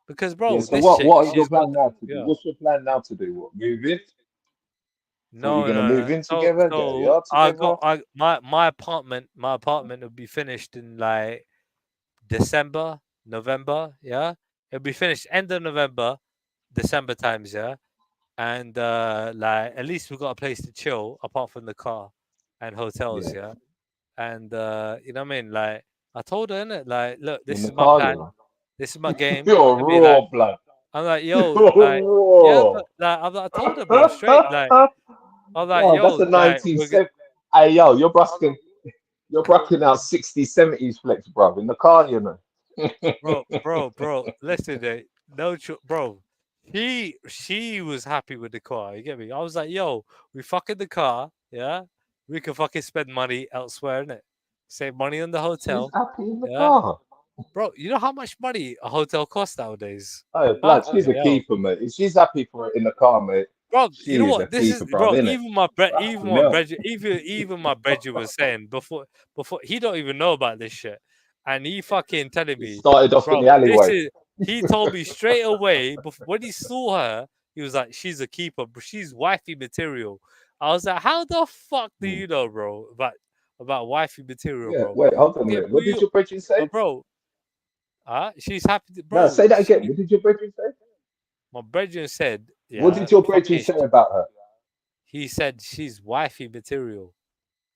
because Yeah. bro, So this chick, what is your she's got plan now to do? yeah. What's your plan now to do? What, move in? So you're No, gonna no, move no. in together, get a So yard I together? got my apartment will be finished in like December, November, yeah. It'll be finished end of November, December times, yeah. And like at least we've got a place to chill apart from the car and hotels, Yeah. yeah. And you know what I mean? Like I told her, innit? Like, look, In this the is my car, you plan, know. this is my game. You're I mean, like, raw, blood. I'm like, yo, You're like, yeah, raw. but like, I told her, bro, straight, like, I was like, Oh, that's yo, a like, we're 1970. Hey, yo, you're brocking out 60s, 70s flex, bro, in the car, you know. bro. Listen, no, bro. She was happy with the car. You get me? I was like, yo, we fucking the car, yeah. We can fucking spend money elsewhere, innit? Save money on the She's hotel, happy in the yeah. car. Bro, you know how much money a hotel costs nowadays? Oh, blood, she's Fucking a hell. keeper, mate. If she's happy for it in the car, mate, bro. She You know is what? a This is, keeper, bro, bro. innit? Even my Fucking hell. even my brethren was saying before he don't even know about this shit, and he fucking telling It me, started off in bro. the This alleyway. is he told me straight away when he saw her. He was like, "She's a keeper, but she's wifey material." I was like, "How the fuck do you know, bro, about wifey material, Yeah, bro?" wait, hold on a Yeah, minute. What did your brethren say? bro? She's happy, No, bro. say that again. What did your brethren say? My brethren said, What yeah, did your brethren fucking. say about her? He said she's wifey material.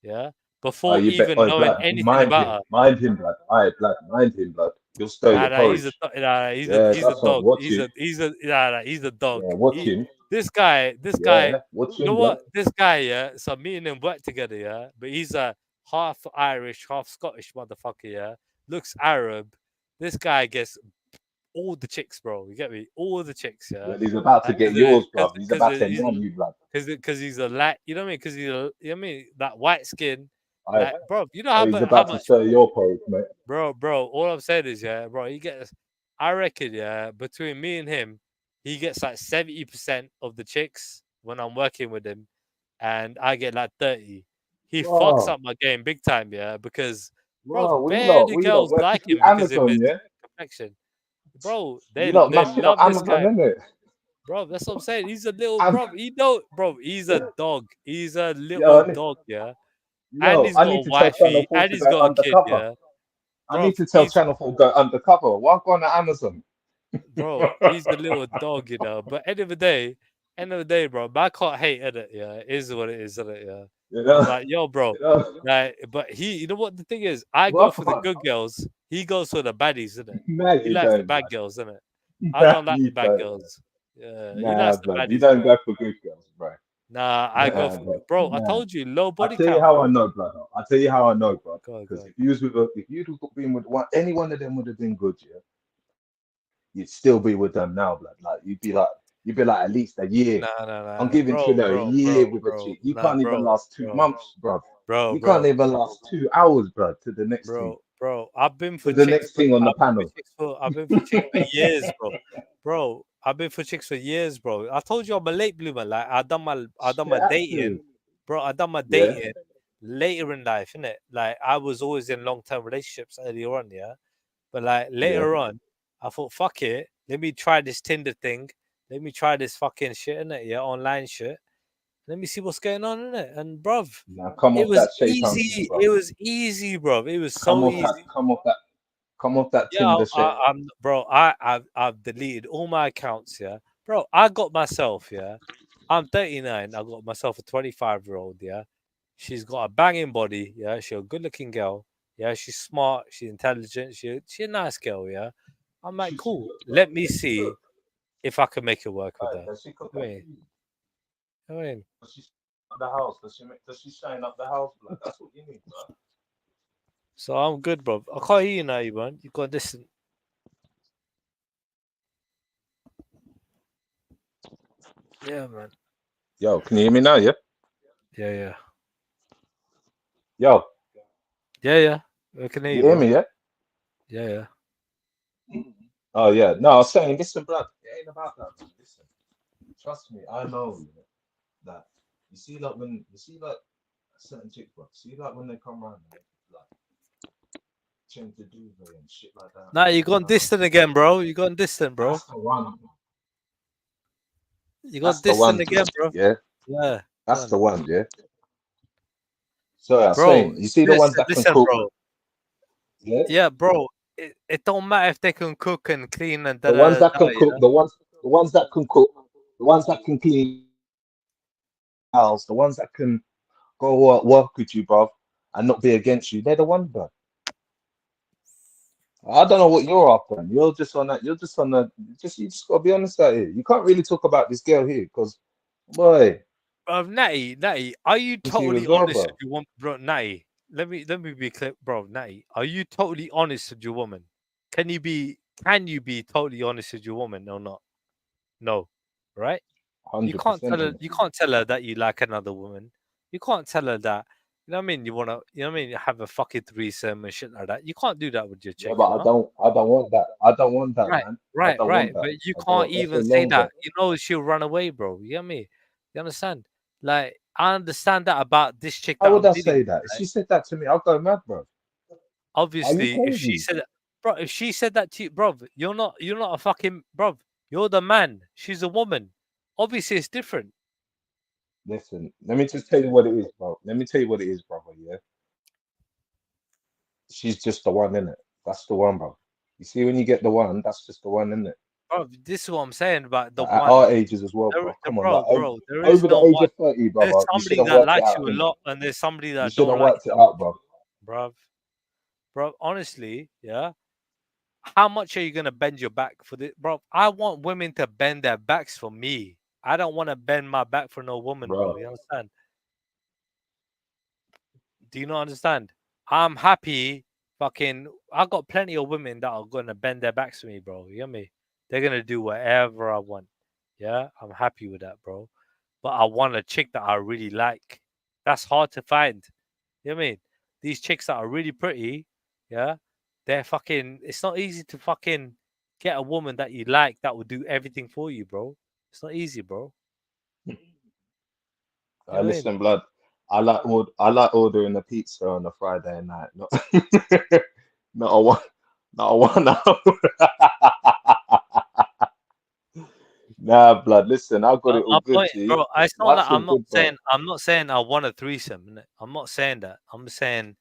Yeah, Oh, before you bet. even Oh, knowing blood. anything Mind about him. her. Mind him, blood. All right, blood. Mind him, blood. You'll stir your He's a porridge. Yeah, he's a that's what. dog. Watch him. He's a dog. Yeah, watch him. This guy, Yeah, watch you know him, blood. what? This guy, yeah. So me and him work together, yeah. But he's a half Irish, half Scottish motherfucker, yeah. Looks Arab. This guy gets all the chicks, bro. You get me? All the chicks, yeah. Well, he's about to get yours, blood. He's about to He's nab you, blood. because he's a light, you know what I mean? Because he's a, you know what I mean? That white skin, All right. like, bro, you know Oh, he's how about to much, stir your porridge, mate. bro. All I'm saying is, yeah, bro, he gets, I reckon, yeah, between me and him, he gets like 70% of the chicks when I'm working with him, and I get like 30. He fucks Wow. up my game big time, yeah, because, bro, Wow, we barely lot girls working like him through because of Amazon, his yeah? complexion. Bro, You they lot must be love on this guy. Amazon, innit? Bro, that's what I'm saying. He's a little Am- bro. He know, bro. He's a dog. He's a Yo, little dog, yeah. And yo, he's I got a need to tell Channel wifey, 4 and to he's go got a kid, undercover. yeah. I Bro, need to tell he's Channel 4 go undercover. Walk on to Amazon. he's a little dog, you know. But end of the day, bro. But I can't hate it, yeah. It is what it is, innit, yeah. You know? I'm like, yo, bro. You know? Like, but you know what the thing is? I go Walk for the on. good girls. He goes for the baddies, isn't it? Nah, He you likes the don't, bad man. girls, isn't it? I Nah, don't like the you bad don't. girls. Yeah, he Nah, likes the blood. You baddies, don't bro. go for good girls, bro. Nah, I go Nah, for, blood. bro. I Nah. told you, low I'll body tell you count, how bro. I know, brother. I'll tell you how I know, bro. Go on, Because if you'd have been with any one of them would have been good, yeah, you'd still be with them now, blood. Like you'd be like at least a year. I'm Nah. giving Triller a year with a Bro. chick. You Nah, can't even last 2 months, bro. bro. You can't even last 2 hours, bro, to the next thing. Bro. I've been To for the chicks. next thing on the panel. I've been for chicks for years, bro. Bro, I've been for chicks for years, bro. I told you I'm a late bloomer. Like I done my dating, bro. I done my Yeah. dating later in life, innit? Like I was always in long-term relationships earlier on, yeah. But like later on, I thought, fuck it, let me try this Tinder thing. Let me try this fucking shit, innit? Yeah, online shit. Let me see what's going on in it. And bruv, Now come it off was that shape easy. bro. It was easy, bruv. It was so easy. Come off that Yeah, Tinder shape. I've deleted all my accounts, yeah. Bro, I got myself, yeah. I'm 39. I got myself a 25-year-old, yeah. She's got a banging body, yeah. She's a good-looking girl, yeah. She's smart, she's intelligent, she's a nice girl, yeah. I'm like, cool. Let me see if I can make it work with her. Does she cook I mean, Does she up the house? Does she shine up the house, blood? That's what you need, bro. so I'm good, bro. I can't hear you now, man. You got distant. Yeah, man. Yo, can you hear me now? Yeah. Yeah. Yo. Yeah. I can hear you. You hear me? Yeah. Yeah. Oh yeah. No, I was saying, listen, blood. It ain't about that. Man. Listen, trust me. I know that. You see, like certain chicks, bro. See, like when they come around, like change the duvet and shit like that. Nah, you gone distant again, bro. You gone distant, bro. That's the one. You got distant again, bro. Yeah. That's the one, yeah. So I'm bro, saying, you see the ones that can cook. bro. Yeah, bro. It don't matter if they can cook and clean and the ones that can cook, the ones that can cook, the ones that can clean house, the ones that can go work with you, bro, and not be against you. They're the ones, bro. I don't know what you're after. You're just on that. You just gotta be honest out here. You can't really talk about this girl here because, boy. Natty, are you totally honest with your woman, bro? Natty, let me be clear, bro. Natty, are you totally honest with your woman? Can you be totally honest with your woman or not? No, right? 100%. You can't tell her that you like another woman. You can't tell her that. You know what I mean? You wanna, you know what I mean? Have a fucking threesome and shit like that. You can't do that with your chick. Yeah, but I don't want that. I don't want that, man. Right. But you can't even say that. You know she'll run away, bro. You know what I mean? You understand? Like, I understand that about this chick How that would I'm I dealing say with. that? If Right? she said that to me, I'll go mad, bro. Are you Obviously, if she crazy? said that, bro, if she said that to you, bro, you're not a fucking bro. You're the man. She's a woman. Obviously, it's different. Listen, let me just tell you what it is, bro. Let me tell you what it is, brother. Yeah, she's just the one, innit? That's the one, bro. You see, when you get the one, that's just the one, innit? Bro, this is what I'm saying about the Like, at one. our ages as well, bro. Come on, like Bro, there is over the no age one. of 30, There's brother, you should somebody have that worked it likes out, you a innit? lot, and there's somebody You that should don't have like worked you it that out, much, bro. bro. Honestly, yeah. How much are you gonna bend your back for this, bro? I want women to bend their backs for me. I don't want to bend my back for no woman, bro. You understand? Do you not understand? I'm happy. Fucking, I got plenty of women that are gonna bend their backs for me, bro. You get me? They're gonna do whatever I want. Yeah, I'm happy with that, bro. But I want a chick that I really like. That's hard to find. You know what I mean? These chicks that are really pretty, yeah, they're fucking. It's not easy to fucking get a woman that you like that will do everything for you, bro. It's not easy, bro. You know what I mean? Listen, blood. I like ordering a pizza on a Friday night, not not a one, not a 1 hour. Nah, blood. Listen, I got it all My good, point, G. bro. It's not Life's that all good, bro. I'm not saying I want a threesome. Innit? I'm not saying that. I'm saying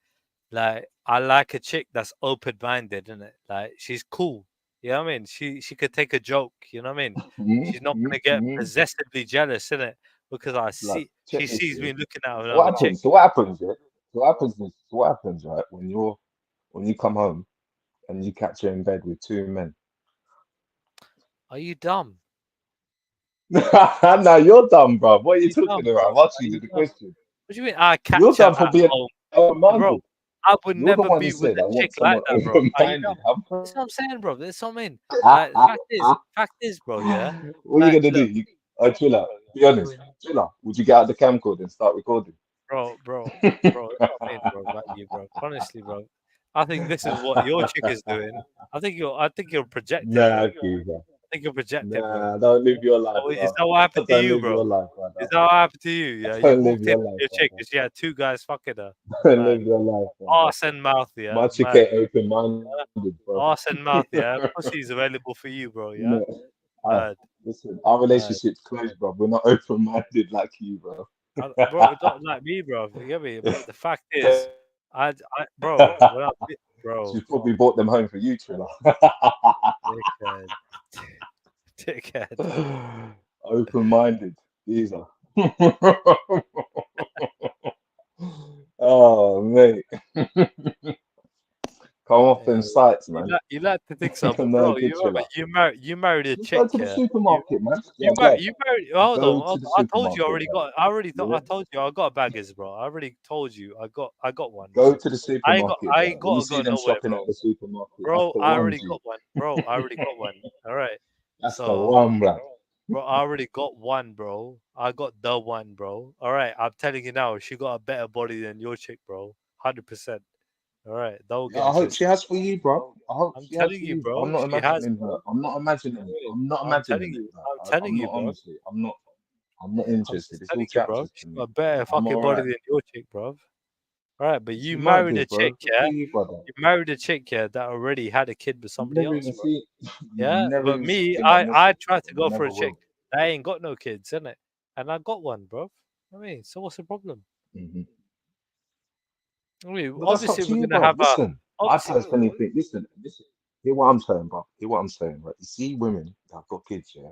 like I like a chick that's open minded, innit? Like she's cool. You know what I mean? She could take a joke. You know what I mean? She's not gonna get possessively jealous, innit? Because Blood. she Check this, sees yeah. me looking at So what another chick. happens? So what happens? Yeah. So what happens, right? When you come home and you catch her in bed with 2 men. Are you dumb? No, you're dumb, bro. What are you Dumb, talking bro. about? I'm asking Are you you the dumb? question. What do you mean? I You're catch her dumb for at being home, bro. open-minded. I would You're the never one who be with said a I want chick like someone that, bro. Are you open-minded. dumb? That's what I'm saying, bro. That's what I mean. Like, fact is, bro. Yeah. What are you Like, gonna do? look, Chill out. Be honest. Chill out. Would you get out the camcorder and start recording? bro. That's what I mean, bro. About you, bro. Honestly, bro. I think this is what your chick is doing. I think you're projecting, Nah, bro. Cuba. I think you're projecting, bro. Nah, don't live your life, Oh, is bro. that what happened to Don't you, live bro? your life, brother. Is that what happened to you? Yeah, you Don't live walked in your with life, your chick brother. and she had 2 guys fucking her. Don't Mad. live your life, brother. Arse and mouth, yeah. My chick Mad. ain't open-minded, bro. Arse and mouth, yeah. Pussy's available for you, bro. Yeah. No, Mad. listen, our Mad. relationship's closed, bro. We're not open-minded like you, bro. Bro, don't like me, bro. You get me? But the fact is, bro, when bro, She's probably bought them home for you, Triller. dickhead, dickhead. Open-minded, these are. Oh, mate. Come off them sites, man. You like to think so, but No bro, good, Triller. you married a Just go chick, to the yeah. supermarket, man. Yeah, blood. You married. Hold Go on, to the I told you I supermarket, already bro. got. I already thought Yeah? I told you I got baggers, bro. I already told you I got one, Go bro. to the supermarket, I bro. ain't When you got to see go them nowhere, shopping bro. at the supermarket, that's Bro, the I one, already G. got one. Bro, I already got one. All right. That's the So, one, blood. bro, I already got one, bro. I got the one, bro. All right. I'm telling you now, she got a better body than your chick, bro. 100%. All right. Don't Yeah, get I it hope she twisted. has for you, bro. I hope I'm she has telling for you, you. I'm bro. not She has, imagining her. bro. I'm not imagining it. I'm not I'm imagining telling it, you. blood. I'm telling I'm you, not bro. honestly. I'm not I'm interested. just It's all telling you, bro. chapters She to me. got a better I'm fucking body alright. than your chick, bro. All right, but She you might married do, a chick, bro. Good yeah? for you, brother. You married a chick, yeah, that already had a kid with You've somebody never else, even bro. seen. You've Yeah, never but even me, seen that I message, tried to and you go for a never chick will. that ain't got no kids, innit? And I got one, bro. I mean, so what's the problem? Hmm. I mean, But that's up obviously to we're you, gonna bro. have a Listen, I obviously. personally think. Listen. Hear what I'm saying, bro. Hear what I'm saying, right? You see, women that have got kids, yeah.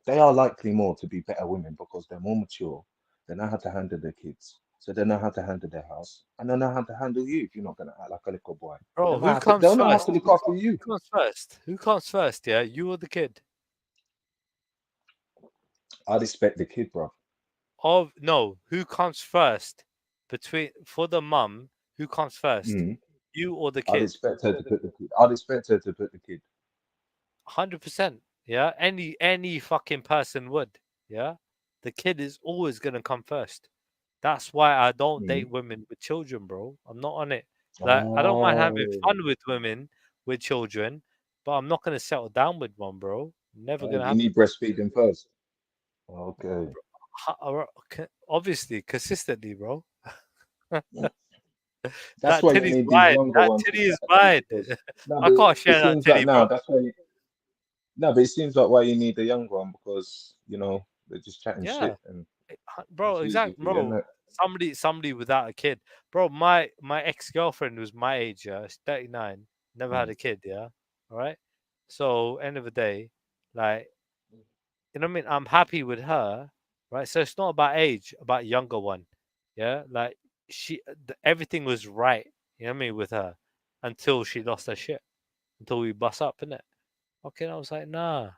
They are likely more to be better women because they're more mature. They know how to handle their kids. So they know how to handle their house. And they know how to handle you if you're not gonna act like a little boy. Bro, who They'll comes know how to first? look after you. Who comes first? Who comes first? Yeah, you or the kid? I'd expect the kid, bro. No, who comes first for the mum? Who comes first? Mm. You or the I'd kid? expect her to put the kid. I'd expect her to put the kid. 100%. Yeah, any fucking person would. Yeah, the kid is always gonna come first. That's why I don't Mm. date women with children, bro. I'm not on it. Like, I don't mind having Oh. fun with women with children, but I'm not gonna settle down with one, bro. Never gonna You happen. need breastfeeding first. Okay. Obviously, consistently, bro. That's That why you titty's need these mine. younger That ones. titty is mine. No, I but can't it share that seems like titty, now bro. that's why. No, but it seems like why you need a young one because they're just chatting Yeah, shit and bro, it's easy exactly, for you, isn't bro. it? Somebody without a kid, bro. My ex-girlfriend was my age. Yeah, she's 39, never had a kid. Yeah, all right. So end of the day, like, you know what I mean. I'm happy with her, right? So it's not about age, about younger one. Yeah, like everything was right. You know what I mean with her until she lost her shit, until we bust up, innit? Okay, I was like, nah,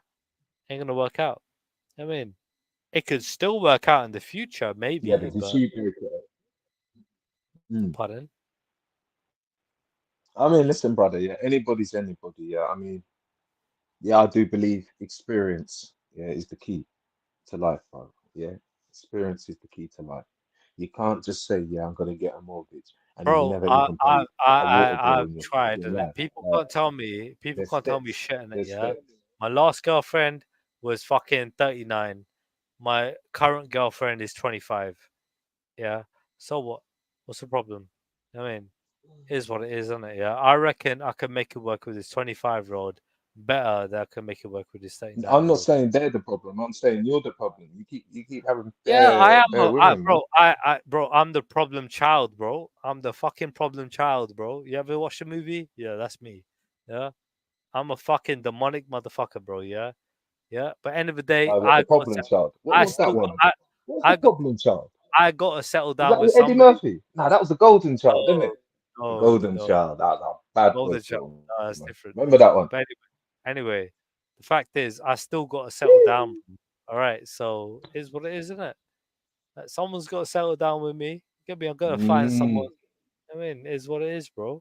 ain't gonna work out. I mean, it could still work out in the future, Yeah, maybe, but the but cheap. pardon. I mean, listen, brother. Yeah, anybody's anybody. Yeah, I mean, yeah, I do believe experience. Yeah, is the key to life, bro. Yeah, experience is the key to life. You can't just say, "Yeah, I'm gonna get a mortgage," and you've Bro, never even paid a water bill I've in tried, your and life. people Like, can't tell me, people there's can't tell me steps. shit in it. There's Yeah, steps. my last girlfriend was fucking 39. My current girlfriend is 25. Yeah, so what? What's the problem? I mean, it is what it is, isn't it? Yeah, I reckon I can make it work with this 25-year-old better than I can make it work with this I'm not 39-year-old. saying they're the problem. I'm saying you're the problem. You keep having Yeah, I am, bare women, man. bro, I'm the problem child, bro. I'm the fucking problem child, bro. You ever watch the movie? Yeah, that's me. Yeah, I'm a fucking demonic motherfucker, bro. Yeah, yeah. But end of the day, What the problem child? I What's that still got, one? What's the I got, problem child? I got to settle Was down that with with Eddie somebody. Murphy? No, that was the Golden Child, didn't it? No, The no, Golden no. Child. That was a bad boy Golden child. film. No, that's Man. different. Remember that one? But anyway, the fact is, I still got to settle down. All right, so is what it is, isn't it? Like, someone's got to settle down with me. I'm gonna find someone. I mean, is what it is, bro.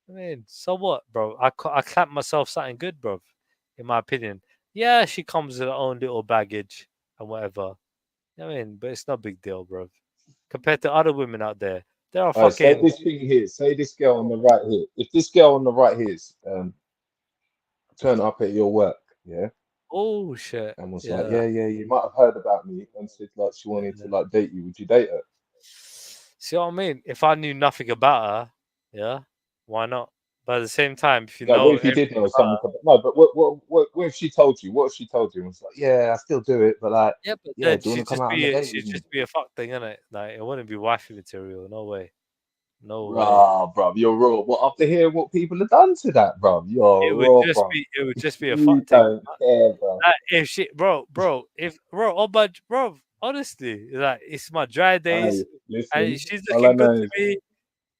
I mean, so what, bro? I clap myself something good, bro. In my opinion, yeah, she comes with her own little baggage and whatever. I mean, but it's no big deal, bro. Compared to other women out there, there are All right, say fucking. this thing here. Say this girl on the right here. If this girl on the right here is turn up at your work, yeah, Oh shit! and was like, Yeah. yeah, you might have heard about me, and said like she wanted to like date you. Would you date her? See what I mean? If I knew nothing about her, yeah, why not? But at the same time, if you No, what know if you did everything know about something? her, No, but what if she told you? What if she told you and was like, yeah, I still do it, but like, yeah, but yeah, then do you want to come out on a date she'd with me? just be a fuck thing, innit? Like it wouldn't be wifey material. No way. No way. Raw, bro, you're raw. What after hearing what people have done to that, bro? You're raw, bro. It would just be a You fuck thing. don't care, bro. Like, if she, bro, if bro, oh my, bro, honestly, like it's my dry days, Hey, listen, and she's all I looking good know to is me.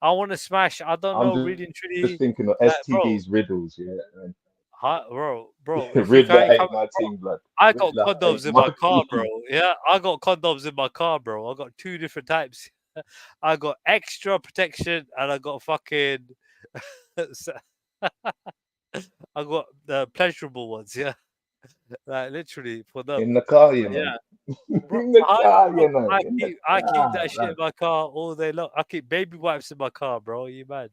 I want to smash. I don't I'm know, really and just truly, thinking of like, bro, STDs, riddles, yeah. And bro, if you Riddler can't come, ain't my bro, team, blood. I got Riddler condoms ain't in my my car, bro. team. Yeah, I got condoms in my car, bro. I got two different types. I got extra protection, and I got fucking. I got the pleasurable ones, yeah. Like literally for them. In the car, you know. Yeah. Bro, In the car, you know. I In the keep car, that shit in man. my car all day long. I keep baby wipes in my car, bro. You mad?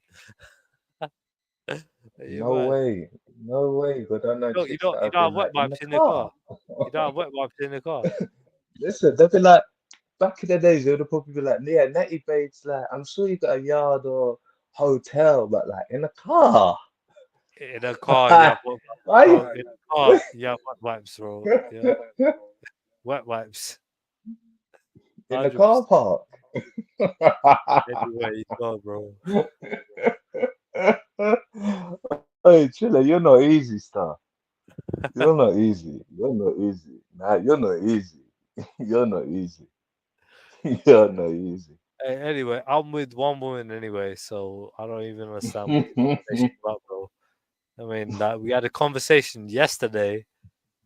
You No mad? way. No way. But I know You chicks that don't have have been wet like in the wipes in the car. car. You don't have wet wipes in the car. Listen, they'll be like, back in the days, they would probably be like, yeah, Nettie babes, like, I'm sure you got a yard or hotel, but like in the car. In the car, yeah, Why? bro. In the car, yeah, wet wipes, bro. Yeah, wet wipes. In the car 100%. park. Anywhere you go, bro. Hey, Chilla, you're not easy, star. You're not easy. You're not easy. Nah, you're not easy. You're not easy. You're not easy. Anyway, I'm with one woman anyway, so I don't even understand what the conversation about, bro. I mean, we had a conversation yesterday.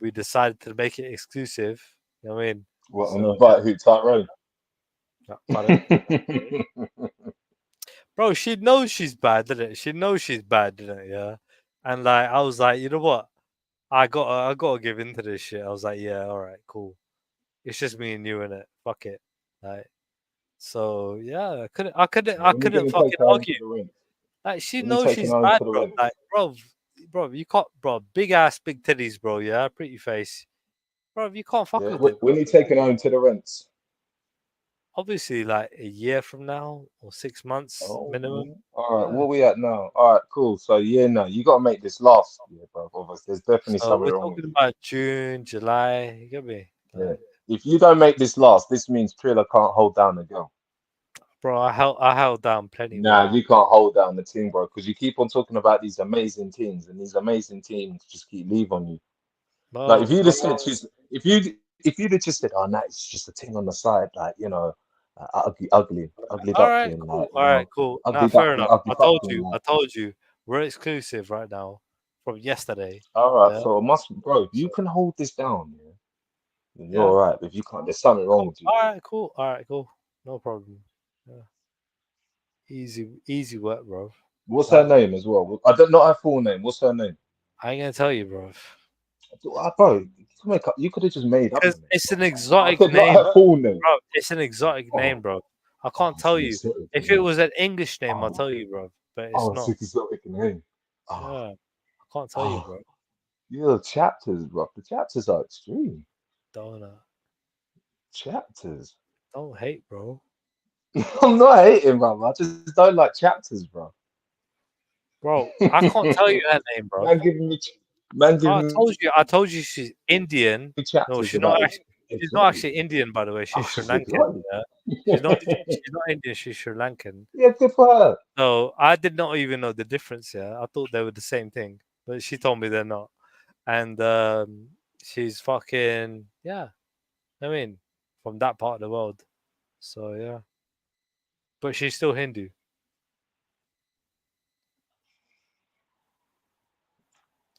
We decided to make it exclusive. You know what I mean? What, on So, the bike who Tyrone? pardon? Bro, she knows she's bad, didn't it? She knows she's bad, didn't it? Yeah. And like, I was like, you know what? I gotta give into this shit. I was like, yeah, all right, cool. It's just me and you in it. Fuck it. Like, so yeah, I couldn't When you fucking gonna take her home argue. to the ring? Like, she When you knows taking she's her home bad, to the bro. ring? Like, bro, you can't, bro. Big ass, big titties, bro. Yeah, pretty face, bro. You can't fuck with it. When are you taking home to the rents? Obviously, like a year from now or 6 months minimum. All right, what we at now? All right, cool. So no, you got to make this last year, bro. Otherwise, there's definitely So something we're wrong with talking you. about June, July. You get me? Yeah. If you don't make this last, this means Triller can't hold down the girl. Bro, I held down plenty. Nah, you can't hold down the team, bro, because you keep on talking about these amazing teams, and these amazing teams just keep leaving on you. Like if you'd have said, if you'd have just said, oh, no, it's just a thing on the side, like ugly duckling, All right, like cool. All right, cool. Nah, fair enough. I told you, we're exclusive right now from yesterday. All right, so it must, bro. If you can hold this down, then you're all right. If you can't, there's something wrong with you. All right, cool. No problem. Yeah. Easy work, bro. What's her name as well? I don't know her full name. What's her name? I ain't gonna tell you, bro. Bro, you could have just made up. Because it's an exotic not name, her full name. bro. It's an exotic name, bro. I can't tell you. If it was an English name, I'll tell you, bro. But it's not. It's an exotic name. Yeah, I can't tell you, bro. Yeah, chapters, bro. The chapters are extreme. Don't chapters. Don't hate, bro. I'm not hating, bro. I just don't like chapters, bro. Bro, I can't tell you her name, bro. I told you she's Indian. No, she's not actually. She's not actually Indian, by the way. She's Sri Lankan. Yeah? She's not Indian. She's Sri Lankan. Yeah, good for her. So I did not even know the difference. Yeah, I thought they were the same thing, but she told me they're not. And she's fucking I mean, from that part of the world. So yeah, but she's still Hindu.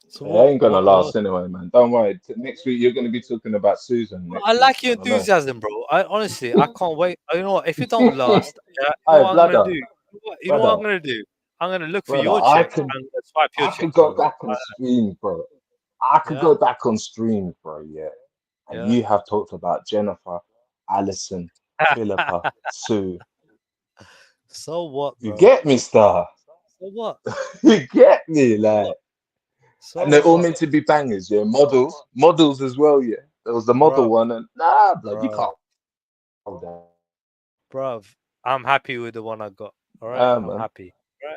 So it ain't gonna last anyway, man. Don't worry. Next week you're gonna be talking about Susan. I like your enthusiasm, bro. I honestly, I can't wait. You know what? If it don't last, you know what I'm gonna do? You know what I'm gonna do? I'm gonna look for your check and swipe your check. I could go back on stream, bro. I could go back on stream, bro. Yeah. And you have talked about Jennifer, Alison, Philippa, Sue. So what, bro? You get me, Star? So what? You get me, like. And they're all meant to be bangers, yeah. Models as well, yeah. There was the model one, and you can't. Bruv, I'm happy with the one I got. All right, I'm happy. Right.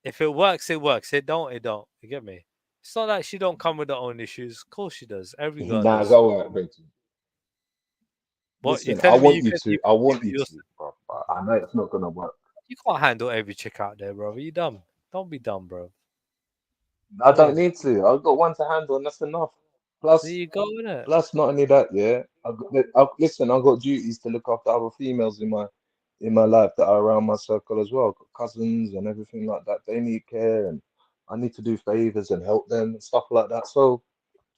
If it works, it works. It don't. You get me? It's not like she don't come with her own issues. Of course she does. Every girl does. Go out, Reggie. Listen, I want you to, bro. But I know it's not gonna work. You can't handle every chick out there, bro. Are you dumb? Don't be dumb, bro. I don't need to. I've got one to handle, and that's enough. Plus, there you go, innit? Plus, not only that, yeah. Listen, I've got duties to look after other females in my life that are around my circle as well. I've got cousins and everything like that. They need care, and I need to do favors and help them and stuff like that. So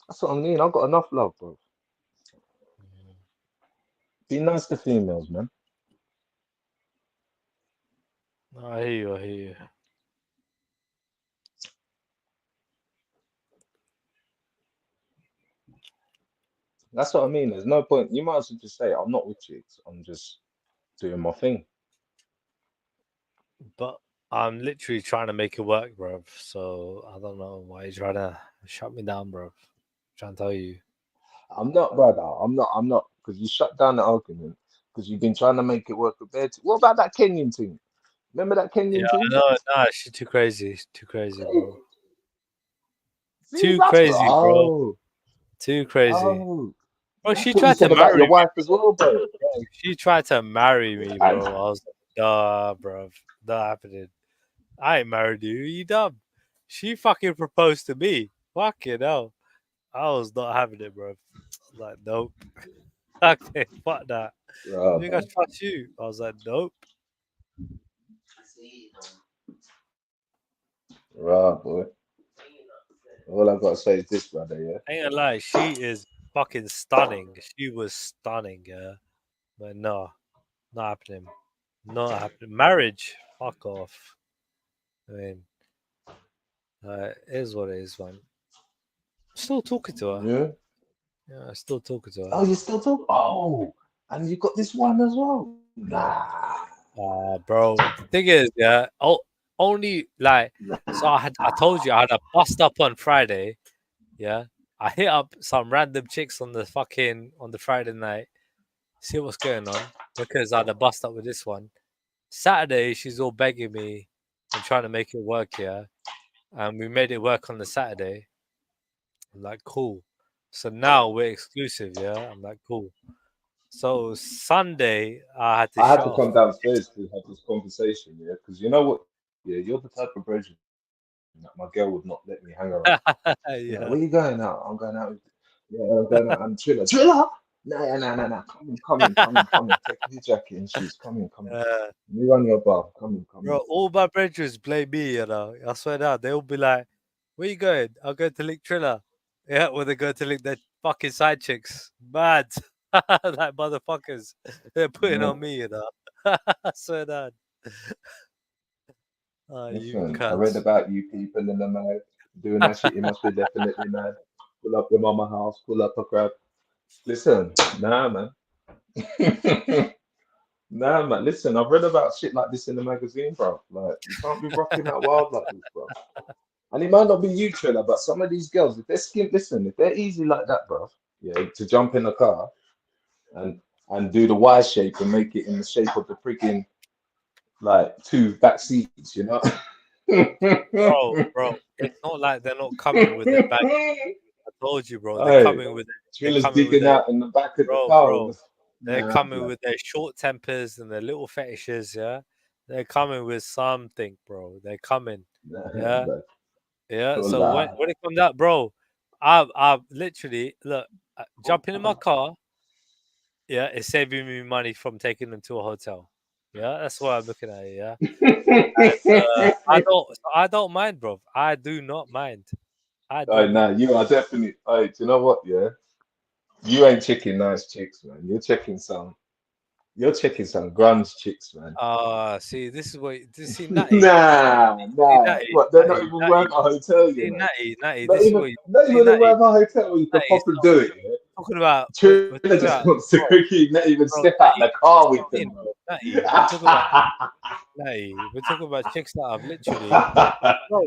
that's what I mean. I've got enough love, bro. Be nice to females, man. I hear you. That's what I mean. There's no point. You might as well just say, I'm not with chicks. I'm just doing my thing. But I'm literally trying to make it work, bro. So I don't know why you're trying to shut me down, bro. I'm trying to tell you. I'm not, brother. I'm not. Because you shut down the argument. Because you've been trying to make it work with bed. What about that Kenyan thing? Remember that Kenyan thing? No, she's too crazy. Too crazy, bro. Too crazy, bro. Too crazy. Oh. Bro, she tried to marry your wife as well, bro. She tried to marry me, bro. I was like, nah, bro. Not happening. I ain't married you. You dumb. She fucking proposed to me. Fucking hell. I was not having it, bro. Like, nope. Okay, fuck that. I think I trust you. I was like, nope. Right, boy. All I've got to say is this, brother, yeah? I ain't gonna lie, she is fucking stunning. She was stunning, yeah. But no, not happening. Not happening. Marriage, fuck off. I mean, it is what it is, man. I'm still talking to her. Yeah? Yeah, I'm still talking to her. Oh, you're still talking? Oh, and you got this one as well? Nah. Bro, the thing is, yeah, only like, so I told you I had a bust up on Friday. Yeah, I hit up some random chicks on the Friday night, see what's going on, because I had a bust up with this one. Saturday, she's all begging me and trying to make it work, yeah. And we made it work on the Saturday. I'm like, cool. So now we're exclusive, yeah. I'm like, cool. So Sunday, I had to come downstairs to have this conversation, yeah, because you know what, yeah, you're the type of virgin that my girl would not let me hang around. Yeah. Where you going out? I'm going out. I'm going out and Triller. Nah. Come in. Take off your jacket and shoes. Come in. You run your bar. Come in. Bro, all my brothers blame me, you know. I swear down. They'll be like, where you going? I'll go to Lick Triller. Yeah, or they go to Lick their fucking side chicks. Mad. Like motherfuckers. They're putting on me, you know. I swear down. Oh, Listen, I read about you people in the mad doing that shit. You must be definitely mad. Pull up your mama house, pull up a crab. Listen, nah, man. Nah, man. Listen, I've read about shit like this in the magazine, bro. Like, you can't be rocking out wild like this, bro. And it might not be you, Triller, but some of these girls, if they're easy like that, bro, yeah, to jump in the car and do the Y shape and make it in the shape of the freaking like 2 back seats, you know. Bro, it's not like they're not coming with their bag. I told you, bro. They're coming with. Triller's digging out in the back of the car. Bro, they're coming with their short tempers and their little fetishes. Yeah, they're coming with something, bro. They're coming. Yeah. So when it comes out, bro, I literally look jumping in my car. Yeah, it's saving me money from taking them to a hotel. Yeah, that's what I'm looking at. Yeah, and, I don't mind, bro. I do not mind. You are definitely. Do you know what? Yeah, you ain't checking nice chicks, man. You're checking some grunge chicks, man. See, this is what see Natty. Nah. What? They're not even worth a hotel, you know. Natty. Not even worth a hotel. You can properly do it. Yeah? Talking about. Triller just wants to quickly not even step out the car with them. Natty, we're talking about chicks that have literally. Bro,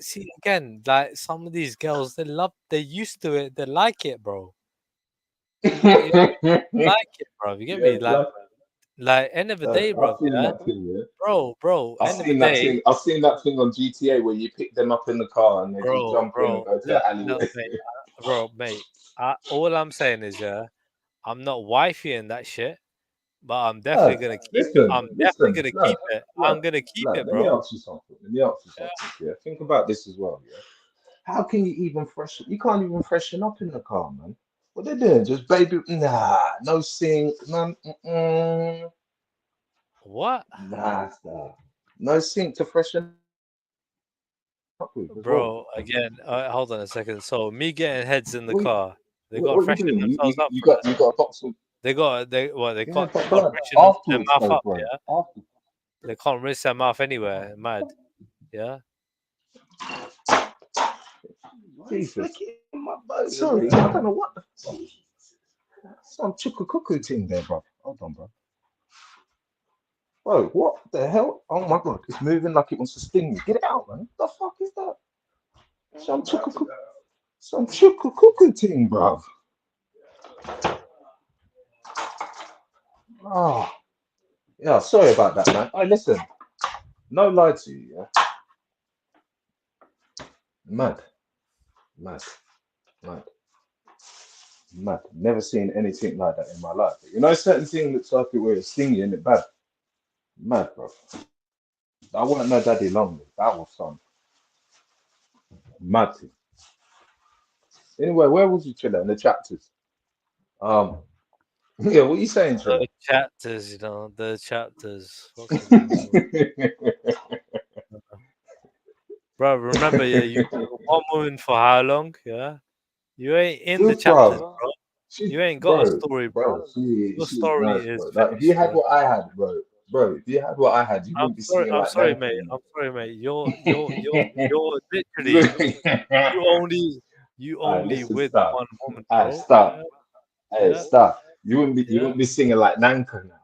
see again, like some of these girls, they're used to it. They like it, bro. Like it, bro. You get me? Like end of the day, bro. Bro. I've seen that thing on GTA where you pick them up in the car and they just jump in and go to the alleyway. Mate. All I'm saying is, I'm not wifey in that shit, but I'm definitely gonna keep it. I'm definitely gonna keep it. I'm gonna keep it, bro. Let me ask you something. Yeah, think about this as well. Yeah, how can you even freshen? You can't even freshen up in the car, man. What they're doing? Just baby? Nah, no sink, none. What? Nah, no sink to freshen up with, bro. Again, hold on a second. So me getting heads in the car, they got to freshen themselves up. You got a box of. They got freshen their mouth up. Yeah, they can't rinse their mouth anywhere. Mad. Yeah. Jesus. Sorry, I don't know what the fuck. Some chukka cuckoo thing there, bro. Hold on, bro. Bro, what the hell? Oh my god, it's moving like it wants to sting me. Get it out, man. What the fuck is that? Some chukka cuckoo thing, bro. Oh, yeah, sorry about that, man. Hey, listen, no lie to you, yeah. Mad. Never seen anything like that in my life. But you know, certain thing looks like it where it's stingy and it bad. Mad, bro. I wasn't no daddy long. That was some mad thing. Anyway, where was you, Triller? In the chapters. Yeah, what are you saying, Triller? The chapters, you know, the chapters. Bro, remember, yeah, you one woman for how long? Yeah, you ain't in the chapters, bro. You ain't got a story, bro. Your story nice, is. Like, if you had what I had, bro. If you had what I had, you wouldn't be singing like that. I'm sorry, mate. You're literally you only with one woman, bro. Stop. Hey, stop. You wouldn't be singing like Nanka now.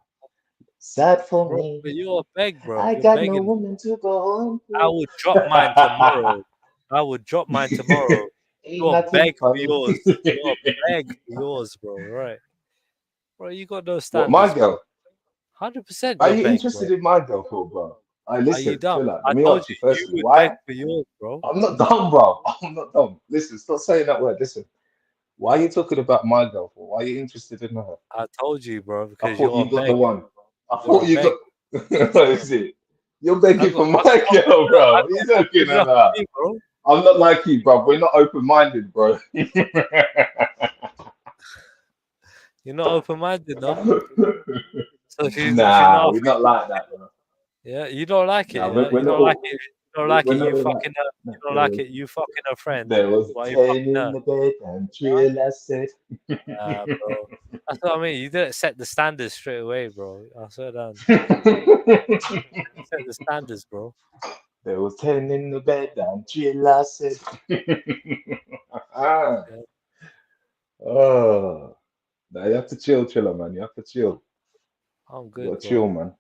Sad for me. But you're a beg, bro. I got no woman to go home. I will drop mine tomorrow. You got beg for yours. You got beg for yours, bro. Right, bro. You got no standards. What, my girl? 100%. Are you interested in my girl, for, bro? Listen, chill out. Let me ask you firstly, would why? beg for yours, bro. I'm not dumb, bro. I'm not dumb. Listen, stop saying that word. Listen, why are you talking about my girl for? Why are you interested in her? I told you, bro, I because thought you got the one. I You're thought a you beg. got. What is it? You're begging for my I girl, bro. got What are you talking enough for about? me, bro. I'm not like you, bro. We're not open-minded, bro. You're not open-minded, no? So she's Nah, not we're not like that, bro. Yeah, you don't like it, Nah, yeah? we're You not don't like all. it. You don't like We're it. not You all fucking her. that. You don't like it. You fucking her friend. There was Why you 10 fucking in her? the bed and drill, I said. Bro. That's what I mean. You didn't set the standards straight away, bro. I swear down. Set the standards, bro. There was 10 in the bed and drill, I said. Oh, now you have to chill, chiller, man. You have to chill. I'm You good, gotta bro. chill, man.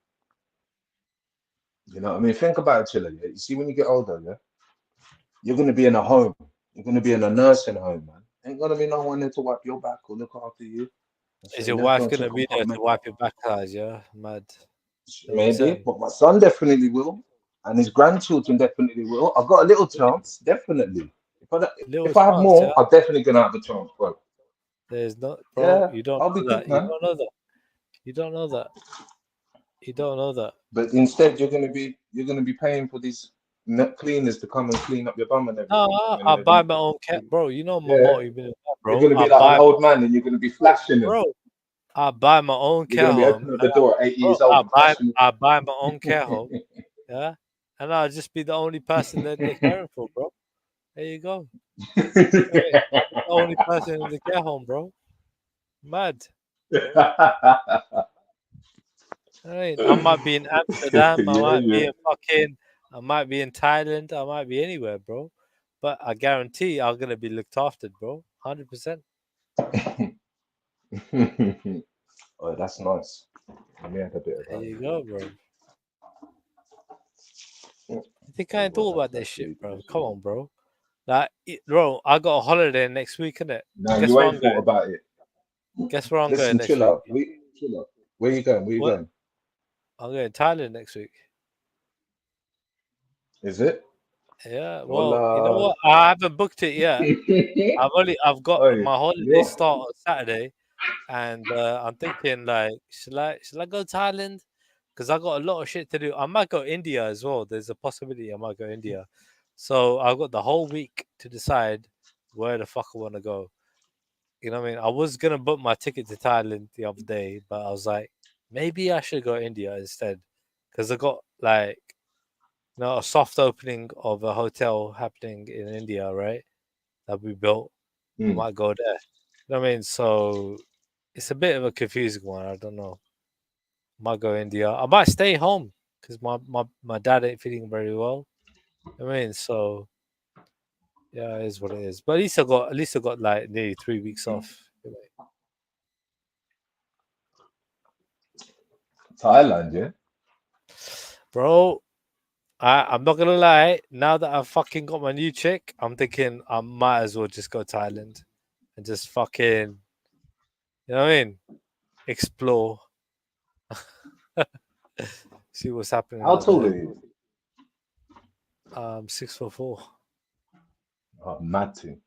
You know what I mean? Think about it, chiller. Yeah? You see, when you get older, yeah, you're gonna be in a home. You're gonna be in a nursing home, man. Ain't gonna be no one there to wipe your back or look after you. Is your wife gonna be there to wipe your back eyes? Yeah, mad. Maybe, but my son definitely will, and his grandchildren definitely will. I've got a little chance, definitely. If I have more, I'm definitely gonna have a chance, bro. There's not, bro. Yeah, You don't I'll be know good, that. You man. don't know that. You don't know that. You don't know that. But instead, you're gonna be paying for these cleaners to come and clean up your bum and everything. No, I buy my own cat, bro. You know my multi-millionaire, bro. You're gonna be like an old man, and you're gonna be flashing them. Bro, I buy my own You're care gonna be home. opening up the door at 8 years Bro, old and flashing. I buy my own care home. Yeah, and I'll just be the only person that they're caring for, bro. There you go. I'll be the only person in the care home, bro. Mad. I might be in Amsterdam. I might be in Thailand. I might be anywhere, bro. But I guarantee I'm gonna be looked after, bro. 100%. Oh, that's nice. Let me have a bit of that. There you go, bro. You think I ain't thought about this shit, bro? Come on, bro. Like, bro, I got a holiday next week, innit? No, you ain't thought about it. Guess where I'm Listen, going next chill out. week? Chill out. Where you going? Where you going? I'm going to Thailand next week. Is it? Yeah. Well, you know what? I haven't booked it yet. I've got my holiday start on Saturday, and I'm thinking like, should I go Thailand? Because I got a lot of shit to do. I might go India as well. There's a possibility I might go India. So I've got the whole week to decide where the fuck I want to go. You know what I mean? I was gonna book my ticket to Thailand the other day, but I was like, maybe I should go India instead, because I got like, a soft opening of a hotel happening in India, right? That we built. I might go there. You know what I mean? So it's a bit of a confusing one. I don't know. I might go India. I might stay home because my dad ain't feeling very well. I mean, so yeah, it is what it is. But at least I got like nearly 3 weeks off. Thailand, yeah. Bro, I'm not gonna lie. Now that I've fucking got my new chick, I'm thinking I might as well just go Thailand and just fucking, you know what I mean? Explore. See what's happening. How tall are you? 6'4". Oh, mad too.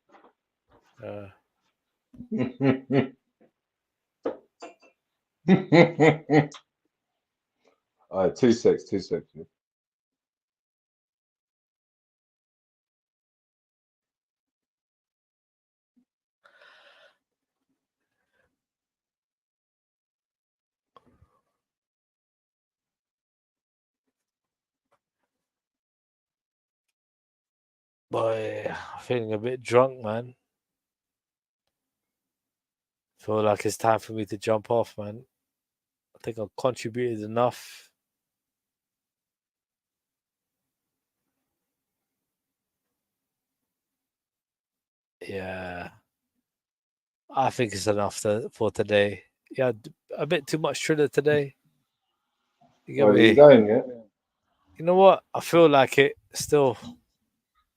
All right, 2 6. Yeah. Boy, I'm feeling a bit drunk, man. Feel like it's time for me to jump off, man. I think I've contributed enough. Yeah. I think it's enough for today. Yeah, a bit too much Triller today. You get Where are you me? going, yeah? You know what? I feel like it still.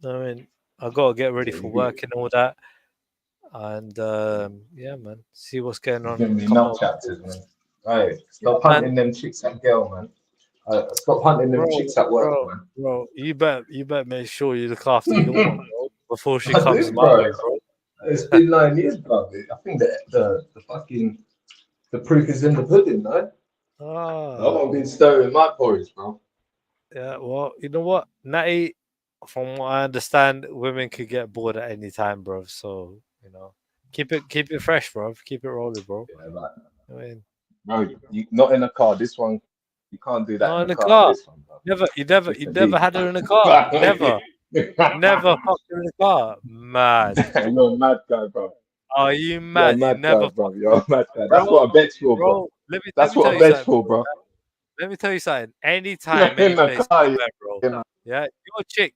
I mean, I gotta get ready for work and all that. And yeah, man, see what's going on. Give me enough chapters, man. Hey, stop hunting them chicks at girl, man. Stop hunting them chicks at work, man. Bro, you better make sure you look after your one, bro, before she I comes do, my way, bro. bro. It's been 9 years, bro. I think that the fucking the proof is in the pudding, no? I won't be stirring my porridge, bro. Yeah, well, you know what, Natty, from what I understand, women could get bored at any time, bro. So you know, keep it fresh, bro. Keep it rolling, bro. Yeah, like, I mean, bro, you not in a car. This one, you can't do that not in in a the car. car. This one, bro. You never Different had her in the car. Never fucked her in the car. Mad. You're a mad guy, bro. Are you You're a mad? You mad never guy, bro. You're a mad guy. That's bro, what a bed's for, bro. Let me That's tell what a you bed's something, for, bro. Let me tell you something. Anytime, any In the place, car, anywhere, bro. you know. Yeah,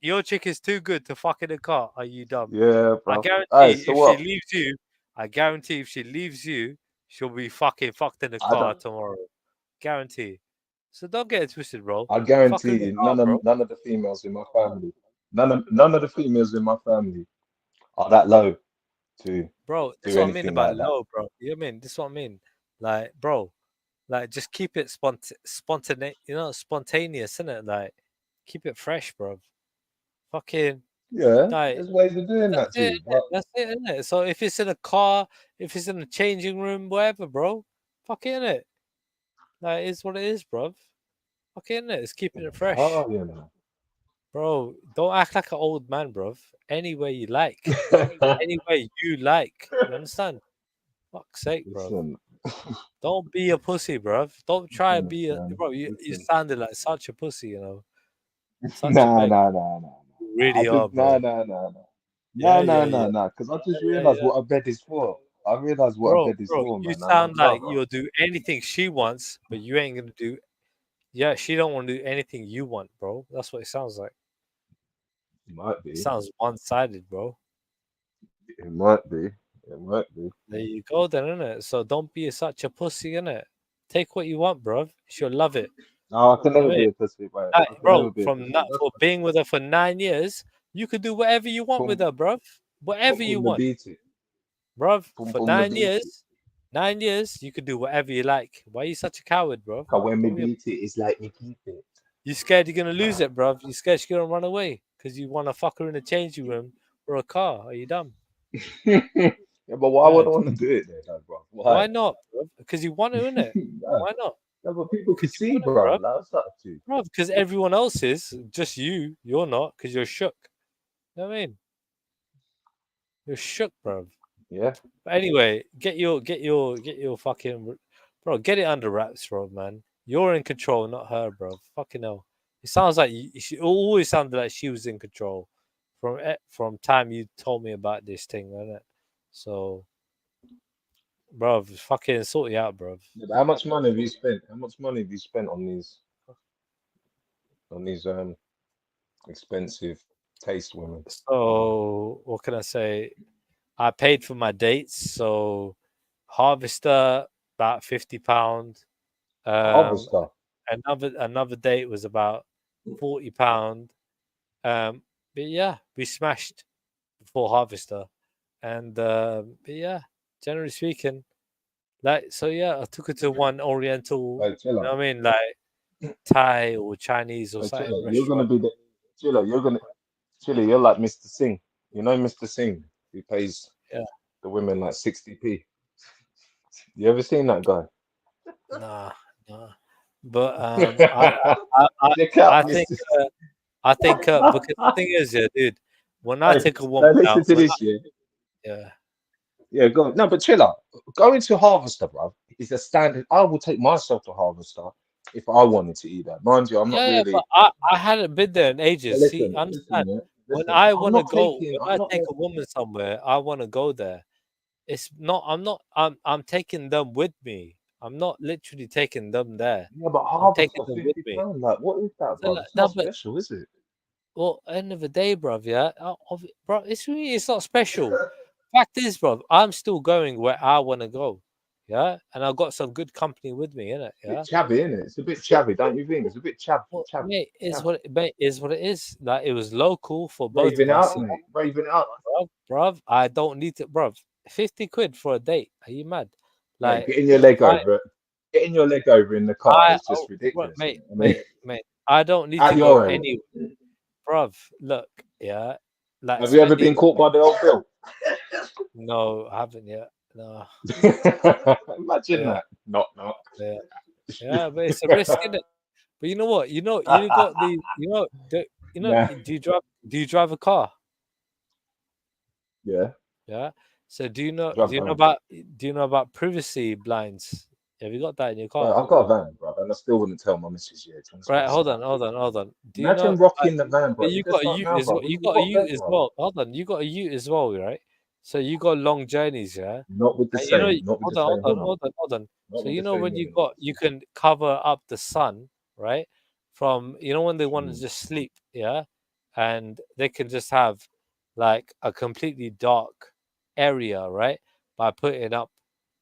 your chick is too good to fuck in the car. Are you dumb? Yeah, I bro. guarantee Alright, so if what? she leaves you, I guarantee if she leaves you, she'll be fucked in the I car don't. tomorrow. Guarantee. So don't get it twisted, bro. I Fuck guarantee in the you, car, bro. none of the females in my family, none of the females in my family are that low to Bro, this is do what I mean anything about like that. low, bro. You know what I mean? This is what I mean. Like, bro, like just keep it spontaneous, spontaneous, innit? Like, keep it fresh, bro. Fucking Yeah, like there's ways of doing that's that it, too. innit? But That's it, innit? So if it's in a car, if it's in a changing room, whatever, bro, fuck it, innit? Like, it's what it is, bro. Fuck it, innit? It's keeping it fresh. you know. Bro, don't act like an old man, bro. Any way you like. Any way you like. You understand? Fuck's sake, bro. Listen, Don't be a pussy, bro. Don't try to listen, be a man. bro. You Listen. sounded like such a pussy, you know. Such a Nah, beg. nah, nah, nah. You I really are, just nah, bro. nah, nah, nah. Yeah, Nah, nah, yeah, nah, yeah. nah. Because I just Yeah, realized yeah. what a bed is for. I realized what a Bro, bed is for, you man. And I'd sound like rather. you'll do anything she wants, but you ain't gonna do. Yeah, she don't want to do anything you want, bro. That's what it sounds like. It might It be. sounds one-sided, bro. It might be. It might be. There you go, then, innit? So don't be such a pussy, innit? Take what you want, bro. She'll love it. No, I can You know never what I be mean? a pussy, bro. I can Bro, never be a from pussy. not That's for being with her for 9 years, you could do whatever you want with pum her, bro. Whatever you pum the want, beat bro. Pum For pum the 9 beat years, 9 years, you could do whatever you like. Why are you such a coward, bro? Cause when me Don't be a beat it, it's like me keep it. You scared you're gonna lose it, bro. You scared she's gonna run away because you want to fuck her in a changing room or a car. Are you dumb? Yeah, but why would I Right. want to do it then, bro? Why Why? not, bro? Because you want to, innit? Nah, Why not? nah, but people can Because you see, want it, bro. bro. Like, what's up to? Bro, because everyone else is. Just you. You're not because you're shook. You know what I mean? You're shook, bro. Yeah. But anyway, get your fucking bro. Get it under wraps, bro, man. You're in control, not her, bro. Fucking hell. It sounds like she always sounded like she was in control from time you told me about this thing, wasn't it? So, bro, fucking sort you out, bro. Yeah, but how much money have you spent? How much money have you spent on these expensive taste women? So, what can I say? I paid for my dates. So, Harvester about £50. Harvester. Another date was about £40. But yeah, we smashed before Harvester, and but yeah, generally speaking, like so yeah, I took her to one Oriental. Like, You know what I mean, like Thai or Chinese or something Chilla, you're gonna restaurant. be the Chilla. Chilla. You're like Mr. Singh. You know Mr. Singh, who pays Yeah. the women like 60p. You ever seen that guy? Nah. But I think because the thing is, yeah, dude, when I Hey, take a woman listen out, to this, yeah. yeah. Yeah, go on. No, but chill out. Going to Harvester, bro, is a standard. I will take myself to Harvester if I wanted to eat that. Mind you, I'm not Yeah, really. but I hadn't been there in But ages. See, listen, understand? yeah. When Listen, I I'm want to not go, taking. when I'm I not. take a woman somewhere, I want to go there. It's not. I'm not. I'm taking them with me. I'm not literally taking them there. Yeah, but I'm taking Harvester, them with me. £50. Like, what is that, So, bro? like, It's no, not but special, is it? well, end of the day, bruv, yeah, bro, it's not special. Fact is, bruv, I'm still going where I want to go. Yeah, and I've got some good company with me, innit? Yeah, It's chavvy, isn't it? It's a bit chavvy, don't you think? It's a bit chavvy. Well, mate, is what it is. Like it was local for both Raving of us. up, mate. Raving up. Bruv, I don't need to, bruv. 50 quid for a date. Are you mad? Mate, Like getting your leg over it. Getting your leg over in the car is just ridiculous. Mate, I mean, mate, I don't need at to your go age. anywhere. Bruv, look, yeah. Like Have you ever been caught by the old bill? No, I haven't yet. No. Imagine that. Knock. Yeah. Yeah, but it's a risk, isn't it? But you know what? You got the Nah. do you drive a car? Yeah. Yeah. So do you know Drive van. about privacy blinds? Have you got that in your car? Bro, I've got a van, bro, and I still wouldn't tell my missus yet. Right, hold on. Do you Imagine know rocking the van, bro. you got a ute as well? You got a ute as well. Hold on, you got a ute as well, right? So you got long journeys, yeah. Not with the And same. Not with the same. Hold on. So you know when you can cover up the sun, right? From when they want to just sleep, yeah, and they can just have like a completely dark area, right? By putting up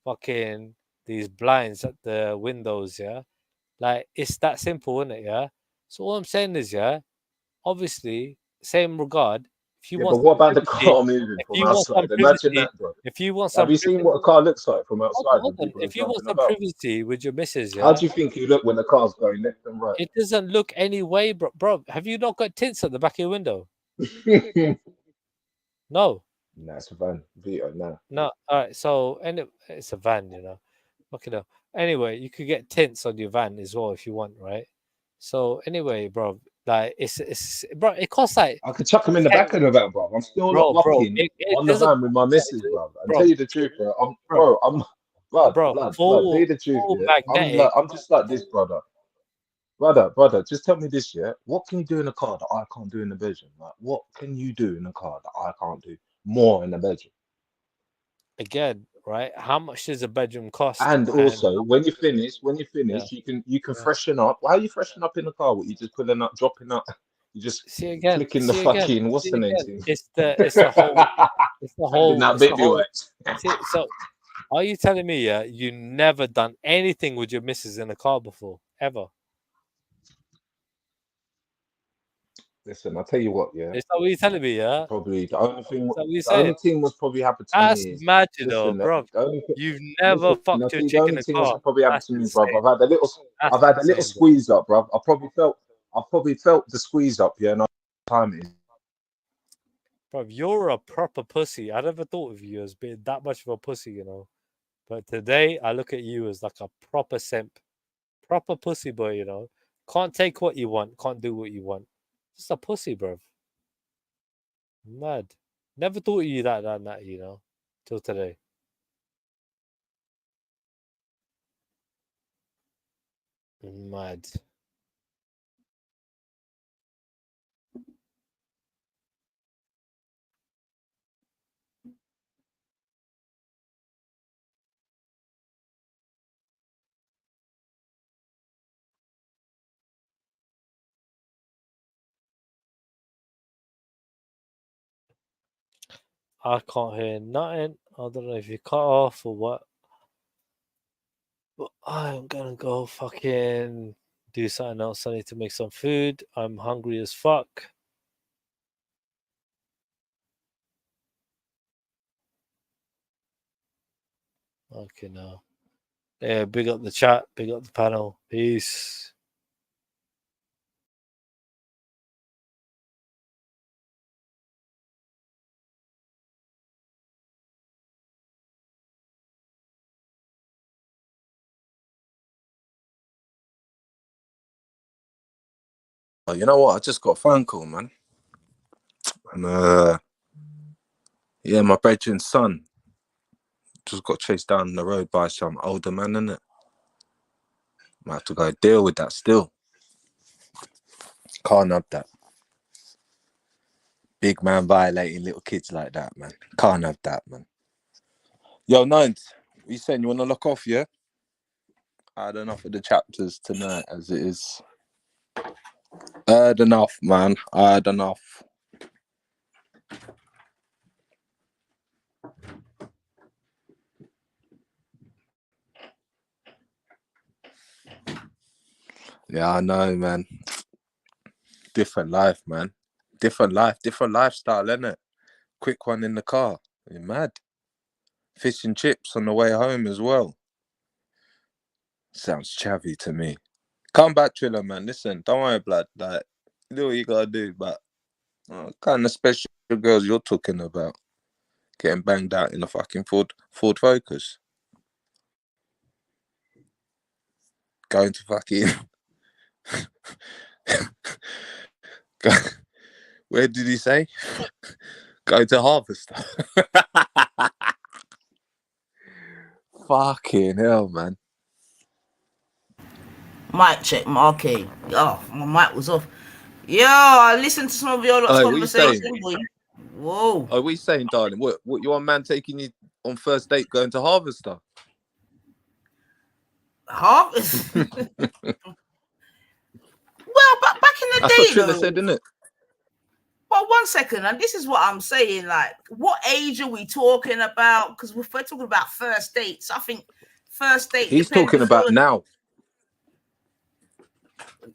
fucking these blinds at the windows, yeah. Like it's that simple, isn't it? Yeah. So all I'm saying is, yeah, obviously, same regard. If you Yeah, want but what about the privacy, car moving from outside? Imagine that, bro. if you want some Have you seen what a car looks like from outside when people are if you want jumping some about? privacy with your missus, yeah, How do you think you look when the car's going left and right? it doesn't look any way, bro. Have you not got tints at the back of your window? No. Nah, it's a van. Vito, nah. No. All right. So, it's a van, Okay, no. Anyway, you could get tints on your van as well if you want, right? So anyway, bro, like it's bro, it costs like I could chuck them in the back of the van, bro. I'm still not rocking on the van with my missus, bro. And tell you the truth, bro. I'm blood. Tell you the truth, yeah. I'm just like this, brother. Brother, just tell me this, yeah. What can you do in a car that I can't do in the bedroom? Like, what can you do in a car that I can't do more in the bedroom? Again, right? How much does a bedroom cost? And also, when you finish, you can freshen up. Why are you freshen up in the car? What, you just pulling up, dropping up? You just flicking the fucking what's the name thing? It's the whole. So, are you telling me, yeah, you never done anything with your missus in the car before, ever? Listen, I'll tell you what, yeah. Is that what you're telling me, yeah? Probably the only thing was probably happened to me. That's is, magic, listen, bro. You've never fucked your chick in the car. That's probably happened to me, bro. I've had a little squeeze up, bro. I probably felt the squeeze up, yeah. And time it is. Bro, you're a proper pussy. I never thought of you as being that much of a pussy, But today I look at you as like a proper simp, proper pussy boy, Can't take what you want, can't do what you want. Just a pussy, bro. Mad. Never thought of you that, till today. Mad. I can't hear nothing. I don't know if you cut off or what. But I'm gonna go fucking do something else. I need to make some food. I'm hungry as fuck. Okay, now. Yeah, big up the chat, big up the panel. Peace. Oh, you know what? I just got a phone call, man. And yeah, my brethren's son just got chased down the road by some older man, innit? I have to go deal with that still. Can't have that. Big man violating little kids like that, man. Can't have that, man. Yo, Nines, what you saying? You want to lock off, yeah? I had enough of the chapters tonight as it is. I had enough, man. I had enough. Yeah, I know, man. Different life, man. Different life, different lifestyle, innit? Quick one in the car. You're mad. Fish and chips on the way home as well. Sounds chavvy to me. Come back, Triller, man. Listen, don't worry, blood. Like, do what you gotta do, but kind of special girls you're talking about getting banged out in a fucking Ford Focus. Going to fucking where did he say? Go to Harvester. Fucking hell, man. Mic check, okay. Oh, my mic was off. Yo, I listened to some of your conversation. Whoa. Are we saying, darling? What your man taking you on first date going to Harvester? Harvest? Well, but back in the That's day, what Triller though, said, isn't it? Well, 1 second, and this is what I'm saying. Like, what age are we talking about? Because if we're talking about first dates, I think first date. He's talking about now.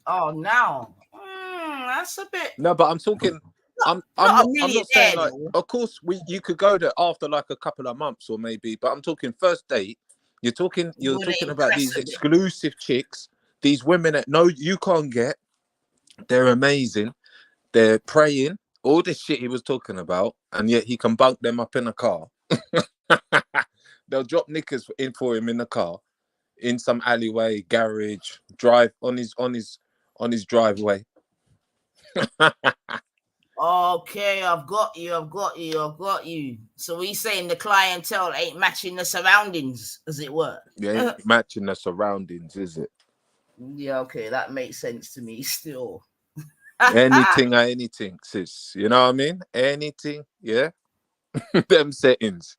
Oh, now. That's a bit. No, but I'm talking. I'm not saying like. Of course, you could go there after like a couple of months or maybe, but I'm talking first date. You're talking about these exclusive chicks, these women that no, you can't get. They're amazing. They're praying. All this shit he was talking about, and yet he can bunk them up in a car. They'll drop knickers in for him in the car, in some alleyway, garage, drive on his driveway. Okay, I've got you. So he's saying the clientele ain't matching the surroundings, as it were. Yeah, ain't matching the surroundings, is it? Yeah, okay, that makes sense to me still. anything, sis. You know what I mean? Anything, yeah. Them settings.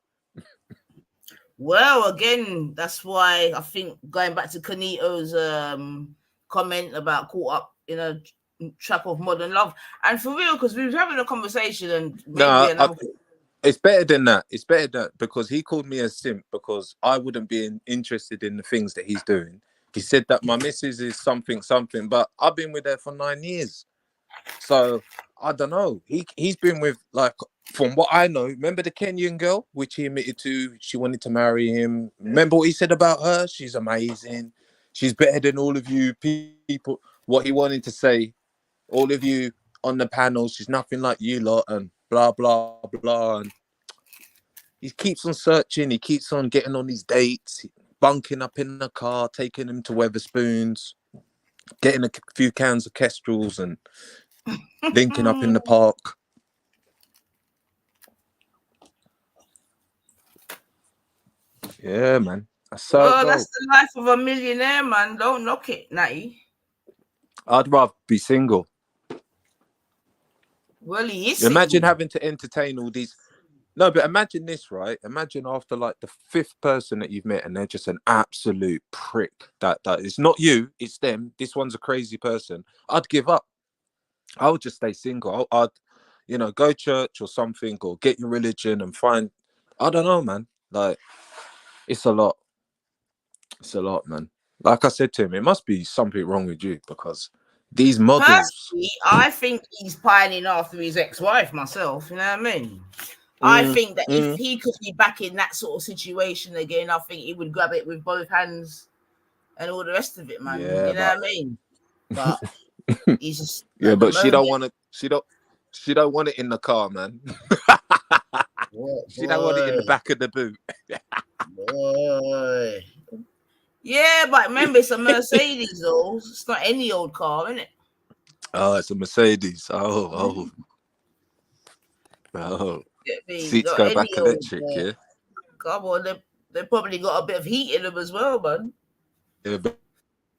Well, again, that's why I think going back to Kanito's comment about caught up in a trap of modern love, and for real, because we were having a conversation, and it's better than that. It's better than that, because he called me a simp because I wouldn't be interested in the things that he's doing. He said that my missus is something, but I've been with her for 9 years. So I don't know. He's been with, like, from what I know, remember the Kenyan girl, which he admitted to, she wanted to marry him. Remember what he said about her? She's amazing. She's better than all of you people. What he wanted to say, all of you on the panel, she's nothing like you lot, and blah, blah, blah. And he keeps on searching. He keeps on getting on these dates, bunking up in the car, taking him to Weatherspoons, getting a few cans of Kestrels and linking up in the park. Yeah, man. That's the life of a millionaire, man. Don't knock it, Natty. I'd rather be single. Well, he is. Imagine having to entertain all these. No, but imagine this, right? Imagine after like the 5th person that you've met, and they're just an absolute prick. That it's not you, it's them. This one's a crazy person. I'd give up. I would just stay single. I'd, go church or something, or get your religion and find. I don't know, man. Like, it's a lot. It's a lot, man. Like I said to him, it must be something wrong with you, because these models. Personally, I think he's pining after his ex-wife myself. You know what I mean? I think that if he could be back in that sort of situation again, I think he would grab it with both hands and all the rest of it, man. Yeah, you know what I mean? But he's just but she don't want to. She don't want it in the car, man. She don't want it in the back of the boot. Boy. Yeah, but remember, it's a Mercedes, though. It's not any old car, isn't it? Oh, it's a Mercedes. Oh. Seats go back electric, yeah. Come on, they probably got a bit of heat in them as well, man. Yeah,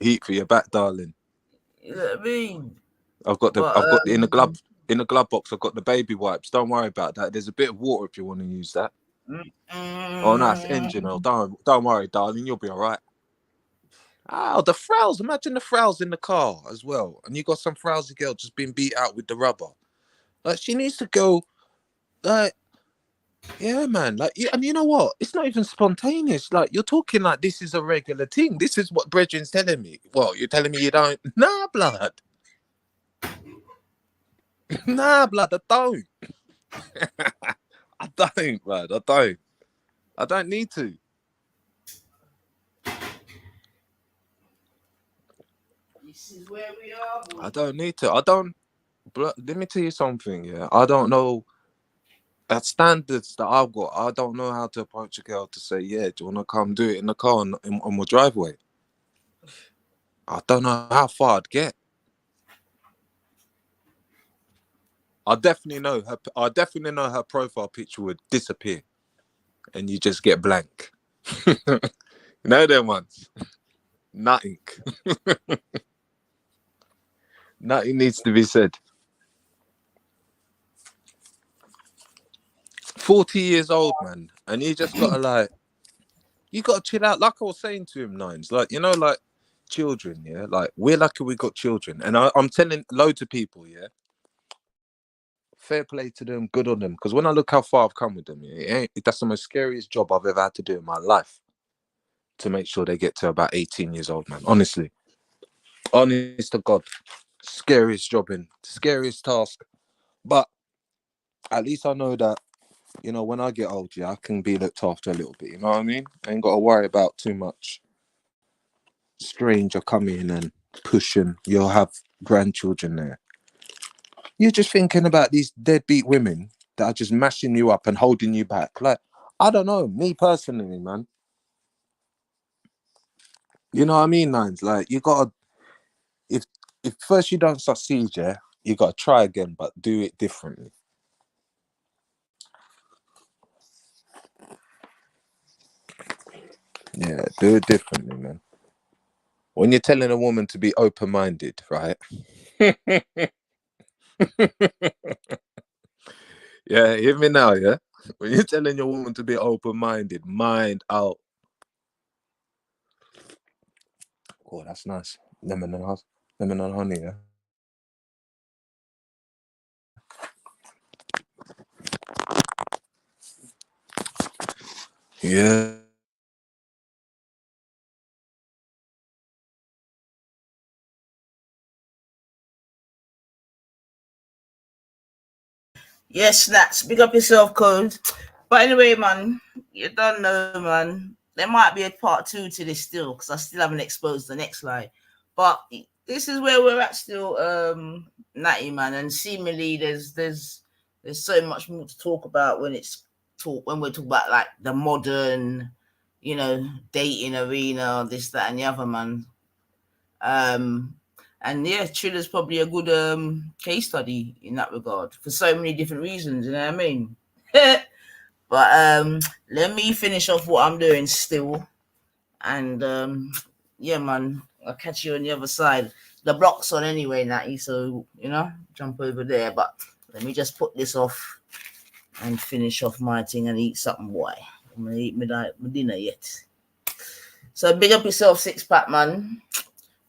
heat for your back, darling. You know what I mean? I've got in the glove box. I've got the baby wipes. Don't worry about that. There's a bit of water if you want to use that. Oh, nice engine oil. Don't worry, darling. You'll be all right. Oh, the frowls. Imagine the frowls in the car as well. And you got some frowsy girl just being beat out with the rubber. Like, she needs to go, like, Yeah, man. Like, and you know what? It's not even spontaneous. Like, you're talking like this is a regular thing. This is what Brethren's telling me. Well, you're telling me you don't? Nah, blood. Nah, blood. I don't. I don't, blood. I don't. I don't need to. This is where we are, boy. I don't need to. I don't. Blood, let me tell you something. Yeah, I don't know. At standards that I've got, I don't know how to approach a girl to say, yeah, do you want to come do it in the car on my driveway? I don't know how far I'd get. I definitely know her profile picture would disappear and you just get blank. You know them ones? Nothing. Nothing needs to be said. 40 years old, man. And you just gotta you gotta chill out. Like I was saying to him, Nines, like, you know, like children, yeah? Like, we're lucky we got children. And I'm telling loads of people, yeah? Fair play to them, good on them. Because when I look how far I've come with them, that's the most scariest job I've ever had to do in my life. To make sure they get to about 18 years old, man. Honestly. Honest to God. Scariest task. But at least I know that, you know, when I get old, I can be looked after a little bit. You know what I mean? I ain't got to worry about too much stranger coming and pushing. You'll have grandchildren there. You're just thinking about these deadbeat women that are just mashing you up and holding you back. Like, I don't know. Me personally, man. You know what I mean, Nines? Like, you got to... If first you don't succeed, you got to try again, but do it differently. Yeah, do it differently, man. When you're telling a woman to be open-minded, right? Yeah, hear me now, yeah? When you're telling your woman to be open-minded, mind out. Oh, that's nice. Lemon and honey, yeah? Yeah. Yes, Snacks. Big up yourself, Code. But anyway, man, you don't know, man. There might be a part 2 to this still, because I still haven't exposed the next lie. But this is where we're at still, Natty, man. And seemingly there's so much more to talk about when we're talking about like the modern, you know, dating arena, this, that, and the other, man. And yeah, Trilla's probably a good case study in that regard for so many different reasons, you know what I mean? But let me finish off what I'm doing still. And yeah, man, I'll catch you on the other side. The block's on anyway, Natty, so you know, jump over there. But let me just put this off and finish off my thing and eat something, boy. I'm gonna eat my dinner yet. So big up yourself, 6-pack, man.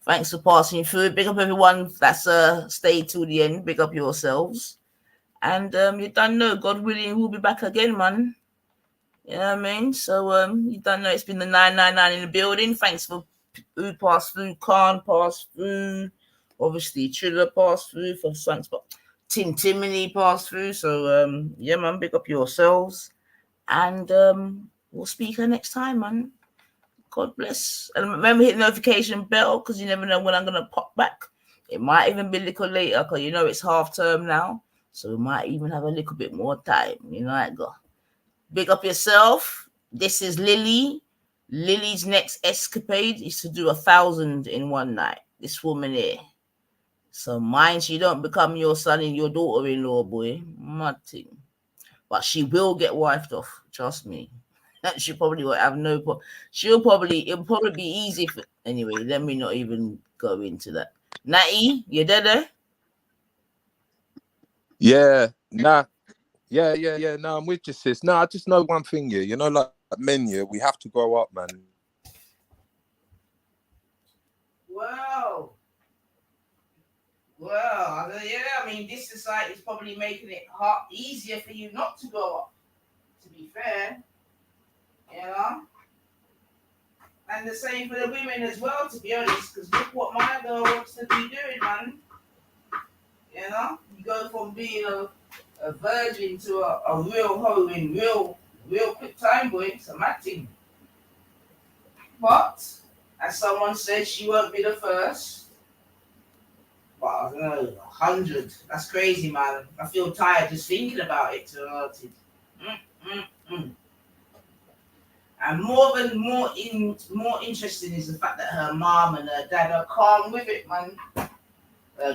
Thanks for passing through. Big up everyone that's stayed till the end. Big up yourselves. And you don't know, God willing, we'll be back again, man. You know what I mean? So you don't know, it's been the 999 in the building. Thanks for who passed through, Khan passed through, obviously Triller passed through for thanks, but Timony passed through. So yeah, man, big up yourselves. And we'll speak next time, man. God bless. And remember, hit the notification bell because you never know when I'm going to pop back. It might even be a little later because you know it's half term now. So we might even have a little bit more time. You know how it go. Big up yourself. This is Lily. Lily's next escapade is to do 1,000 in one night. This woman here. So mind she don't become your son and your daughter-in-law, boy. Mad thing. But she will get wifed off. Trust me. She probably won't have no. It'll probably be easy for. Anyway, let me not even go into that. Natty, you there? Yeah, nah. Yeah. No, I'm with you, sis. No, I just know one thing, yeah. You know, like men, yeah, we have to grow up, man. Well, yeah. I mean, this society is probably making it easier for you not to grow up. to be fair. You know? And the same for the women as well, to be honest, because look what my girl wants to be doing, man. You know? You go from being a virgin to a real hoe in real quick time, boy. It's a mad thing. But, as someone said, she won't be the first. But I don't know, 100. That's crazy, man. I feel tired just thinking about it. And more interesting is the fact that her mom and her dad are calm with it, man.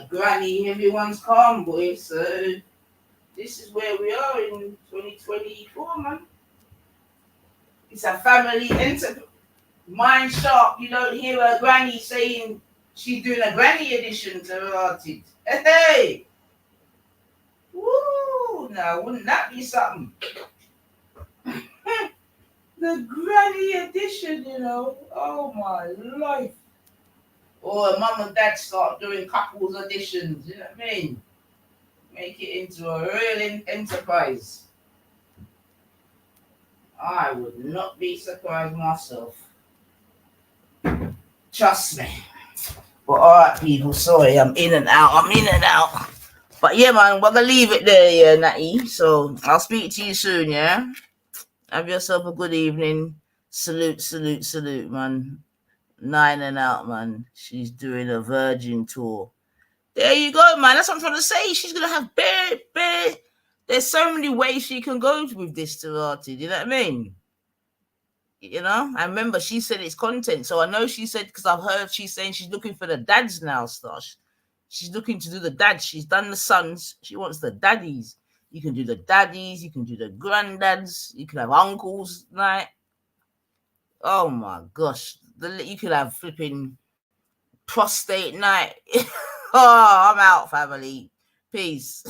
Granny, everyone's calm, boy. So this is where we are in 2024, man. It's a family enterprise. Mind sharp, you don't hear her granny saying she's doing a granny edition to her artist. Hey! Woo! Now, wouldn't that be something? The granny edition, you know. Oh my life. Or mum and dad start doing couples editions, you know what I mean? Make it into a real enterprise. I would not be surprised myself. Trust me. But alright, people, sorry, I'm in and out. But yeah, man, we're gonna leave it there, yeah, Natty. So I'll speak to you soon, yeah? Have yourself a good evening. Salute, man. 9 and out, man. She's doing a Virgin tour. There you go, man. That's what I'm trying to say. She's gonna have bare. There's so many ways she can go with this Tarati. You know what I mean? You know, I remember she said it's content. So I know she said, because I've heard she's saying she's looking for the dads now, Stash. She's looking to do the dads. She's done the sons. She wants the daddies. You can do the daddies. You can do the granddads. You can have uncles, like. Oh my gosh. You could have flipping prostate night. Oh, I'm out, family. Peace.